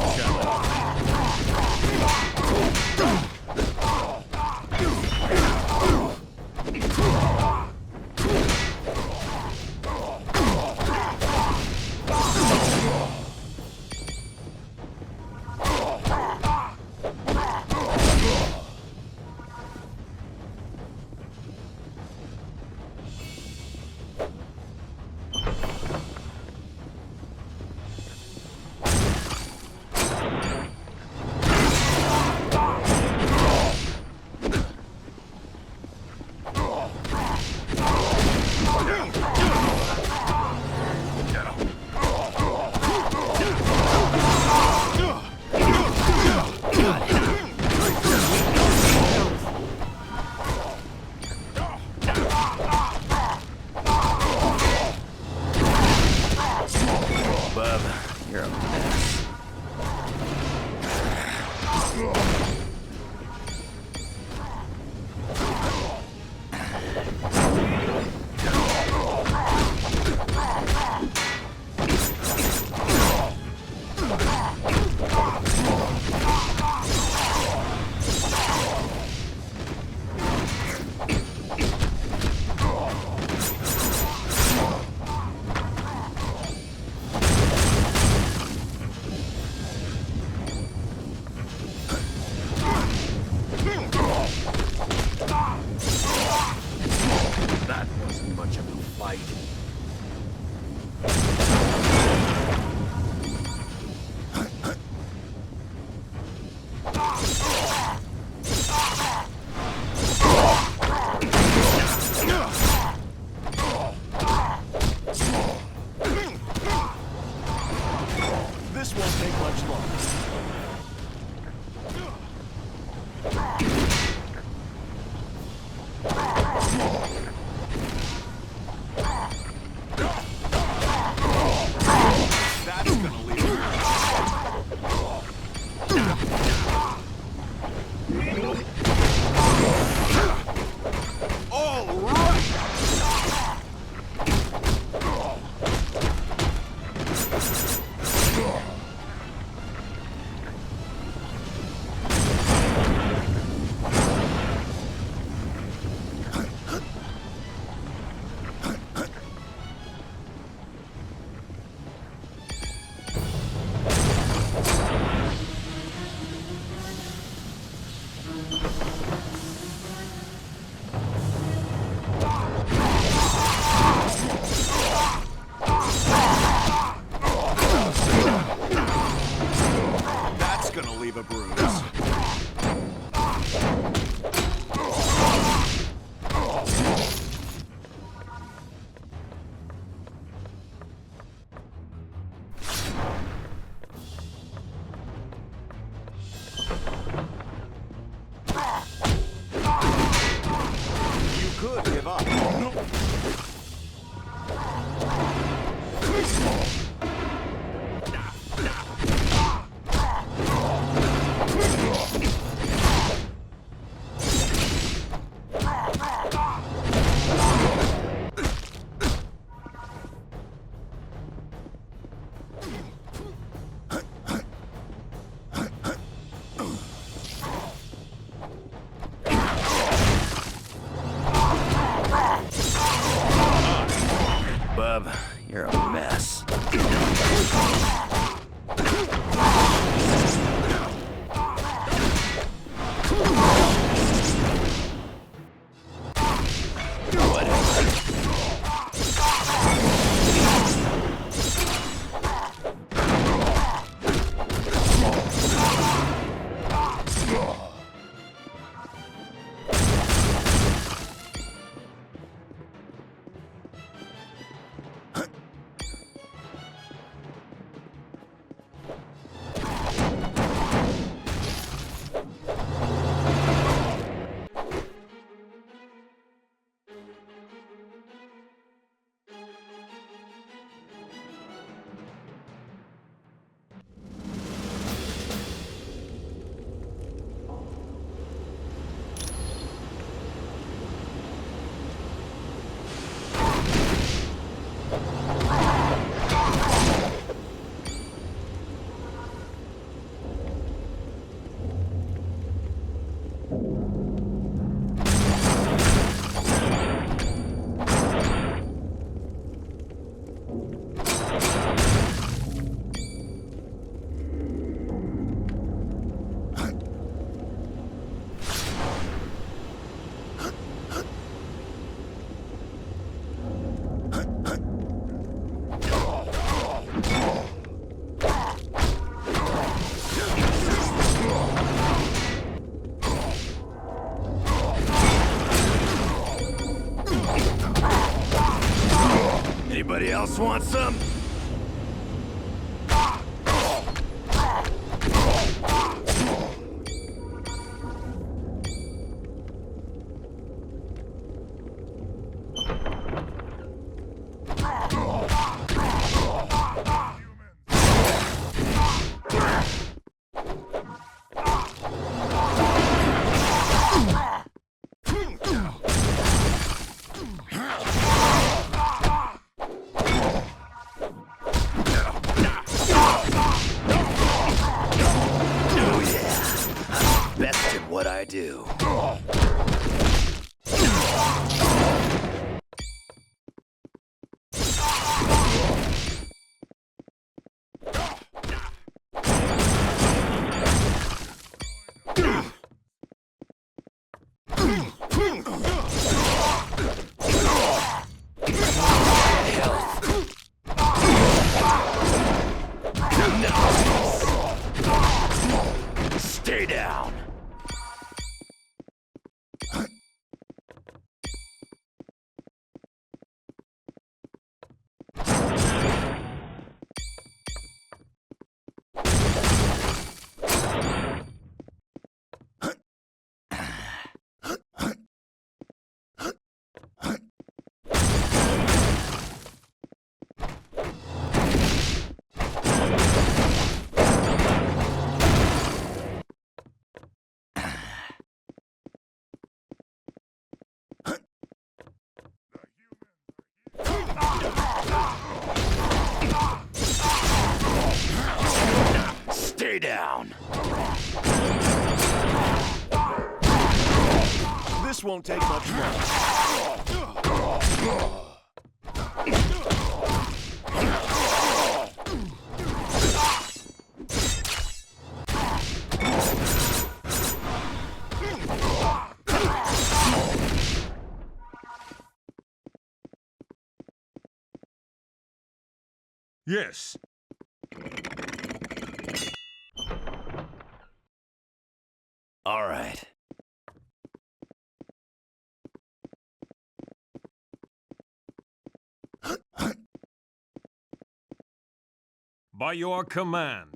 Speaker 10: else want some?
Speaker 21: What I do. Stay down. Stay down.
Speaker 4: This won't take much more.
Speaker 1: Yes.
Speaker 21: All right.
Speaker 1: By your command.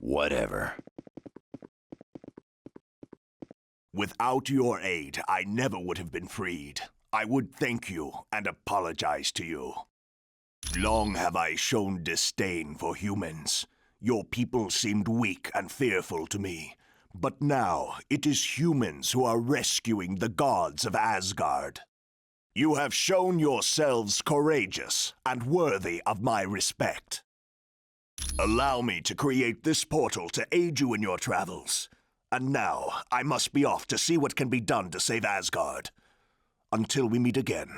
Speaker 21: Whatever.
Speaker 4: Without your aid, I never would have been freed. I would thank you and apologize to you. Long have I shown disdain for humans. Your people seemed weak and fearful to me. But now it is humans who are rescuing the gods of Asgard. You have shown yourselves courageous and worthy of my respect. Allow me to create this portal to aid you in your travels. And now, I must be off to see what can be done to save Asgard. Until we meet again.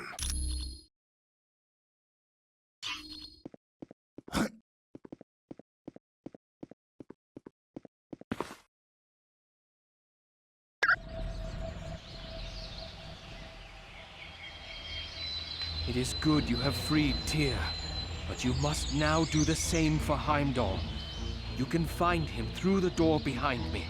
Speaker 6: It is good you have freed Tyr, but you must now do the same for Heimdall. You can find him through the door behind me.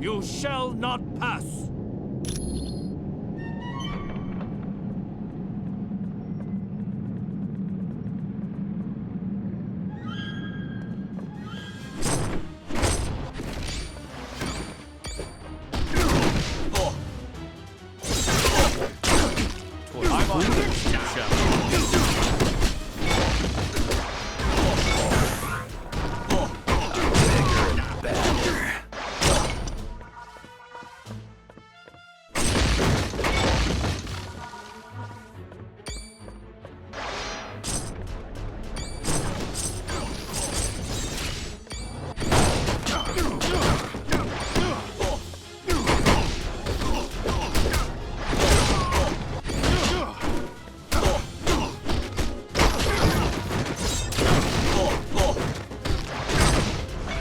Speaker 10: You shall not pass!
Speaker 7: I'm on this, you shall.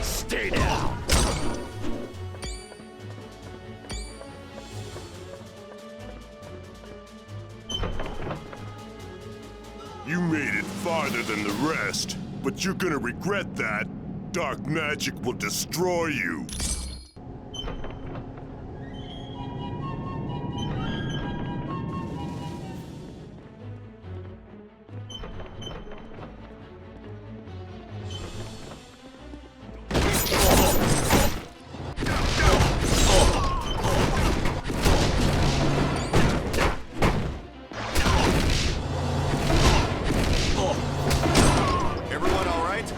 Speaker 7: Stay down.
Speaker 19: You made it farther than the rest, but you're gonna regret that. Dark magic will destroy you.
Speaker 4: Everyone all right?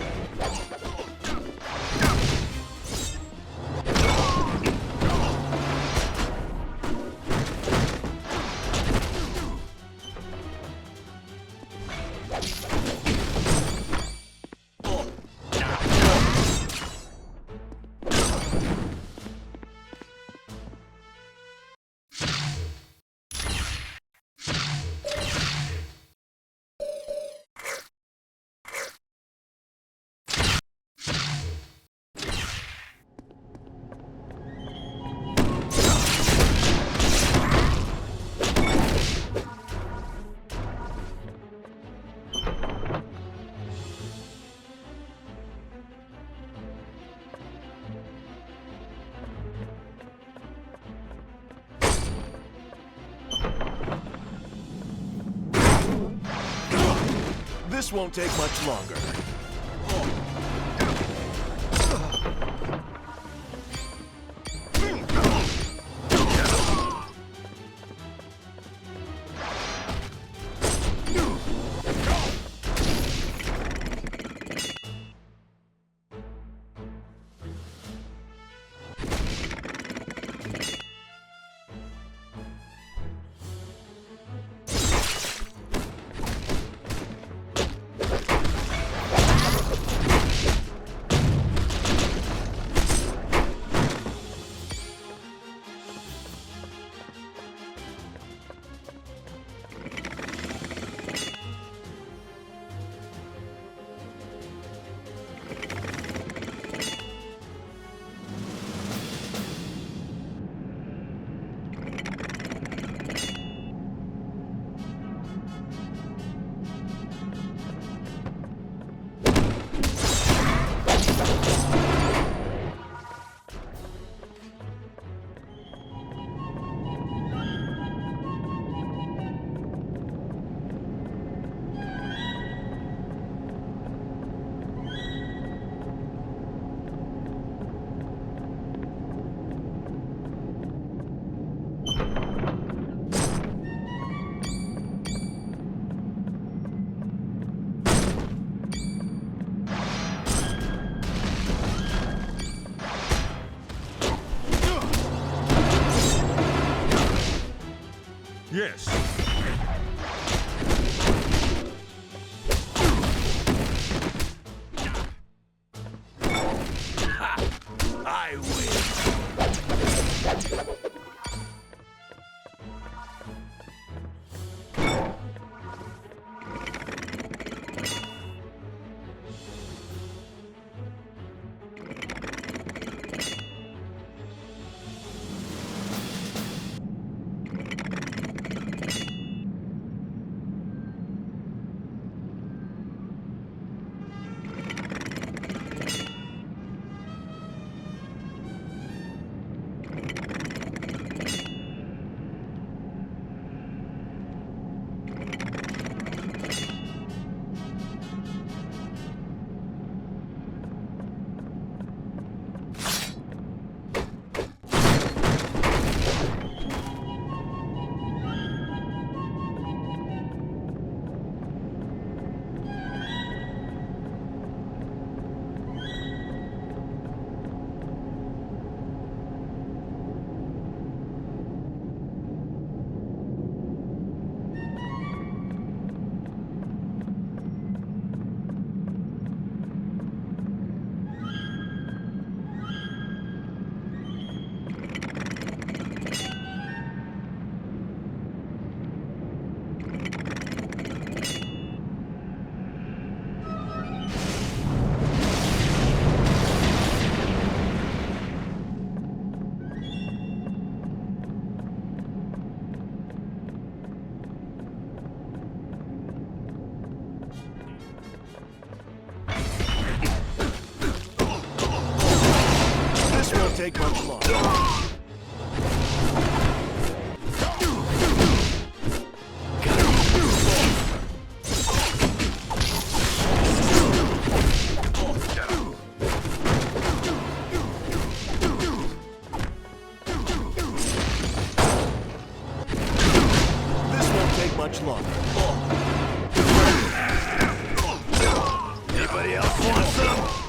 Speaker 4: This won't take much longer.
Speaker 1: Yes.
Speaker 10: I win.
Speaker 4: take much longer. This won't take much longer.
Speaker 10: Anybody else want some?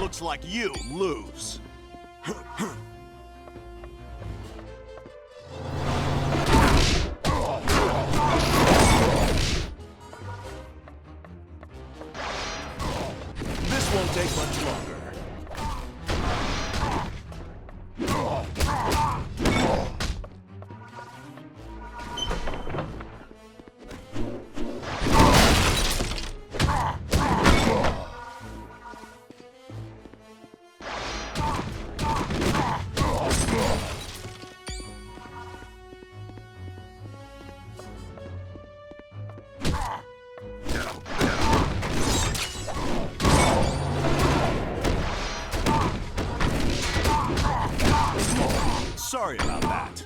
Speaker 4: Looks like you lose. This won't take much longer. Sorry about that.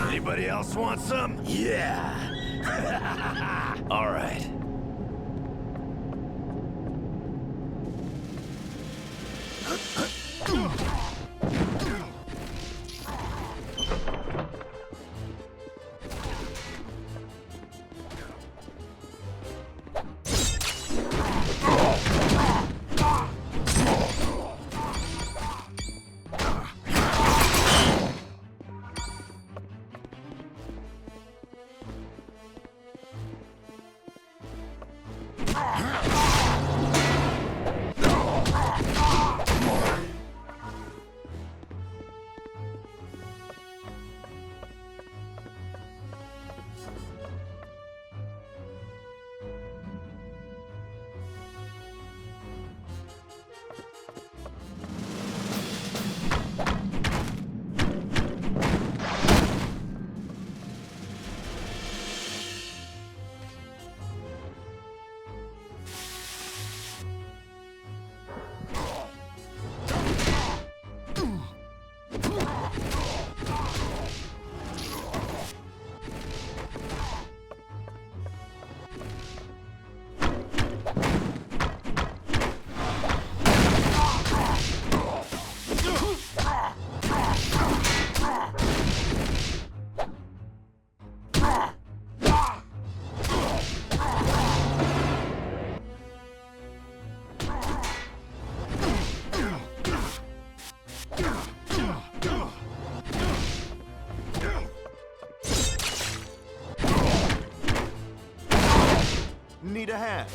Speaker 10: Anybody else want some? Yeah. All right.
Speaker 4: Need a hand.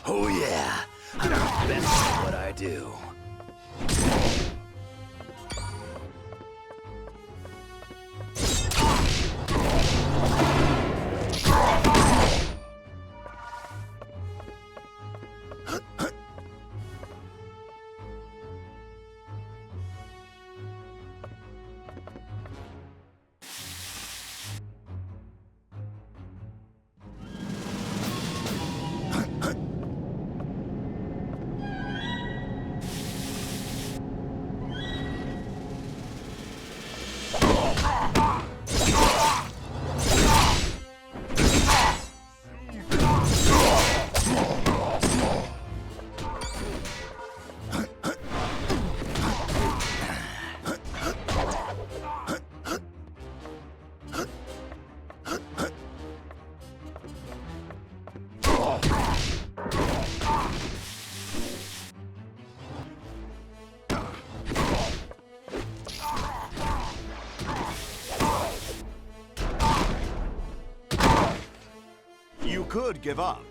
Speaker 10: Oh yeah, I'm the best at what I do.
Speaker 4: could give up.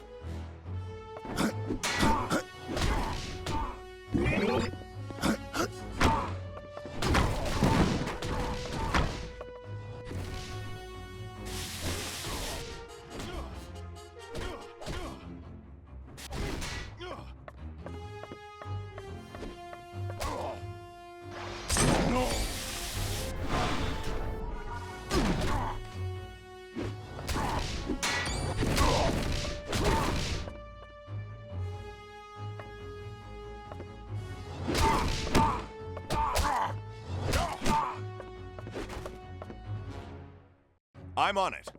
Speaker 4: I'm on it.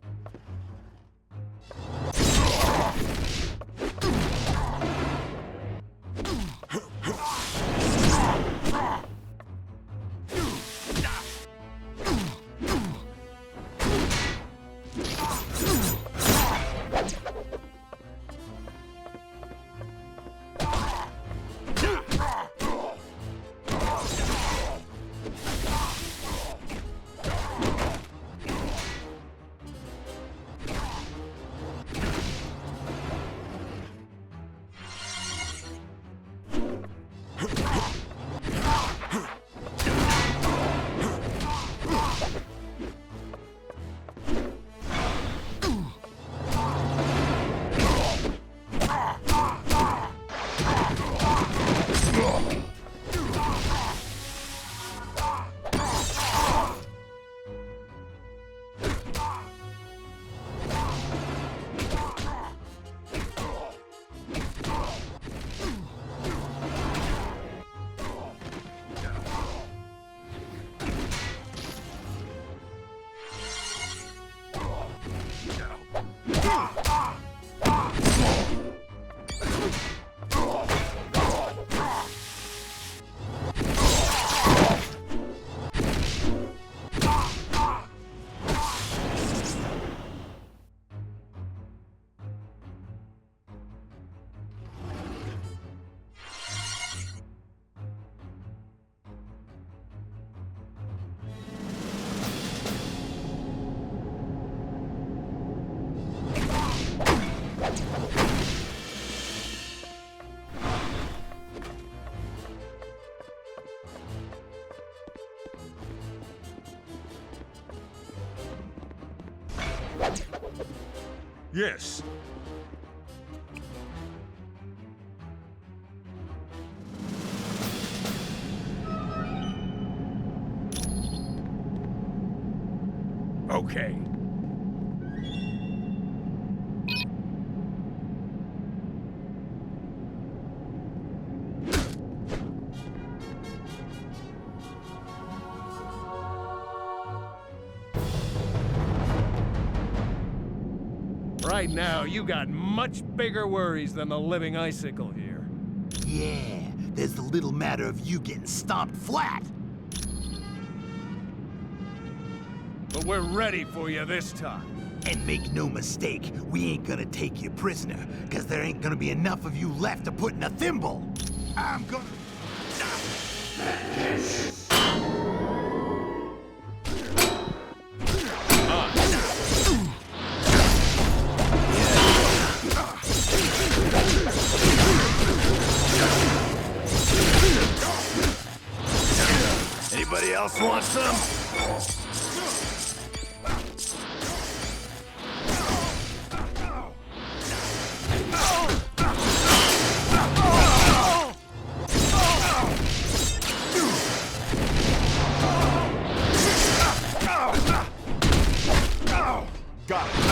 Speaker 9: Yes. Okay. Right now, you got much bigger worries than the living icicle here.
Speaker 10: Yeah, there's the little matter of you getting stomped flat.
Speaker 9: But we're ready for you this time.
Speaker 10: And make no mistake, we ain't gonna take you prisoner, cause there ain't gonna be enough of you left to put in a thimble. I'm gonna...
Speaker 9: Anybody else want some?
Speaker 4: Got it.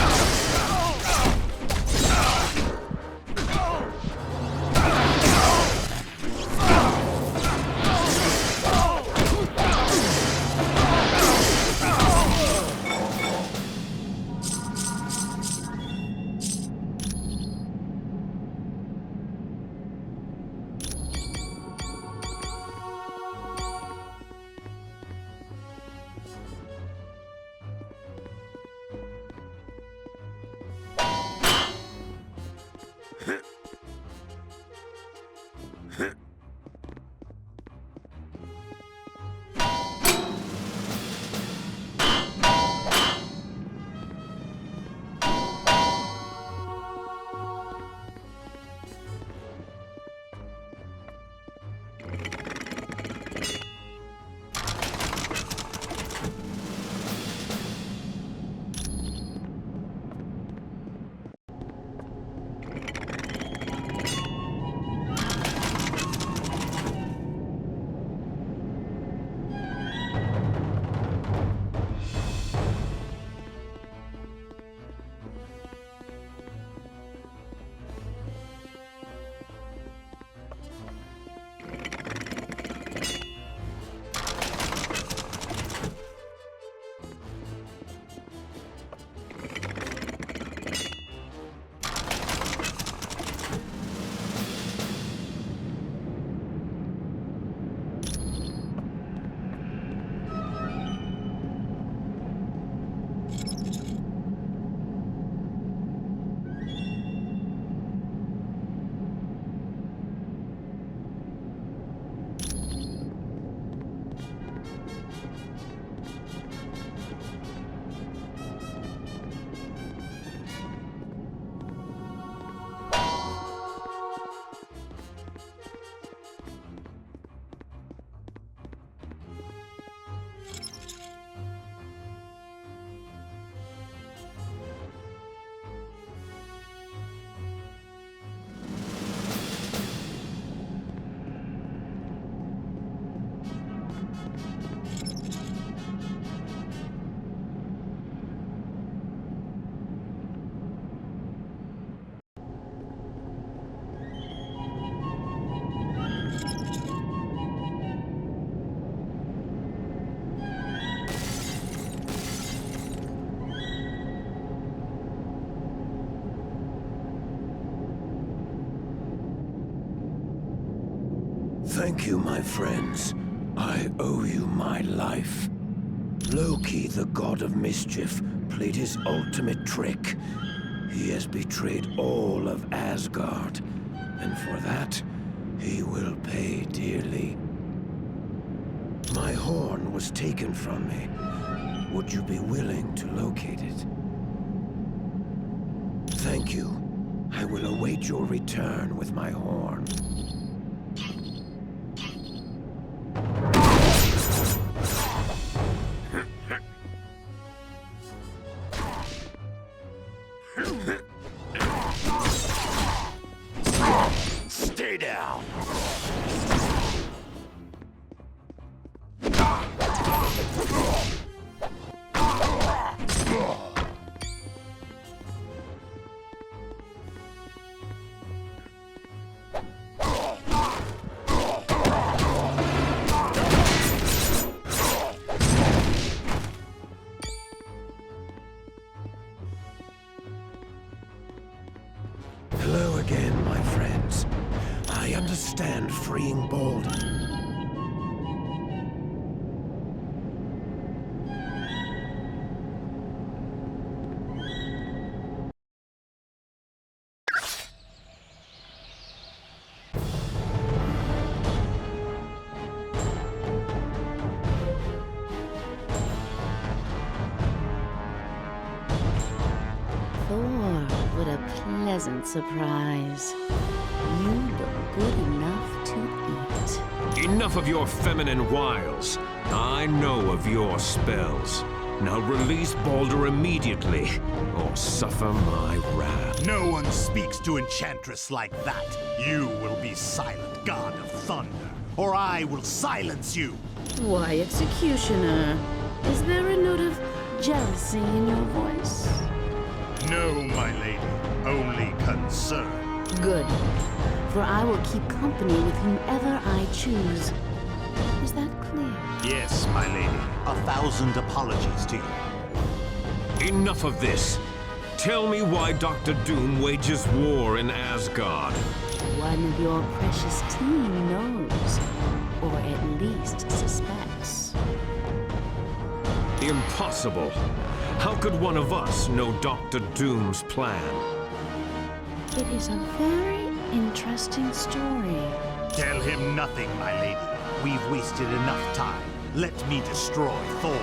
Speaker 10: Thank you, my friends. I owe you my life. Loki, the god of mischief, played his ultimate trick. He has betrayed all of Asgard, and for that, he will pay dearly. My horn was taken from me. Would you be willing to locate it? Thank you. I will await your return with my horn.
Speaker 2: Stay down!
Speaker 10: Hello again, my friends. I understand freeing Baldur.
Speaker 8: Thor, what a pleasant surprise. You look good enough to eat.
Speaker 1: Enough of your feminine wiles. I know of your spells. Now release Baldur immediately, or suffer my wrath.
Speaker 4: No one speaks to Enchantress like that. You will be silent, God of Thunder, or I will silence you.
Speaker 8: Why, Executioner? Is there a note of jealousy in your voice?
Speaker 4: No, my lady. Only concern.
Speaker 8: Good. For I will keep company with whomever I choose. Is that clear?
Speaker 4: Yes, my lady. 1,000 apologies to you.
Speaker 1: Enough of this. Tell me why Dr. Doom wages war in Asgard.
Speaker 8: One of your precious team knows, or at least suspects.
Speaker 1: Impossible. How could one of us know Dr. Doom's plan?
Speaker 8: It is a very interesting story.
Speaker 4: Tell him nothing, my lady. We've wasted enough time. Let me destroy Thor.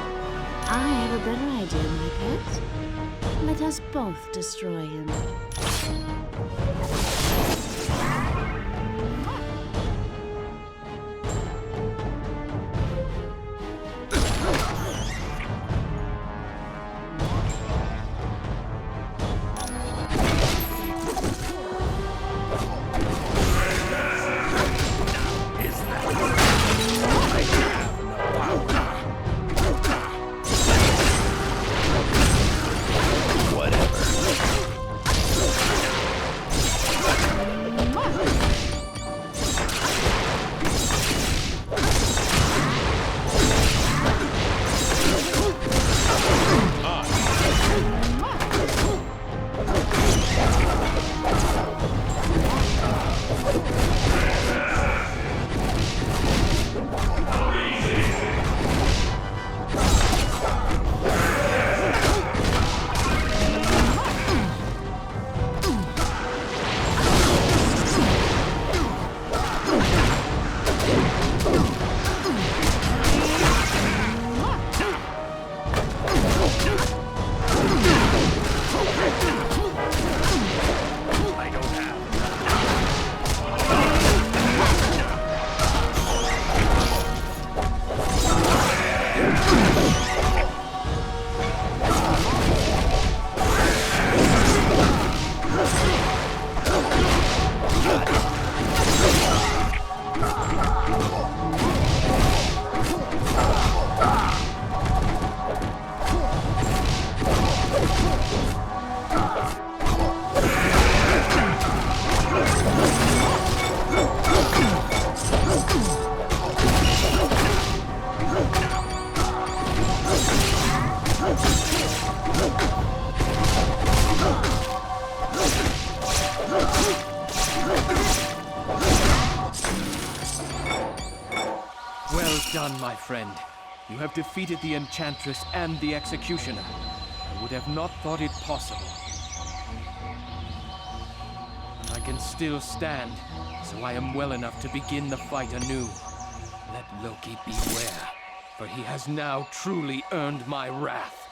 Speaker 8: I have a better idea, my pet. Let us both destroy him.
Speaker 6: done, my friend. You have defeated the Enchantress and the Executioner. I would have not thought it possible. I can still stand, so I am well enough to begin the fight anew. Let Loki beware, for he has now truly earned my wrath.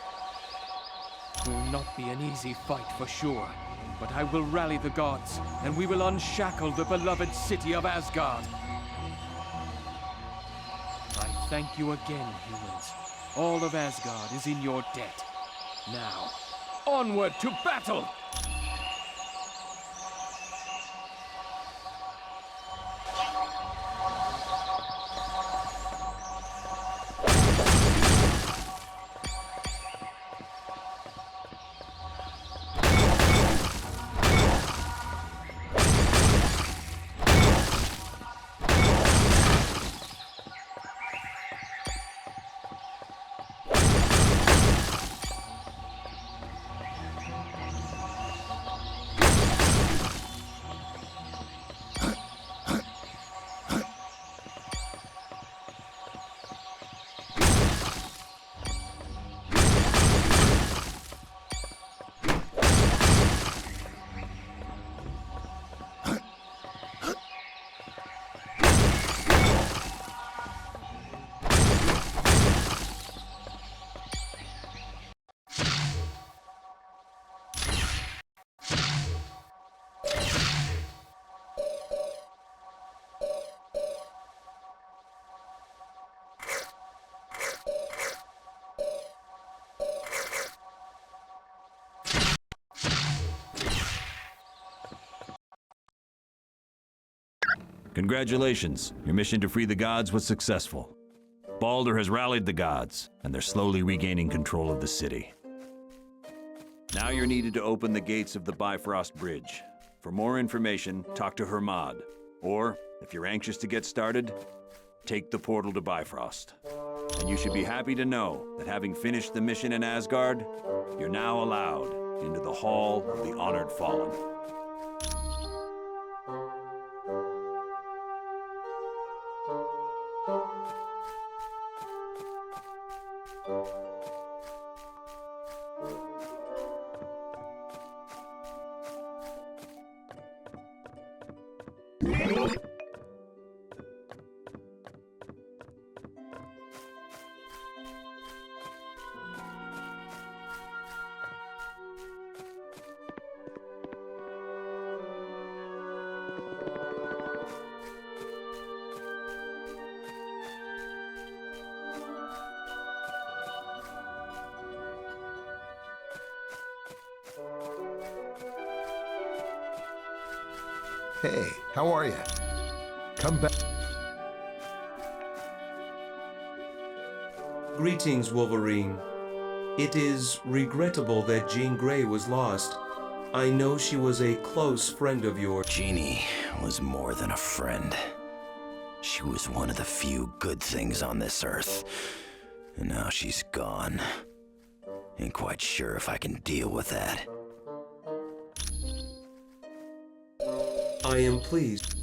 Speaker 6: It will not be an easy fight for sure, but I will rally the gods, and we will unshackle the beloved city of Asgard. I thank you again, humans. All of Asgard is in your debt. Now, onward to battle!
Speaker 7: Congratulations, your mission to free the gods was successful. Baldur has rallied the gods, and they're slowly regaining control of the city. Now you're needed to open the gates of the Bifrost Bridge. For more information, talk to Hermod. Or, if you're anxious to get started, take the portal to Bifrost. And you should be happy to know that having finished the mission in Asgard, you're now allowed into the Hall of the Honored Fallen.
Speaker 15: Hey, how are you? Come back.
Speaker 13: Greetings, Wolverine. It is regrettable that Jean Grey was lost. I know she was a close friend of yours.
Speaker 21: Jeannie was more than a friend. She was one of the few good things on this earth. And now she's gone. Ain't quite sure if I can deal with that.
Speaker 13: I am pleased.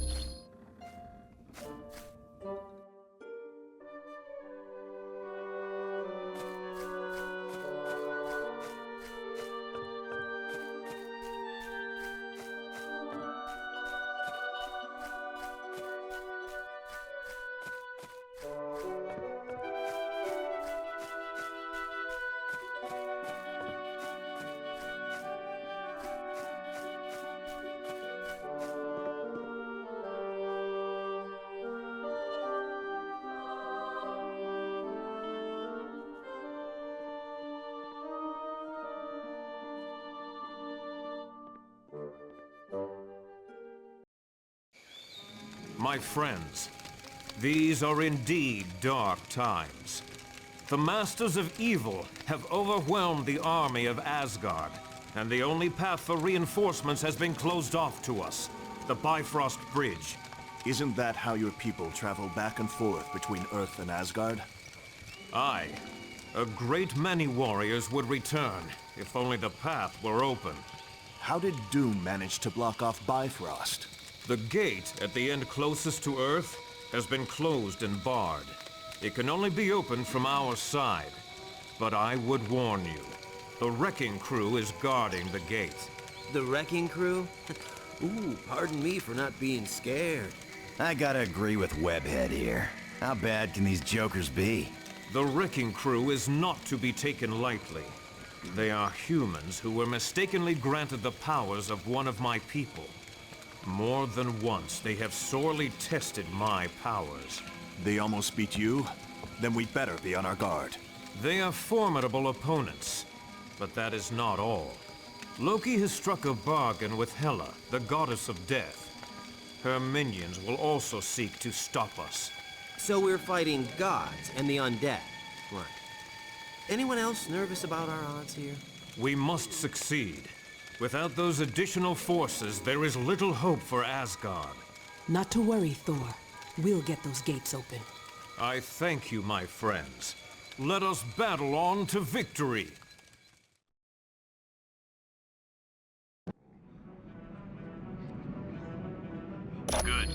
Speaker 1: My friends, these are indeed dark times. The Masters of Evil have overwhelmed the army of Asgard, and the only path for reinforcements has been closed off to us, the Bifrost Bridge.
Speaker 4: Isn't that how your people travel back and forth between Earth and Asgard?
Speaker 1: Aye. A great many warriors would return, if only the path were open.
Speaker 4: How did Doom manage to block off Bifrost?
Speaker 1: The gate at the end closest to Earth has been closed and barred. It can only be opened from our side. But I would warn you. The wrecking crew is guarding the gate.
Speaker 16: The wrecking crew? Ooh, pardon me for not being scared.
Speaker 20: I gotta agree with Webhead here. How bad can these jokers be?
Speaker 1: The wrecking crew is not to be taken lightly. They are humans who were mistakenly granted the powers of one of my people. More than once, they have sorely tested my powers.
Speaker 4: They almost beat you? Then we better be on our guard.
Speaker 1: They are formidable opponents, but that is not all. Loki has struck a bargain with Hela, the goddess of death. Her minions will also seek to stop us.
Speaker 16: So we're fighting gods and the undead. Right. Anyone else nervous about our odds here?
Speaker 1: We must succeed. Without those additional forces, there is little hope for Asgard.
Speaker 22: Not to worry, Thor. We'll get those gates open.
Speaker 1: I thank you, my friends. Let us battle on to victory.
Speaker 7: Good.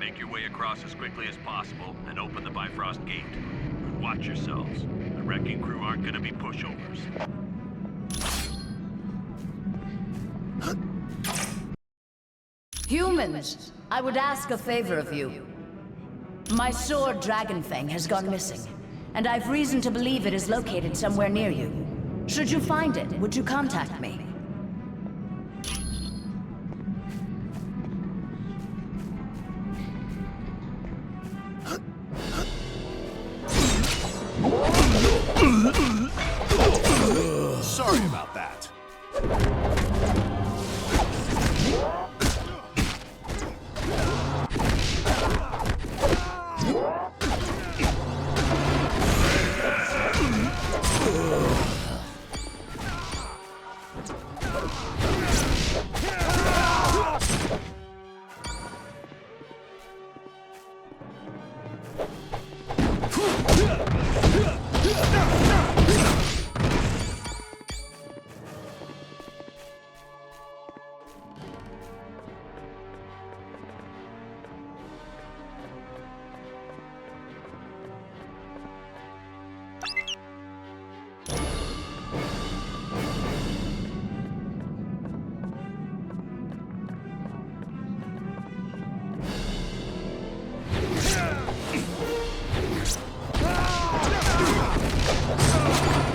Speaker 7: Make your way across as quickly as possible and open the Bifrost Gate. But watch yourselves. The wrecking crew aren't gonna be pushovers.
Speaker 23: Humans, I would ask a favor of you. My sword Dragonfang has gone missing, and I've reason to believe it is located somewhere near you. Should you find it, would you contact me?
Speaker 4: Sorry about that.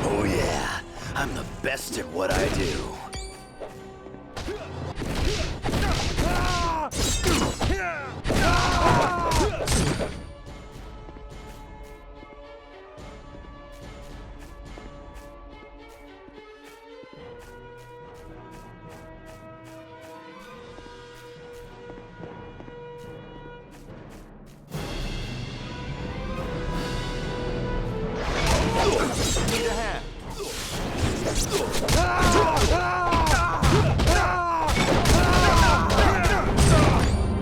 Speaker 21: Oh yeah, I'm the best at what I do.
Speaker 1: Need a hand.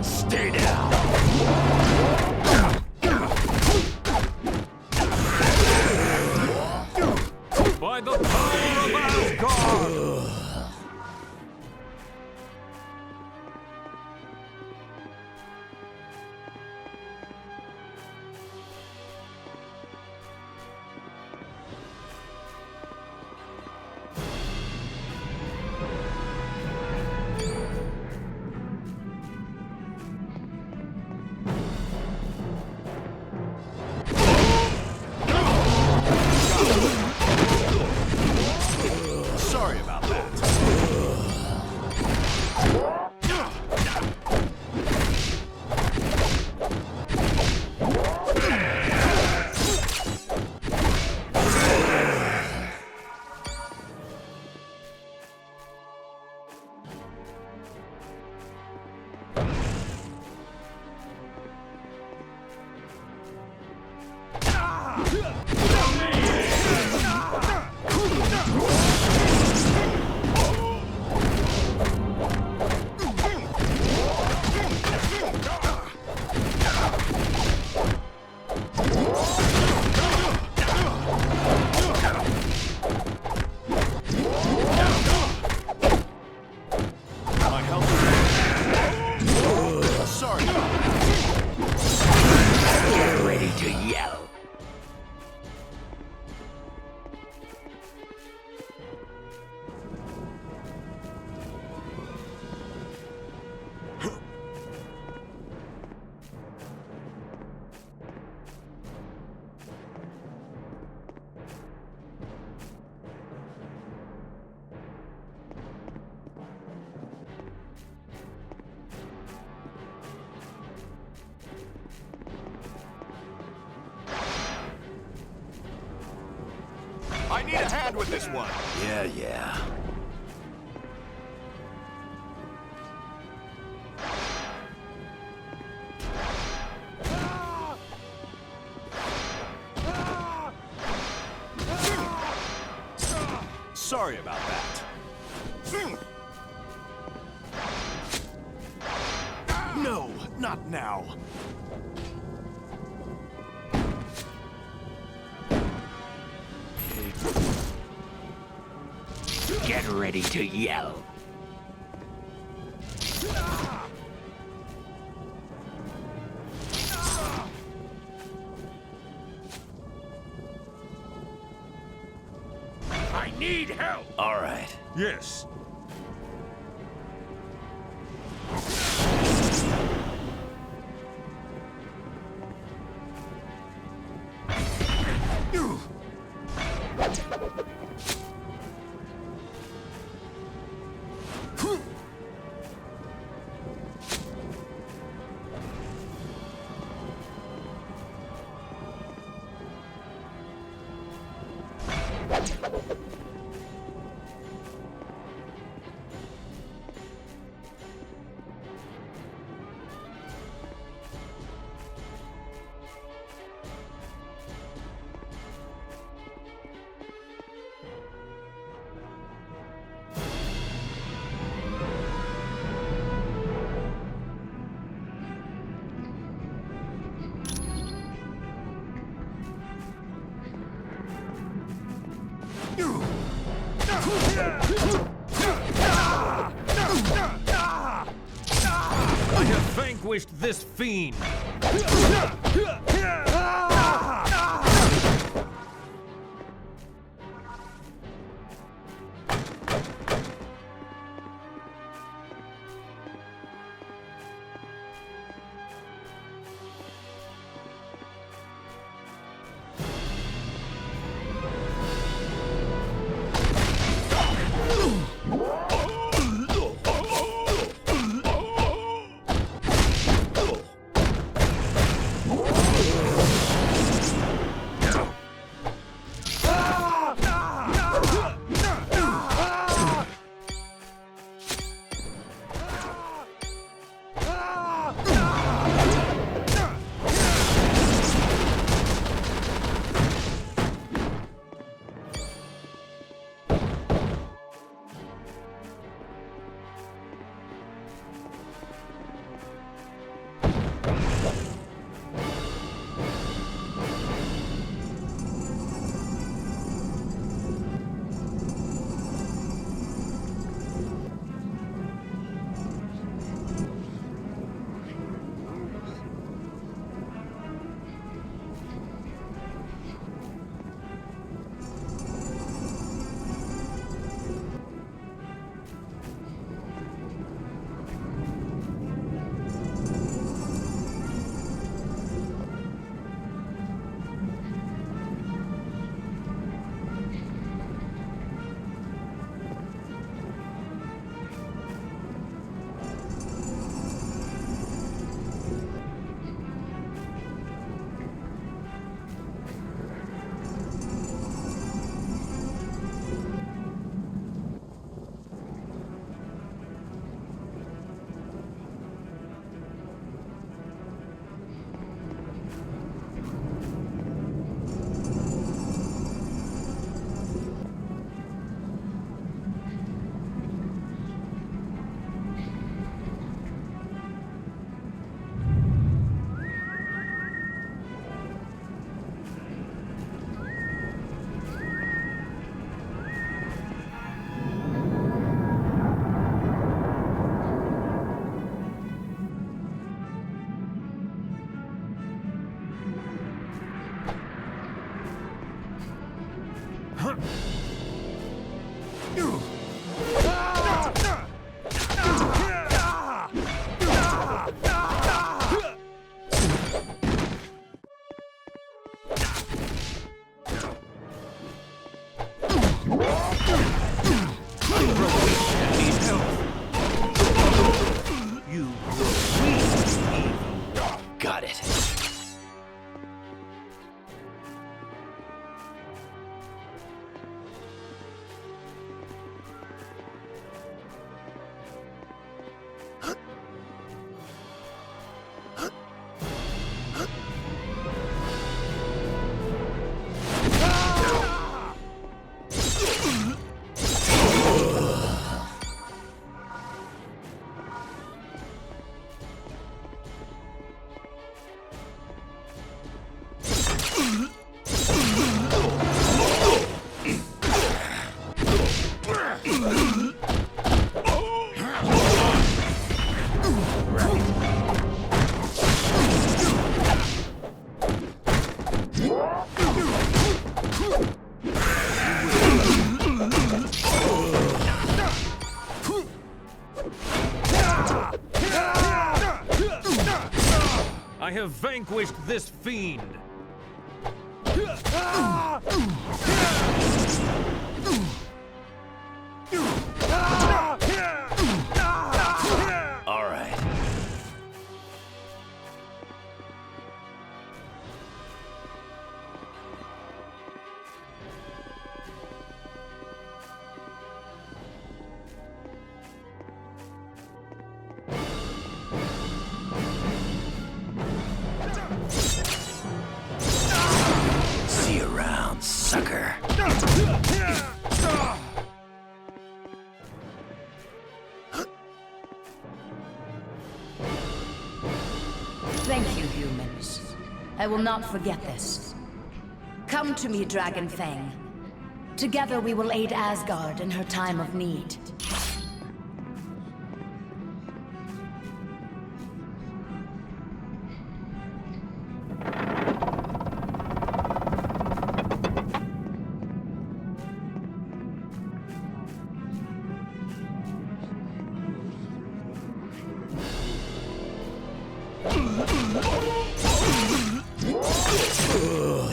Speaker 21: Stay down.
Speaker 1: By the power of Asgard!
Speaker 4: need a hand with this one.
Speaker 21: Yeah.
Speaker 4: Sorry about that. No, not now.
Speaker 10: Get ready to yell. I need help!
Speaker 21: All right.
Speaker 1: Yes. I have vanquished this fiend!
Speaker 21: Got it.
Speaker 1: I have vanquished this fiend.
Speaker 21: All right. See you around, sucker.
Speaker 23: Thank you, humans. I will not forget this. Come to me, Dragon Fang. Together we will aid Asgard in her time of need.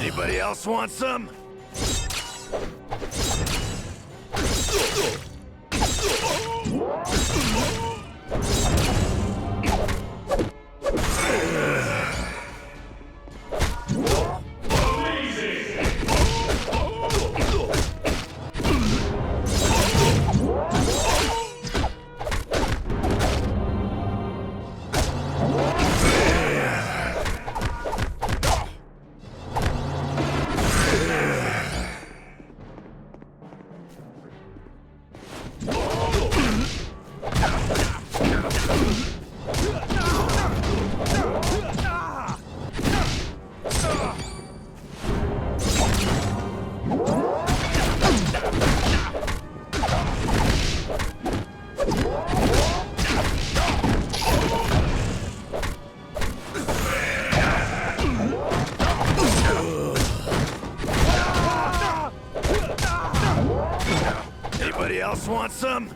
Speaker 21: Anybody else want some? Anybody else want some?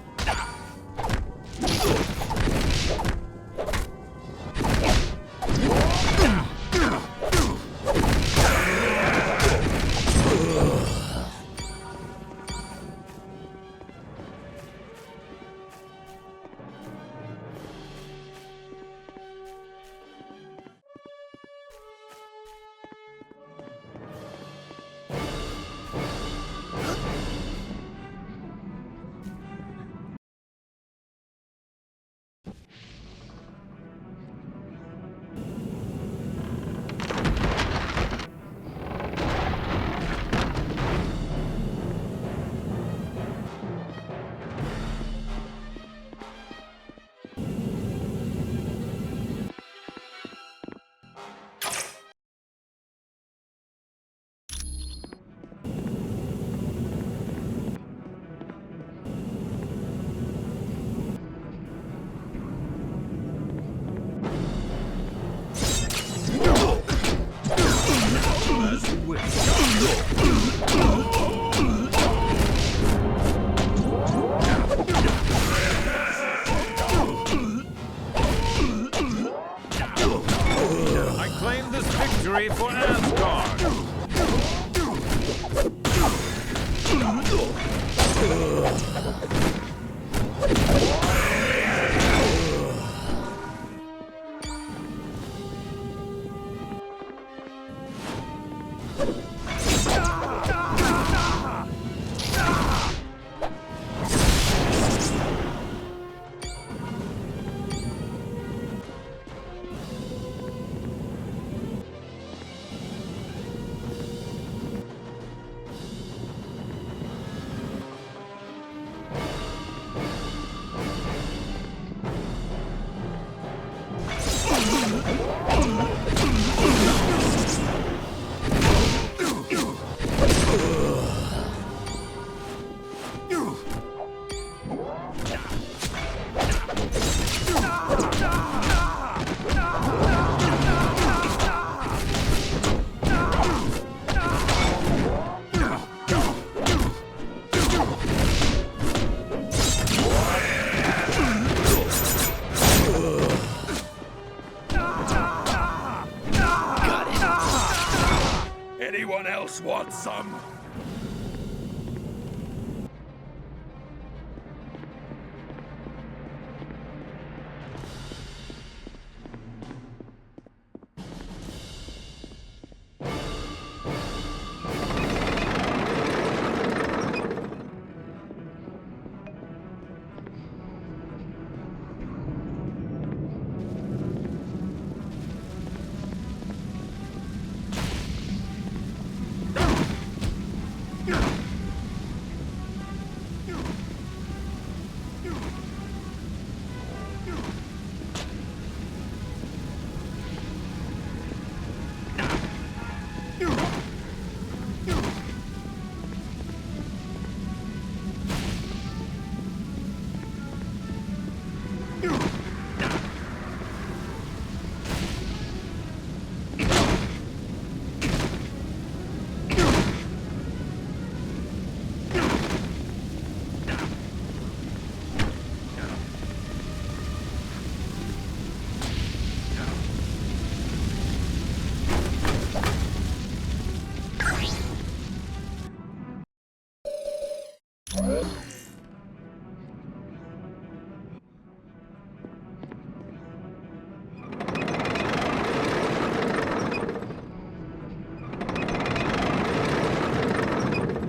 Speaker 1: I claim this victory for Asgard!
Speaker 10: else want some?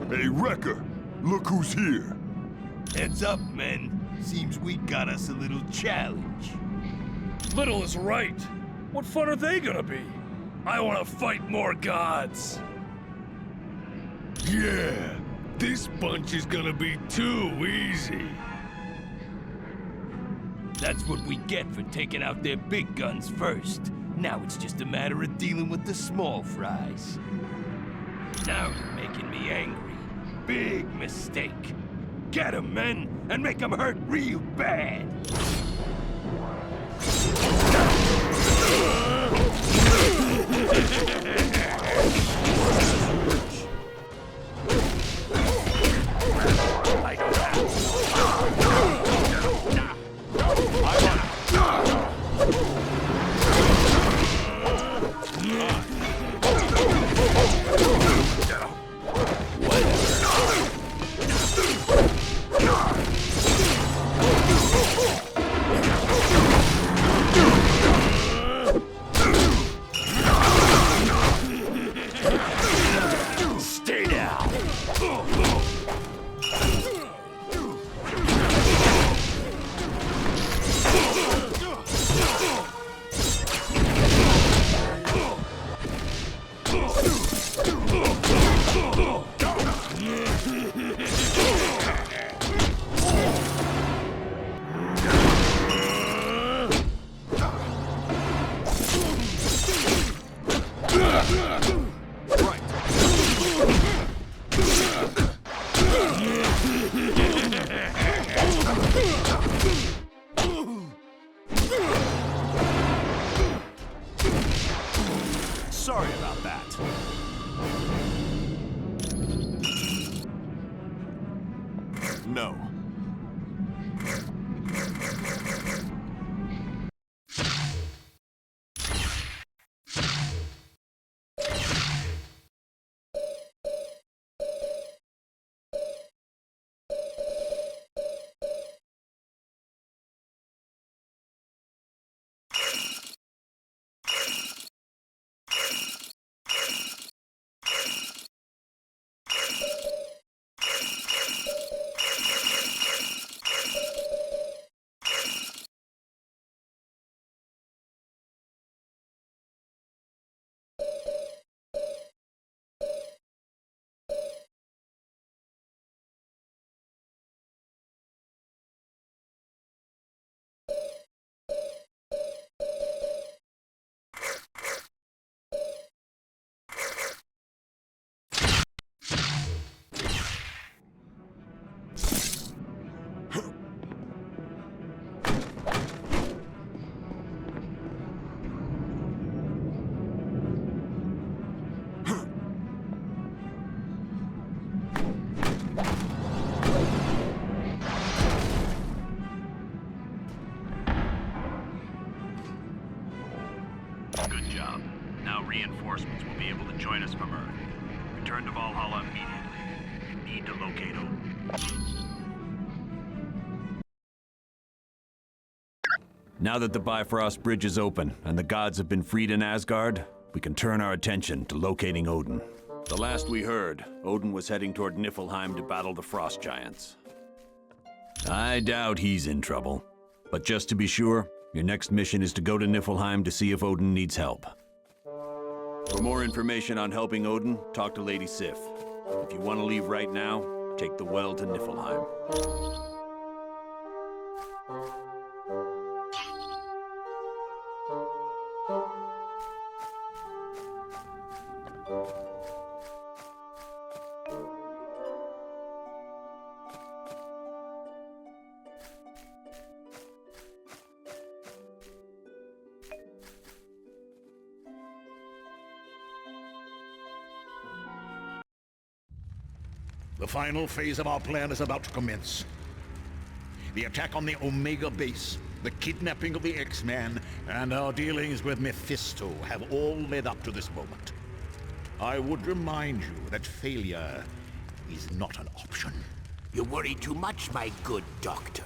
Speaker 19: Hey, Wrecker, look who's here.
Speaker 10: Heads up, men. Seems we got us a little challenge.
Speaker 9: Little is right. What fun are they gonna be? I want to fight more gods.
Speaker 10: Yeah, this bunch is gonna be too easy.
Speaker 3: That's what we get for taking out their big guns first. Now it's just a matter of dealing with the small fries. Now you're making me angry. Big mistake. Get 'em, men, and make 'em hurt real bad.
Speaker 10: Stay down.
Speaker 4: Sorry about that. No.
Speaker 7: Good job. Now reinforcements will be able to join us from Earth.
Speaker 11: return to Valhalla immediately. Need to locate Odin.
Speaker 7: Now that the Bifrost Bridge is open and the gods have been freed in Asgard, we can turn our attention to locating Odin. The last we heard, Odin was heading toward Niflheim to battle the Frost Giants. I doubt he's in trouble. But just to be sure, your next mission is to go to Niflheim to see if Odin needs help. For more information on helping Odin, talk to Lady Sif. If you want to leave right now, take the well to Niflheim.
Speaker 2: The final phase of our plan is about to commence. The attack on the Omega base, the kidnapping of the X-Man, and our dealings with Mephisto have all led up to this moment. I would remind you that failure is not an option.
Speaker 10: You worry too much, my good doctor.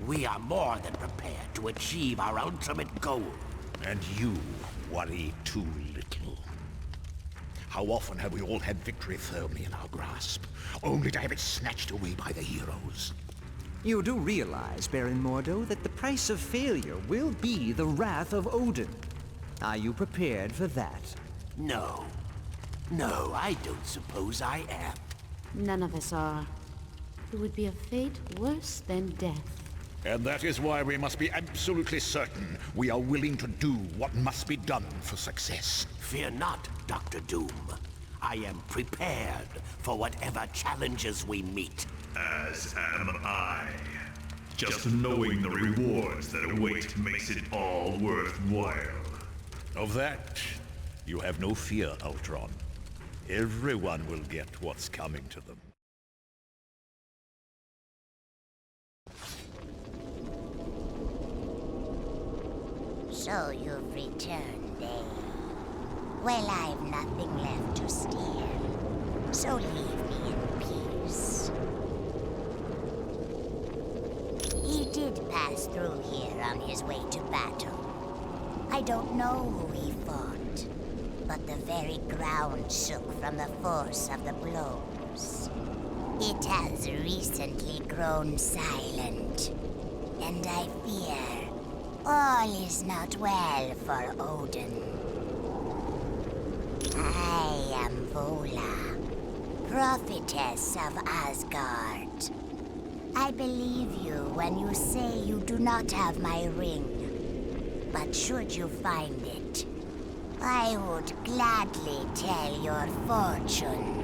Speaker 10: We are more than prepared to achieve our ultimate goal.
Speaker 2: And you worry too little. How often have we all had victory firmly in our grasp, only to have it snatched away by the heroes?
Speaker 12: You do realize, Baron Mordo, that the price of failure will be the wrath of Odin. Are you prepared for that?
Speaker 10: No. No, I don't suppose I am.
Speaker 8: None of us are. It would be a fate worse than death.
Speaker 2: And that is why we must be absolutely certain we are willing to do what must be done for success.
Speaker 10: Fear not, Dr. Doom. I am prepared for whatever challenges we meet.
Speaker 11: As am I. Just knowing the rewards that await makes it all worthwhile.
Speaker 2: Of that, you have no fear, Ultron. Everyone will get what's coming to them.
Speaker 18: So you've returned, eh? Well, I've nothing left to steal, so leave me in peace. He did pass through here on his way to battle. I don't know who he fought, but the very ground shook from the force of the blows. It has recently grown silent, and I fear all is not well for Odin. I am Vola, prophetess of Asgard. I believe you when you say you do not have my ring. But should you find it, I would gladly tell your fortune.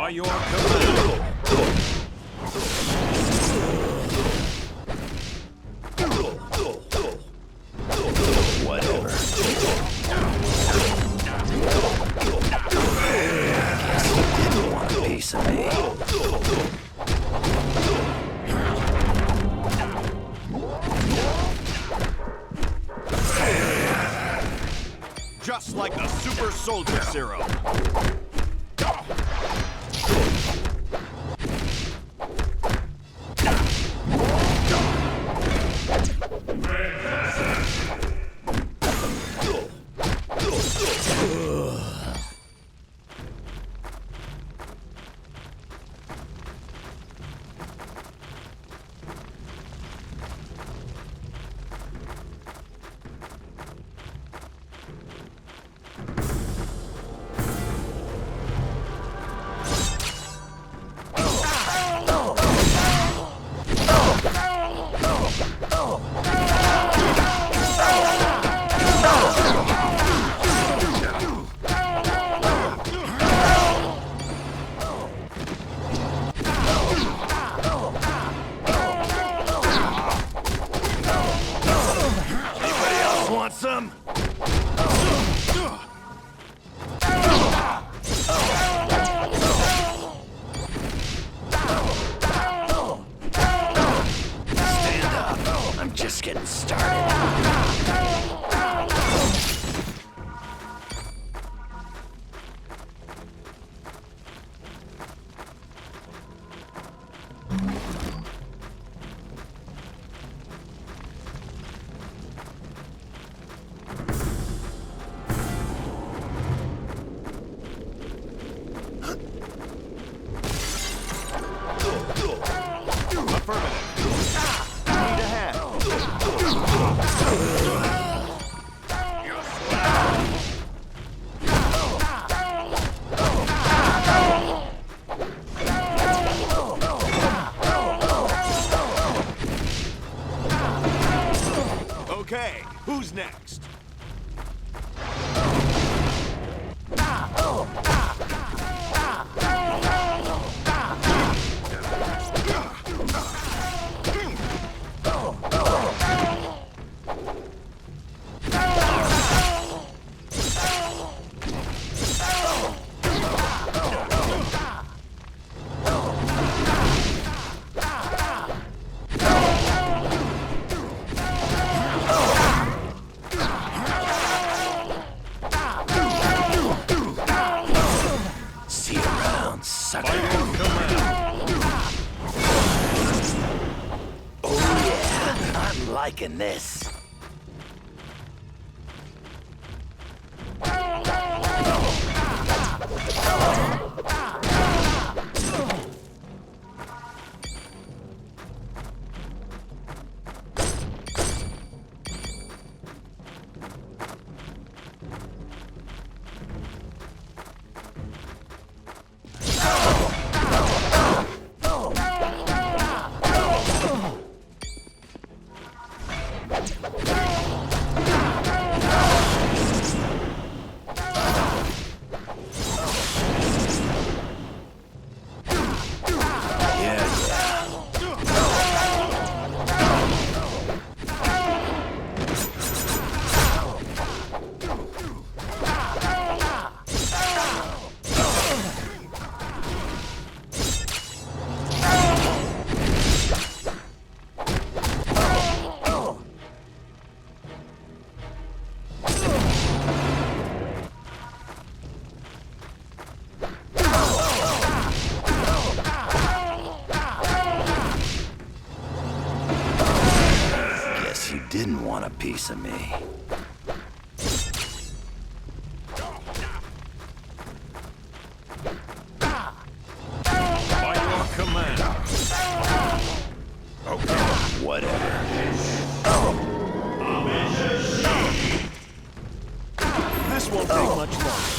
Speaker 1: By your command.
Speaker 21: Whatever. Didn't want a piece of me.
Speaker 4: Just like the super soldier serum.
Speaker 10: Want some? Stand up. I'm just getting started.
Speaker 4: Okay, who's next? Liking this. Didn't want a piece of me.
Speaker 1: By your command.
Speaker 10: Okay,
Speaker 21: whatever.
Speaker 4: This won't take much longer.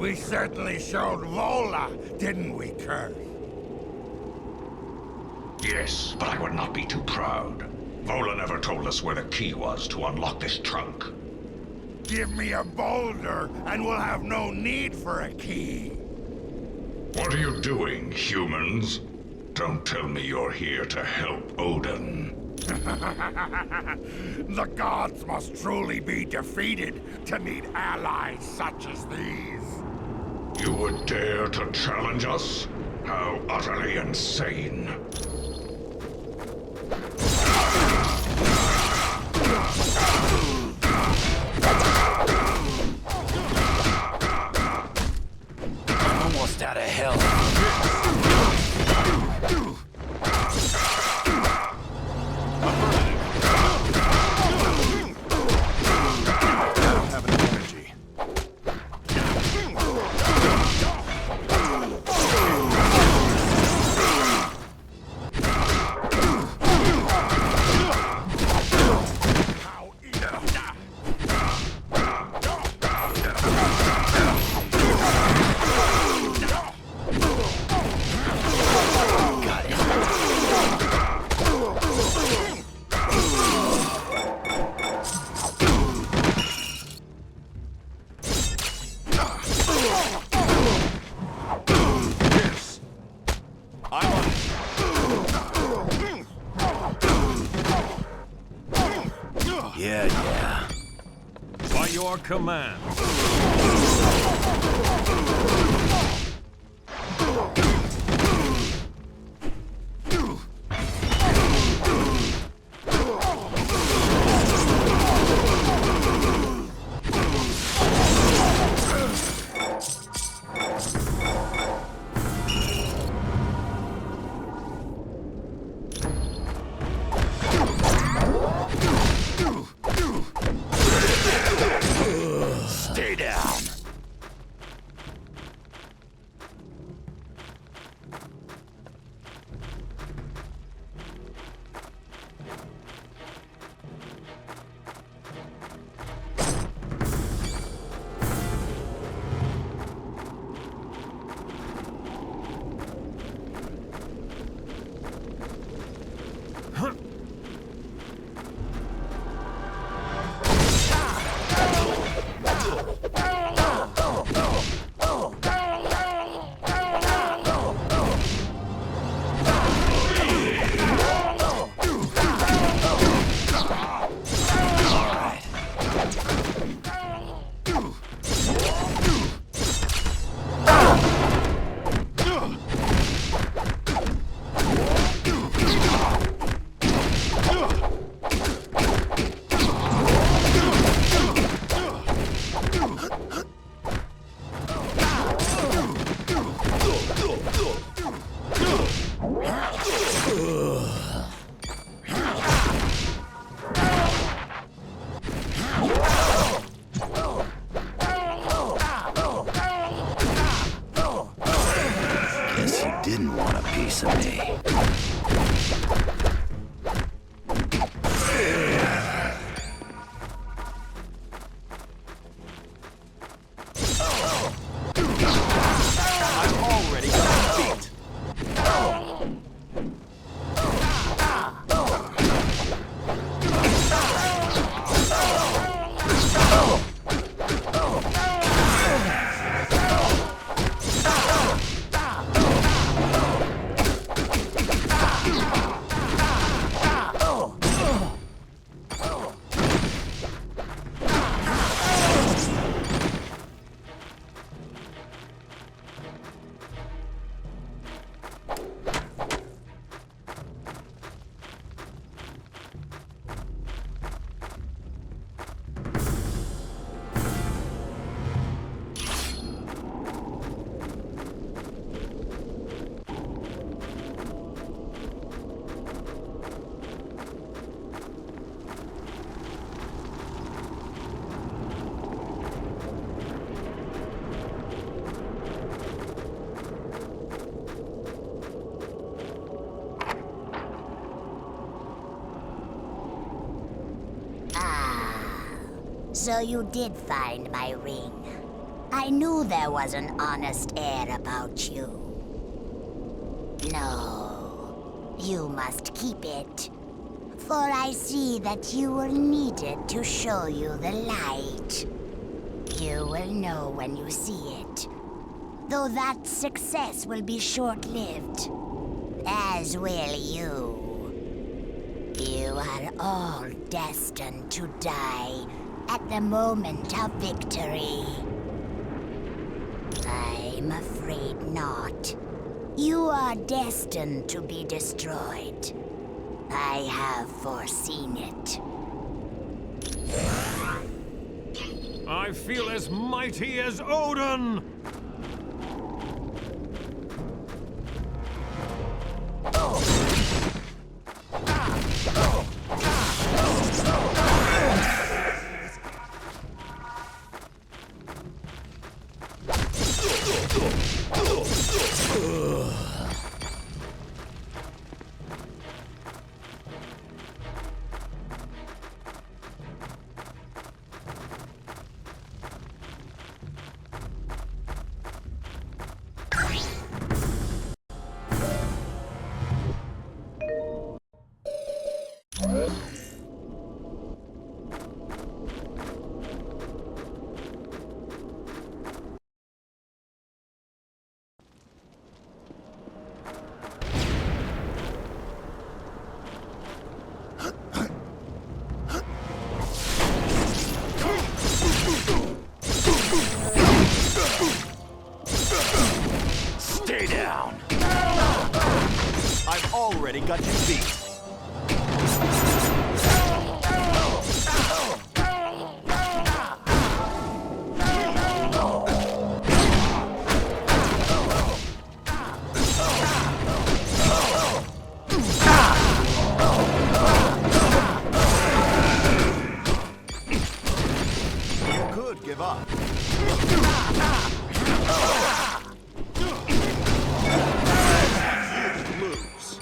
Speaker 10: We certainly showed Vola, didn't we, Kurt?
Speaker 5: Yes, but I would not be too proud. Vola never told us where the key was to unlock this trunk.
Speaker 10: Give me a boulder, and we'll have no need for a key.
Speaker 5: What are you doing, humans? Don't tell me you're here to help Odin.
Speaker 10: The gods must truly be defeated to need allies such as these.
Speaker 5: You would dare to challenge us? How utterly insane.
Speaker 21: I'm almost out of hell.
Speaker 1: Yeah. By your command.
Speaker 10: Stay down.
Speaker 21: Guess you didn't want a piece of me.
Speaker 4: I'm already beat.
Speaker 18: So you did find my ring. I knew there was an honest air about you. No, you must keep it. For I see that you were needed to show you the light. You will know when you see it. Though that success will be short-lived. As will you. You are all destined to die at the moment of victory. I'm afraid not. You are destined to be destroyed. I have foreseen it.
Speaker 1: I feel as mighty as Odin!
Speaker 10: Stay down!
Speaker 4: I've already got you beat. You could give up. Lose.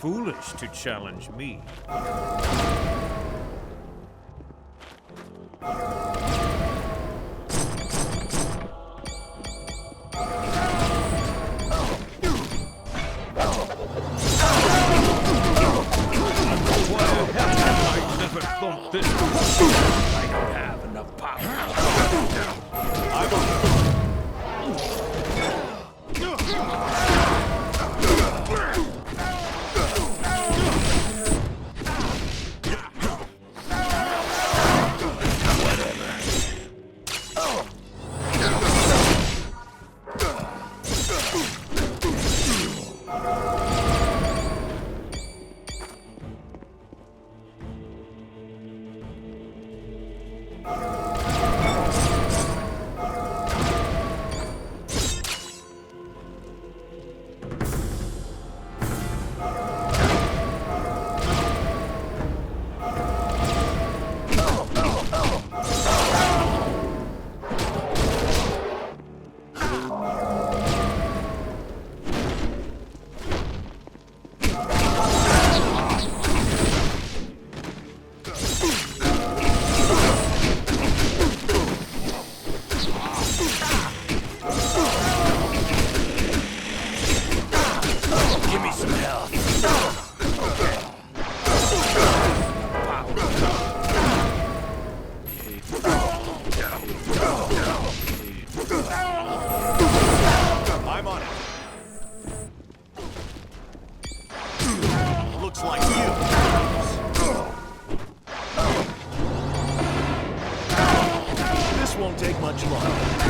Speaker 1: Foolish to challenge me. I never thought this I don't have enough power.
Speaker 4: Looks like you. This won't take much longer.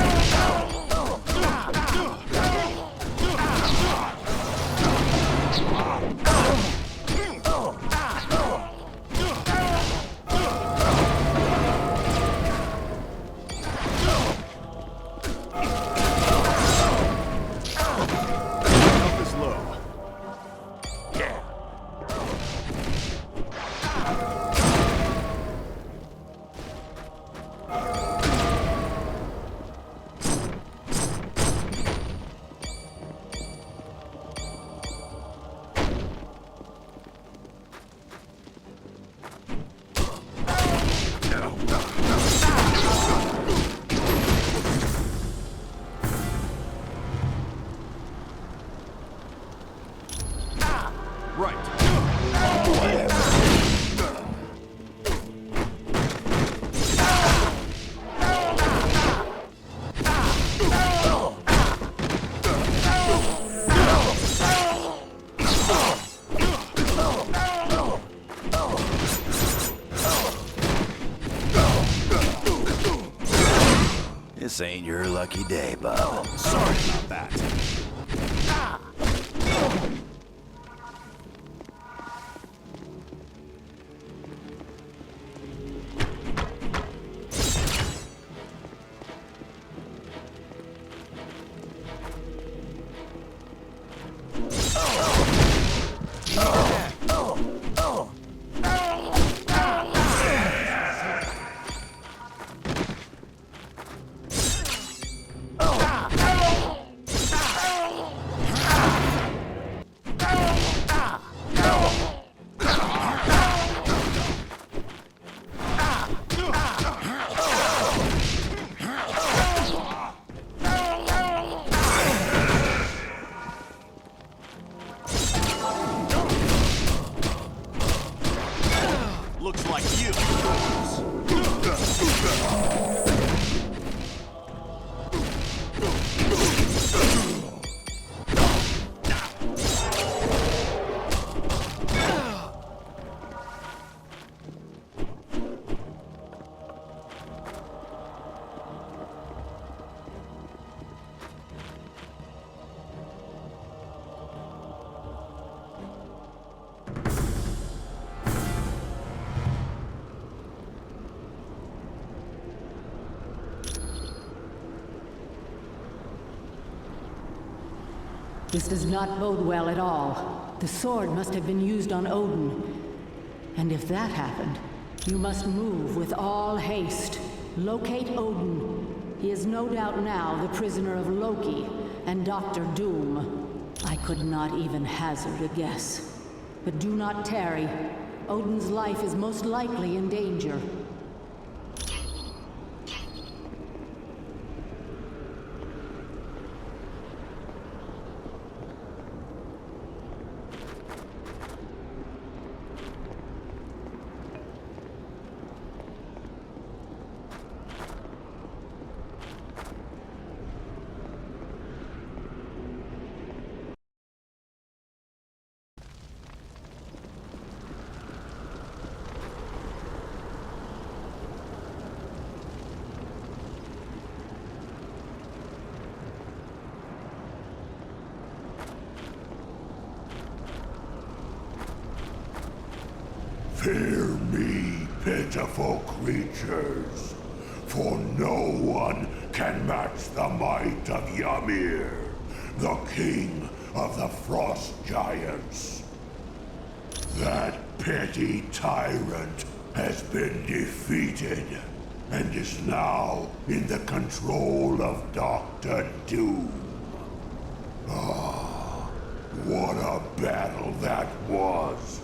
Speaker 21: This ain't your lucky day, bub.
Speaker 4: Sorry about that. Looks like you.
Speaker 22: This does not bode well at all. The sword must have been used on Odin. And if that happened, you must move with all haste. Locate Odin. He is no doubt now the prisoner of Loki and Dr. Doom. I could not even hazard a guess. But do not tarry. Odin's life is most likely in danger.
Speaker 19: Fear me, pitiful creatures, for no one can match the might of Ymir, the king of the frost giants. That petty tyrant has been defeated, and is now in the control of Dr. Doom. Ah, what a battle that was!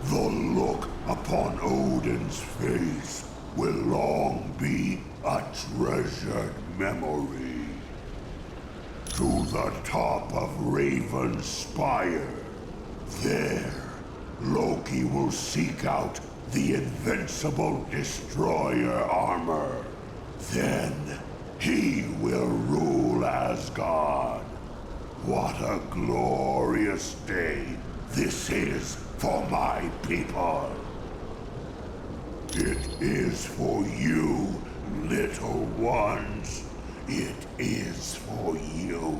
Speaker 19: The look upon Odin's face will long be a treasured memory. To the top of Raven's Spire, there, Loki will seek out the invincible destroyer armor. Then, he will rule Asgard. What a glorious day
Speaker 10: This is for my people. It is for you, little ones. It is for you.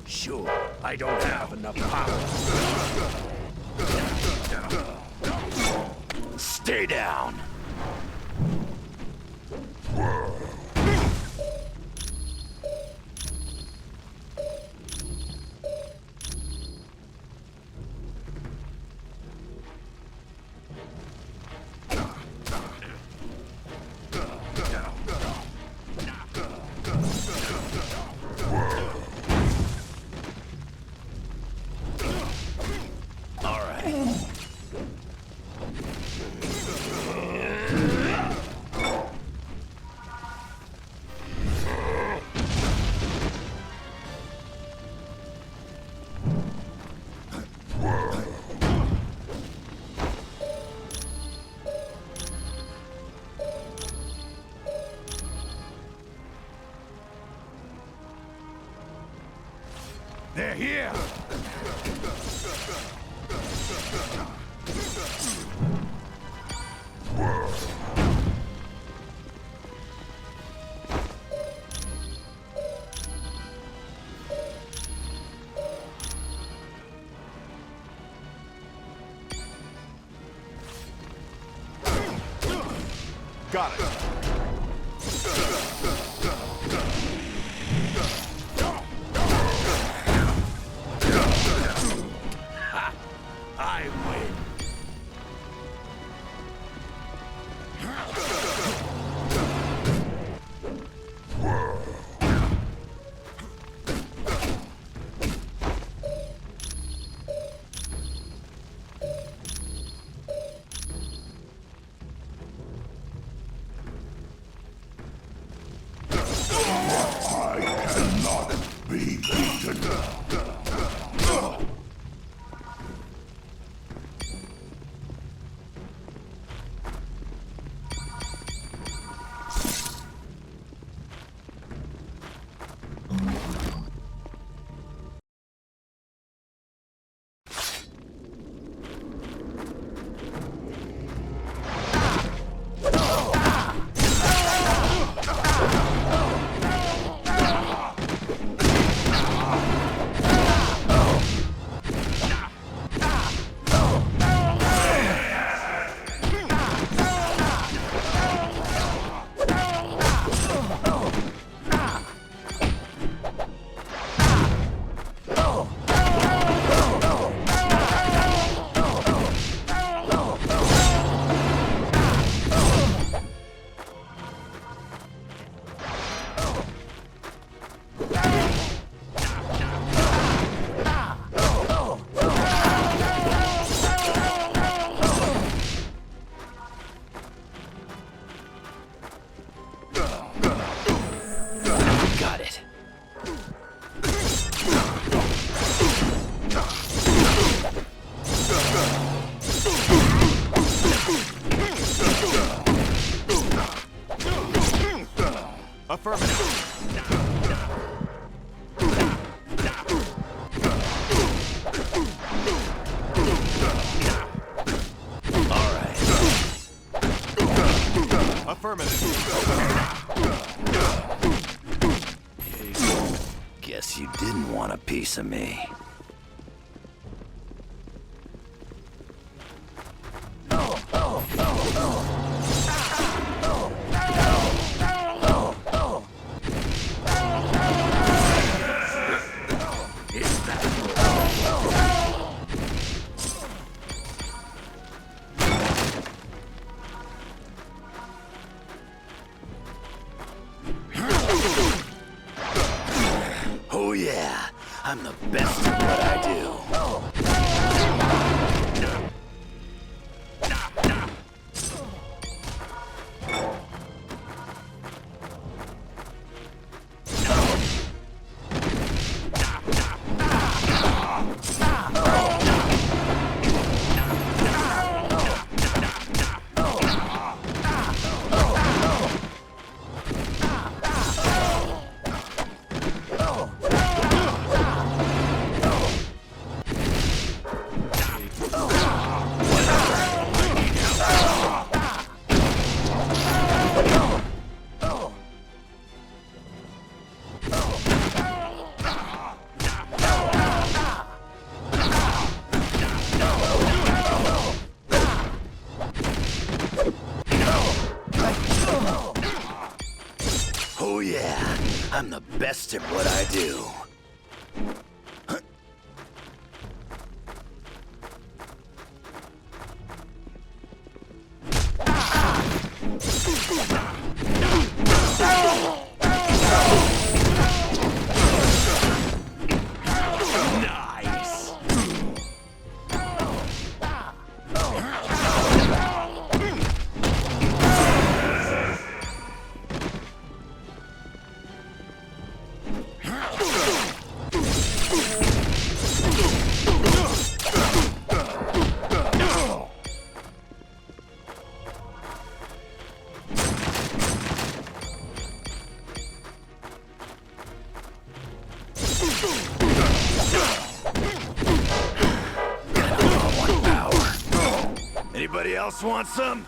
Speaker 6: Sure, I don't have enough power.
Speaker 10: Stay down.
Speaker 6: They're here!
Speaker 4: Got it.
Speaker 10: I win. I cannot be beaten.
Speaker 21: Guess you didn't want a piece of me. Oh yeah, I'm the best at what I do. Oh yeah, I'm the best at what I do. Anybody else want some?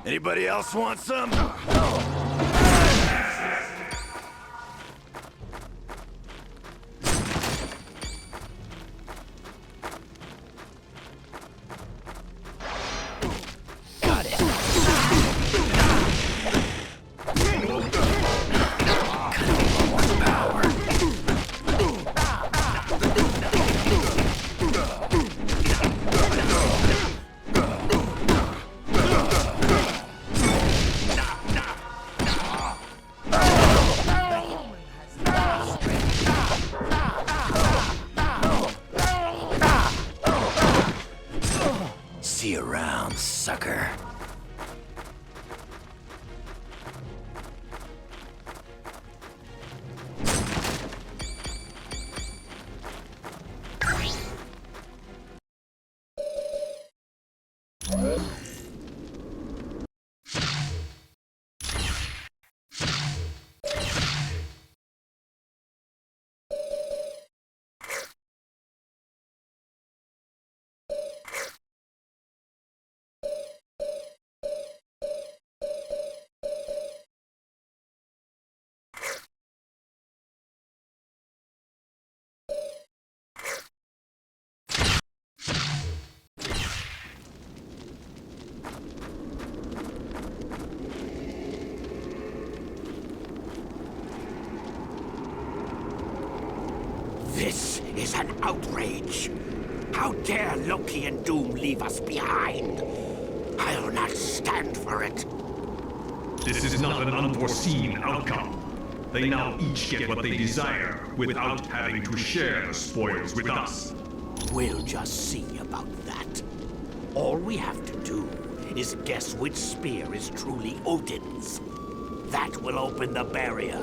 Speaker 21: Anybody else want some?
Speaker 10: This is an outrage. How dare Loki and Doom leave us behind? I'll not stand for it.
Speaker 11: This is not an unforeseen outcome. They now each get what they desire without having to share the spoils with us.
Speaker 10: We'll just see about that. All we have to do is guess which spear is truly Odin's. That will open the barrier.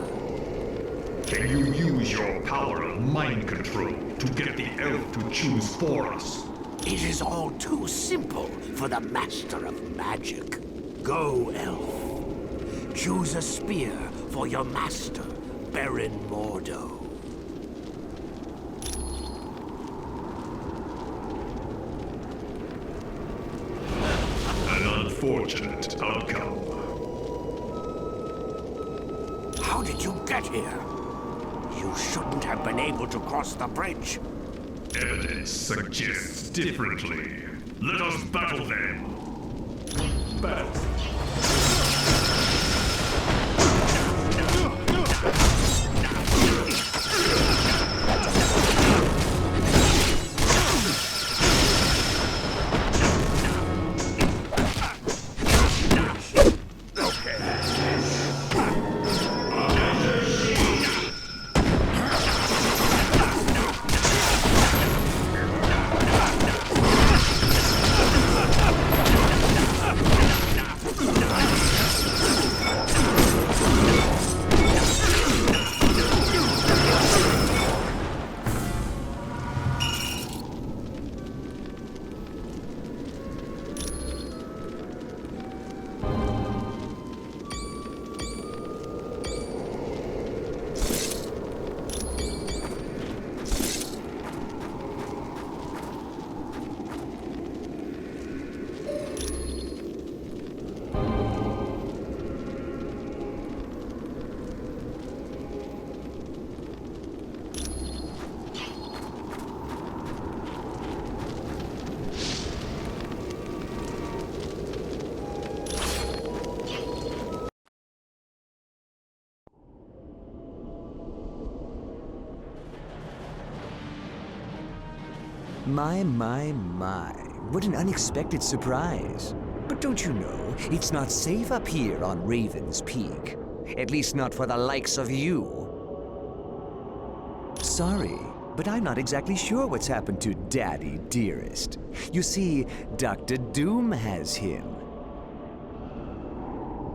Speaker 11: Can you use your power of mind control to get the elf to choose for us?
Speaker 10: It is all too simple for the master of magic. Go, elf. Choose a spear for your master, Baron Mordo.
Speaker 11: An unfortunate outcome.
Speaker 10: How did you get here? You shouldn't have been able to cross the bridge.
Speaker 11: Evidence suggests differently. Let us battle then. Battle.
Speaker 12: My. What an unexpected surprise. But don't you know, it's not safe up here on Raven's Peak. At least not for the likes of you. Sorry, but I'm not exactly sure what's happened to Daddy Dearest. You see, Dr. Doom has him.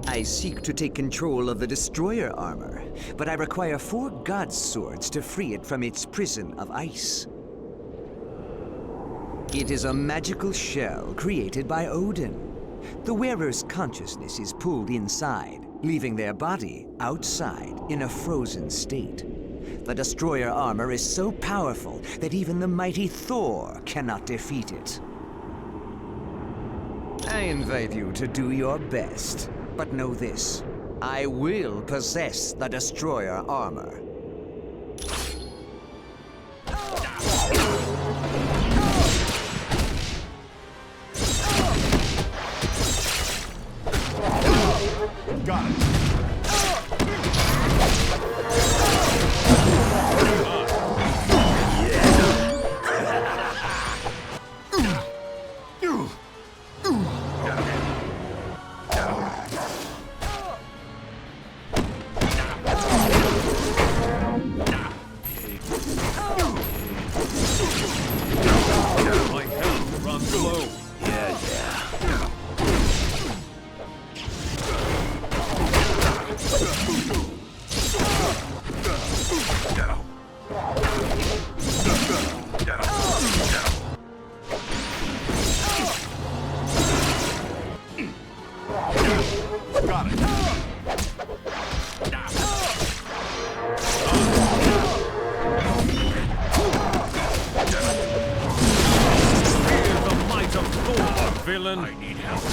Speaker 12: I seek to take control of the Destroyer armor, but I require 4 God Swords to free it from its prison of ice. It is a magical shell created by Odin. The wearer's consciousness is pulled inside, leaving their body outside in a frozen state. The Destroyer armor is so powerful that even the mighty Thor cannot defeat it. I invite you to do your best, but know this: I will possess the Destroyer armor.
Speaker 4: Got it.
Speaker 1: My health runs low.
Speaker 21: Yeah.
Speaker 4: Got it.
Speaker 1: Fear the might of Thor, villain.
Speaker 11: I need help.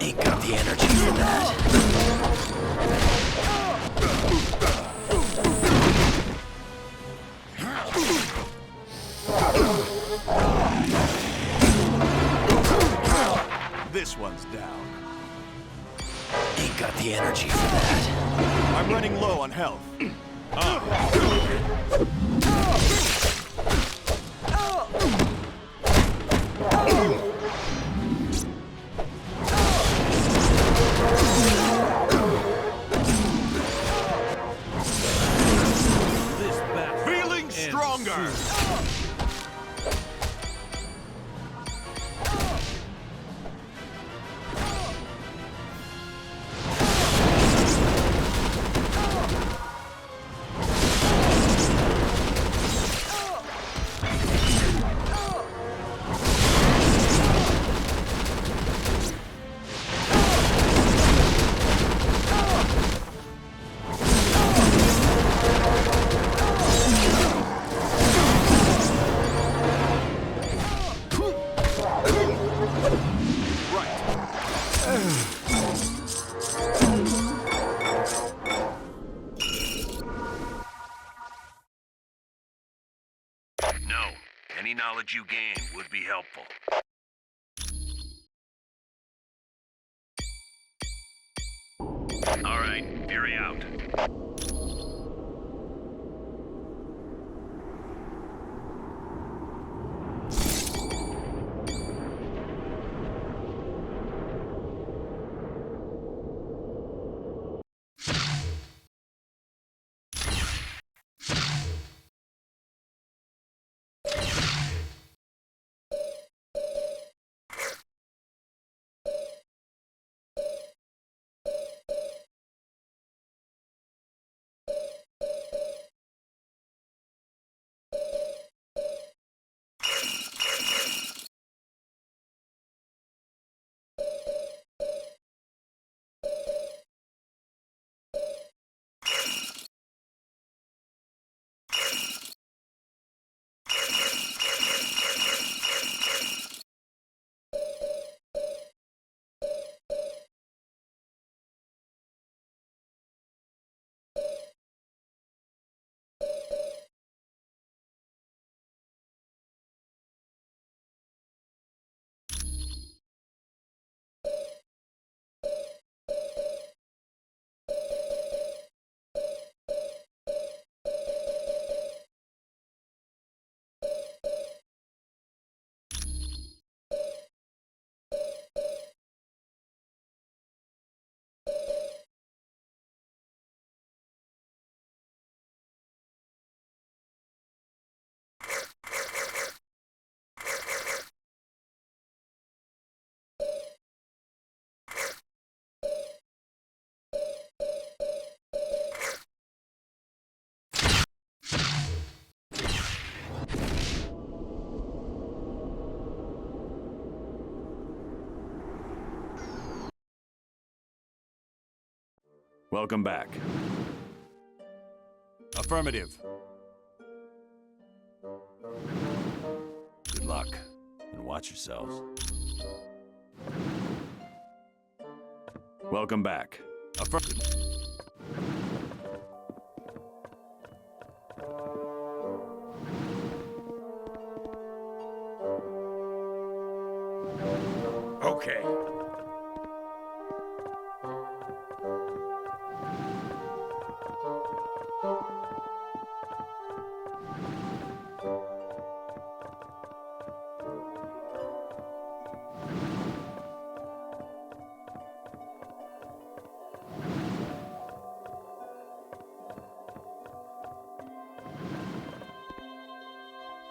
Speaker 21: Ain't got the energy for that. Ain't got the energy for that.
Speaker 4: I'm running low on health.
Speaker 1: Feeling stronger!
Speaker 10: No. Any knowledge you gain would be helpful. All right, Fury out.
Speaker 7: Welcome back. Affirmative. Good luck, and watch yourselves. Welcome back. Affirmative.
Speaker 10: Okay.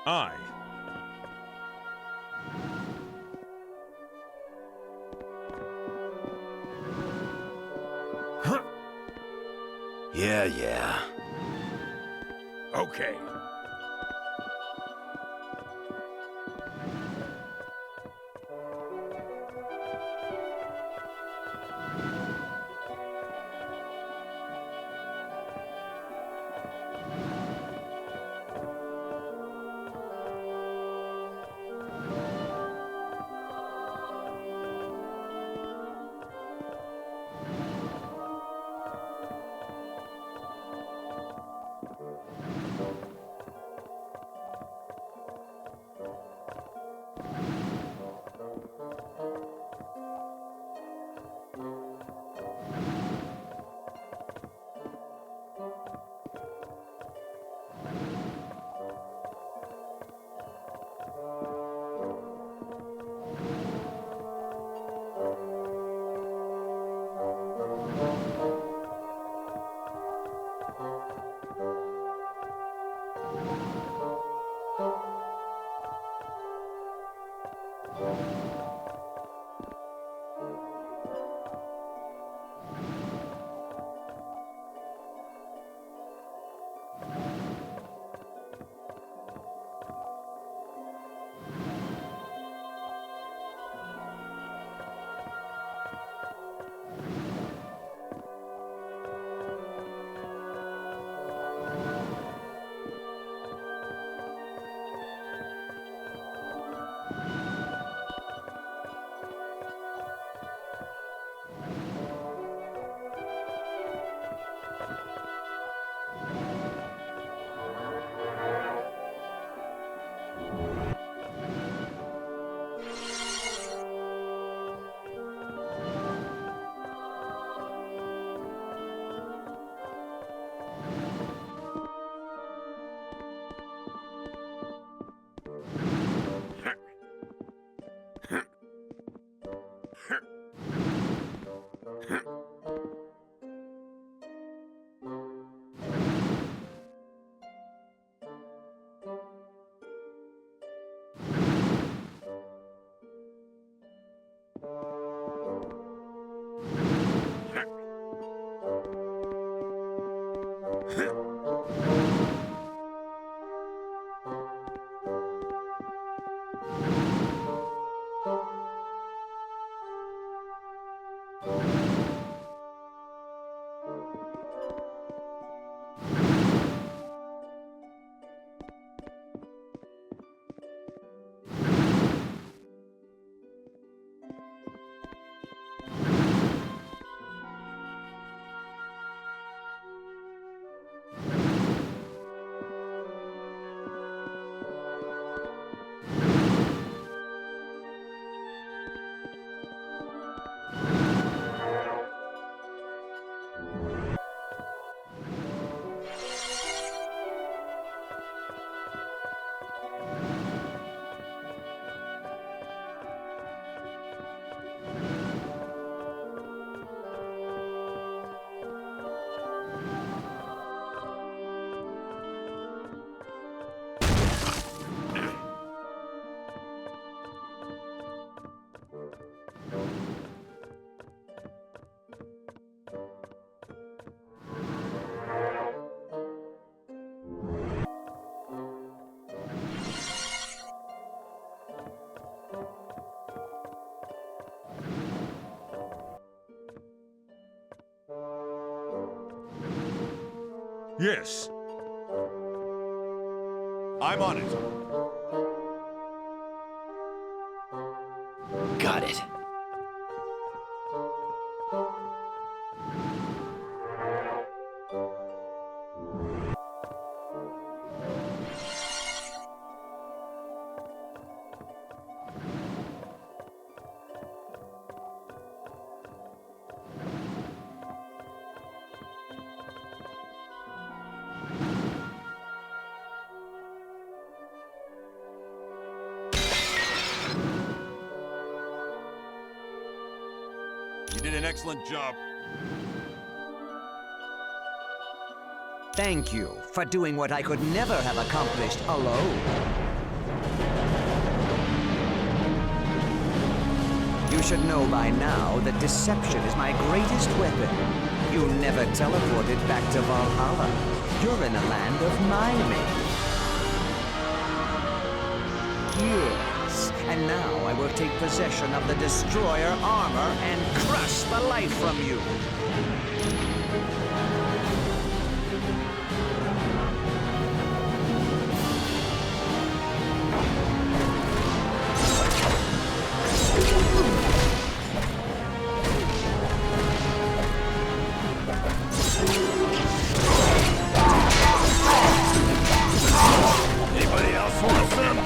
Speaker 1: Aye.
Speaker 21: Yeah.
Speaker 10: Okay.
Speaker 4: Yes. I'm on it.
Speaker 21: Got it.
Speaker 7: You did an excellent job.
Speaker 12: Thank you for doing what I could never have accomplished alone. You should know by now that deception is my greatest weapon. You never teleported back to Valhalla. You're in a land of miming. Yes, and now I will take possession of the Destroyer armor and crush the life from you.
Speaker 10: Anybody else want some?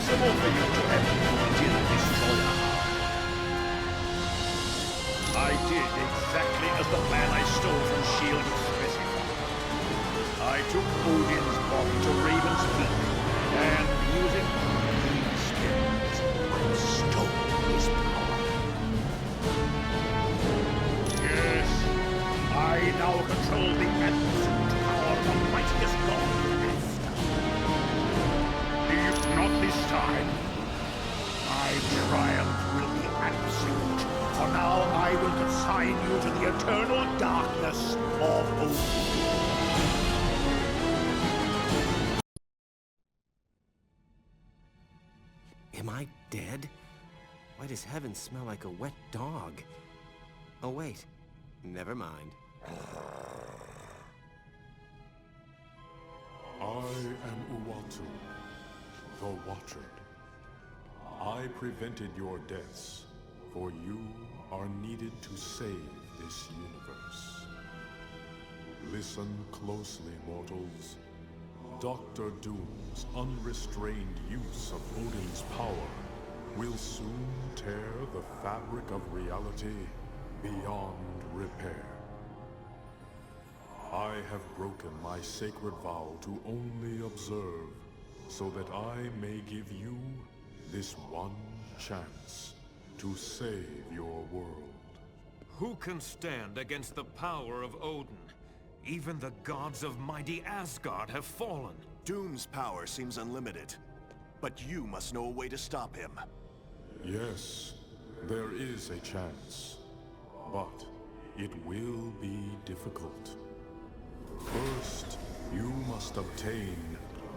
Speaker 2: impossible for you to have defeated the Destroyer. I did exactly as the plan I stole from S.H.I.E.L.D. specified. I took Odin's body to Raven's Peak, and using these skills, I stole his power. Yes, I now control the absolute power of the mightiest god, Master. If not this time, my triumph will be absolute. For now, I will consign you to the eternal darkness of Odin.
Speaker 16: Am I dead? Why does heaven smell like a wet dog? Oh, wait. Never mind.
Speaker 14: I am Uatu, the Watcher. I prevented your deaths, for you are needed to save this universe. Listen closely, mortals. Dr. Doom's unrestrained use of Odin's power will soon tear the fabric of reality beyond repair. I have broken my sacred vow to only observe, so that I may give you this one chance to save your world.
Speaker 1: Who can stand against the power of Odin? Even the gods of mighty Asgard have fallen.
Speaker 4: Doom's power seems unlimited, but you must know a way to stop him.
Speaker 14: Yes, there is a chance, but it will be difficult. First, you must obtain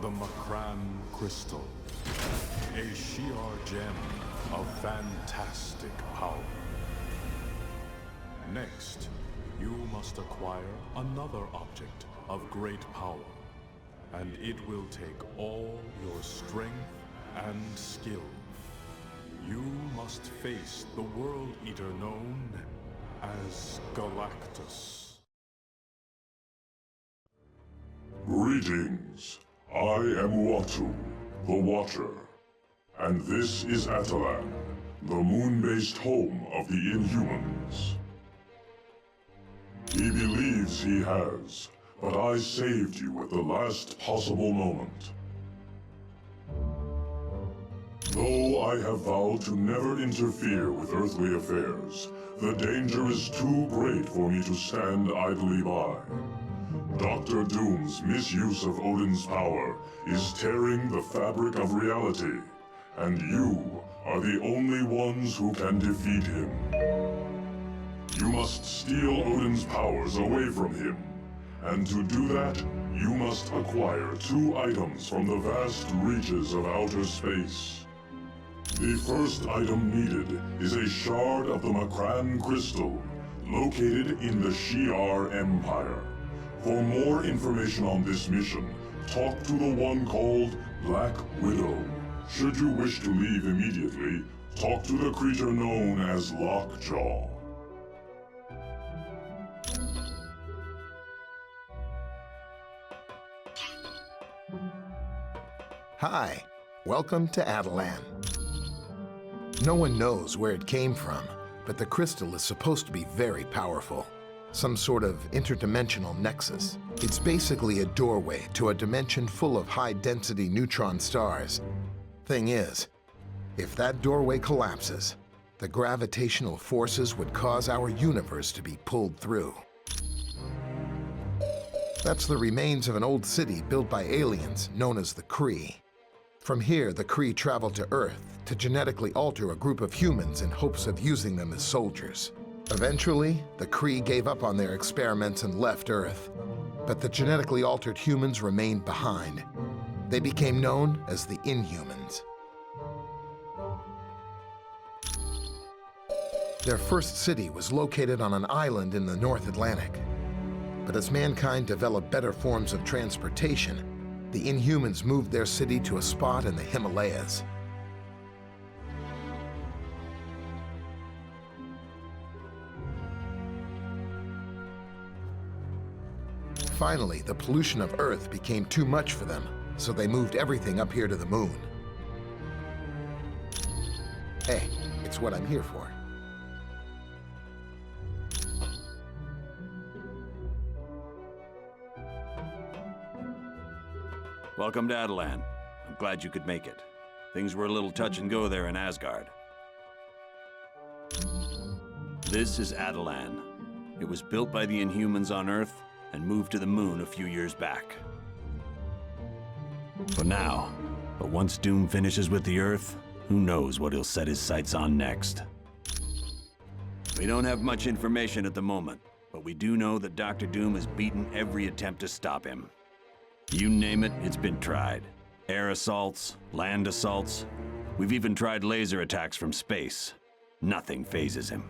Speaker 14: the Makran Crystal, a Shi'ar gem of fantastic power. Next, you must acquire another object of great power, and it will take all your strength and skill. You must face the World Eater known as Galactus.
Speaker 15: Greetings. I am Uatu, the Watcher. And this is Atalan, the moon-based home of the Inhumans. He believes he has, but I saved you at the last possible moment. Though I have vowed to never interfere with earthly affairs, the danger is too great for me to stand idly by. Dr. Doom's misuse of Odin's power is tearing the fabric of reality, and you are the only ones who can defeat him. You must steal Odin's powers away from him, and to do that, you must acquire 2 items from the vast reaches of outer space. The first item needed is a shard of the Makran Crystal, located in the Shi'ar Empire. For more information on this mission, talk to the one called Black Widow. Should you wish to leave immediately, talk to the creature known as Lockjaw.
Speaker 17: Hi, welcome to Atalan. No one knows where it came from, but the crystal is supposed to be very powerful. Some sort of interdimensional nexus. It's basically a doorway to a dimension full of high-density neutron stars. Thing is, if that doorway collapses, the gravitational forces would cause our universe to be pulled through. That's the remains of an old city built by aliens known as the Kree. From here, the Kree traveled to Earth to genetically alter a group of humans in hopes of using them as soldiers. Eventually, the Kree gave up on their experiments and left Earth, but the genetically altered humans remained behind. They became known as the Inhumans. Their first city was located on an island in the North Atlantic. But as mankind developed better forms of transportation, the Inhumans moved their city to a spot in the Himalayas. Finally, the pollution of Earth became too much for them, so they moved everything up here to the moon. Hey, it's what I'm here for.
Speaker 7: Welcome to Adelan. I'm glad you could make it. Things were a little touch and go there in Asgard. This is Adelan. It was built by the Inhumans on Earth and moved to the moon a few years back. For now, but once Doom finishes with the Earth, who knows what he'll set his sights on next. We don't have much information at the moment, but we do know that Dr. Doom has beaten every attempt to stop him. You name it, it's been tried. Air assaults, land assaults. We've even tried laser attacks from space. Nothing phases him.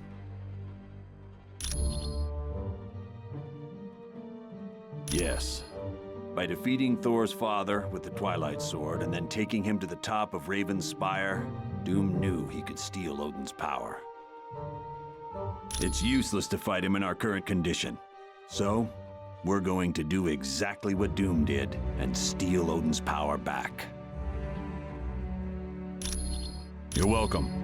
Speaker 7: Yes. By defeating Thor's father with the Twilight Sword and then taking him to the top of Raven's Spire, Doom knew he could steal Odin's power. It's useless to fight him in our current condition. So, we're going to do exactly what Doom did and steal Odin's power back. You're welcome.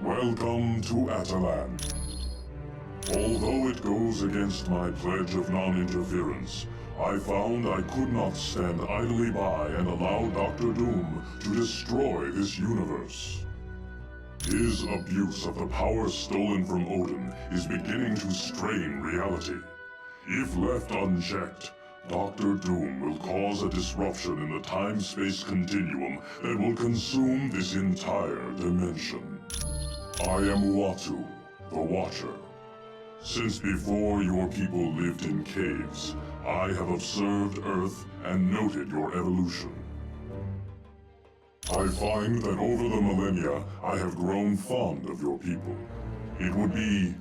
Speaker 15: Welcome to Adelan. Although it goes against my pledge of non-interference, I found I could not stand idly by and allow Dr. Doom to destroy this universe. His abuse of the power stolen from Odin is beginning to strain reality. If left unchecked, Dr. Doom will cause a disruption in the time-space continuum that will consume this entire dimension. I am Uatu, the Watcher. Since before your people lived in caves, I have observed Earth and noted your evolution. I find that over the millennia, I have grown fond of your people. It would be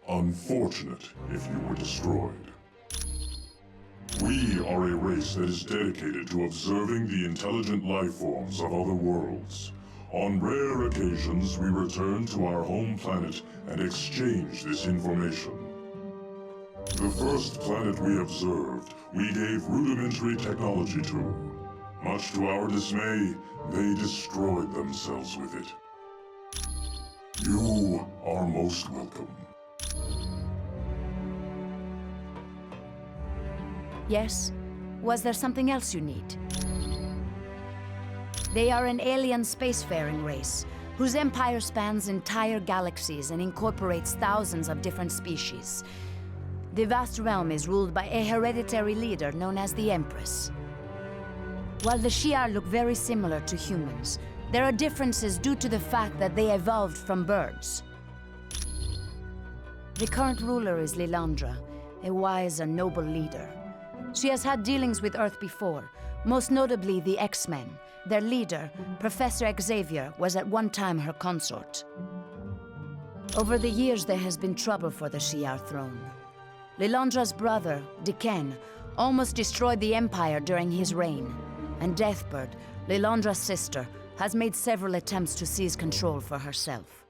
Speaker 15: unfortunate if you were destroyed. We are a race that is dedicated to observing the intelligent life forms of other worlds. On rare occasions, we return to our home planet and exchange this information. The first planet we observed, we gave rudimentary technology to. Much to our dismay, they destroyed themselves with it. You are most welcome.
Speaker 8: Yes? Was there something else you need? They are an alien spacefaring race, whose empire spans entire galaxies and incorporates thousands of different species. The vast realm is ruled by a hereditary leader known as the Empress. While the Shi'ar look very similar to humans, there are differences due to the fact that they evolved from birds. The current ruler is Lilandra, a wise and noble leader. She has had dealings with Earth before, most notably the X-Men. Their leader, Professor Xavier, was at one time her consort. Over the years, there has been trouble for the Shi'ar throne. Lilandra's brother, Diken, almost destroyed the Empire during his reign, and Deathbird, Lilandra's sister, has made several attempts to seize control for herself.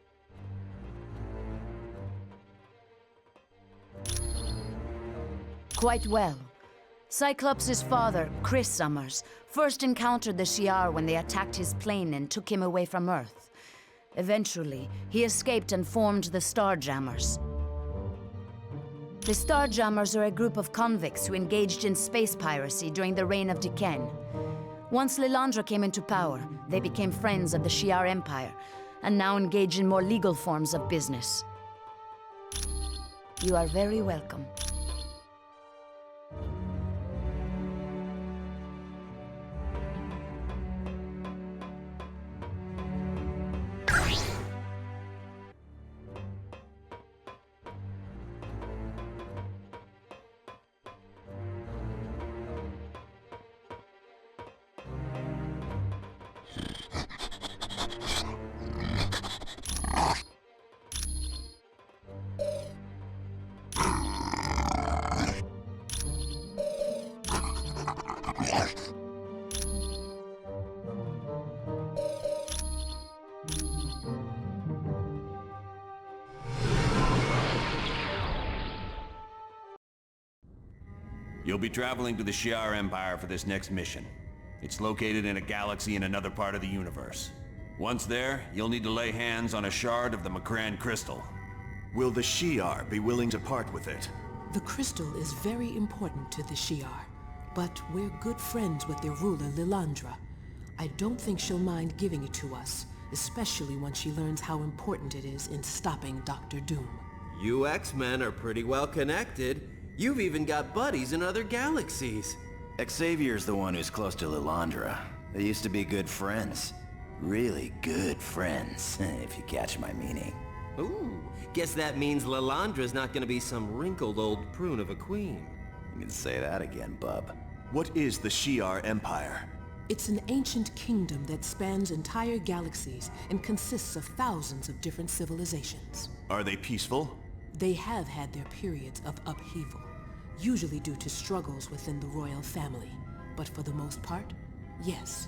Speaker 8: Quite well. Cyclops' father, Chris Summers, first encountered the Shi'ar when they attacked his plane and took him away from Earth. Eventually, he escaped and formed the Starjammers. The Starjammers are a group of convicts who engaged in space piracy during the reign of Diken. Once Lilandra came into power, they became friends of the Shi'ar Empire, and now engage in more legal forms of business. You are very welcome.
Speaker 7: You'll be traveling to the Shi'ar Empire for this next mission. It's located in a galaxy in another part of the universe. Once there, you'll need to lay hands on a shard of the Macran crystal.
Speaker 4: Will the Shi'ar be willing to part with it?
Speaker 13: The crystal is very important to the Shi'ar, but we're good friends with their ruler, Lilandra. I don't think she'll mind giving it to us, especially once she learns how important it is in stopping Dr. Doom.
Speaker 16: You X-Men are pretty well connected. You've even got buddies in other galaxies.
Speaker 21: Xavier's the one who's close to Lilandra. They used to be good friends. Really good friends, if you catch my meaning.
Speaker 16: Ooh, guess that means Lilandra's not gonna be some wrinkled old prune of a queen.
Speaker 21: You can say that again, bub.
Speaker 4: What is the Shi'ar Empire?
Speaker 13: It's an ancient kingdom that spans entire galaxies and consists of thousands of different civilizations.
Speaker 4: Are they peaceful?
Speaker 13: They have had their periods of upheaval, usually due to struggles within the royal family. But for the most part, yes.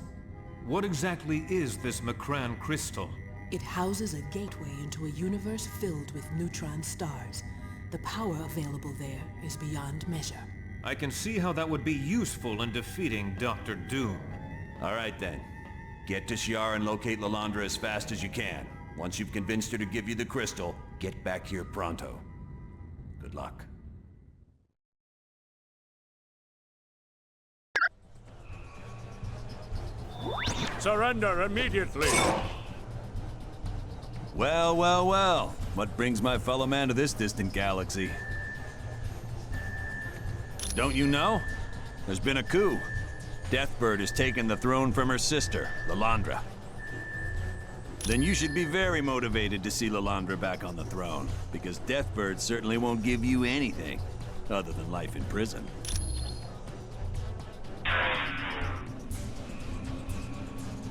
Speaker 1: What exactly is this Macran crystal?
Speaker 13: It houses a gateway into a universe filled with neutron stars. The power available there is beyond measure.
Speaker 1: I can see how that would be useful in defeating Dr. Doom.
Speaker 7: All right then. Get to Shi'ar and locate Lilandra as fast as you can. Once you've convinced her to give you the crystal, get back here pronto. Good luck.
Speaker 9: Surrender immediately!
Speaker 7: Well, well, well. What brings my fellow man to this distant galaxy? Don't you know? There's been a coup. Deathbird has taken the throne from her sister, Lilandra. Then you should be very motivated to see Lilandra back on the throne, because Deathbird certainly won't give you anything other than life in prison.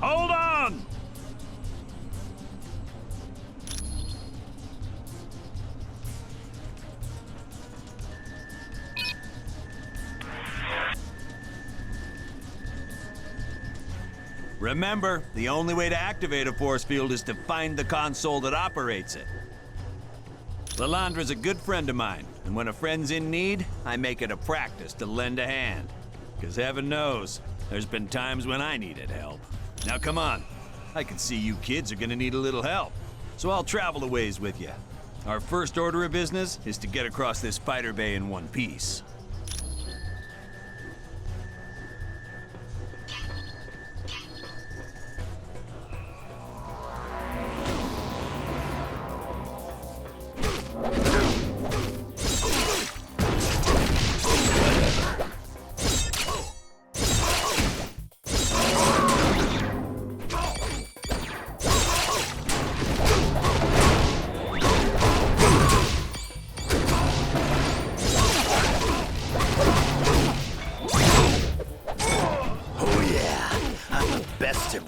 Speaker 9: Hold on!
Speaker 7: Remember, the only way to activate a force field is to find the console that operates it. Lilandra's a good friend of mine, and when a friend's in need, I make it a practice to lend a hand. Because heaven knows, there's been times when I needed help. Now come on, I can see you kids are gonna need a little help, so I'll travel a ways with you. Our first order of business is to get across this fighter bay in one piece.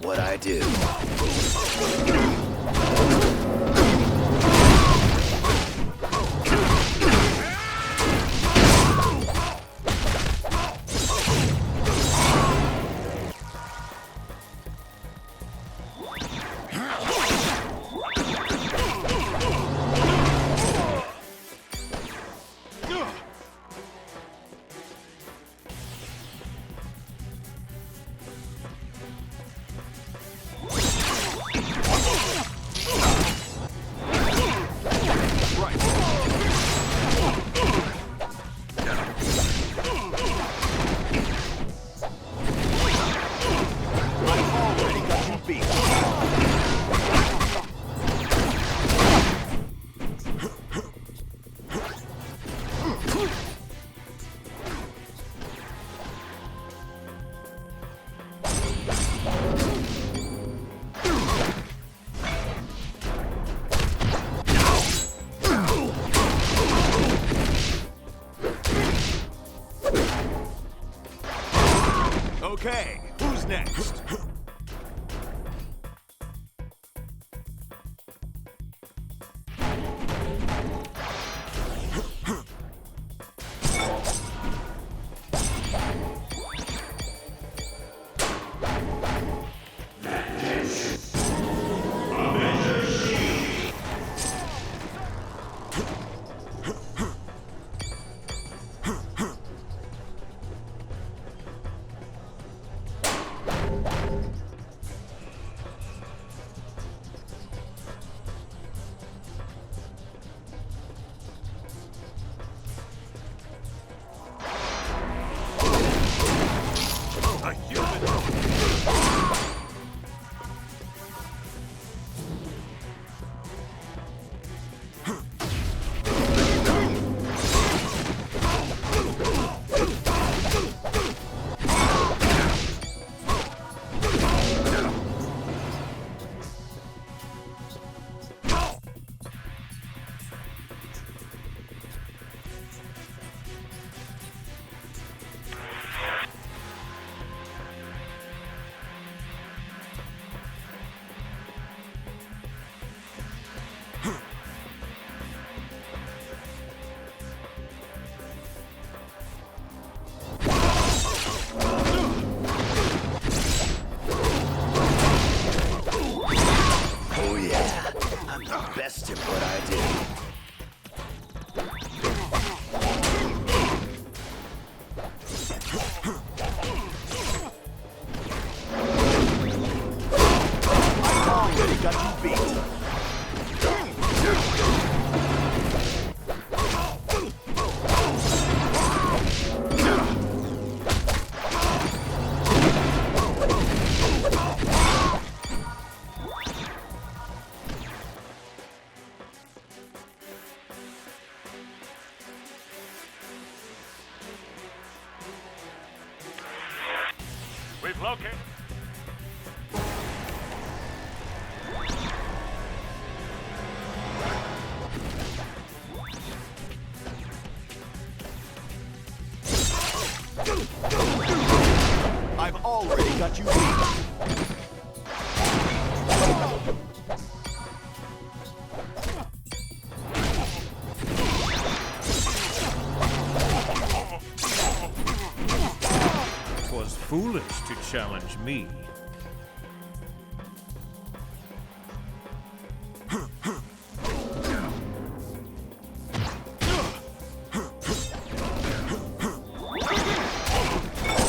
Speaker 21: What I do.
Speaker 1: challenge me.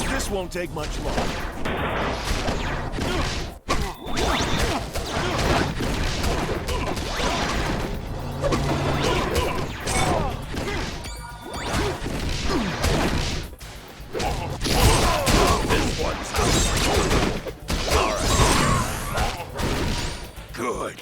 Speaker 4: This won't take much longer.
Speaker 10: Good.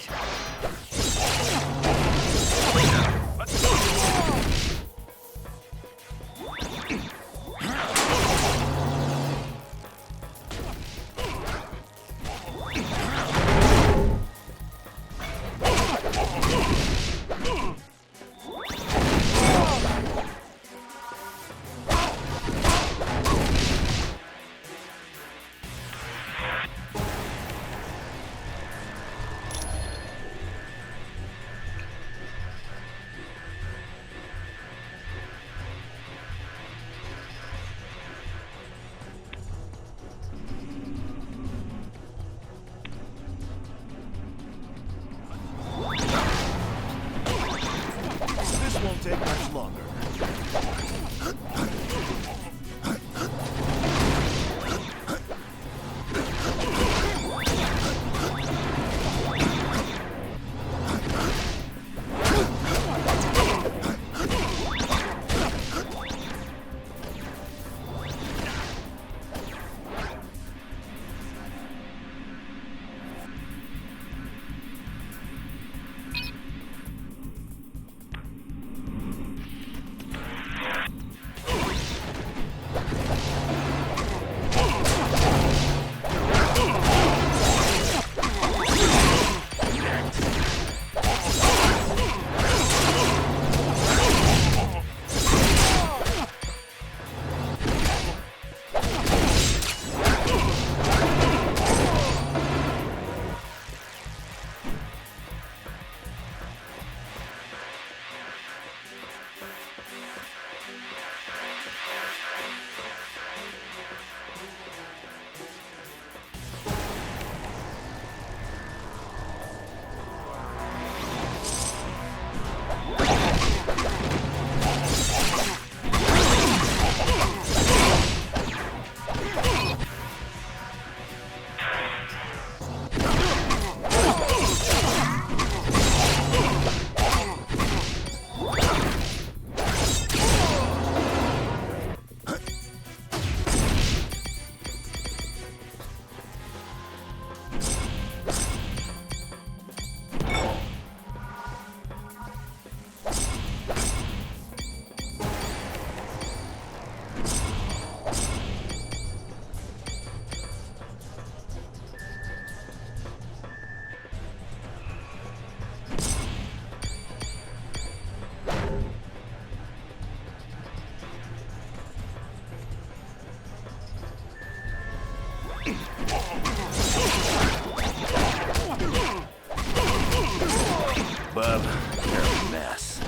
Speaker 4: Won't take much longer.
Speaker 21: Bub, you're a mess.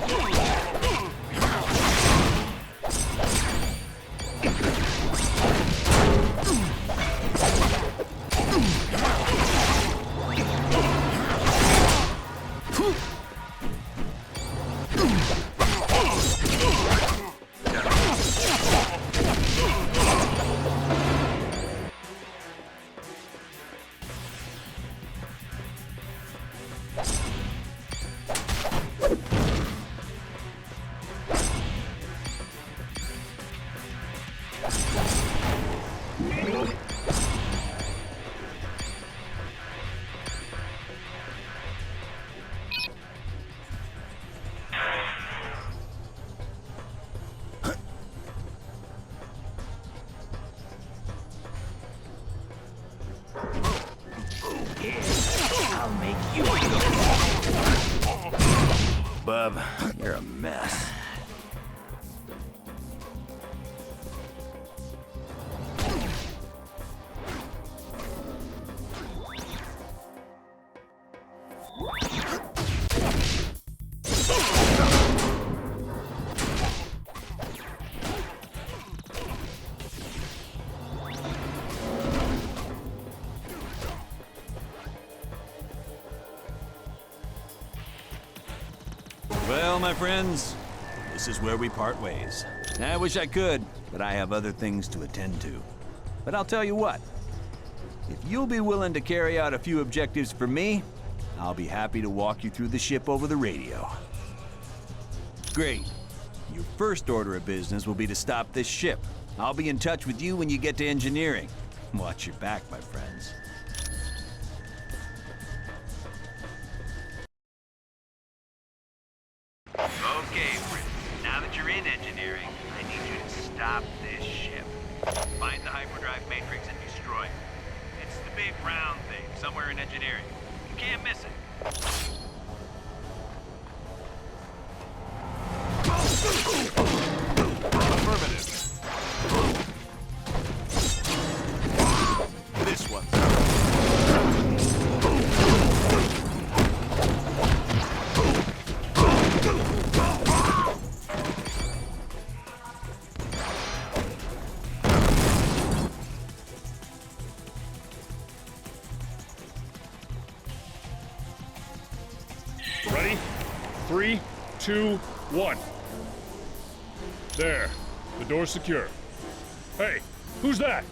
Speaker 21: I'll make you Bub, you're a mess.
Speaker 7: Well, my friends, this is where we part ways. I wish I could, but I have other things to attend to. But I'll tell you what, if you'll be willing to carry out a few objectives for me, I'll be happy to walk you through the ship over the radio. Great. Your first order of business will be to stop this ship. I'll be in touch with you when you get to engineering. Watch your back, my friends.
Speaker 3: Okay, Britt. Now that you're in engineering, I need you to stop this ship. Find the hyperdrive matrix and destroy it. It's the big round thing, somewhere in engineering. You can't miss it.
Speaker 4: Affirmative. This one.
Speaker 9: Ready? 3, 2, 1. There. The door's secure. Hey, who's that?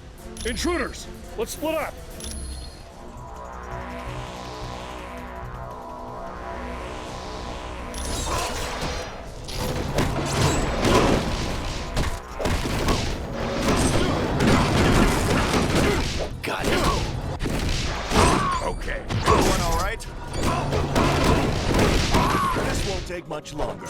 Speaker 9: Intruders! Let's split up!
Speaker 10: Got it.
Speaker 4: Okay. Everyone all right? This won't take much longer.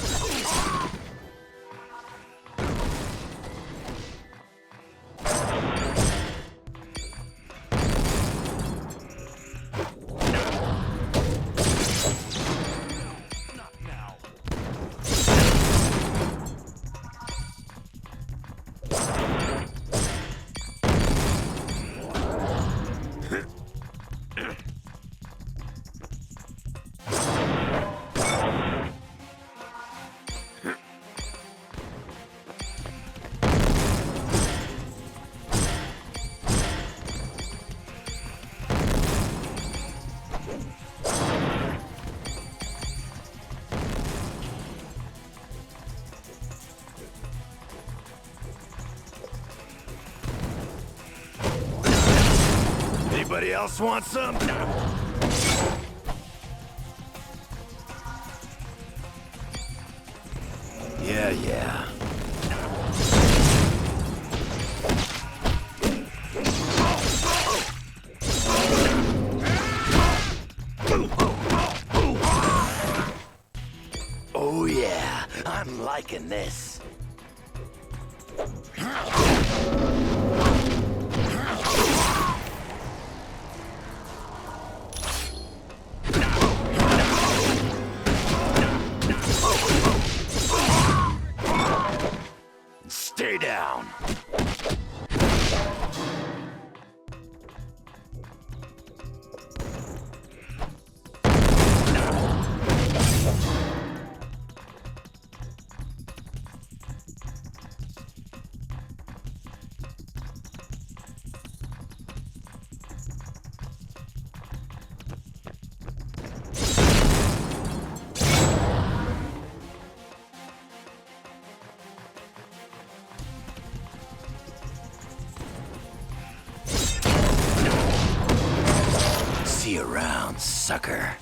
Speaker 10: Anybody else want some? Yeah. Oh yeah, I'm liking this. Stay down. See you around, sucker.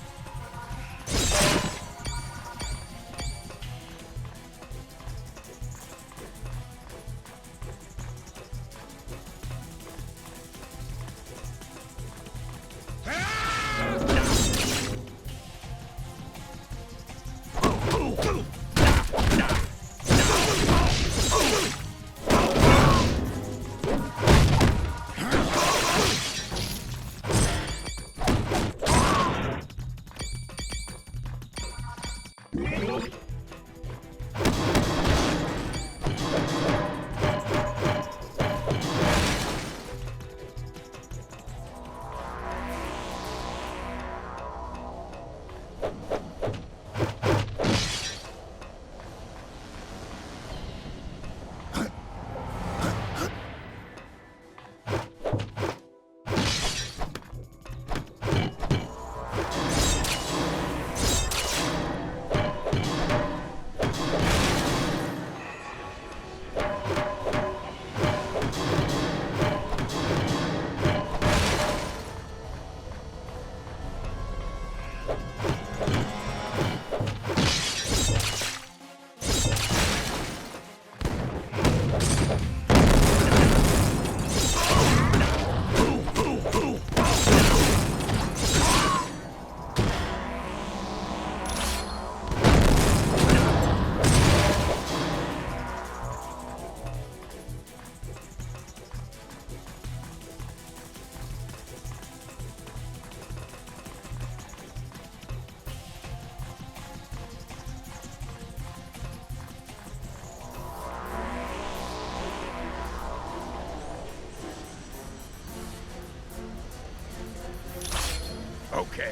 Speaker 6: Okay.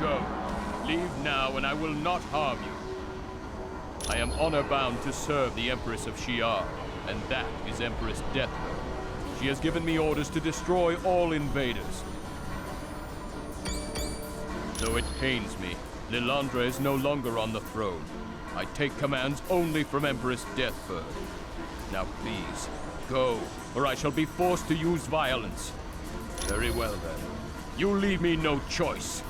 Speaker 9: Go. Leave now, and I will not harm you. I am honor-bound to serve the Empress of Shi'ar, and that is Empress Deathbird. She has given me orders to destroy all invaders. Though it pains me, Lilandra is no longer on the throne. I take commands only from Empress Deathbird. Now please, go, or I shall be forced to use violence. Very well then. You leave me no choice.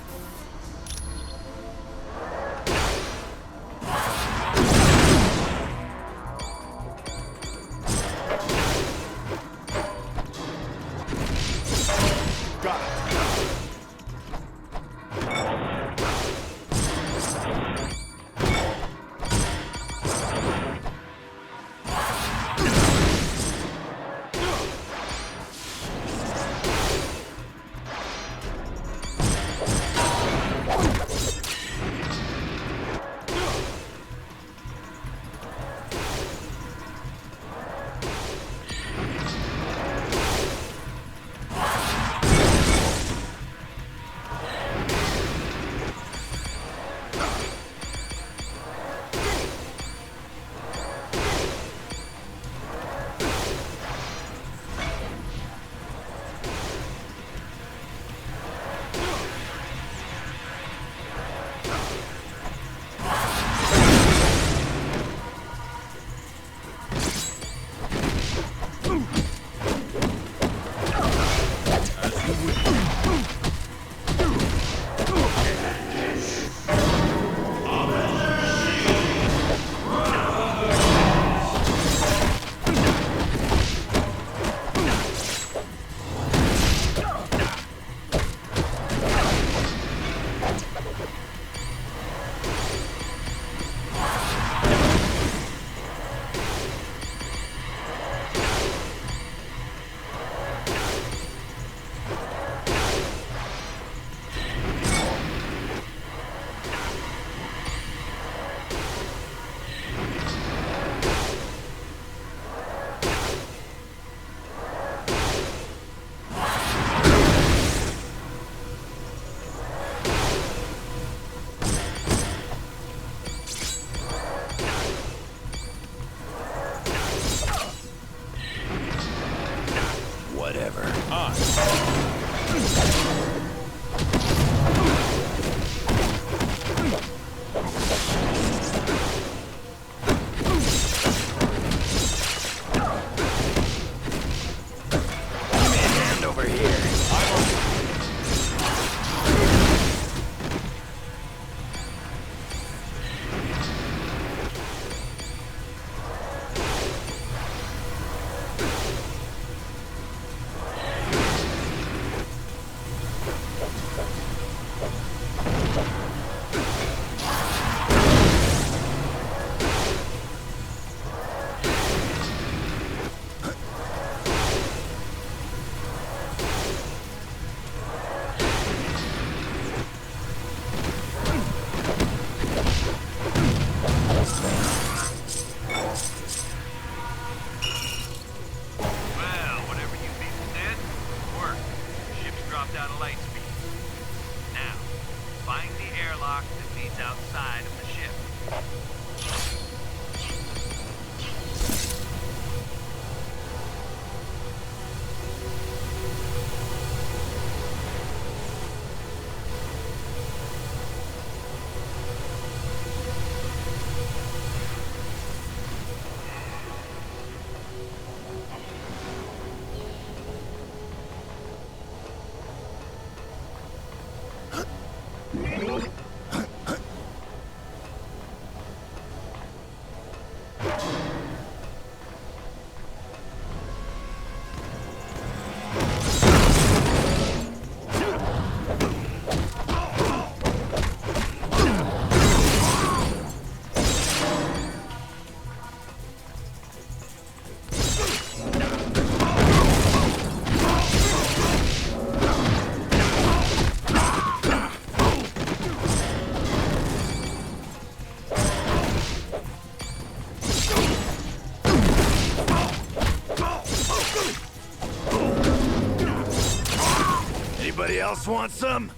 Speaker 6: Anybody else want some?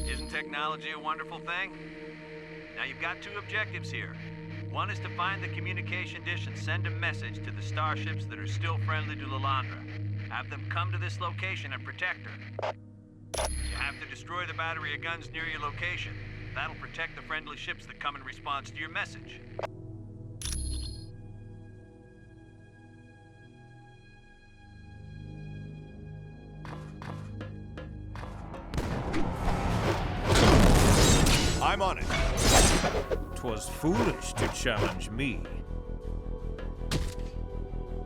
Speaker 3: Isn't technology a wonderful thing? Now you've got two objectives here. One is to find the communication dish and send a message to the starships that are still friendly to Lilandra. Have them come to this location and protect her. You have to destroy the battery of guns near your location. That'll protect the friendly ships that come in response to your message.
Speaker 1: I'm on it. 'Twas foolish to challenge me.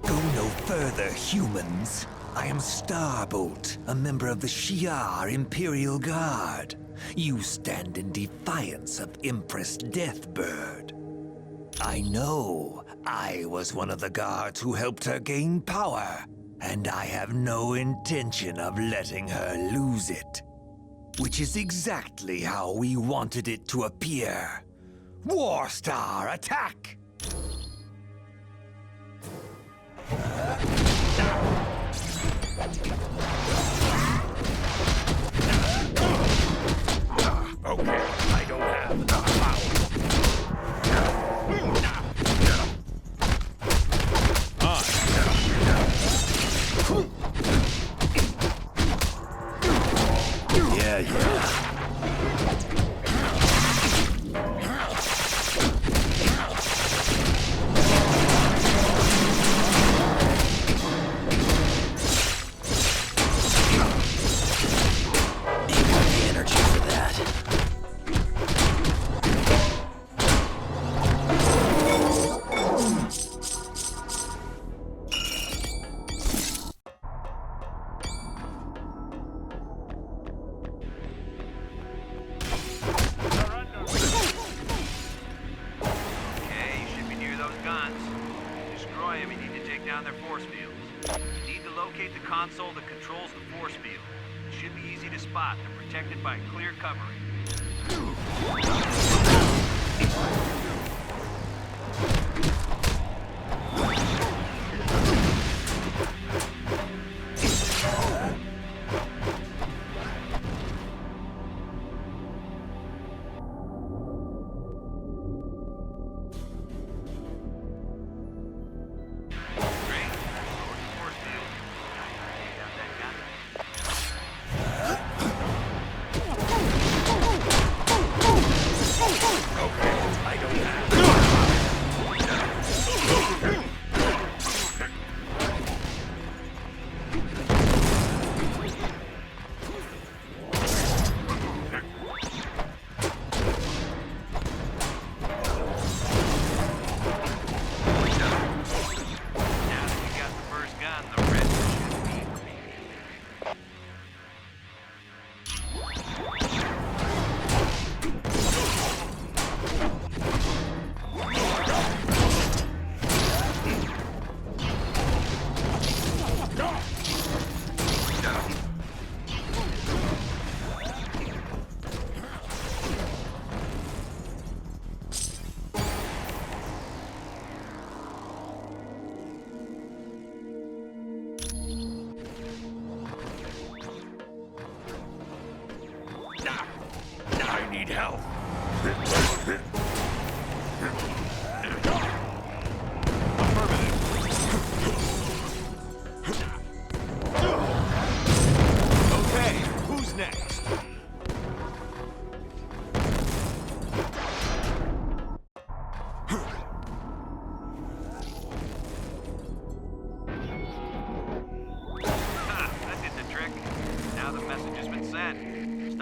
Speaker 12: Go no further, humans. I am Starbolt, a member of the Shi'ar Imperial Guard. You stand in defiance of Empress Deathbird. I know. I was one of the guards who helped her gain power, and I have no intention of letting her lose it. Which is exactly how we wanted it to appear. Warstar, attack!
Speaker 6: Okay, I don't have enough power.
Speaker 12: Yeah.
Speaker 3: Console that controls the force field. It should be easy to spot and protected by clear covering.
Speaker 6: I need help.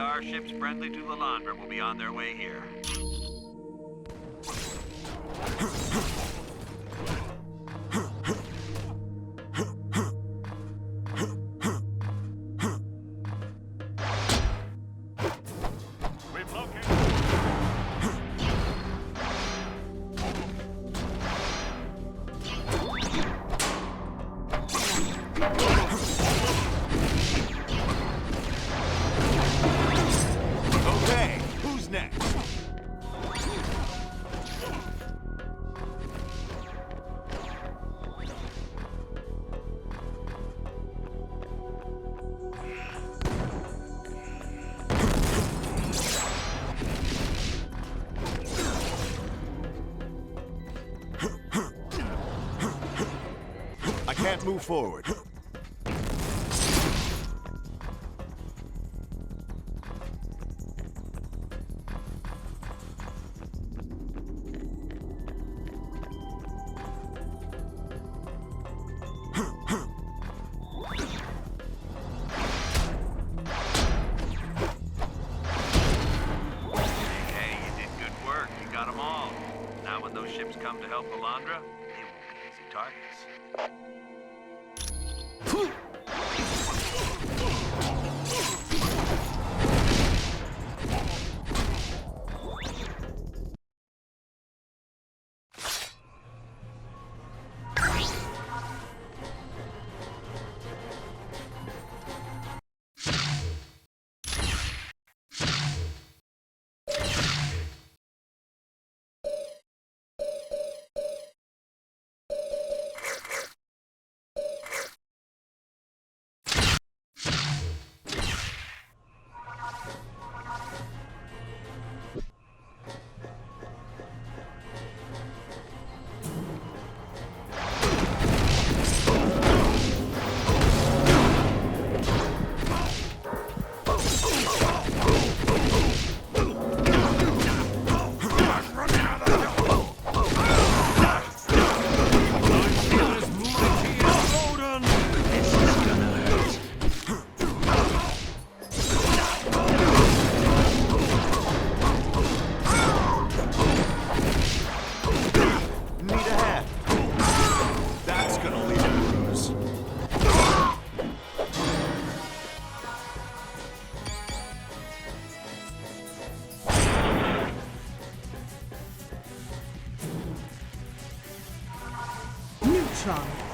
Speaker 3: starships friendly to Lilandra will be on their way here.
Speaker 4: Can't move forward.
Speaker 3: Hey, you did good work. You got them all. Now when those ships come to help Lilandra, they won't be easy targets.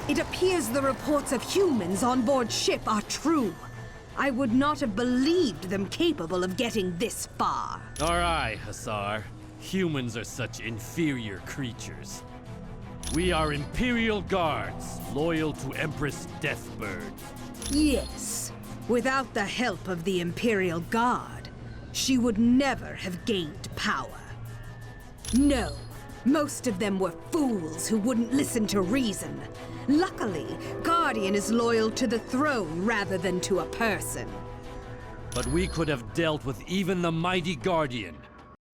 Speaker 5: It appears the reports of humans on board ship are true. I would not have believed them capable of getting this far.
Speaker 20: All right, Hussar. Humans are such inferior creatures. We are Imperial Guards, loyal to Empress Deathbird.
Speaker 5: Yes. Without the help of the Imperial Guard, she would never have gained power. No. Most of them were fools who wouldn't listen to reason. Luckily, Guardian is loyal to the throne rather than to a person.
Speaker 20: But we could have dealt with even the mighty Guardian,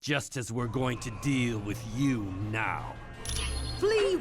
Speaker 20: just as we're going to deal with you now.
Speaker 5: Flee!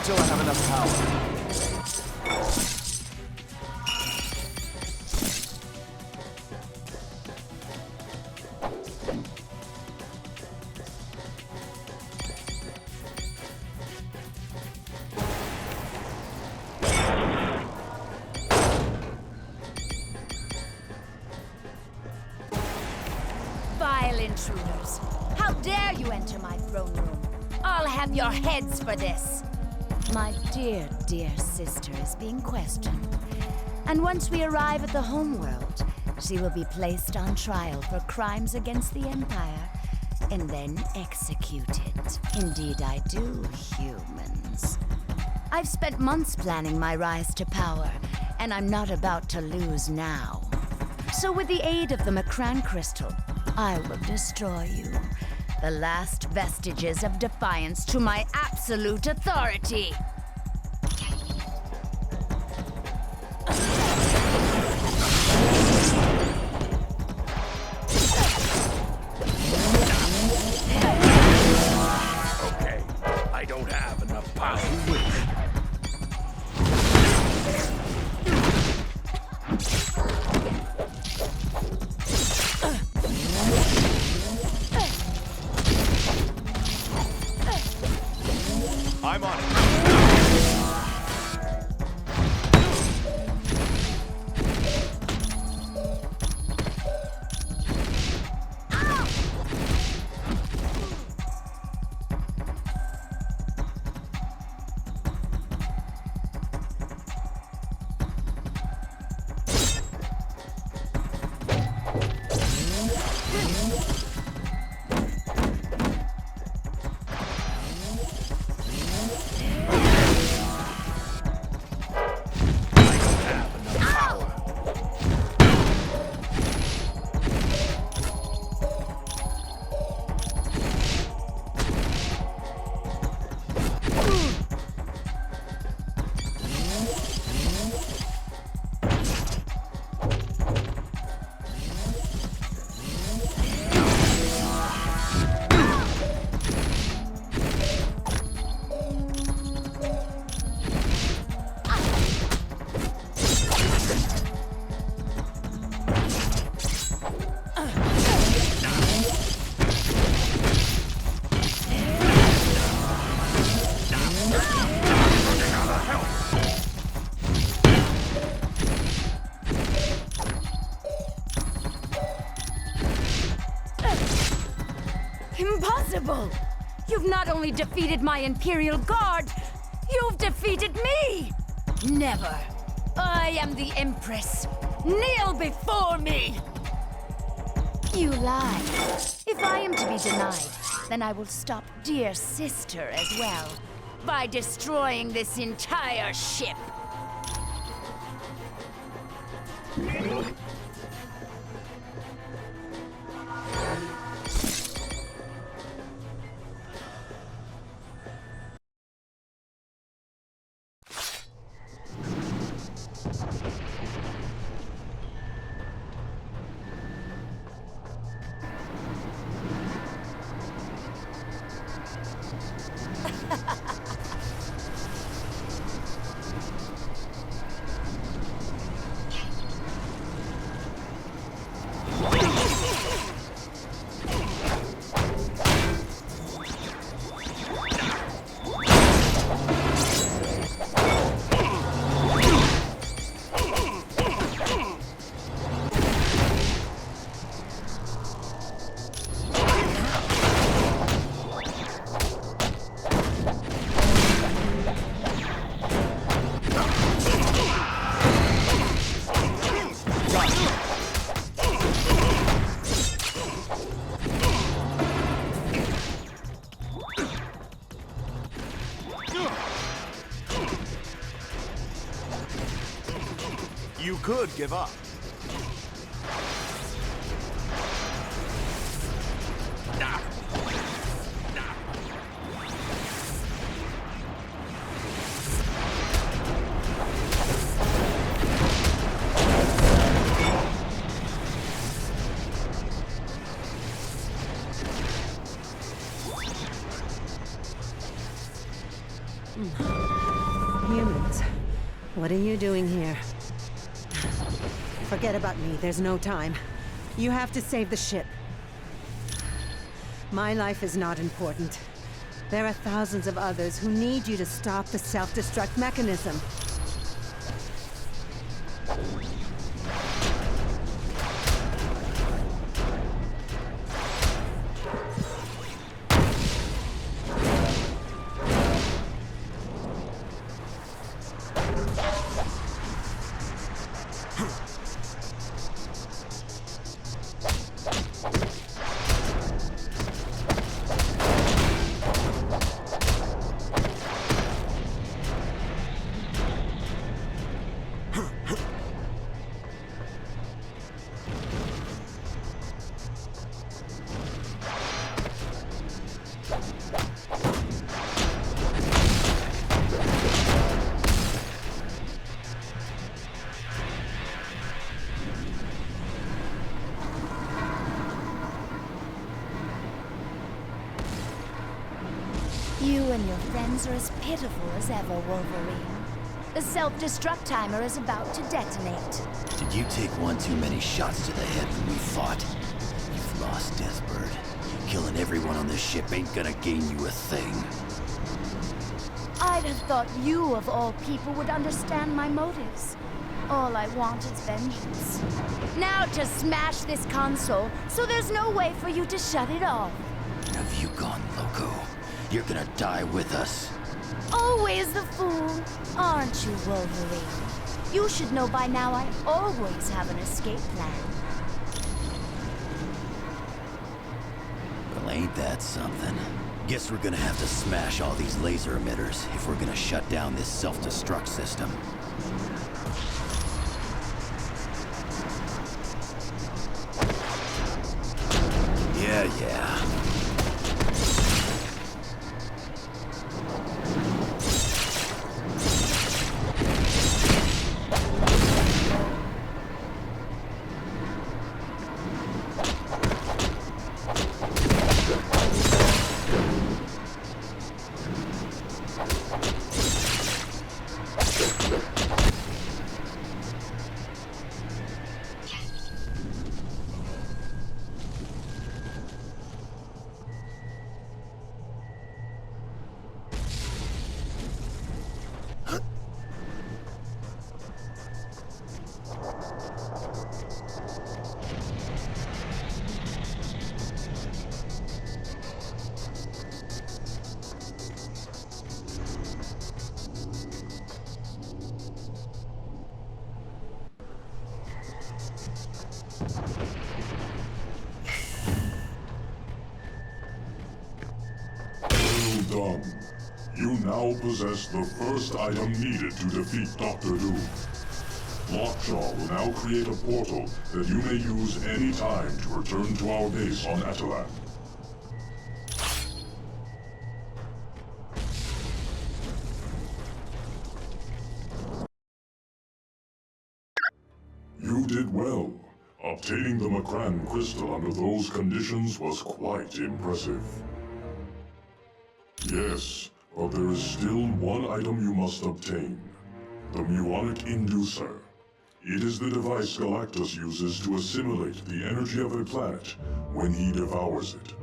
Speaker 4: Till I have enough power.
Speaker 23: Vile intruders! How dare you enter my throne room? I'll have your heads for this! My dear, dear sister is being questioned. And once we arrive at the homeworld, she will be placed on trial for crimes against the Empire, and then executed. Indeed I do, humans. I've spent months planning my rise to power, and I'm not about to lose now. So with the aid of the Macran crystal, I will destroy you. The last vestiges of defiance to my absolute authority.
Speaker 10: Okay, I don't have enough power.
Speaker 7: I'm on it.
Speaker 23: Impossible! You've not only defeated my Imperial Guard, you've defeated me! Never! I am the Empress! Kneel before me! You lie. If I am to be denied, then I will stop dear sister as well, by destroying this entire ship.
Speaker 4: You could give up.
Speaker 18: Humans, what are you doing here? Forget about me, there's no time. You have to save the ship. My life is not important. There are thousands of others who need you to stop the self-destruct mechanism.
Speaker 23: and your friends are as pitiful as ever, Wolverine. The self-destruct timer is about to detonate.
Speaker 21: Did you take one too many shots to the head when we fought? You've lost, Deathbird. Killing everyone on this ship ain't gonna gain you a thing.
Speaker 23: I'd have thought you, of all people, would understand my motives. All I want is vengeance. Now to smash this console, so there's no way for you to shut it off.
Speaker 21: Have you gone loco? You're gonna die with us.
Speaker 23: Always the fool, aren't you, Wolverine? You should know by now I always have an escape plan.
Speaker 21: Well, ain't that something? Guess we're gonna have to smash all these laser emitters if we're gonna shut down this self-destruct system. Yeah.
Speaker 15: Well done. You now possess the first item needed to defeat Dr. Doom. Lockjaw will now create a portal that you may use any time to return to our base on Atalan. You did well. Obtaining the Macran crystal under those conditions was quite impressive. Yes, but there is still one item you must obtain. The Muonic Inducer. It is the device Galactus uses to assimilate the energy of a planet when he devours it.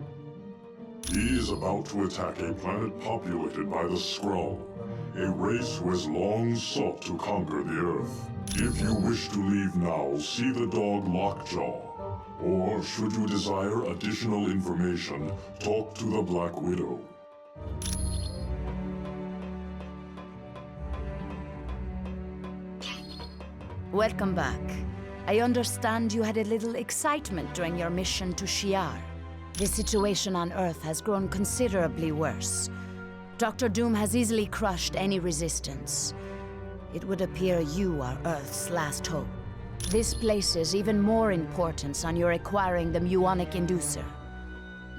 Speaker 15: He is about to attack a planet populated by the Skrull, a race who has long sought to conquer the Earth. If you wish to leave now, see the dog Lockjaw. Or, should you desire additional information, talk to the Black Widow.
Speaker 23: Welcome back. I understand you had a little excitement during your mission to Shi'ar. The situation on Earth has grown considerably worse. Dr. Doom has easily crushed any resistance. It would appear you are Earth's last hope. This places even more importance on your acquiring the Muonic Inducer.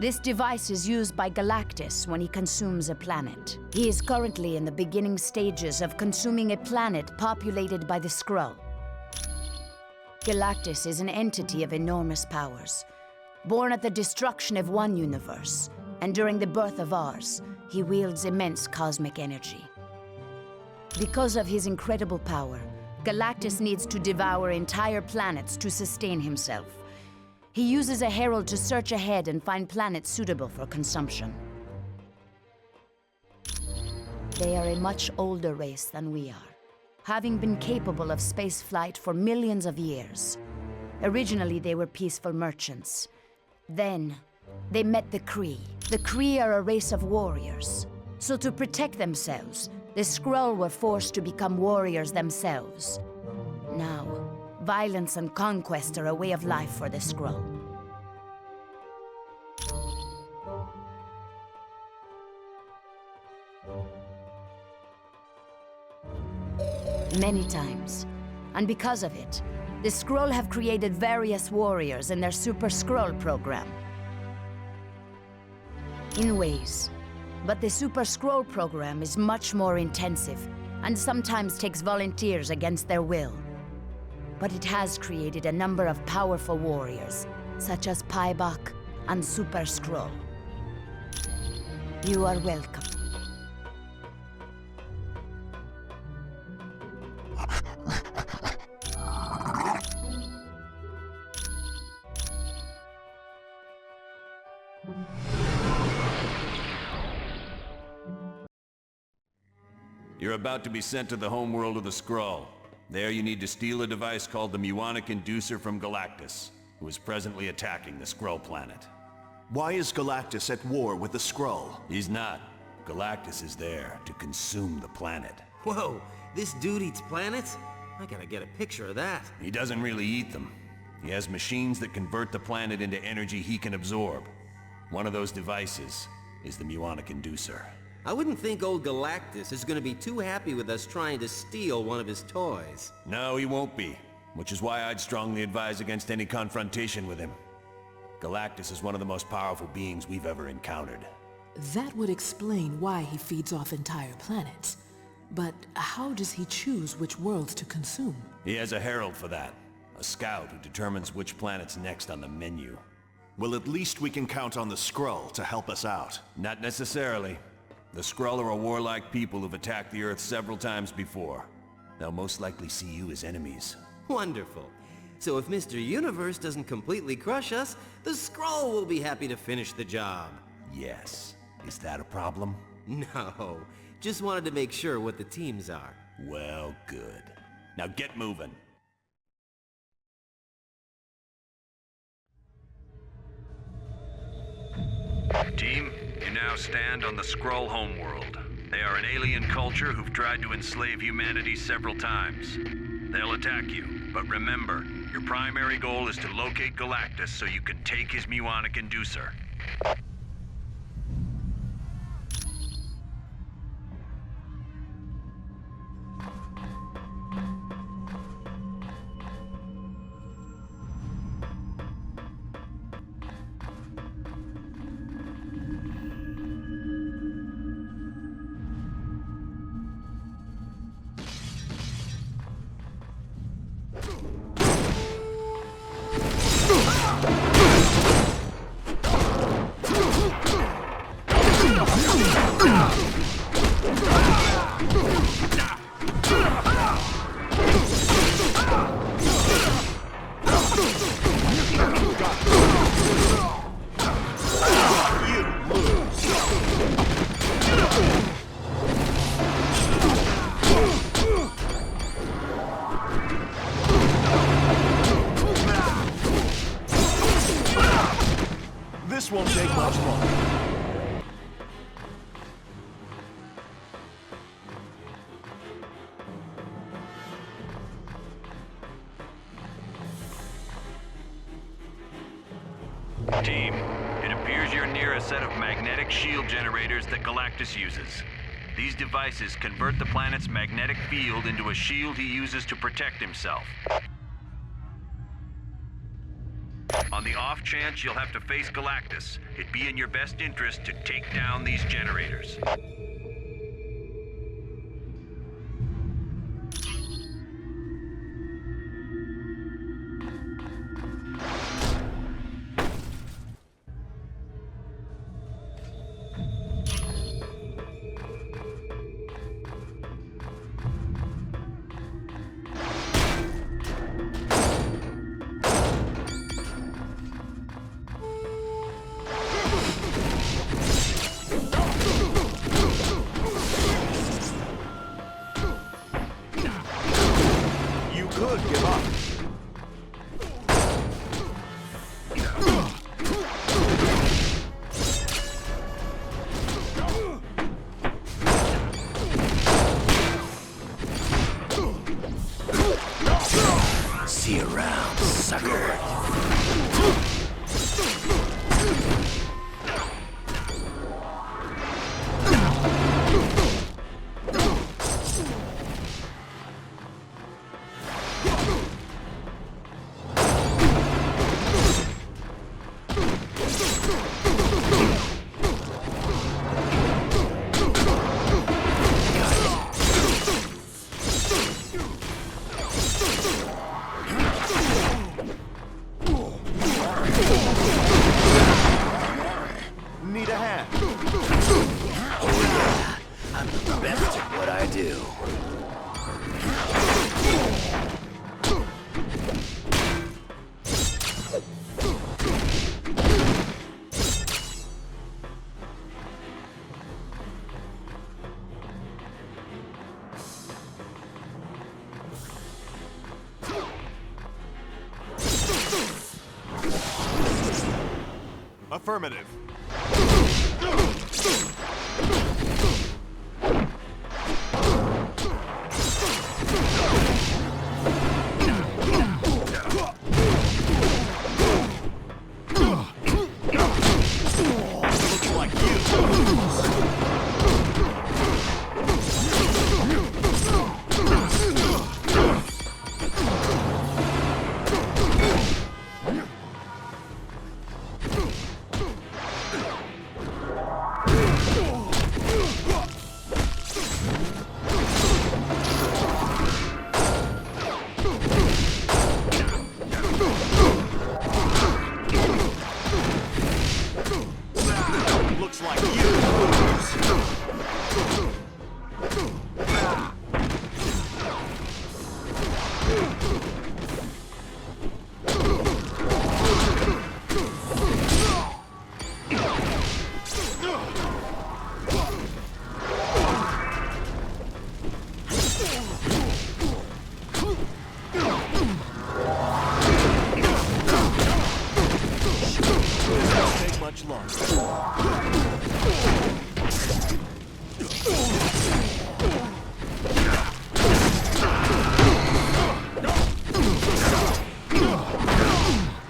Speaker 23: This device is used by Galactus when he consumes a planet. He is currently in the beginning stages of consuming a planet populated by the Skrull. Galactus is an entity of enormous powers. Born at the destruction of one universe, and during the birth of ours, he wields immense cosmic energy. Because of his incredible power, Galactus needs to devour entire planets to sustain himself. He uses a herald to search ahead and find planets suitable for consumption. They are a much older race than we are, having been capable of spaceflight for millions of years. Originally, they were peaceful merchants. Then, they met the Kree. The Kree are a race of warriors. So to protect themselves, the Skrull were forced to become warriors themselves. Now, violence and conquest are a way of life for the Skrull. Many times. And because of it, the Skrull have created various warriors in their Super Skrull program. In ways. But the Super Skrull program is much more intensive, and sometimes takes volunteers against their will. But it has created a number of powerful warriors, such as Paibok and Super Skrull. You are welcome.
Speaker 7: You're about to be sent to the homeworld of the Skrull. There you need to steal a device called the Muonic Inducer from Galactus, who is presently attacking the Skrull planet.
Speaker 4: Why is Galactus at war with the Skrull?
Speaker 7: He's not. Galactus is there to consume the planet.
Speaker 16: Whoa, this dude eats planets? I gotta get a picture of that.
Speaker 7: He doesn't really eat them. He has machines that convert the planet into energy he can absorb. One of those devices is the Muonic Inducer.
Speaker 16: I wouldn't think old Galactus is gonna be too happy with us trying to steal one of his toys.
Speaker 7: No, he won't be. Which is why I'd strongly advise against any confrontation with him. Galactus is one of the most powerful beings we've ever encountered.
Speaker 13: That would explain why he feeds off entire planets. But how does he choose which worlds to consume?
Speaker 7: He has a herald for that. A scout who determines which planet's next on the menu.
Speaker 4: Well, at least we can count on the Skrull to help us out.
Speaker 7: Not necessarily. The Skrull are a warlike people who've attacked the Earth several times before. They'll most likely see you as enemies.
Speaker 16: Wonderful. So if Mr. Universe doesn't completely crush us, the Skrull will be happy to finish the job.
Speaker 7: Yes. Is that a problem?
Speaker 16: No. Just wanted to make sure what the teams are.
Speaker 7: Well, good. Now get moving.
Speaker 3: Team, you now stand on the Skrull homeworld. They are an alien culture who've tried to enslave humanity several times. They'll attack you, but remember, your primary goal is to locate Galactus so you can take his Muonic Inducer.
Speaker 4: This won't take much longer.
Speaker 3: Team, it appears you're near a set of magnetic shield generators that Galactus uses. These devices convert the planet's magnetic field into a shield he uses to protect himself. On the off chance you'll have to face Galactus, it'd be in your best interest to take down these generators.
Speaker 21: See you around, sucker.
Speaker 4: Affirmative.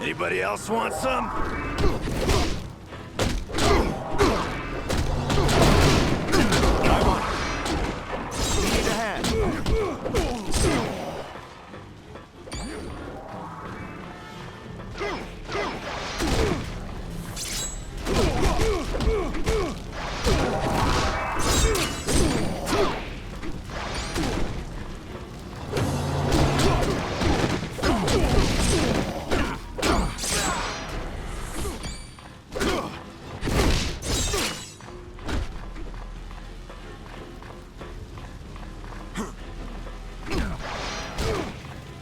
Speaker 10: Anybody else want some?
Speaker 4: I'm on it. Need a hand.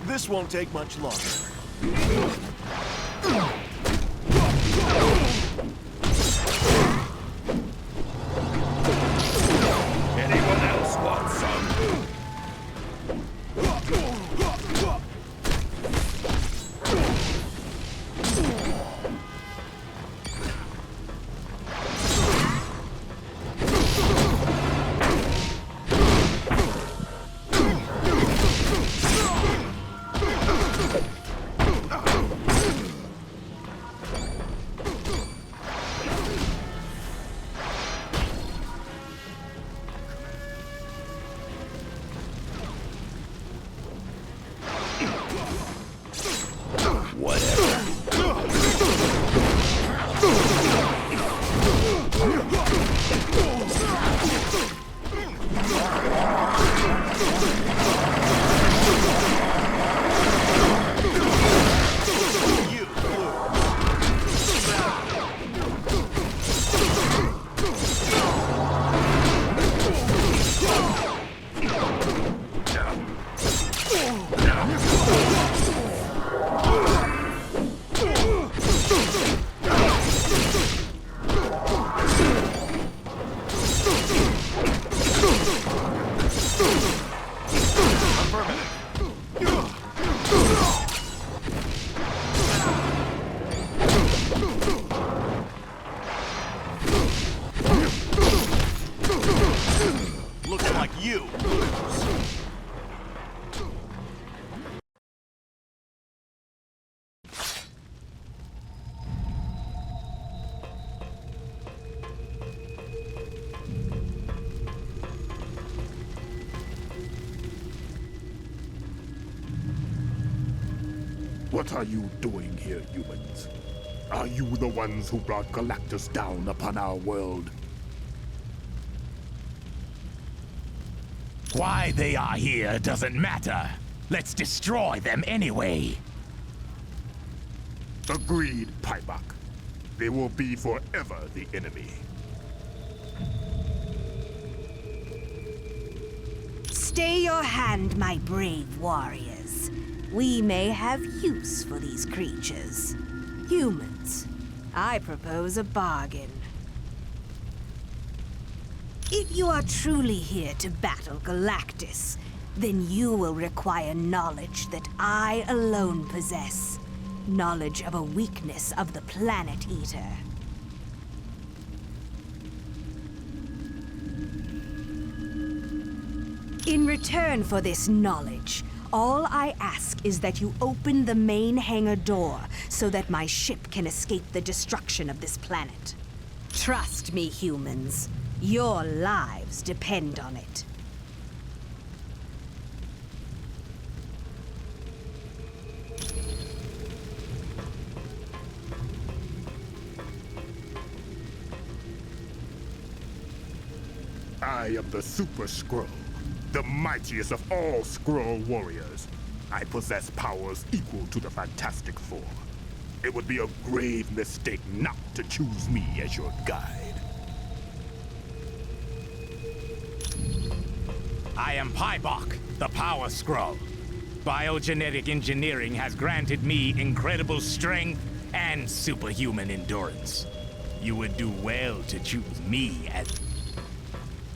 Speaker 4: This won't take much longer.
Speaker 10: Anyone else want some?
Speaker 4: Looks like you lose.
Speaker 10: What are you doing here, humans? Are you the ones who brought Galactus down upon our world?
Speaker 6: Why they are here doesn't matter. Let's destroy them anyway.
Speaker 10: Agreed, Paibak. They will be forever the enemy.
Speaker 5: Stay your hand, my brave warriors. We may have use for these creatures. Humans, I propose a bargain. If you are truly here to battle Galactus, then you will require knowledge that I alone possess. Knowledge of a weakness of the Planet Eater. In return for this knowledge, all I ask is that you open the main hangar door so that my ship can escape the destruction of this planet. Trust me, humans. Your lives depend on it.
Speaker 10: I am the Super Skrull, the mightiest of all Skrull warriors. I possess powers equal to the Fantastic Four. It would be a grave mistake not to choose me as your guide.
Speaker 6: I am Pybok, the Power Skrull. Biogenetic engineering has granted me incredible strength and superhuman endurance. You would do well to choose me as...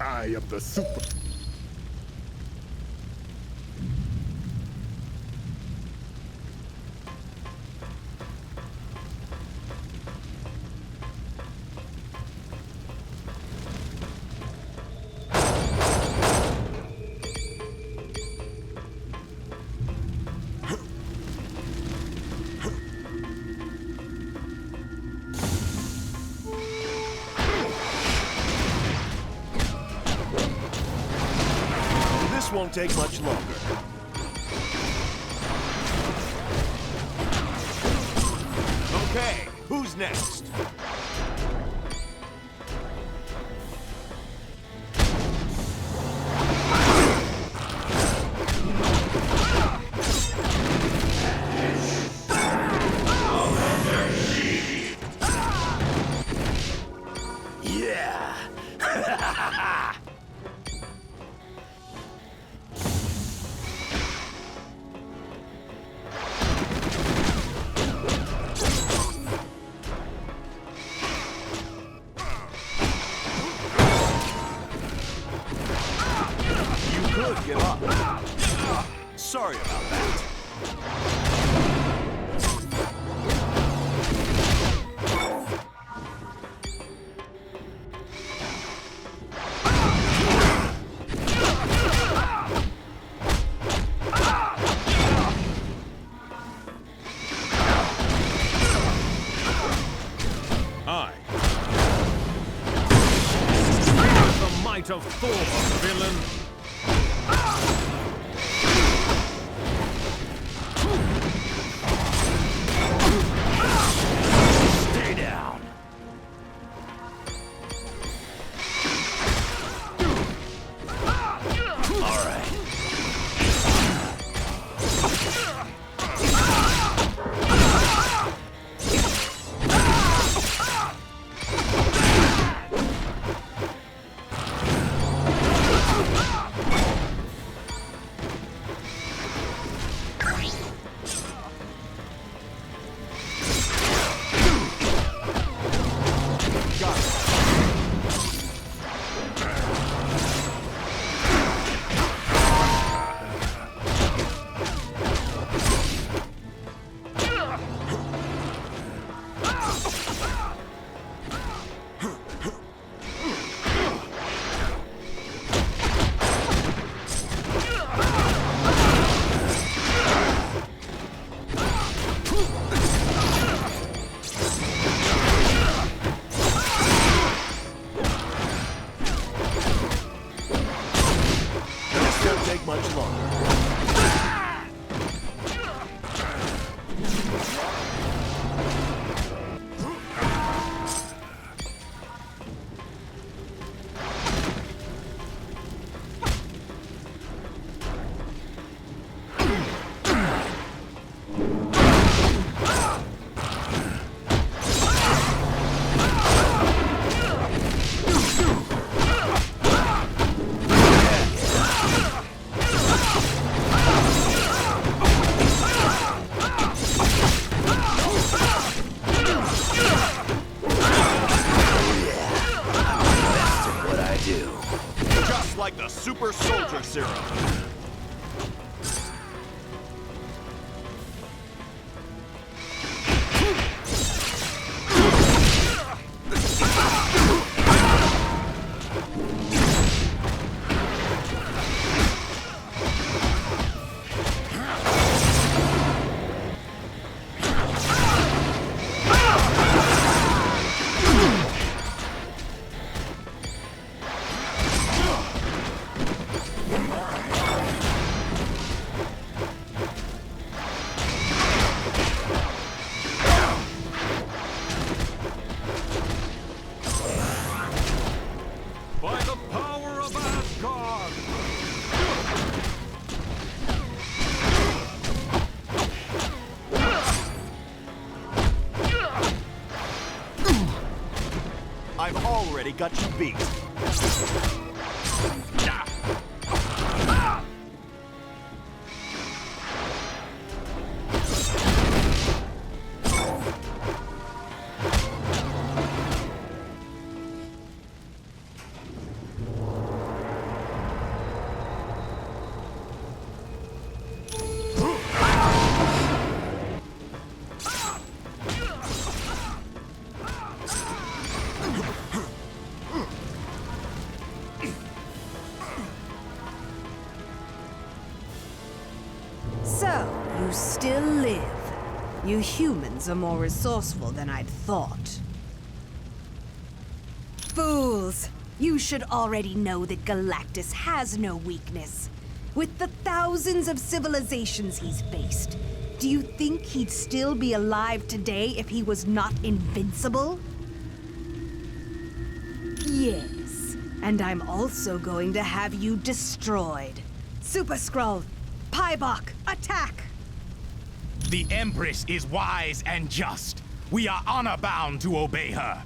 Speaker 10: I am the Super...
Speaker 4: Won't take much longer. Okay, who's next? Give up. Sorry about that.
Speaker 1: The might of Thor, villain.
Speaker 4: Much longer. Like the super soldier serum. already got you beat.
Speaker 5: You still live. You humans are more resourceful than I'd thought. Fools! You should already know that Galactus has no weakness. With the thousands of civilizations he's faced, do you think he'd still be alive today if he was not invincible? Yes, and I'm also going to have you destroyed. Super Skrull, Pybok, attack!
Speaker 6: The Empress is wise and just. We are honor-bound to obey her.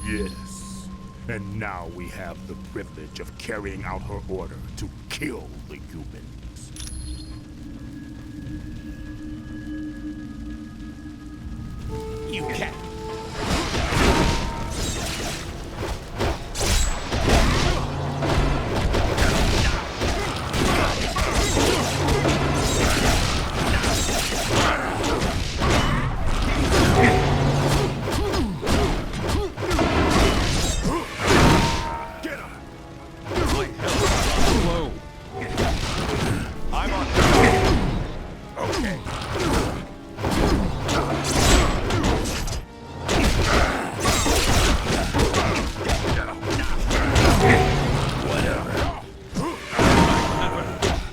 Speaker 10: Yes. And now we have the privilege of carrying out her order to kill the humans.
Speaker 6: You can't.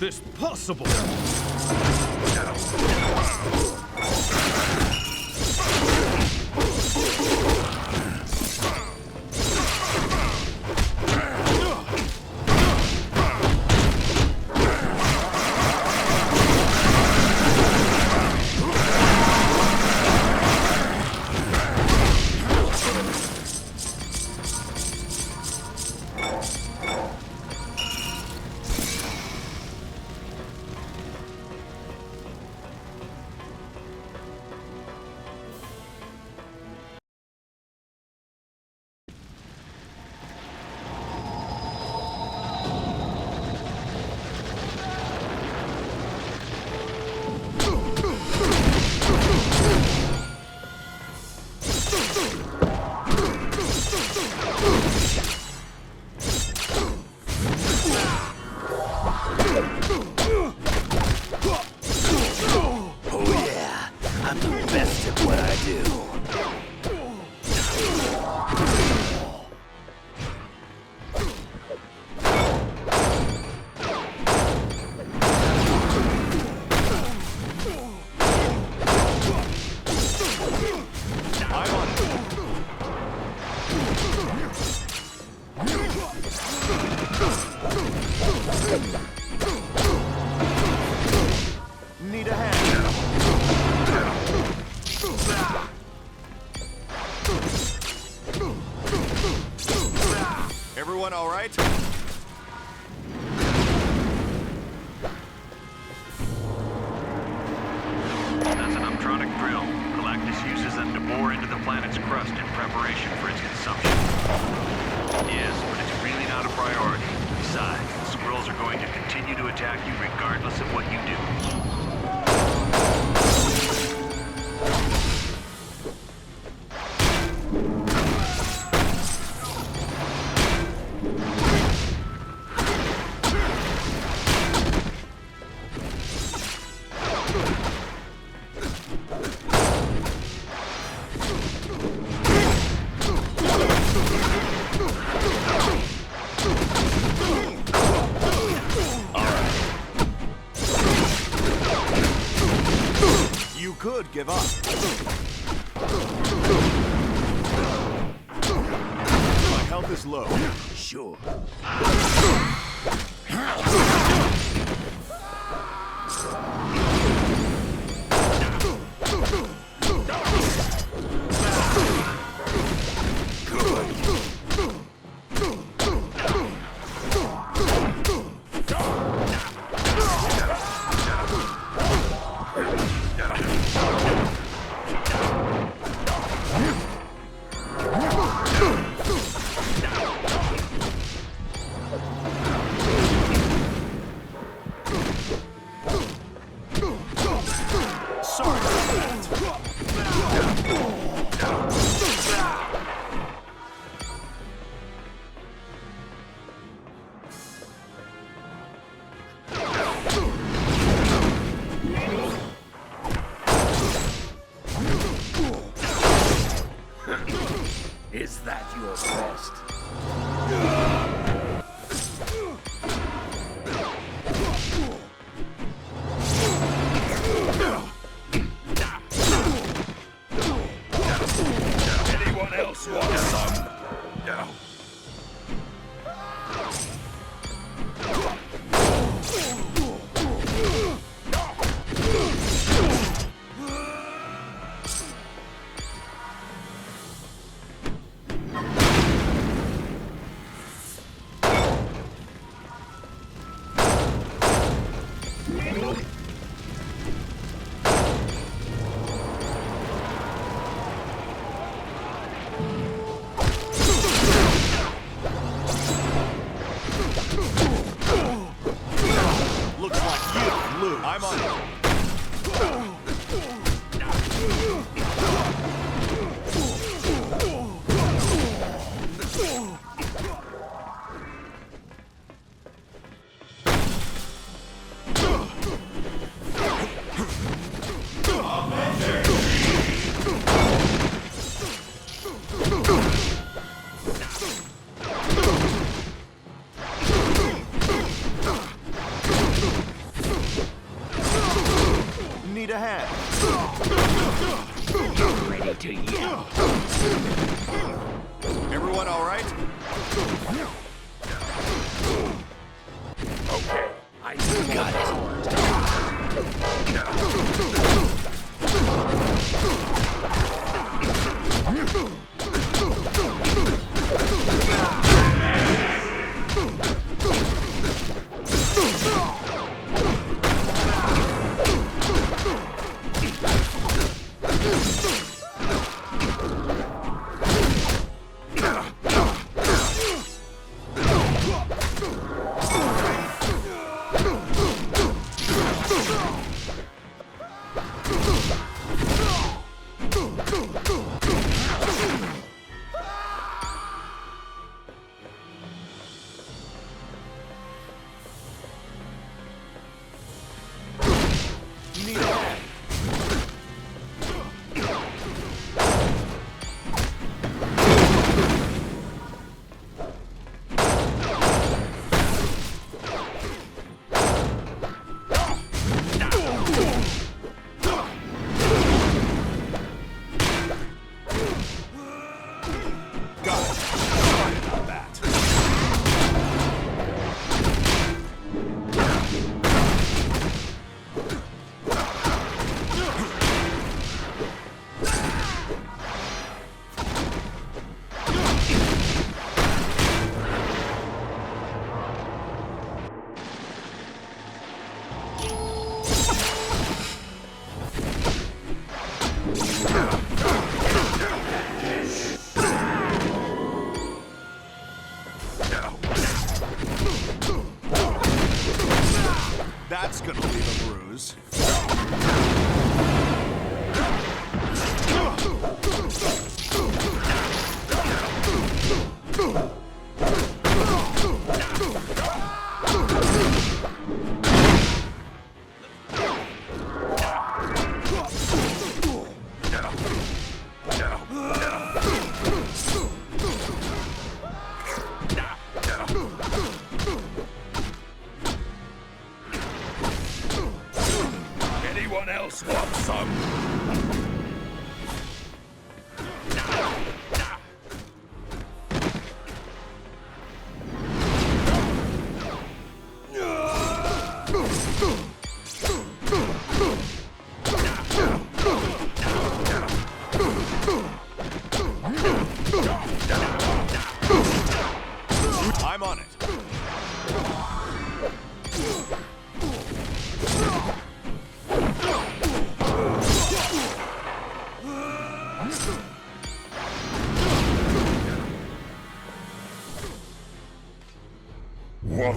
Speaker 1: This possible?
Speaker 4: Need a hand. Everyone all right?
Speaker 3: That's an Uptronic drill. Galactus uses them to bore into the planet's crust in preparation for its consumption. Yes, but it's really not a priority. Besides, the Skrulls are going to continue to attack you regardless of what you do.
Speaker 4: You could give up. My health is low.
Speaker 10: Sure.
Speaker 4: Good. on it. Need a hand.
Speaker 10: Ready to yell.
Speaker 4: Everyone all right?
Speaker 10: Okay, I got it.
Speaker 4: That's gonna leave a bruise.
Speaker 10: Anyone else want some?
Speaker 4: I'm on it.
Speaker 15: What?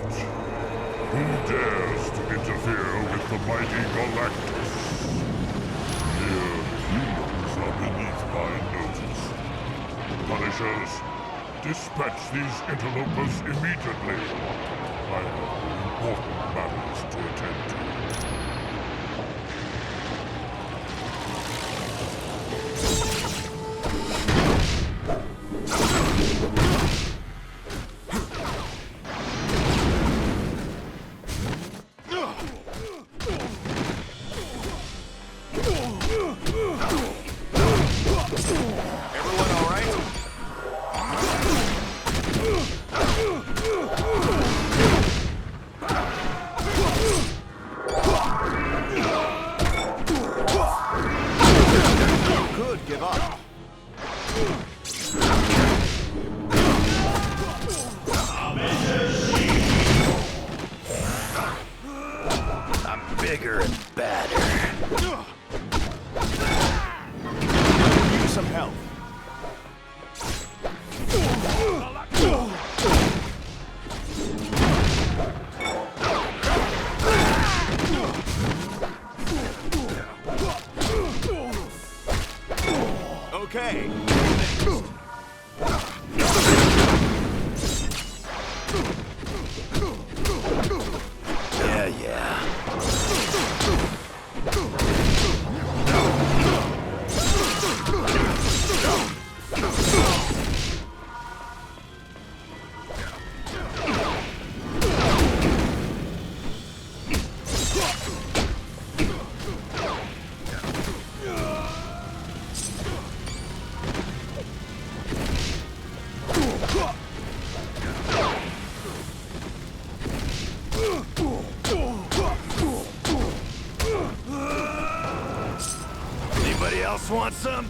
Speaker 15: Who dares to interfere with the mighty Galactus? Mere humans are beneath my notice. Punishers, dispatch these interlopers immediately. I have important matters to attend to.
Speaker 4: Everyone all right? Could give up.
Speaker 10: I'm bigger and badder.
Speaker 4: Need some help. way!
Speaker 21: Yeah. Anybody else want some?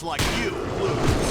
Speaker 4: Like you lose.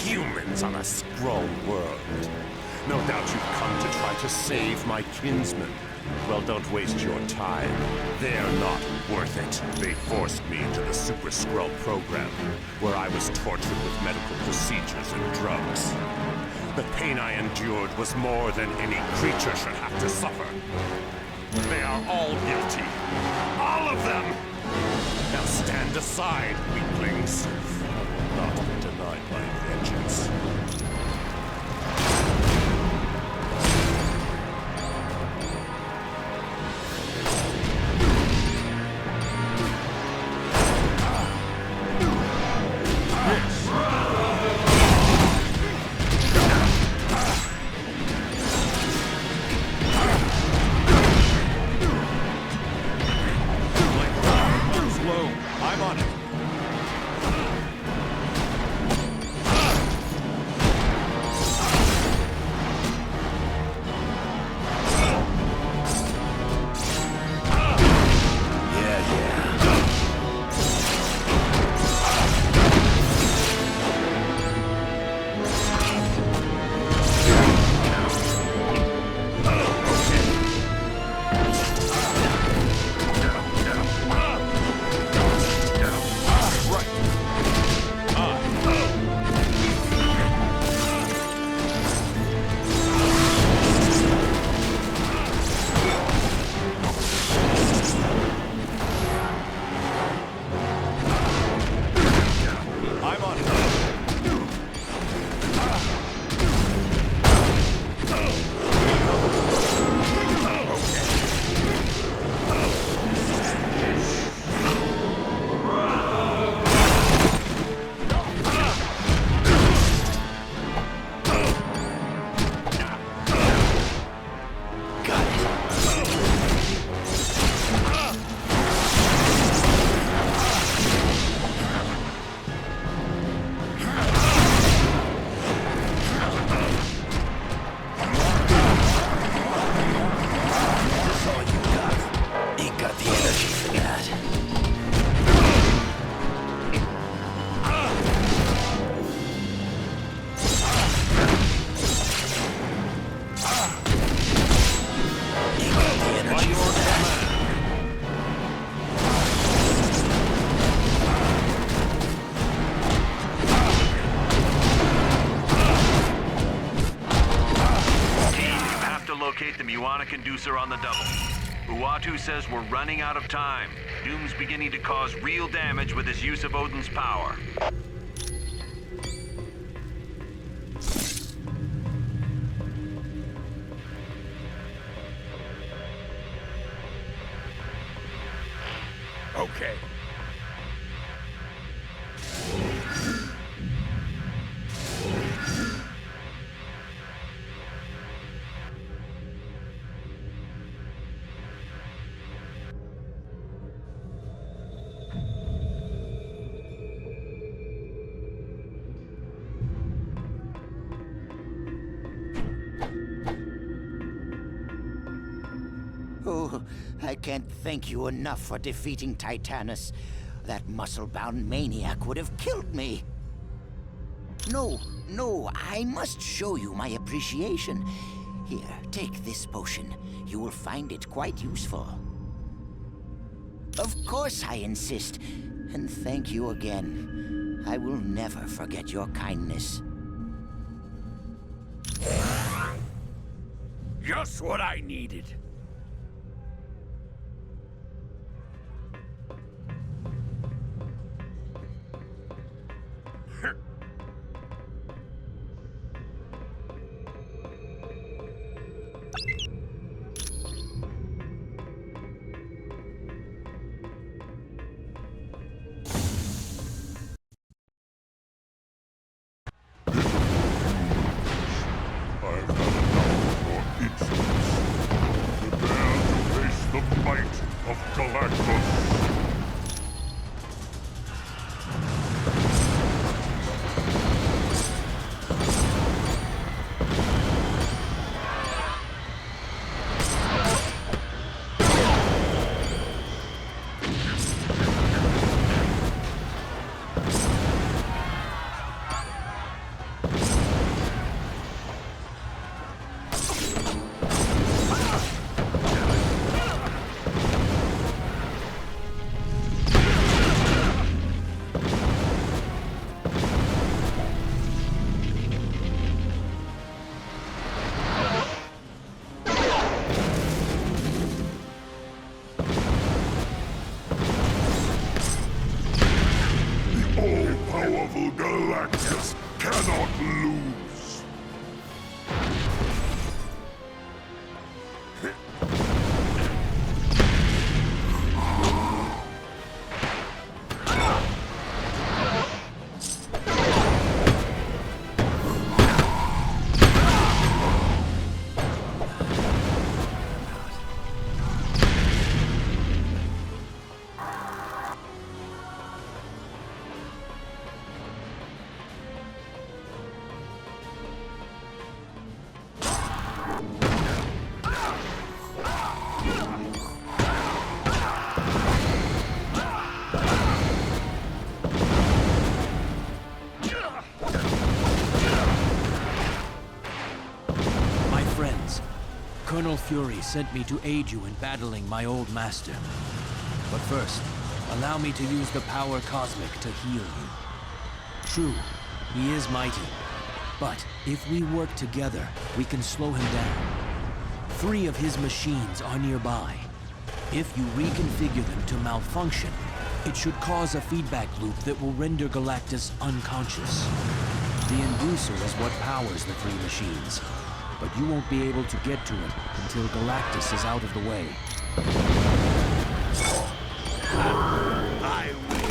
Speaker 10: Humans on a scroll world. No doubt you've come to try to save my kinsmen. Well, don't waste your time. They're not worth it. They forced me into the Super Skrull program, where I was tortured with medical procedures and drugs. The pain I endured was more than any creature should have to suffer. They are all guilty. All of them! Now stand aside, weaklings. I will not be denied my vengeance. I'm on it.
Speaker 3: Conducer on the double. Uatu says we're running out of time. Doom's beginning to cause real damage with his use of Odin's power.
Speaker 10: Okay.
Speaker 11: Oh, I can't thank you enough for defeating Titanus. That muscle-bound maniac would have killed me. No, I must show you my appreciation. Here, take this potion. You will find it quite useful. Of course I insist. And thank you again. I will never forget your kindness.
Speaker 10: Just what I needed.
Speaker 15: cannot lose.
Speaker 2: Colonel Fury sent me to aid you in battling my old master. But first, allow me to use the power cosmic to heal you. True, he is mighty. But if we work together, we can slow him down. 3 of his machines are nearby. If you reconfigure them to malfunction, it should cause a feedback loop that will render Galactus unconscious. The inducer is what powers the 3 machines. But you won't be able to get to it until Galactus is out of the way.
Speaker 10: I will.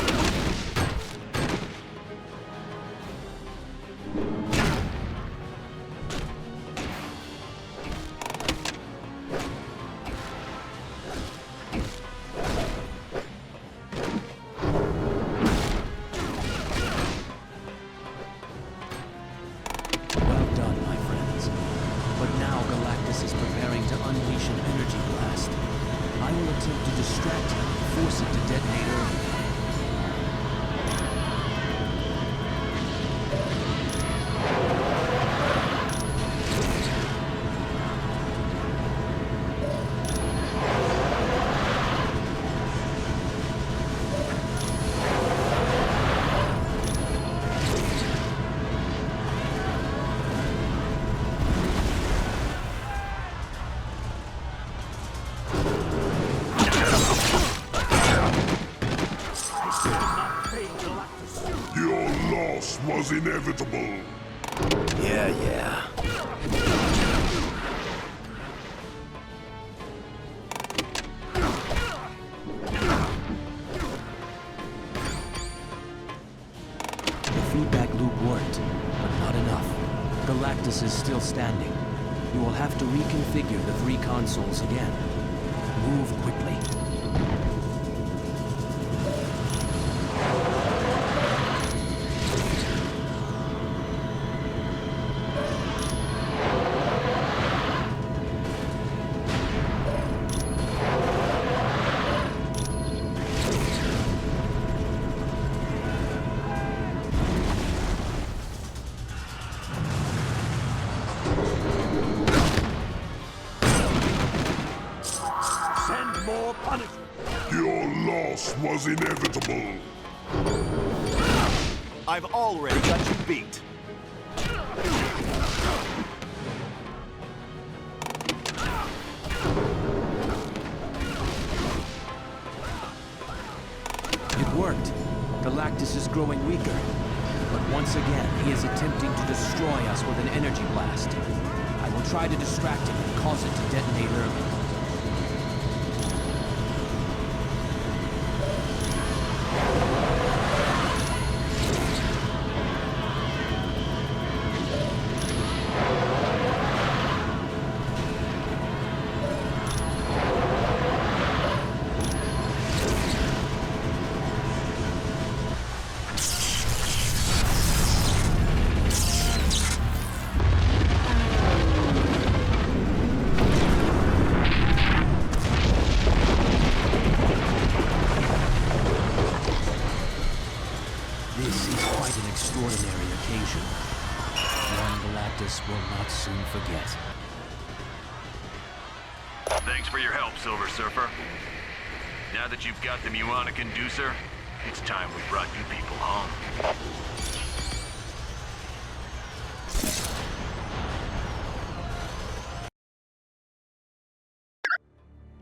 Speaker 15: Was inevitable.
Speaker 21: Yeah.
Speaker 2: The feedback loop worked, but not enough. Galactus is still standing. You will have to reconfigure the 3 consoles again. Move quickly.
Speaker 15: Your loss was inevitable.
Speaker 4: I've already got you beat.
Speaker 2: It worked. Galactus is growing weaker. But once again, he is attempting to destroy us with an energy blast. I will try to distract him and cause it to detonate early. Will not soon forget.
Speaker 3: Thanks for your help, Silver Surfer. Now that you've got the Muonic inducer, it's time we brought you people home.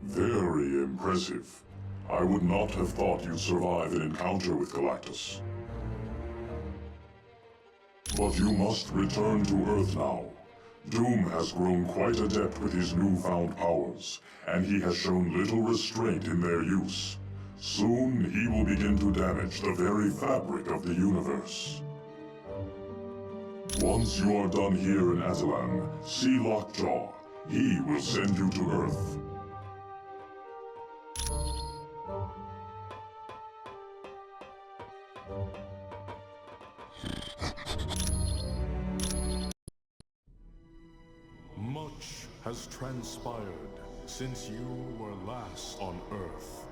Speaker 15: Very impressive. I would not have thought you'd survive an encounter with Galactus. But you must return to Earth now. Doom has grown quite adept with his newfound powers, and he has shown little restraint in their use. Soon, he will begin to damage the very fabric of the universe. Once you are done here in Atalan, see Lockjaw. He will send you to Earth. Much has transpired since you were last on Earth.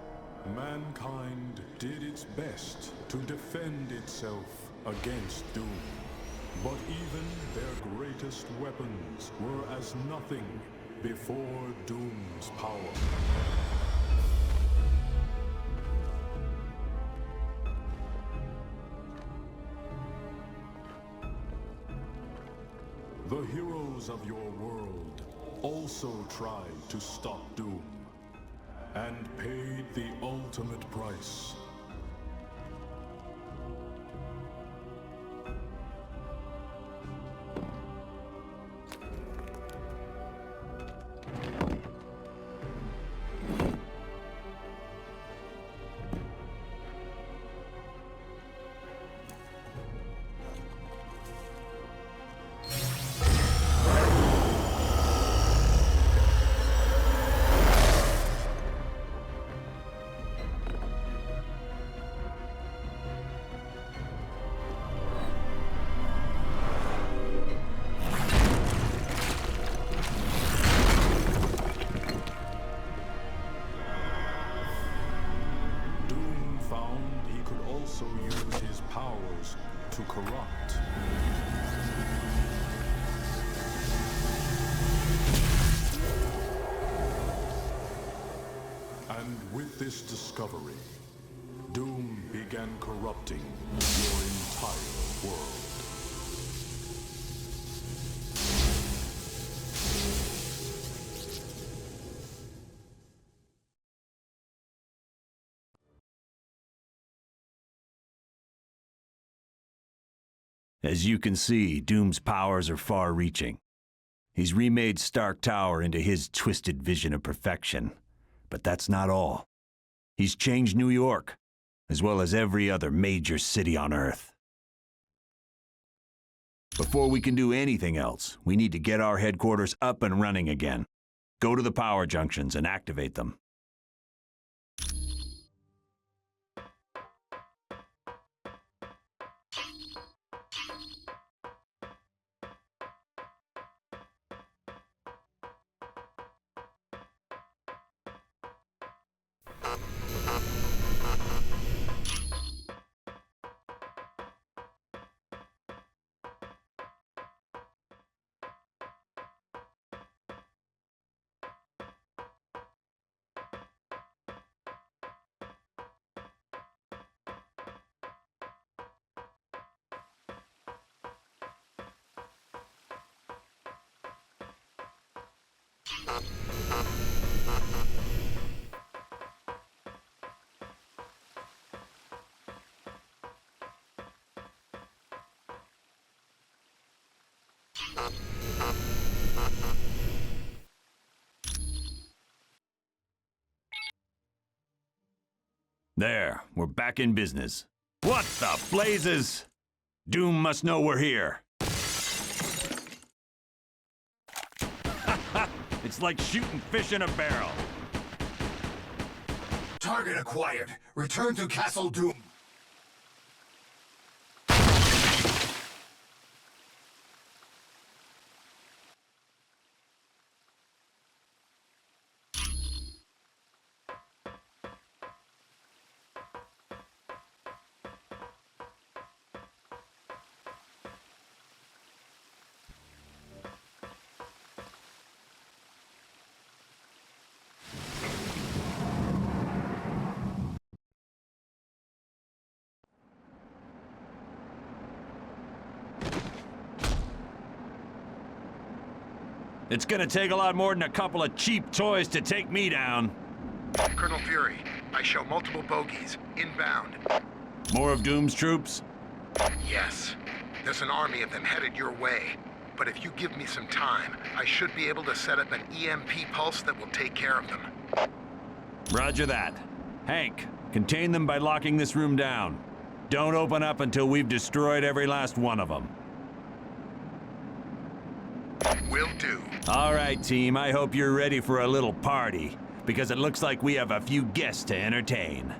Speaker 15: Mankind did its best to defend itself against Doom. But even their greatest weapons were as nothing before Doom's power. The heroes of your world also tried to stop Doom, and paid the ultimate price. Use his powers to corrupt. And with this discovery, Doom began corrupting your entire world.
Speaker 7: As you can see, Doom's powers are far-reaching. He's remade Stark Tower into his twisted vision of perfection. But that's not all. He's changed New York, as well as every other major city on Earth. Before we can do anything else, we need to get our headquarters up and running again. Go to the power junctions and activate them. There, we're back in business. What the blazes? Doom must know we're here. It's like shooting fish in a barrel.
Speaker 10: Target acquired. Return to Castle Doom.
Speaker 7: It's gonna take a lot more than a couple of cheap toys to take me down.
Speaker 17: Colonel Fury, I show multiple bogies, inbound.
Speaker 7: More of Doom's troops?
Speaker 17: Yes. There's an army of them headed your way. But if you give me some time, I should be able to set up an EMP pulse that will take care of them.
Speaker 7: Roger that. Hank, contain them by locking this room down. Don't open up until we've destroyed every last one of them.
Speaker 17: Will do.
Speaker 7: All right, team, I hope you're ready for a little party, because it looks like we have a few guests to entertain.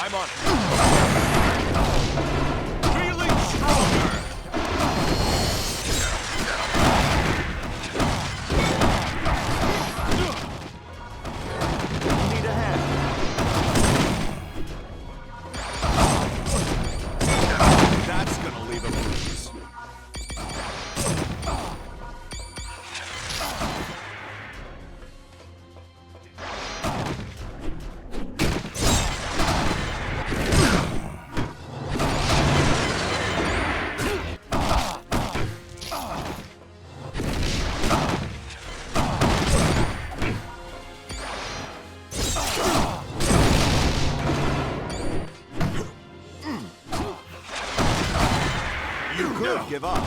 Speaker 4: I'm on.
Speaker 1: Feeling stronger!
Speaker 4: Need a hand. That's gonna leave a bruise. You could give up.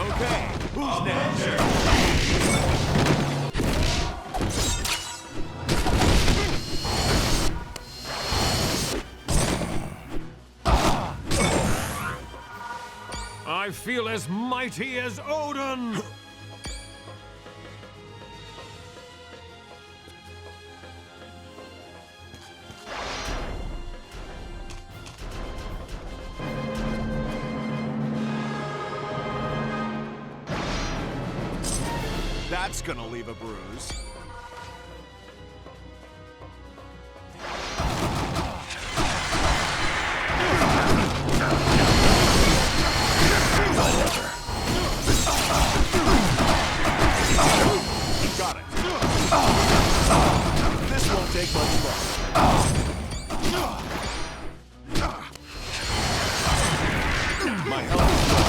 Speaker 4: Okay, who's next?
Speaker 1: I feel as mighty as Odin!
Speaker 4: That's gonna leave a bruise. Got it. This won't take much longer. My health is low.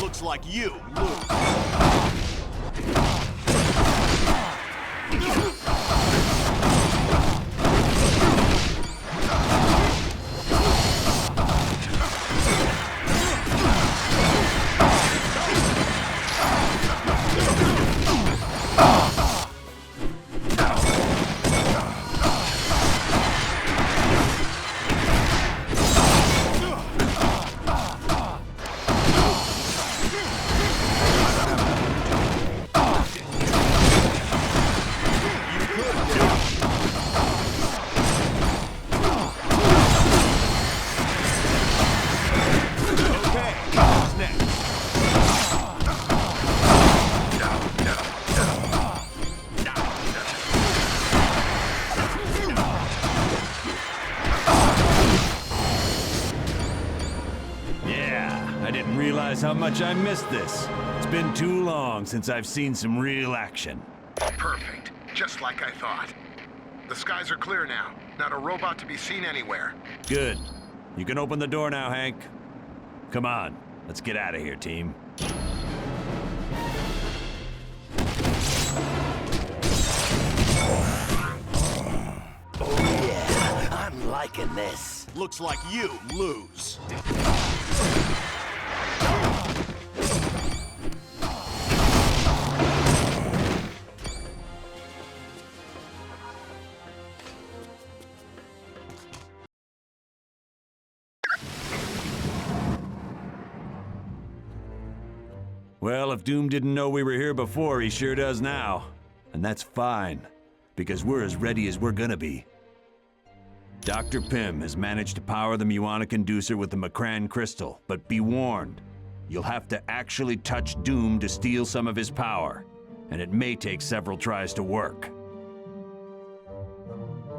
Speaker 4: Looks like you lose.
Speaker 7: How much I missed this. It's been too long since I've seen some real action.
Speaker 17: Perfect. Just like I thought. The skies are clear now. Not a robot to be seen anywhere.
Speaker 7: Good. You can open the door now, Hank. Come on. Let's get out of here, team.
Speaker 11: Oh yeah, I'm liking this.
Speaker 4: Looks like you lose.
Speaker 7: Well, if Doom didn't know we were here before, he sure does now. And that's fine, because we're as ready as we're gonna be. Dr. Pym has managed to power the Muonic inducer with the Macran crystal, but be warned, you'll have to actually touch Doom to steal some of his power, and it may take several tries to work.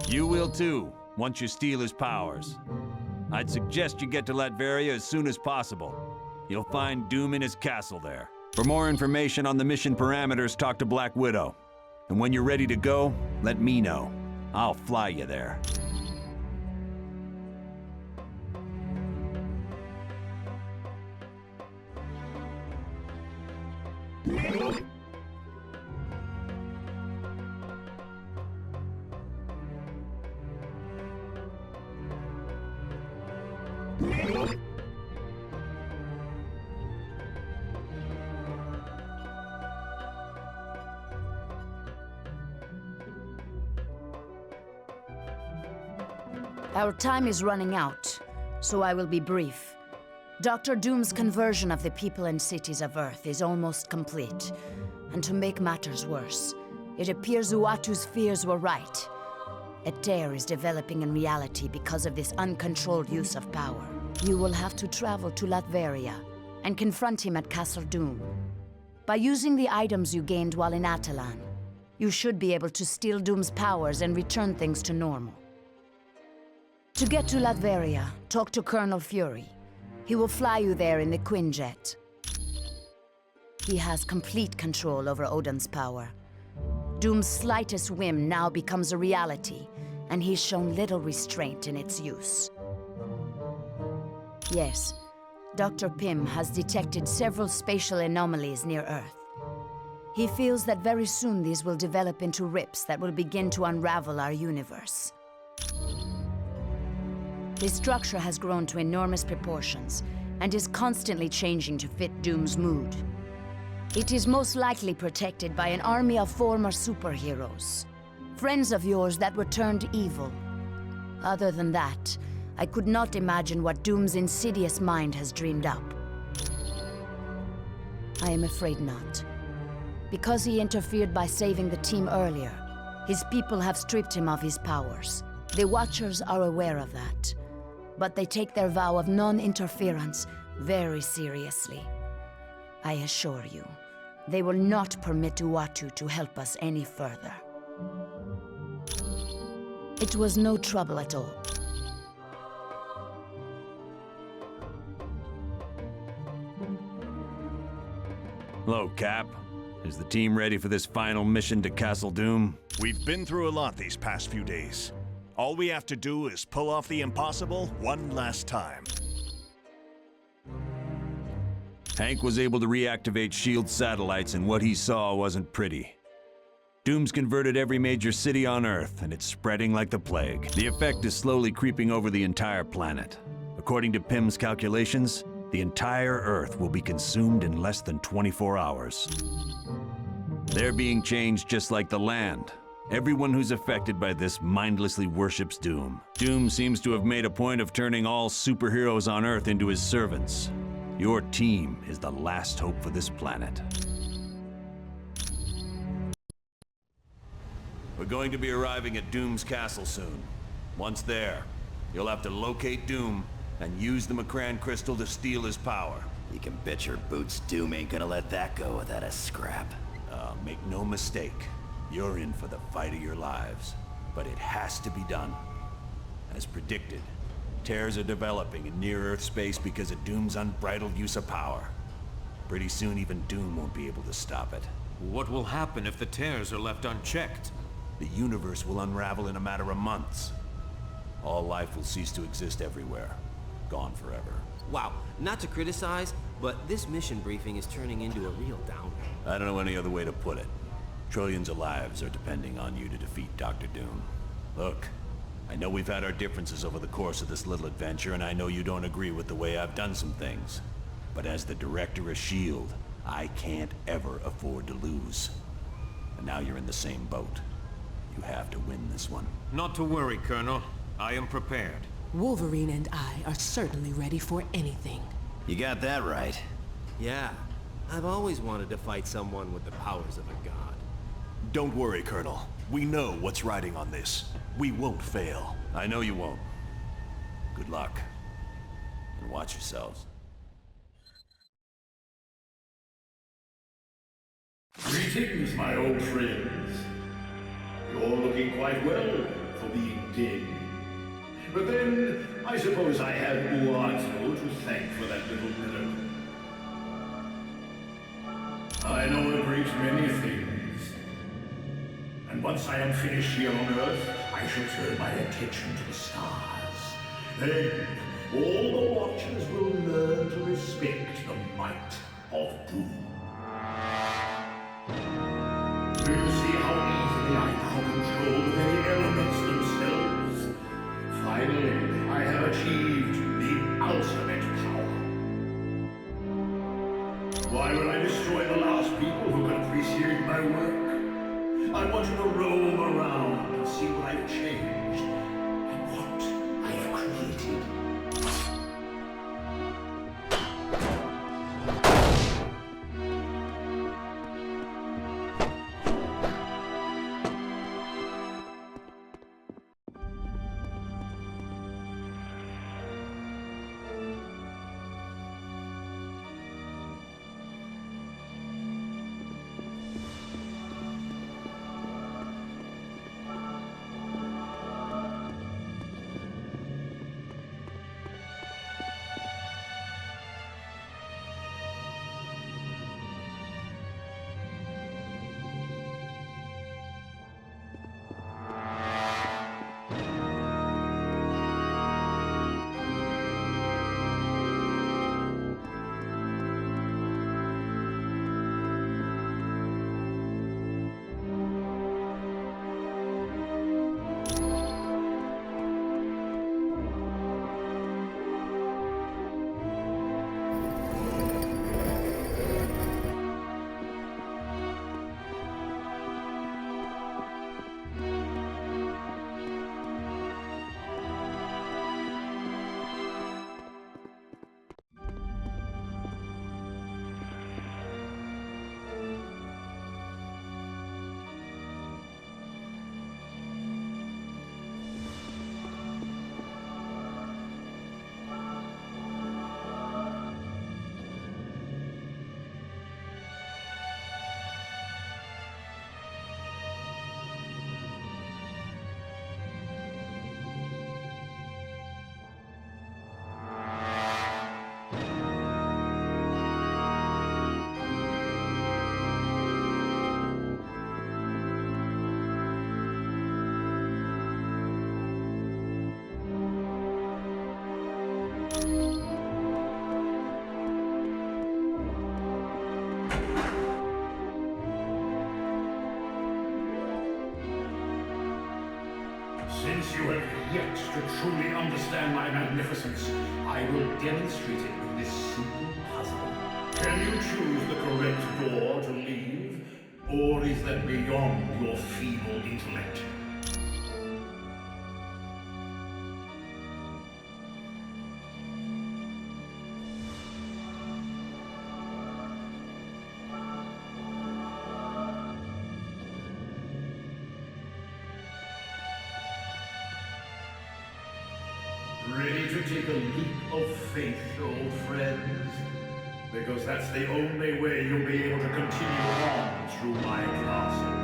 Speaker 7: You will too, once you steal his powers. I'd suggest you get to Latveria as soon as possible. You'll find Doom in his castle there. For more information on the mission parameters, talk to Black Widow. And when you're ready to go, let me know. I'll fly you there.
Speaker 23: Our time is running out, so I will be brief. Dr. Doom's conversion of the people and cities of Earth is almost complete. And to make matters worse, it appears Uatu's fears were right. A tear is developing in reality because of this uncontrolled use of power. You will have to travel to Latveria and confront him at Castle Doom. By using the items you gained while in Atalan, you should be able to steal Doom's powers and return things to normal. To get to Latveria, talk to Colonel Fury. He will fly you there in the Quinjet. He has complete control over Odin's power. Doom's slightest whim now becomes a reality, and he's shown little restraint in its use. Yes, Dr. Pym has detected several spatial anomalies near Earth. He feels that very soon these will develop into rips that will begin to unravel our universe. The structure has grown to enormous proportions and is constantly changing to fit Doom's mood. It is most likely protected by an army of former superheroes, friends of yours that were turned evil. Other than that, I could not imagine what Doom's insidious mind has dreamed up. I am afraid not. Because he interfered by saving the team earlier, his people have stripped him of his powers. The Watchers are aware of that. But they take their vow of non-interference very seriously. I assure you, they will not permit Uatu to help us any further. It was no trouble at all.
Speaker 7: Hello, Cap. Is the team ready for this final mission to Castle Doom?
Speaker 4: We've been through a lot these past few days. All we have to do is pull off the impossible one last time.
Speaker 7: Hank was able to reactivate S.H.I.E.L.D. satellites, and what he saw wasn't pretty. Doom's converted every major city on Earth, and it's spreading like the plague. The effect is slowly creeping over the entire planet. According to Pym's calculations, the entire Earth will be consumed in less than 24 hours. They're being changed just like the land. Everyone who's affected by this mindlessly worships Doom. Doom seems to have made a point of turning all superheroes on Earth into his servants. Your team is the last hope for this planet. We're going to be arriving at Doom's castle soon. Once there, you'll have to locate Doom and use the Macran crystal to steal his power.
Speaker 21: You can bet your boots Doom ain't gonna let that go without a scrap.
Speaker 7: Make no mistake. You're in for the fight of your lives, but it has to be done. As predicted, tears are developing in near-Earth space because of Doom's unbridled use of power. Pretty soon, even Doom won't be able to stop it.
Speaker 1: What will happen if the tears are left unchecked?
Speaker 7: The universe will unravel in a matter of months. All life will cease to exist everywhere. Gone forever.
Speaker 16: Wow, not to criticize, but this mission briefing is turning into a real downer.
Speaker 7: I don't know any other way to put it. Trillions of lives are depending on you to defeat Dr. Doom. Look, I know we've had our differences over the course of this little adventure, and I know you don't agree with the way I've done some things. But as the director of S.H.I.E.L.D., I can't ever afford to lose. And now you're in the same boat. You have to win this one.
Speaker 1: Not to worry, Colonel. I am prepared.
Speaker 13: Wolverine and I are certainly ready for anything.
Speaker 21: You got that right.
Speaker 16: Yeah, I've always wanted to fight someone with the powers of a god.
Speaker 4: Don't worry, Colonel. We know what's riding on this. We won't fail.
Speaker 7: I know you won't. Good luck. And watch yourselves.
Speaker 14: Greetings, my old friends. You're looking quite well for being dead. But then, I suppose I have Uatu to thank for that little miracle. I know a great many things. once I am finished here on Earth, I shall turn my attention to the stars. Then, all the Watchers will learn to respect the might of Doom. Do you see how easily I now control the very elements themselves? Finally, I have achieved the ultimate power. Why would I destroy the last people who can appreciate my work? I want you to roam around and see what I've changed and what I have created. Since you have yet to truly understand my magnificence, I will demonstrate it with this simple puzzle. Can you choose the correct door to leave, or is that beyond your feeble intellect? Ready to take a leap of faith, old friends? Because that's the only way you'll be able to continue on through my castle.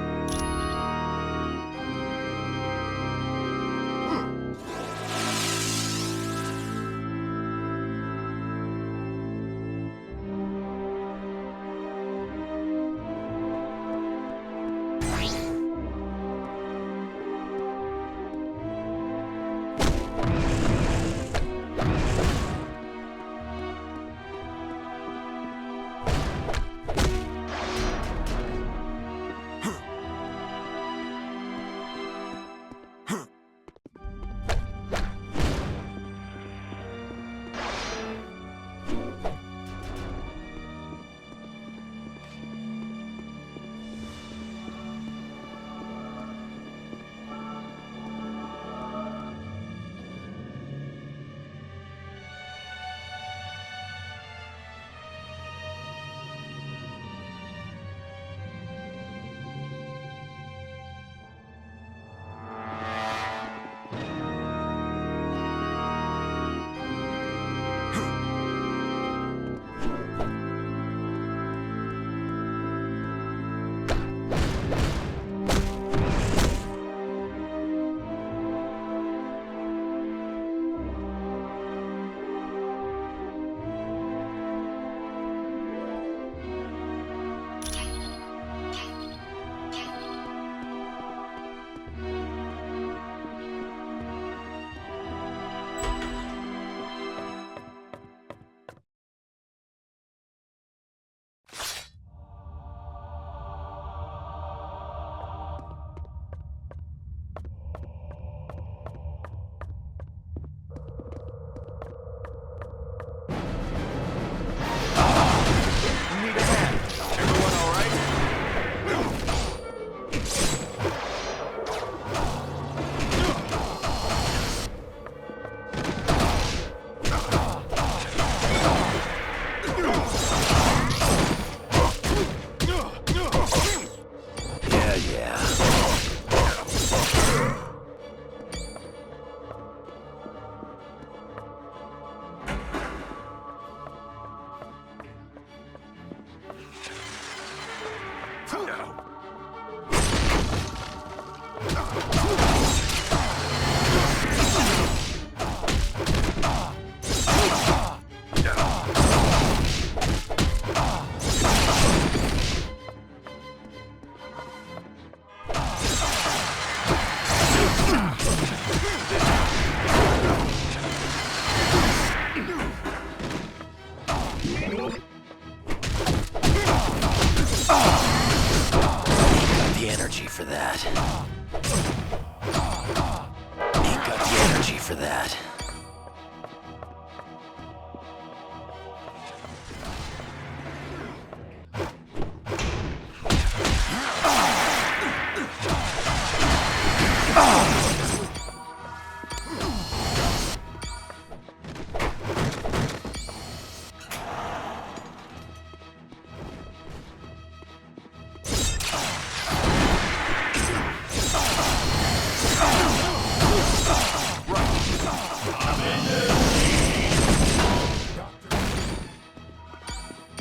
Speaker 21: that.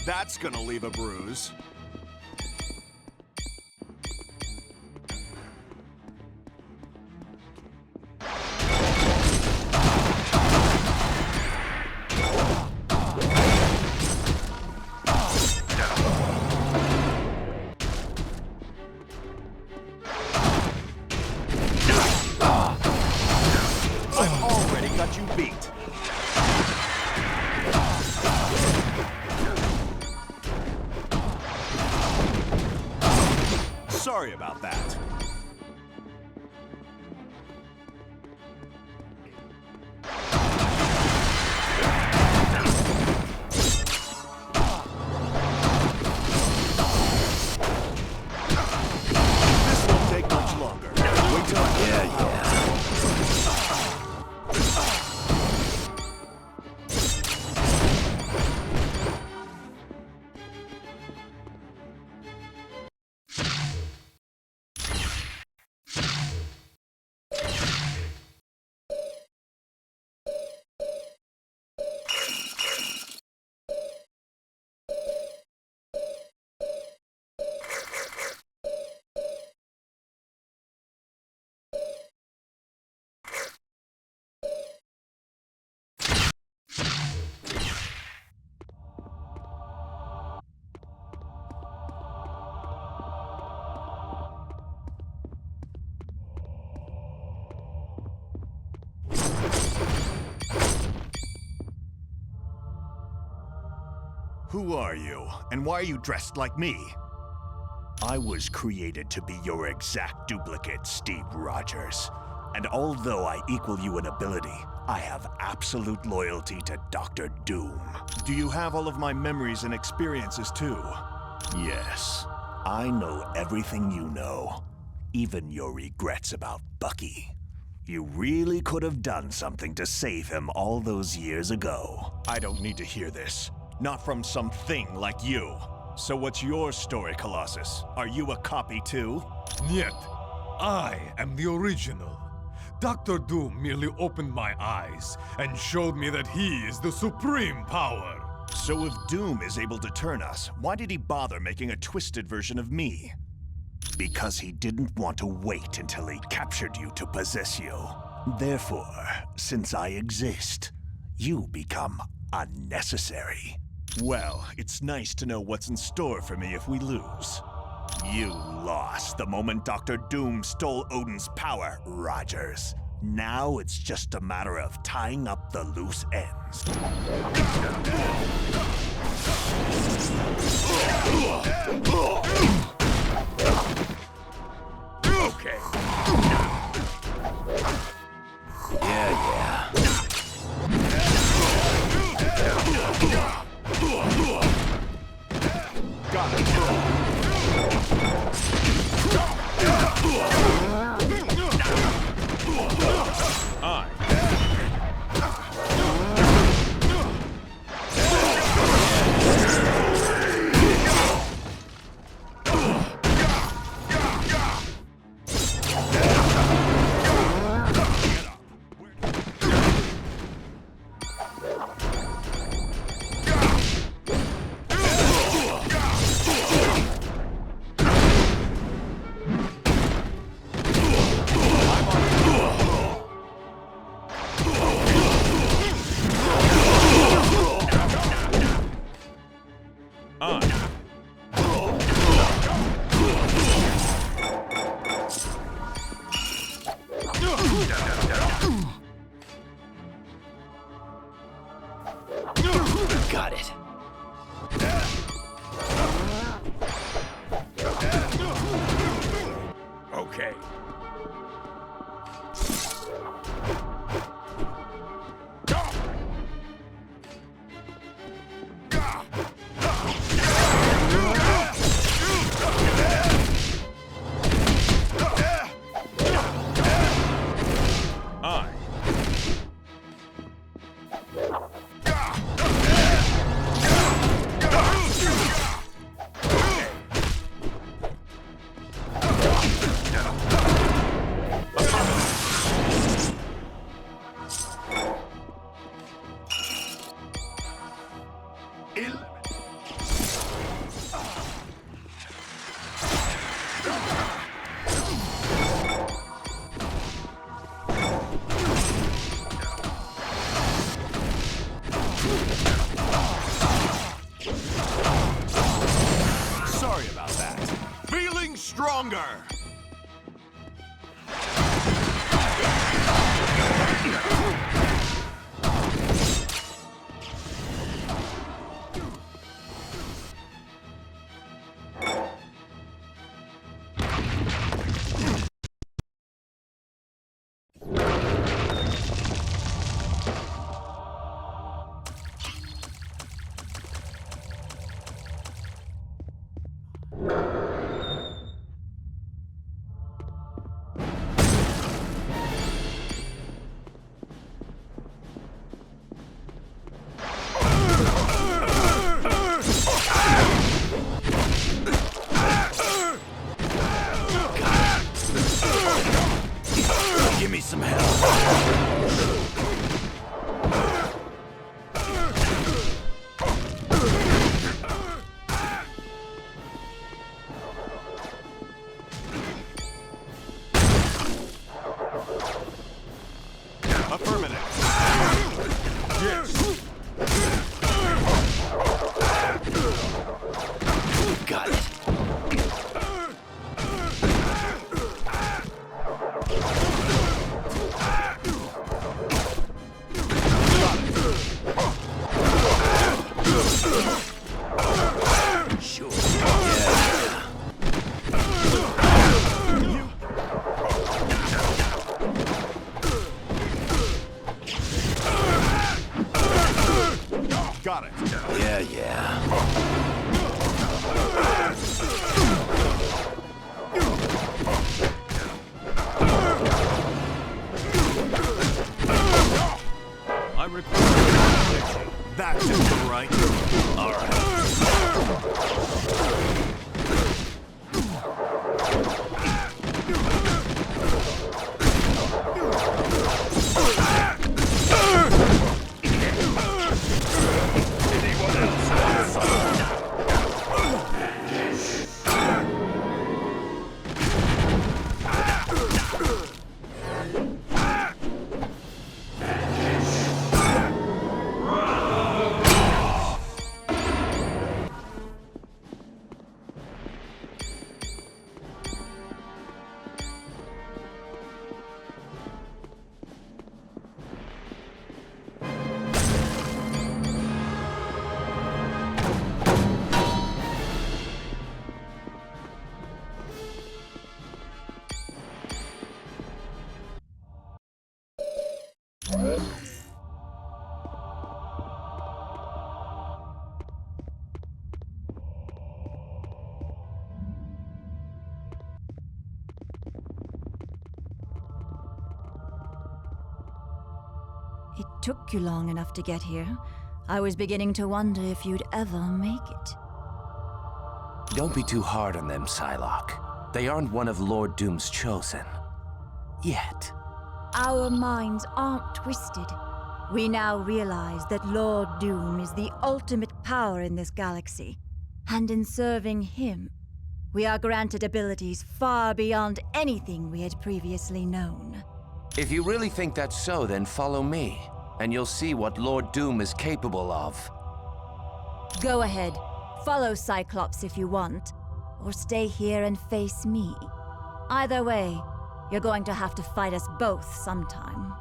Speaker 4: That's gonna leave a bruise. I've already got you beat. Sorry about that. This won't take much longer. Wait till Who are you, and why are you dressed like me? I was created to be your exact duplicate, Steve Rogers. And although I equal you in ability, I have absolute loyalty to Dr. Doom. Do you have all of my memories and experiences too? Yes. I know everything you know, even your regrets about Bucky. You really could have done something to save him all those years ago. I don't need to hear this. Not from some thing like you. So what's your story, Colossus? Are you a copy too?
Speaker 8: Niet. I am the original. Dr. Doom merely opened my eyes and showed me that he is the supreme power.
Speaker 4: So if Doom is able to turn us, why did he bother making a twisted version of me? Because he didn't want to wait until he captured you to possess you. Therefore, since I exist, you become unnecessary. Well, it's nice to know what's in store for me if we lose. You lost the moment Dr. Doom stole Odin's power, Rogers. Now it's just a matter of tying up the loose ends.
Speaker 10: Okay.
Speaker 21: Yeah.
Speaker 4: Got it.
Speaker 21: Got it.
Speaker 10: Okay.
Speaker 4: longer!
Speaker 21: Give me some help.
Speaker 4: Affirmative. Yes.
Speaker 21: Got it. Sure. Yeah.
Speaker 4: Got it.
Speaker 21: Yeah, yeah.
Speaker 1: I require
Speaker 4: that didn't go right.
Speaker 21: All right.
Speaker 23: It took you long enough to get here. I was beginning to wonder if you'd ever make it.
Speaker 21: Don't be too hard on them, Psylocke. They aren't one of Lord Doom's chosen. Yet.
Speaker 23: Our minds aren't twisted. We now realize that Lord Doom is the ultimate power in this galaxy. And in serving him, we are granted abilities far beyond anything we had previously known.
Speaker 21: If you really think that's so, then follow me, and you'll see what Lord Doom is capable of.
Speaker 23: Go ahead. Follow Cyclops if you want, or stay here and face me. Either way, you're going to have to fight us both sometime.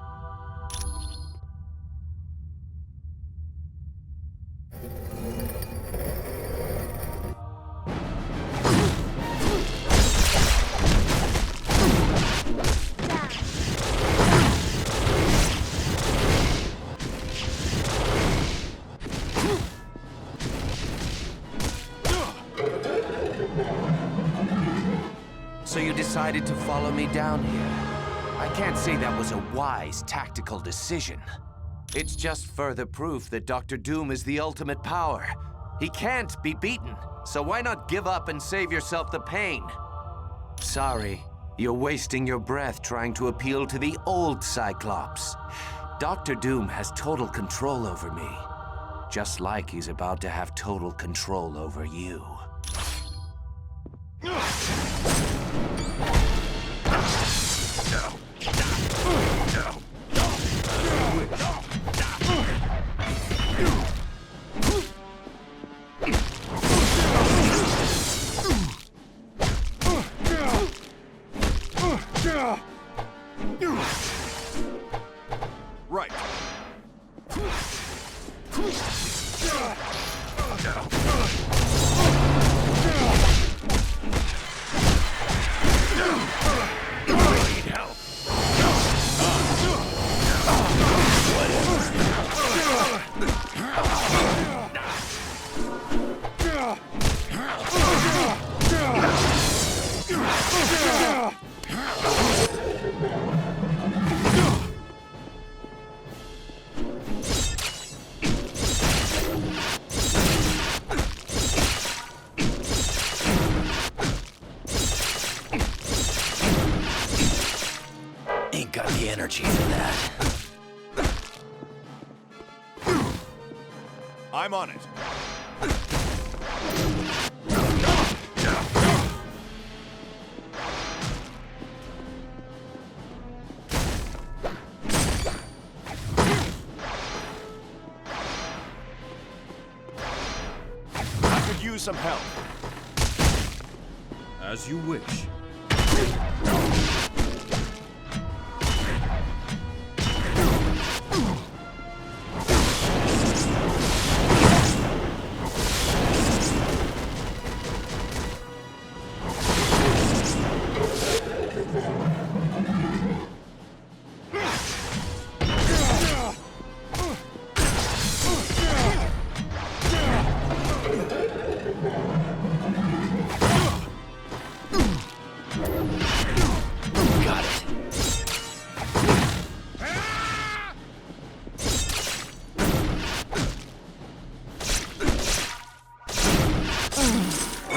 Speaker 21: So you decided to follow me down here. I can't say that was a wise, tactical decision. It's just further proof that Dr. Doom is the ultimate power. He can't be beaten, so why not give up and save yourself the pain? Sorry, you're wasting your breath trying to appeal to the old Cyclops. Dr. Doom has total control over me, just like he's about to have total control over you. have the energy for that.
Speaker 4: I'm on it. I could use some help.
Speaker 1: As you wish.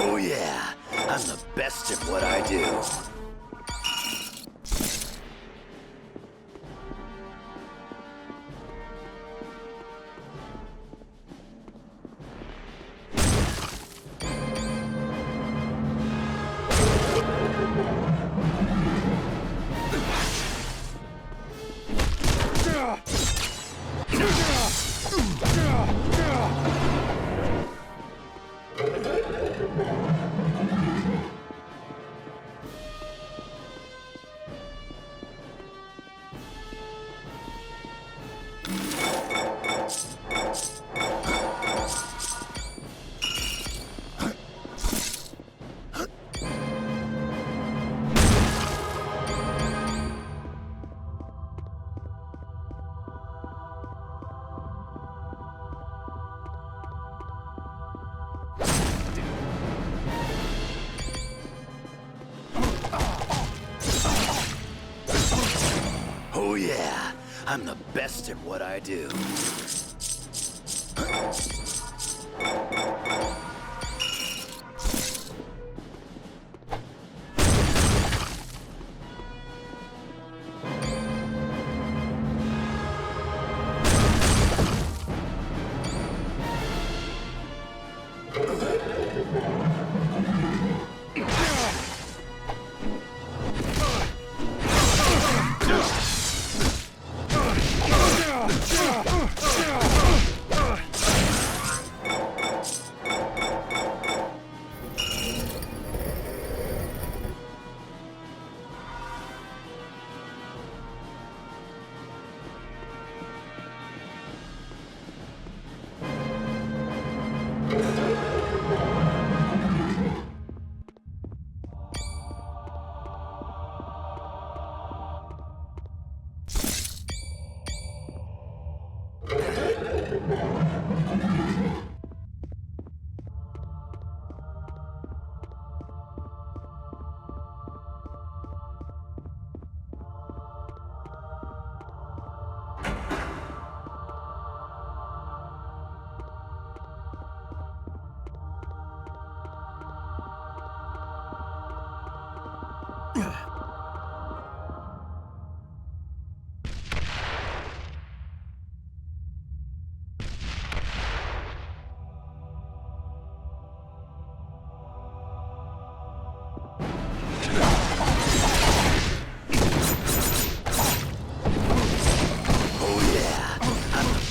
Speaker 21: Oh yeah, I'm the best at what I do. Oh yeah, I'm the best at what I do.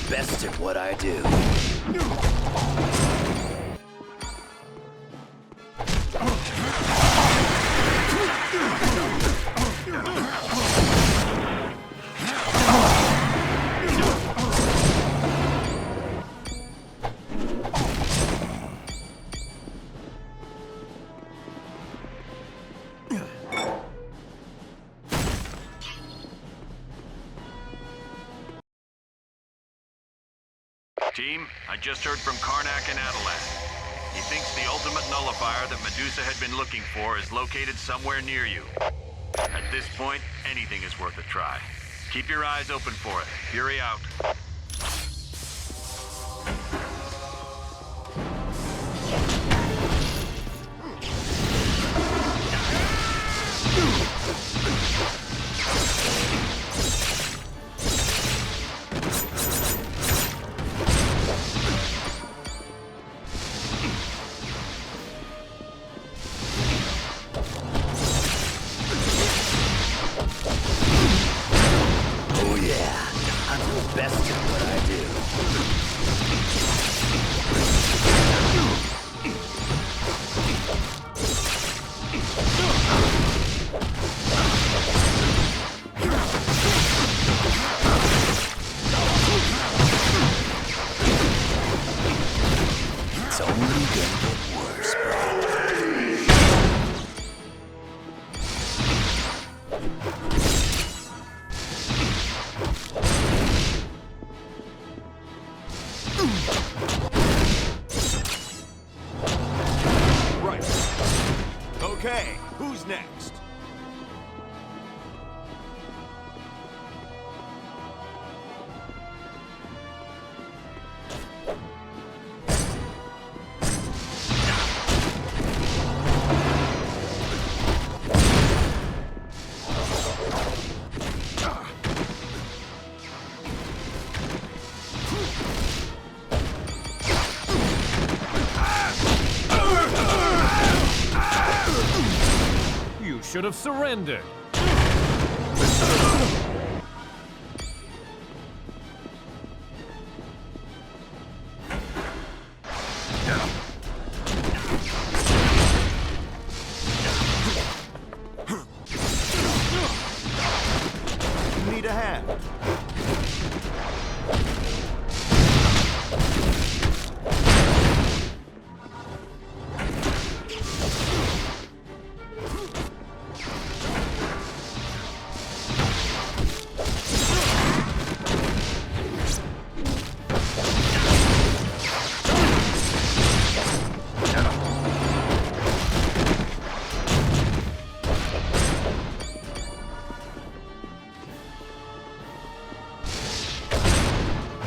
Speaker 21: Best at what I do.
Speaker 3: Team, I just heard from Karnak and Adelan. He thinks the ultimate nullifier that Medusa had been looking for is located somewhere near you. At this point, anything is worth a try. Keep your eyes open for it. Fury out.
Speaker 21: best at what I do. It's only gonna get worse, bro.
Speaker 4: Right. Okay, who's next?
Speaker 1: You should have surrendered.
Speaker 4: Need a hand.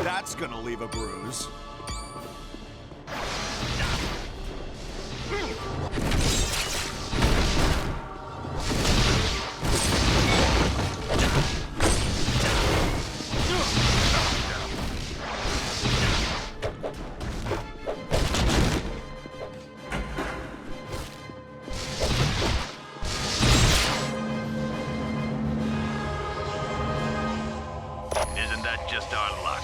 Speaker 4: That's gonna leave a bruise.
Speaker 3: Isn't that just our luck?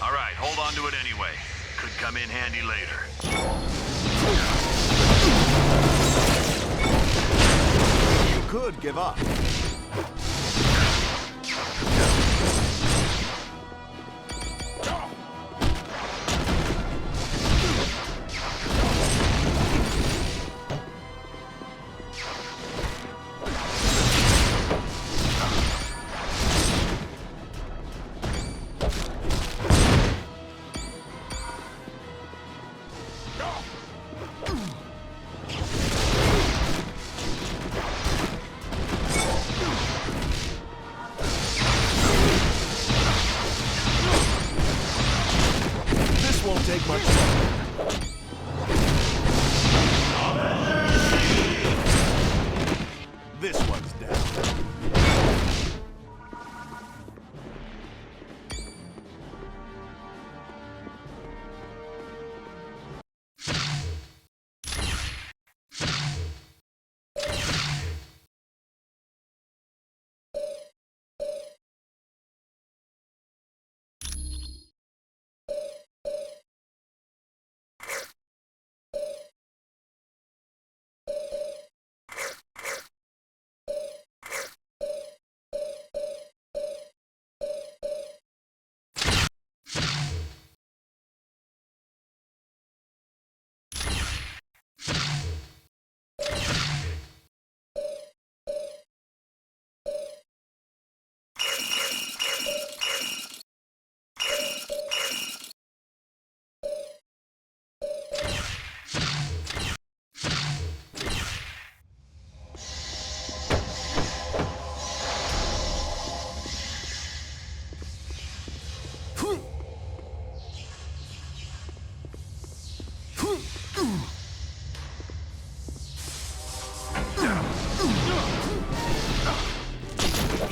Speaker 3: All right, hold on to it anyway. Could come in handy later.
Speaker 4: You could give up. This won't take much longer. This one's down.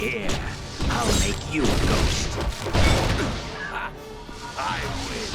Speaker 21: Yeah, I'll make you a ghost. I win.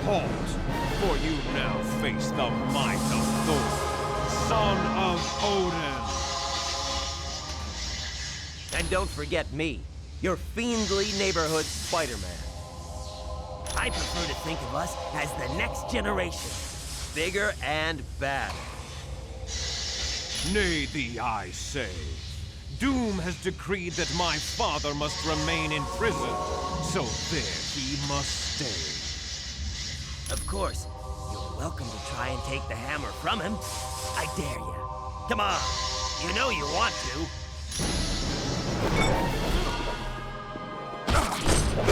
Speaker 1: halt, for you now face the might of Thor, son of Odin.
Speaker 16: And don't forget me, your fiendly neighborhood Spider-Man. I prefer to think of us as the next generation. Bigger and badder.
Speaker 1: Nay thee, I say. Doom has decreed that my father must remain in prison, so there he must stay.
Speaker 16: Of course, you're welcome to try and take the hammer from him. I dare you. Come on, you know you want to.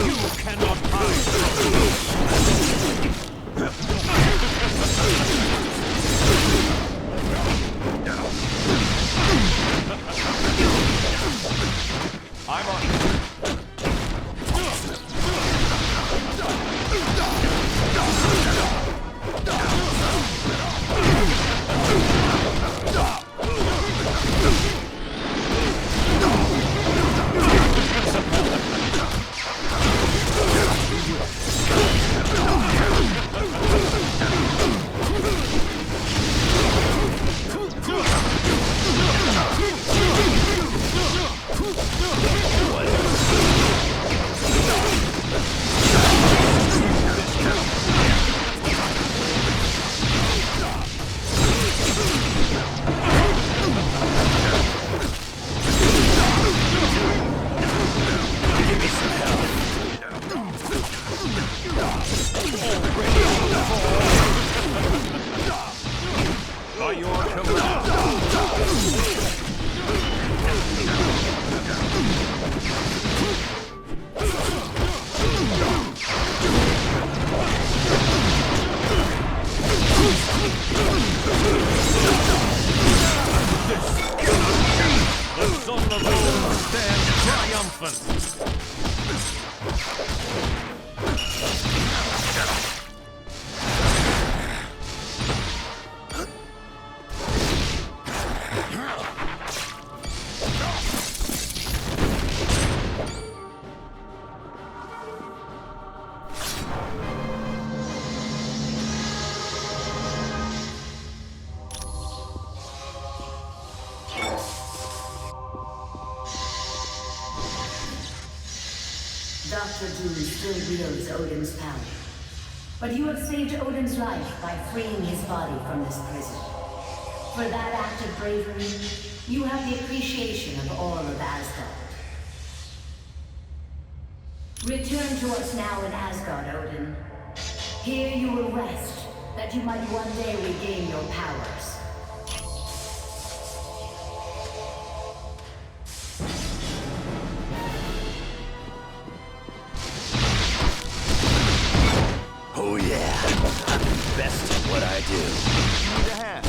Speaker 1: You cannot hide from me! I'm on.
Speaker 9: Dr. Doom still wields Odin's power. But you have saved Odin's life by freeing his body from this prison. For that act of bravery, you have the appreciation of all of Asgard. Return to us now in Asgard, Odin. Here you will rest, that you might one day regain your powers.
Speaker 21: Oh yeah, I'm best at what I do.
Speaker 4: Need a hand.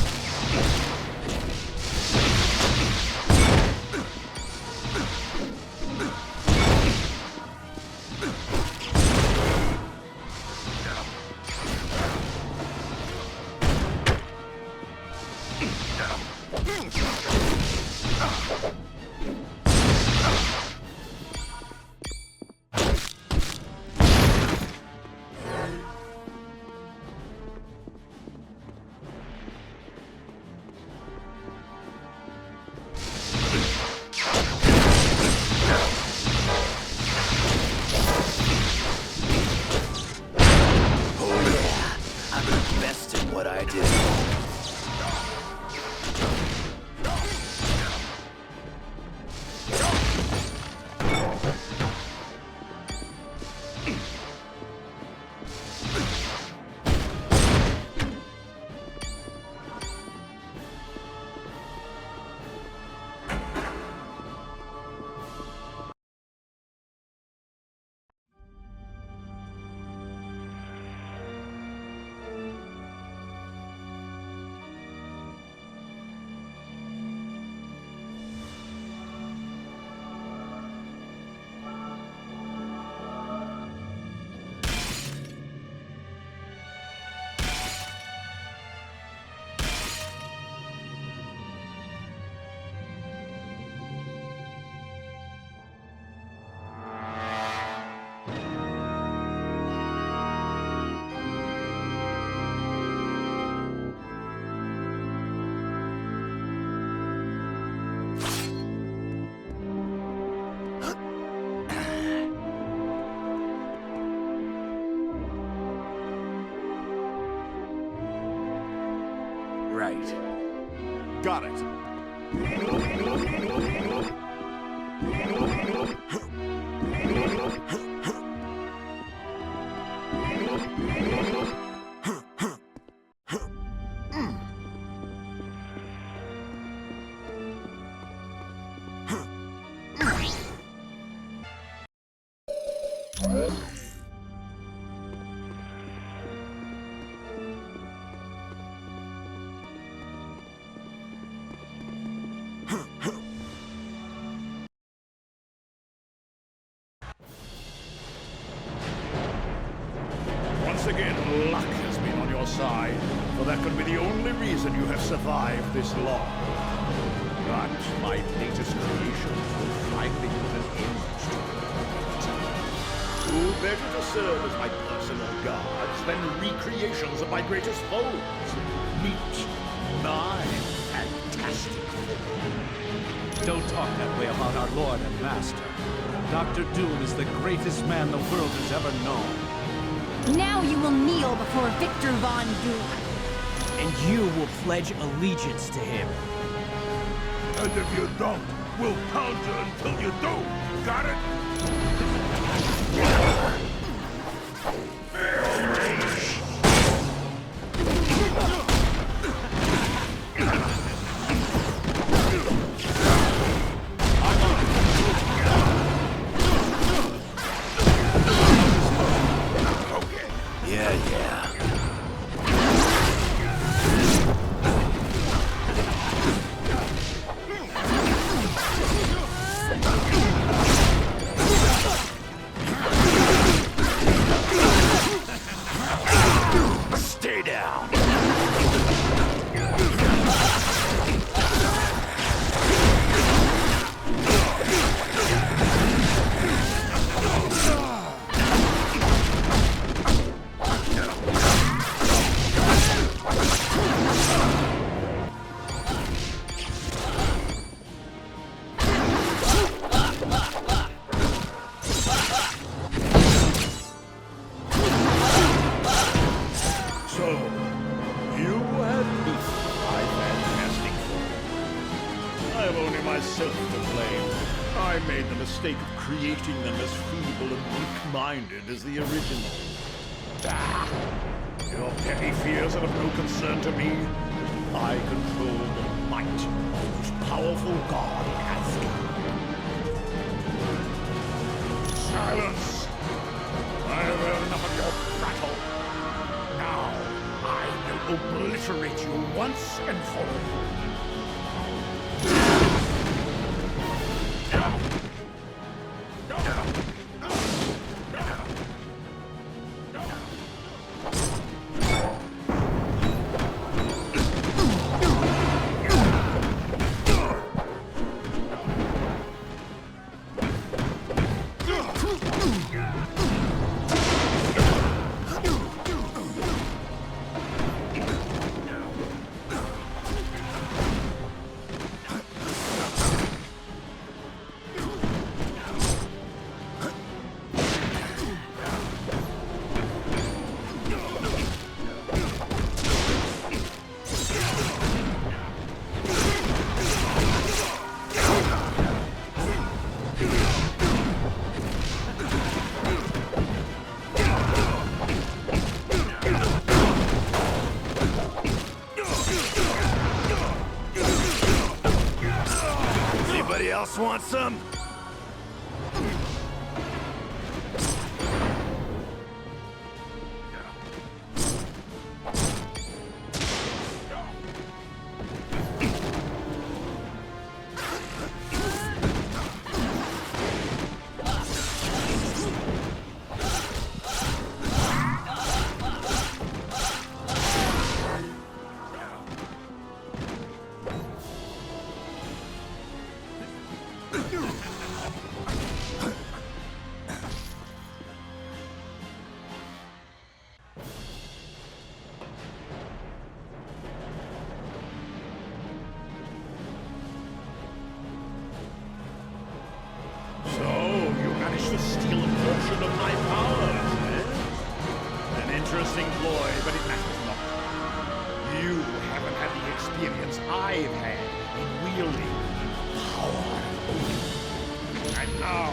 Speaker 4: Got it.
Speaker 14: Once again, luck has been on your side, for that could be the only reason you have survived this long. But my latest creations will finally put an end to it. Who better to serve as my personal guards than recreations of my greatest foes? Meet my fantastic foe.
Speaker 2: Don't talk that way about our Lord and Master. Dr. Doom is the greatest man the world has ever known.
Speaker 23: Now you will kneel before Victor Von Doom.
Speaker 2: And you will pledge allegiance to him.
Speaker 10: And if you don't, we'll pound you until you do. Got it?
Speaker 21: Yeah.
Speaker 10: Stay down.
Speaker 14: So, you have beaten my fantastic foe. I have only myself to blame. I made the mistake of creating them as feeble and weak-minded as the original. Ah! Your petty fears are of no concern to me. I control the might of the most powerful god in Asgard. Silence! I have heard enough of your prattle. Now, I will obliterate you once and for all.
Speaker 10: Anybody else want some?
Speaker 14: To steal a portion of my powers, eh? An interesting ploy, but it matters not. You haven't had the
Speaker 10: experience I've had in wielding power. And now,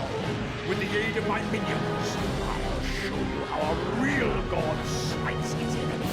Speaker 10: with the aid of my minions, I'll show you how a real god smites his enemy.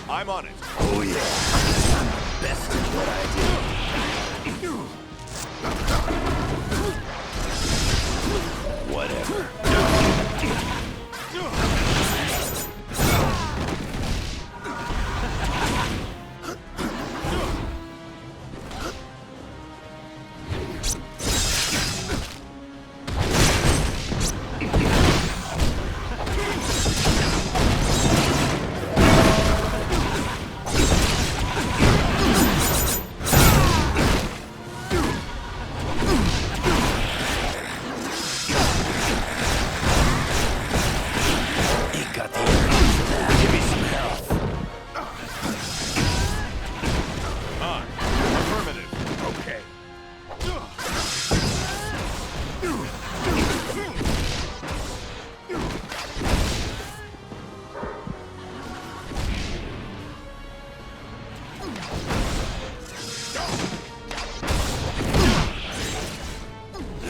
Speaker 4: I'm on it.
Speaker 10: Oh yeah, I'm the best at what I do. Whatever.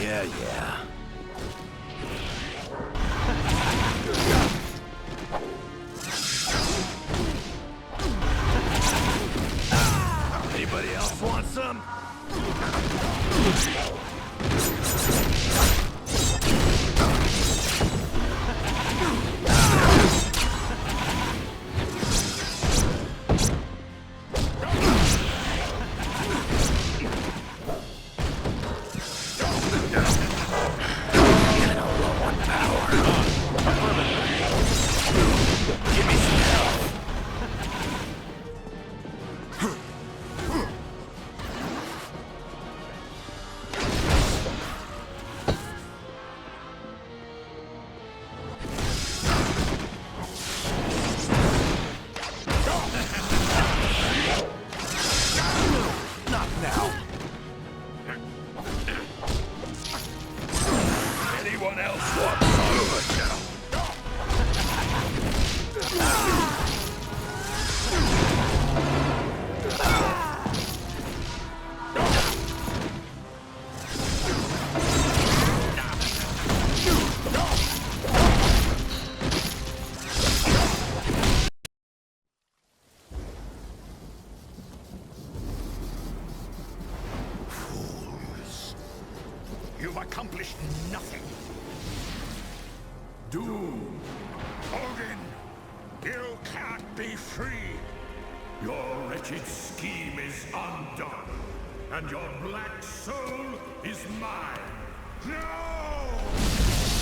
Speaker 10: Yeah. Anybody else want some? You've accomplished nothing. Doom, Odin, you can't be free. Your wretched scheme is undone, and your black soul is mine. No!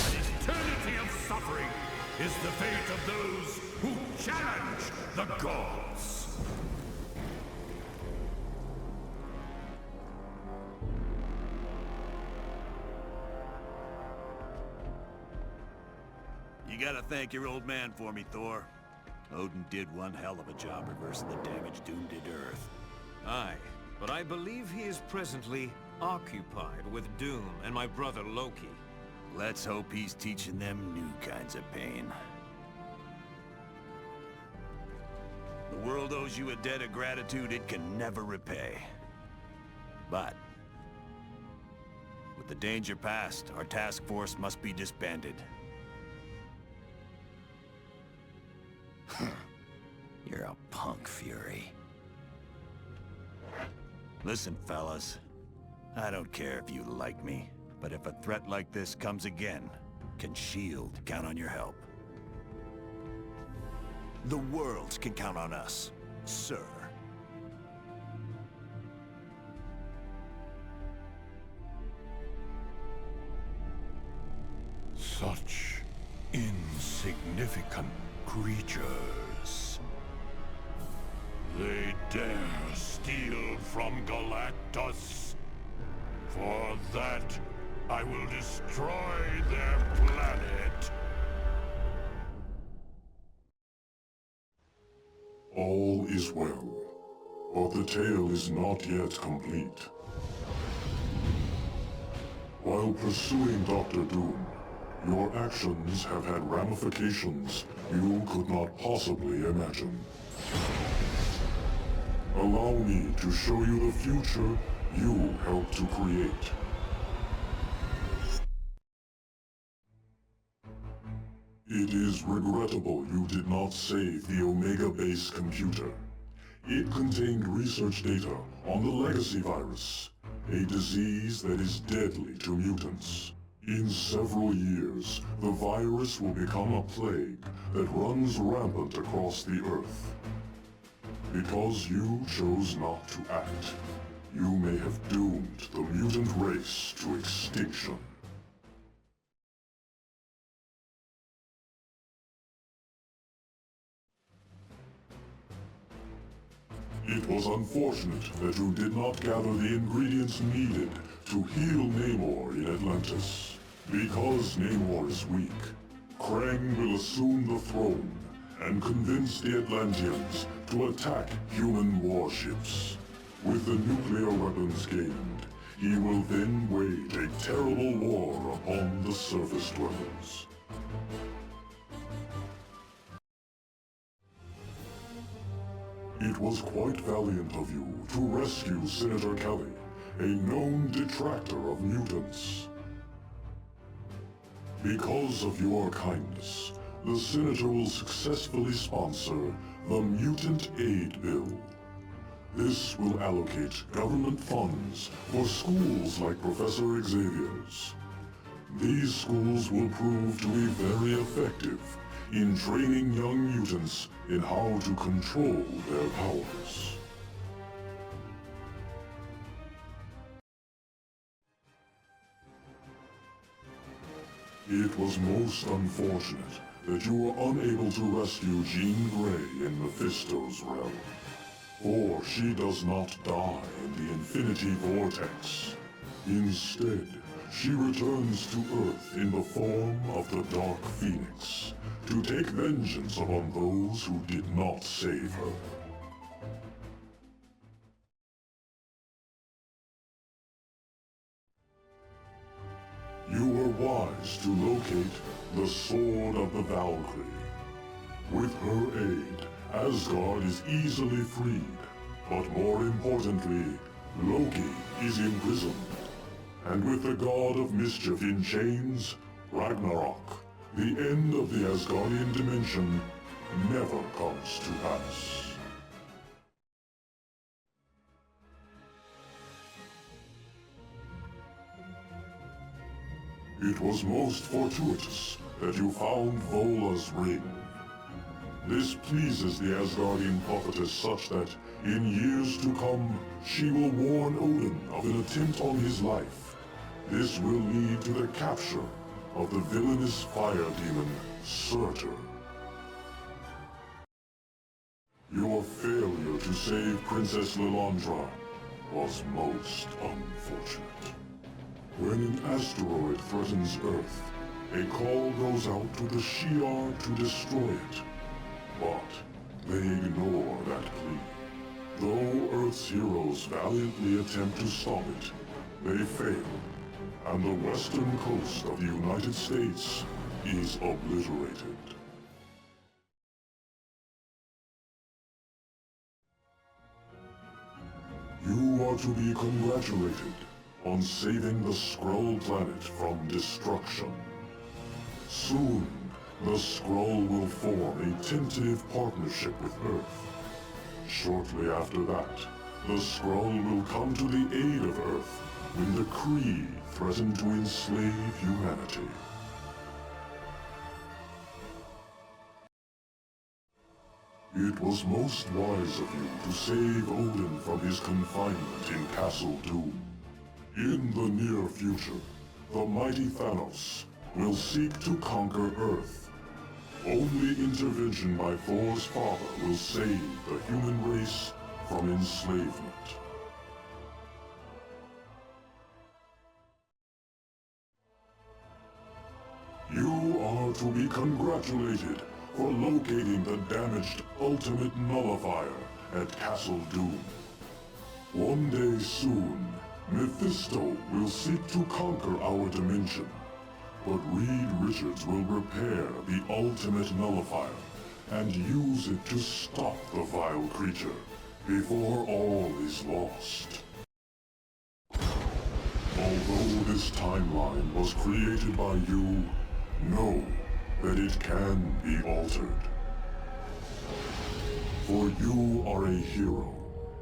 Speaker 10: An eternity of suffering is the fate of those who challenge the gods.
Speaker 7: You gotta thank your old man for me, Thor. Odin did one hell of a job reversing the damage Doom did to Earth.
Speaker 1: Aye, but I believe he is presently occupied with Doom and my brother Loki.
Speaker 7: Let's hope he's teaching them new kinds of pain. The world owes you a debt of gratitude it can never repay. But with the danger past, our task force must be disbanded.
Speaker 21: You're a punk, Fury.
Speaker 7: Listen, fellas. I don't care if you like me, but if a threat like this comes again, can S.H.I.E.L.D. count on your help?
Speaker 4: The world can count on us, sir.
Speaker 10: Such insignificant creatures. They dare steal from Galactus. For that, I will destroy their planet.
Speaker 15: All is well, but the tale is not yet complete. While pursuing Dr. Doom, your actions have had ramifications you could not possibly imagine. Allow me to show you the future you helped to create. It is regrettable you did not save the Omega Base computer. It contained research data on the Legacy virus, a disease that is deadly to mutants. In several years, the virus will become a plague that runs rampant across the Earth. Because you chose not to act, you may have doomed the mutant race to extinction. It was unfortunate that you did not gather the ingredients needed to heal Namor in Atlantis. Because Namor is weak, Krang will assume the throne and convince the Atlanteans to attack human warships. With the nuclear weapons gained, he will then wage a terrible war upon the surface dwellers. It was quite valiant of you to rescue Senator Kelly, a known detractor of mutants. Because of your kindness, the Senator will successfully sponsor the Mutant Aid Bill. This will allocate government funds for schools like Professor Xavier's. These schools will prove to be very effective in training young mutants in how to control their powers. It was most unfortunate that you were unable to rescue Jean Grey in Mephisto's realm. For she does not die in the Infinity Vortex. Instead, she returns to Earth in the form of the Dark Phoenix, to take vengeance upon those who did not save her. You were wise to locate the Sword of the Valkyrie. With her aid, Asgard is easily freed, but more importantly, Loki is imprisoned. And with the God of Mischief in chains, Ragnarok, the end of the Asgardian dimension, never comes to pass. It was most fortuitous that you found Vola's ring. This pleases the Asgardian prophetess such that, in years to come, she will warn Odin of an attempt on his life. This will lead to the capture of the villainous fire demon, Surtur. Your failure to save Princess Lilandra was most unfortunate. When an asteroid threatens Earth, a call goes out to the Shi'ar to destroy it. But they ignore that plea. Though Earth's heroes valiantly attempt to stop it, they fail, and the western coast of the United States is obliterated. are to be congratulated on saving the Skrull planet from destruction. Soon, the Skrull will form a tentative partnership with Earth. Shortly after that, the Skrull will come to the aid of Earth when the Kree threaten to enslave humanity. It was most wise of you to save Odin from his confinement in Castle Doom. In the near future, the mighty Thanos will seek to conquer Earth. Only intervention by Thor's father will save the human race from enslavement. You are to be congratulated for locating the damaged Ultimate Nullifier at Castle Doom. One day soon, Mephisto will seek to conquer our dimension, but Reed Richards will repair the Ultimate Nullifier and use it to stop the vile creature before all is lost. Although this timeline was created by you, know that it can be altered. For you are a hero,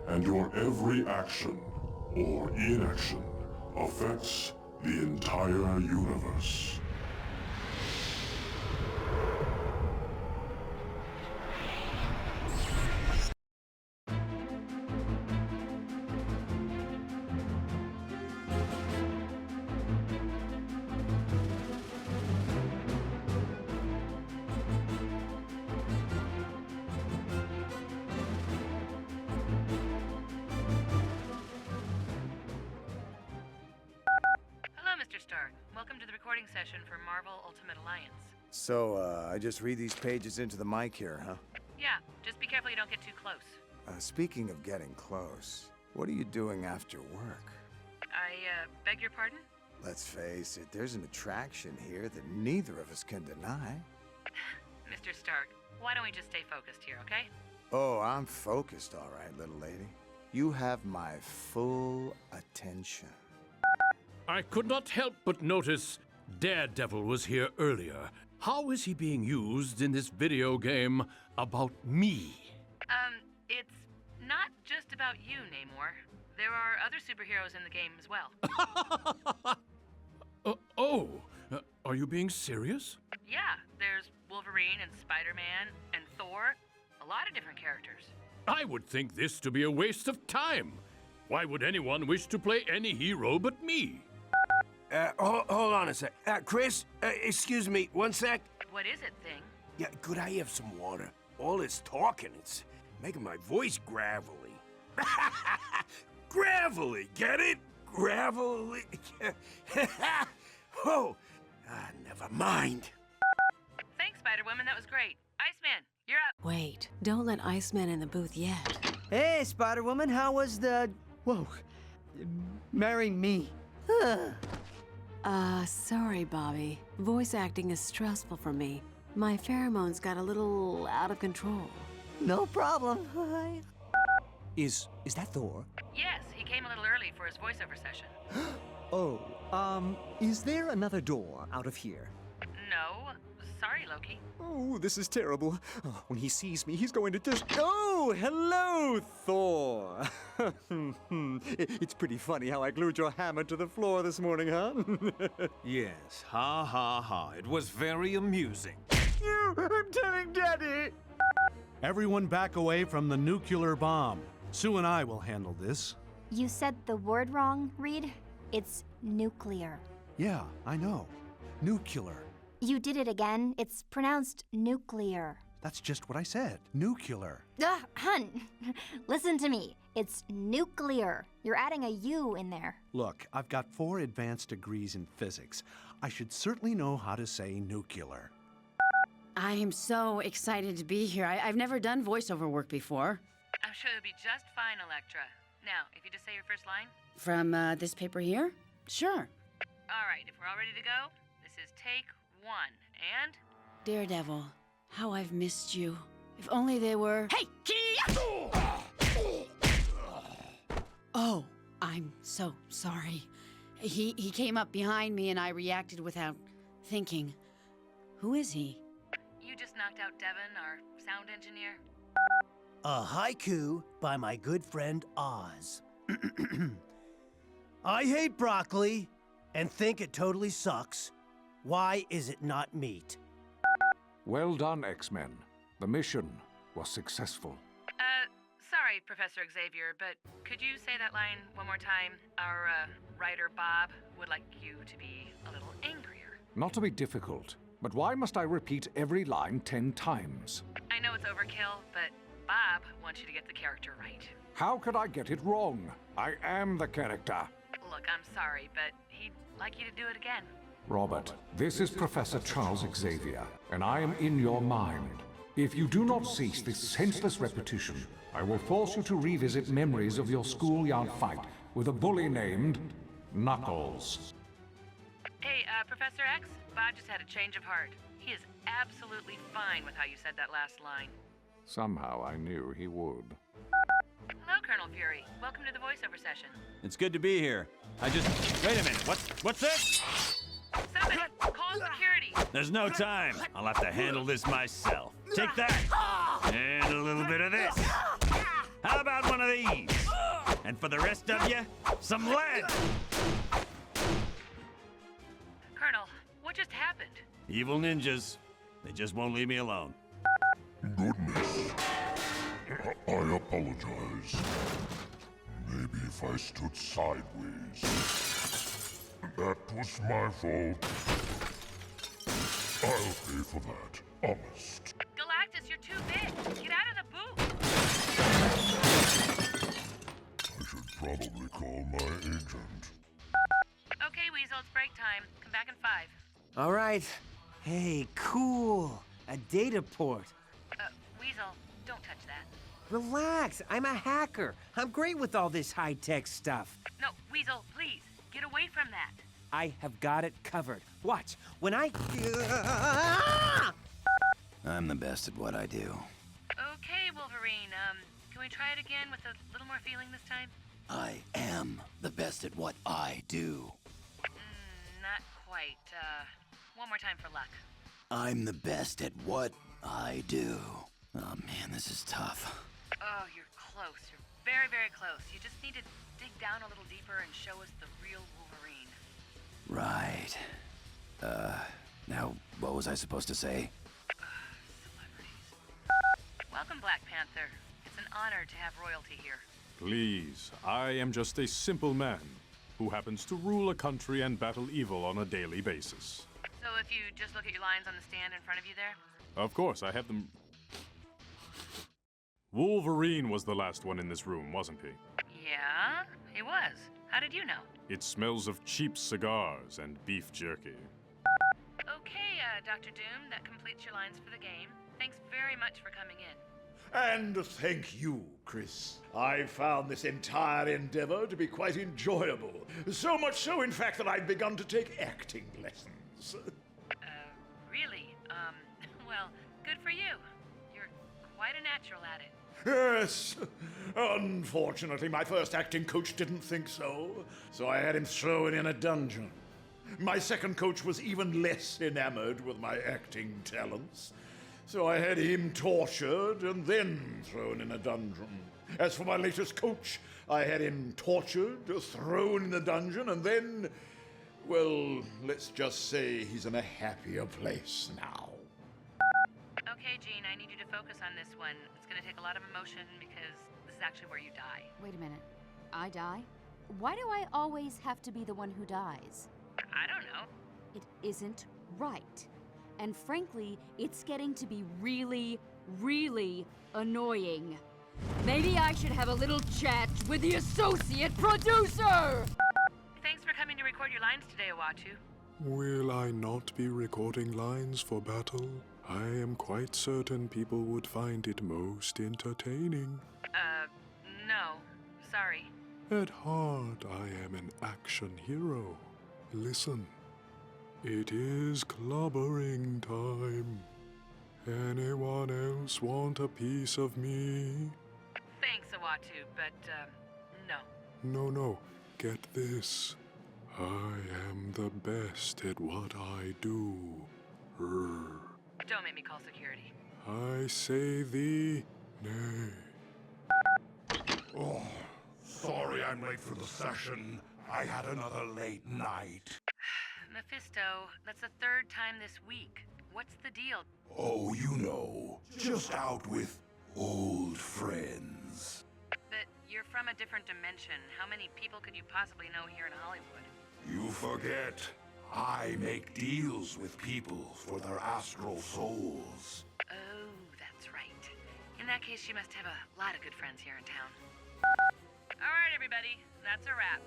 Speaker 15: and your every action or inaction affects the entire universe.
Speaker 12: Welcome to the recording session for Marvel Ultimate Alliance.
Speaker 19: So, I just read these pages into the mic here, huh?
Speaker 12: Yeah, just be careful you don't get too close.
Speaker 19: Speaking of getting close, what are you doing after work?
Speaker 12: I, beg your pardon?
Speaker 19: Let's face it, there's an attraction here that neither of us can deny.
Speaker 12: Mr. Stark, why don't we just stay focused here, okay?
Speaker 19: Oh, I'm focused, all right, little lady. You have my full attention.
Speaker 22: I could not help but notice Daredevil was here earlier. How is he being used in this video game about me?
Speaker 12: It's not just about you, Namor. There are other superheroes in the game as well.
Speaker 22: Are you being serious?
Speaker 12: Yeah, there's Wolverine and Spider-Man and Thor. A lot of different characters.
Speaker 22: I would think this to be a waste of time. Why would anyone wish to play any hero but me?
Speaker 10: Hold on a sec. Chris, excuse me, one sec.
Speaker 12: What is it, Thing?
Speaker 10: Yeah, could I have some water? All this talking, it's making my voice gravelly. Gravelly, get it? Gravelly. Oh, never mind.
Speaker 12: Thanks, Spider-Woman, that was great. Iceman, you're up.
Speaker 24: Wait, don't let Iceman in the booth yet.
Speaker 25: Hey, Spider-Woman, how was the... Whoa. Marry me.
Speaker 24: Sorry, Bobby. Voice acting is stressful for me. My pheromones got a little out of control.
Speaker 25: No problem.
Speaker 26: Is that Thor?
Speaker 12: Yes, he came a little early for his voiceover session.
Speaker 26: Is there another door out of here?
Speaker 12: No. Sorry, Loki.
Speaker 26: Oh, this is terrible. When he sees me, he's going to just... Oh, hello, Thor! It's pretty funny how I glued your hammer to the floor this morning, huh?
Speaker 1: Yes, ha ha ha. It was very amusing.
Speaker 26: I'm telling Daddy!
Speaker 27: Everyone back away from the nuclear bomb. Sue and I will handle this.
Speaker 28: You said the word wrong, Reed. It's nuclear.
Speaker 27: Yeah, I know. Nuclear.
Speaker 28: You did it again. It's pronounced nuclear.
Speaker 27: That's just what I said. Nuclear.
Speaker 28: Hun, listen to me. It's nuclear. You're adding a U in there.
Speaker 27: Look, I've got 4 advanced degrees in physics. I should certainly know how to say nuclear.
Speaker 29: I am so excited to be here. I've never done voiceover work before.
Speaker 12: I'm sure you'll be just fine, Elektra. Now, if you just say your first line.
Speaker 29: From this paper here? Sure.
Speaker 12: All right, if we're all ready to go, this is take 1, and...
Speaker 29: Daredevil, how I've missed you. If only they were... Hey! Oh, I'm so sorry. He came up behind me and I reacted without thinking. Who is he?
Speaker 12: You just knocked out Devin, our sound engineer.
Speaker 3: A haiku by my good friend Oz. I hate broccoli and think it totally sucks. Why is it not meat?
Speaker 5: Well done, X-Men. The mission was successful.
Speaker 12: Sorry, Professor Xavier, but could you say that line one more time? Our, writer Bob would like you to be a little angrier.
Speaker 5: Not to be difficult, but why must I repeat every line 10 times?
Speaker 12: I know it's overkill, but Bob wants you to get the character right.
Speaker 5: How could I get it wrong? I am the character.
Speaker 12: Look, I'm sorry, but he'd like you to do it again.
Speaker 5: Robert, this is Professor Charles Xavier, and I am in your mind. If you do not cease this senseless repetition, I will force you to revisit memories of your schoolyard fight with a bully named Knuckles.
Speaker 12: Hey, Professor X, Bob just had a change of heart. He is absolutely fine with how you said that last line.
Speaker 5: Somehow I knew he would.
Speaker 12: Hello, Colonel Fury. Welcome to the voiceover session.
Speaker 7: It's good to be here. Wait a minute, what's this?
Speaker 12: Somebody, call security.
Speaker 7: There's no time. I'll have to handle this myself. Take that! And a little bit of this. How about one of these? And for the rest of you, some lead!
Speaker 12: Colonel, what just happened?
Speaker 7: Evil ninjas. They just won't leave me alone.
Speaker 15: Goodness. I apologize. Maybe if I stood sideways. That was my fault. I'll pay for that, honest.
Speaker 12: Galactus, you're too big. Get out of the booth.
Speaker 15: I should probably call my agent.
Speaker 12: Okay, Weasel, it's break time. Come back in 5.
Speaker 3: All right. Hey, cool. A data port.
Speaker 12: Weasel, don't touch that.
Speaker 3: Relax, I'm a hacker. I'm great with all this high-tech stuff.
Speaker 12: No, Weasel, please, get away from that.
Speaker 3: I have got it covered. Watch, when I...
Speaker 21: I'm the best at what I do.
Speaker 12: Okay, Wolverine, can we try it again with a little more feeling this time?
Speaker 21: I am the best at what I do.
Speaker 12: Not quite. One more time for luck.
Speaker 21: I'm the best at what I do. Oh man, this is tough.
Speaker 12: Oh, you're close. You're very, very close. You just need to dig down a little deeper and show us the real Wolverine.
Speaker 21: Right. Now, what was I supposed to say?
Speaker 12: Welcome, Black Panther. It's an honor to have royalty here.
Speaker 6: Please, I am just a simple man who happens to rule a country and battle evil on a daily basis.
Speaker 12: So if you just look at your lines on the stand in front of you there?
Speaker 6: Of course, I have them... Wolverine was the last one in this room, wasn't he?
Speaker 12: Yeah, he was. How did you know?
Speaker 6: It smells of cheap cigars and beef jerky.
Speaker 12: Okay, Dr. Doom, that completes your lines for the game. Thanks very much for coming in.
Speaker 14: And thank you, Chris. I found this entire endeavor to be quite enjoyable. So much so, in fact, that I've begun to take acting lessons.
Speaker 12: Really? Well, good for you. You're quite a natural at it.
Speaker 14: Yes. Unfortunately, my first acting coach didn't think so, so I had him thrown in a dungeon. My second coach was even less enamored with my acting talents, so I had him tortured and then thrown in a dungeon. As for my latest coach, I had him tortured, thrown in a dungeon, and then, well, let's just say he's in a happier place now.
Speaker 12: Okay, Jean, I need you to focus on this one. It's gonna take a lot of emotion because this is actually where you die.
Speaker 29: Wait a minute. I die? Why do I always have to be the one who dies?
Speaker 12: I don't know.
Speaker 29: It isn't right. And frankly, it's getting to be really, really annoying. Maybe I should have a little chat with the associate producer!
Speaker 12: Thanks for coming to record your lines today, Uatu.
Speaker 15: Will I not be recording lines for battle? I am quite certain people would find it most entertaining.
Speaker 12: No. Sorry.
Speaker 15: At heart, I am an action hero. Listen, it is clobbering time. Anyone else want a piece of me?
Speaker 12: Thanks, Uatu, but, no.
Speaker 15: No. Get this. I am the best at what I do.
Speaker 12: Don't make me call security.
Speaker 15: I say thee nay.
Speaker 10: Oh, sorry I'm late for the session. I had another late night.
Speaker 12: Mephisto, that's the third time this week. What's the deal?
Speaker 10: Oh, you know, just out with old friends.
Speaker 12: But you're from a different dimension. How many people could you possibly know here in Hollywood?
Speaker 10: You forget. I make deals with people for their astral souls.
Speaker 12: Oh, that's right. In that case, you must have a lot of good friends here in town. All right, everybody. That's a wrap.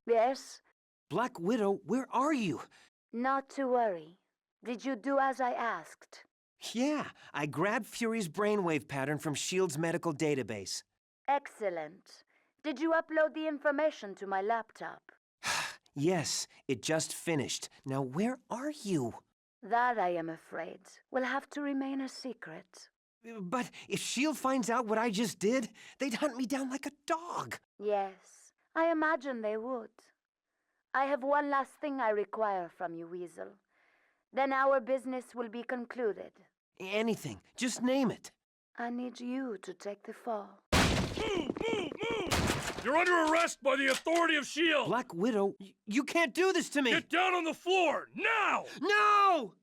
Speaker 8: Yes?
Speaker 3: Black Widow, where are you?
Speaker 8: Not to worry. Did you do as I asked?
Speaker 3: Yeah, I grabbed Fury's brainwave pattern from S.H.I.E.L.D.'s medical database.
Speaker 8: Excellent. Did you upload the information to my laptop?
Speaker 3: Yes, it just finished. Now where are you?
Speaker 8: That, I am afraid, will have to remain a secret.
Speaker 3: But if S.H.I.E.L.D. finds out what I just did, they'd hunt me down like a dog.
Speaker 8: Yes, I imagine they would. I have one last thing I require from you, Weasel. Then our business will be concluded.
Speaker 3: Anything. Just name it.
Speaker 8: I need you to take the fall.
Speaker 22: You're under arrest by the authority of S.H.I.E.L.D.
Speaker 3: Black Widow, you can't do this to me!
Speaker 22: Get down on the floor, now!
Speaker 3: No!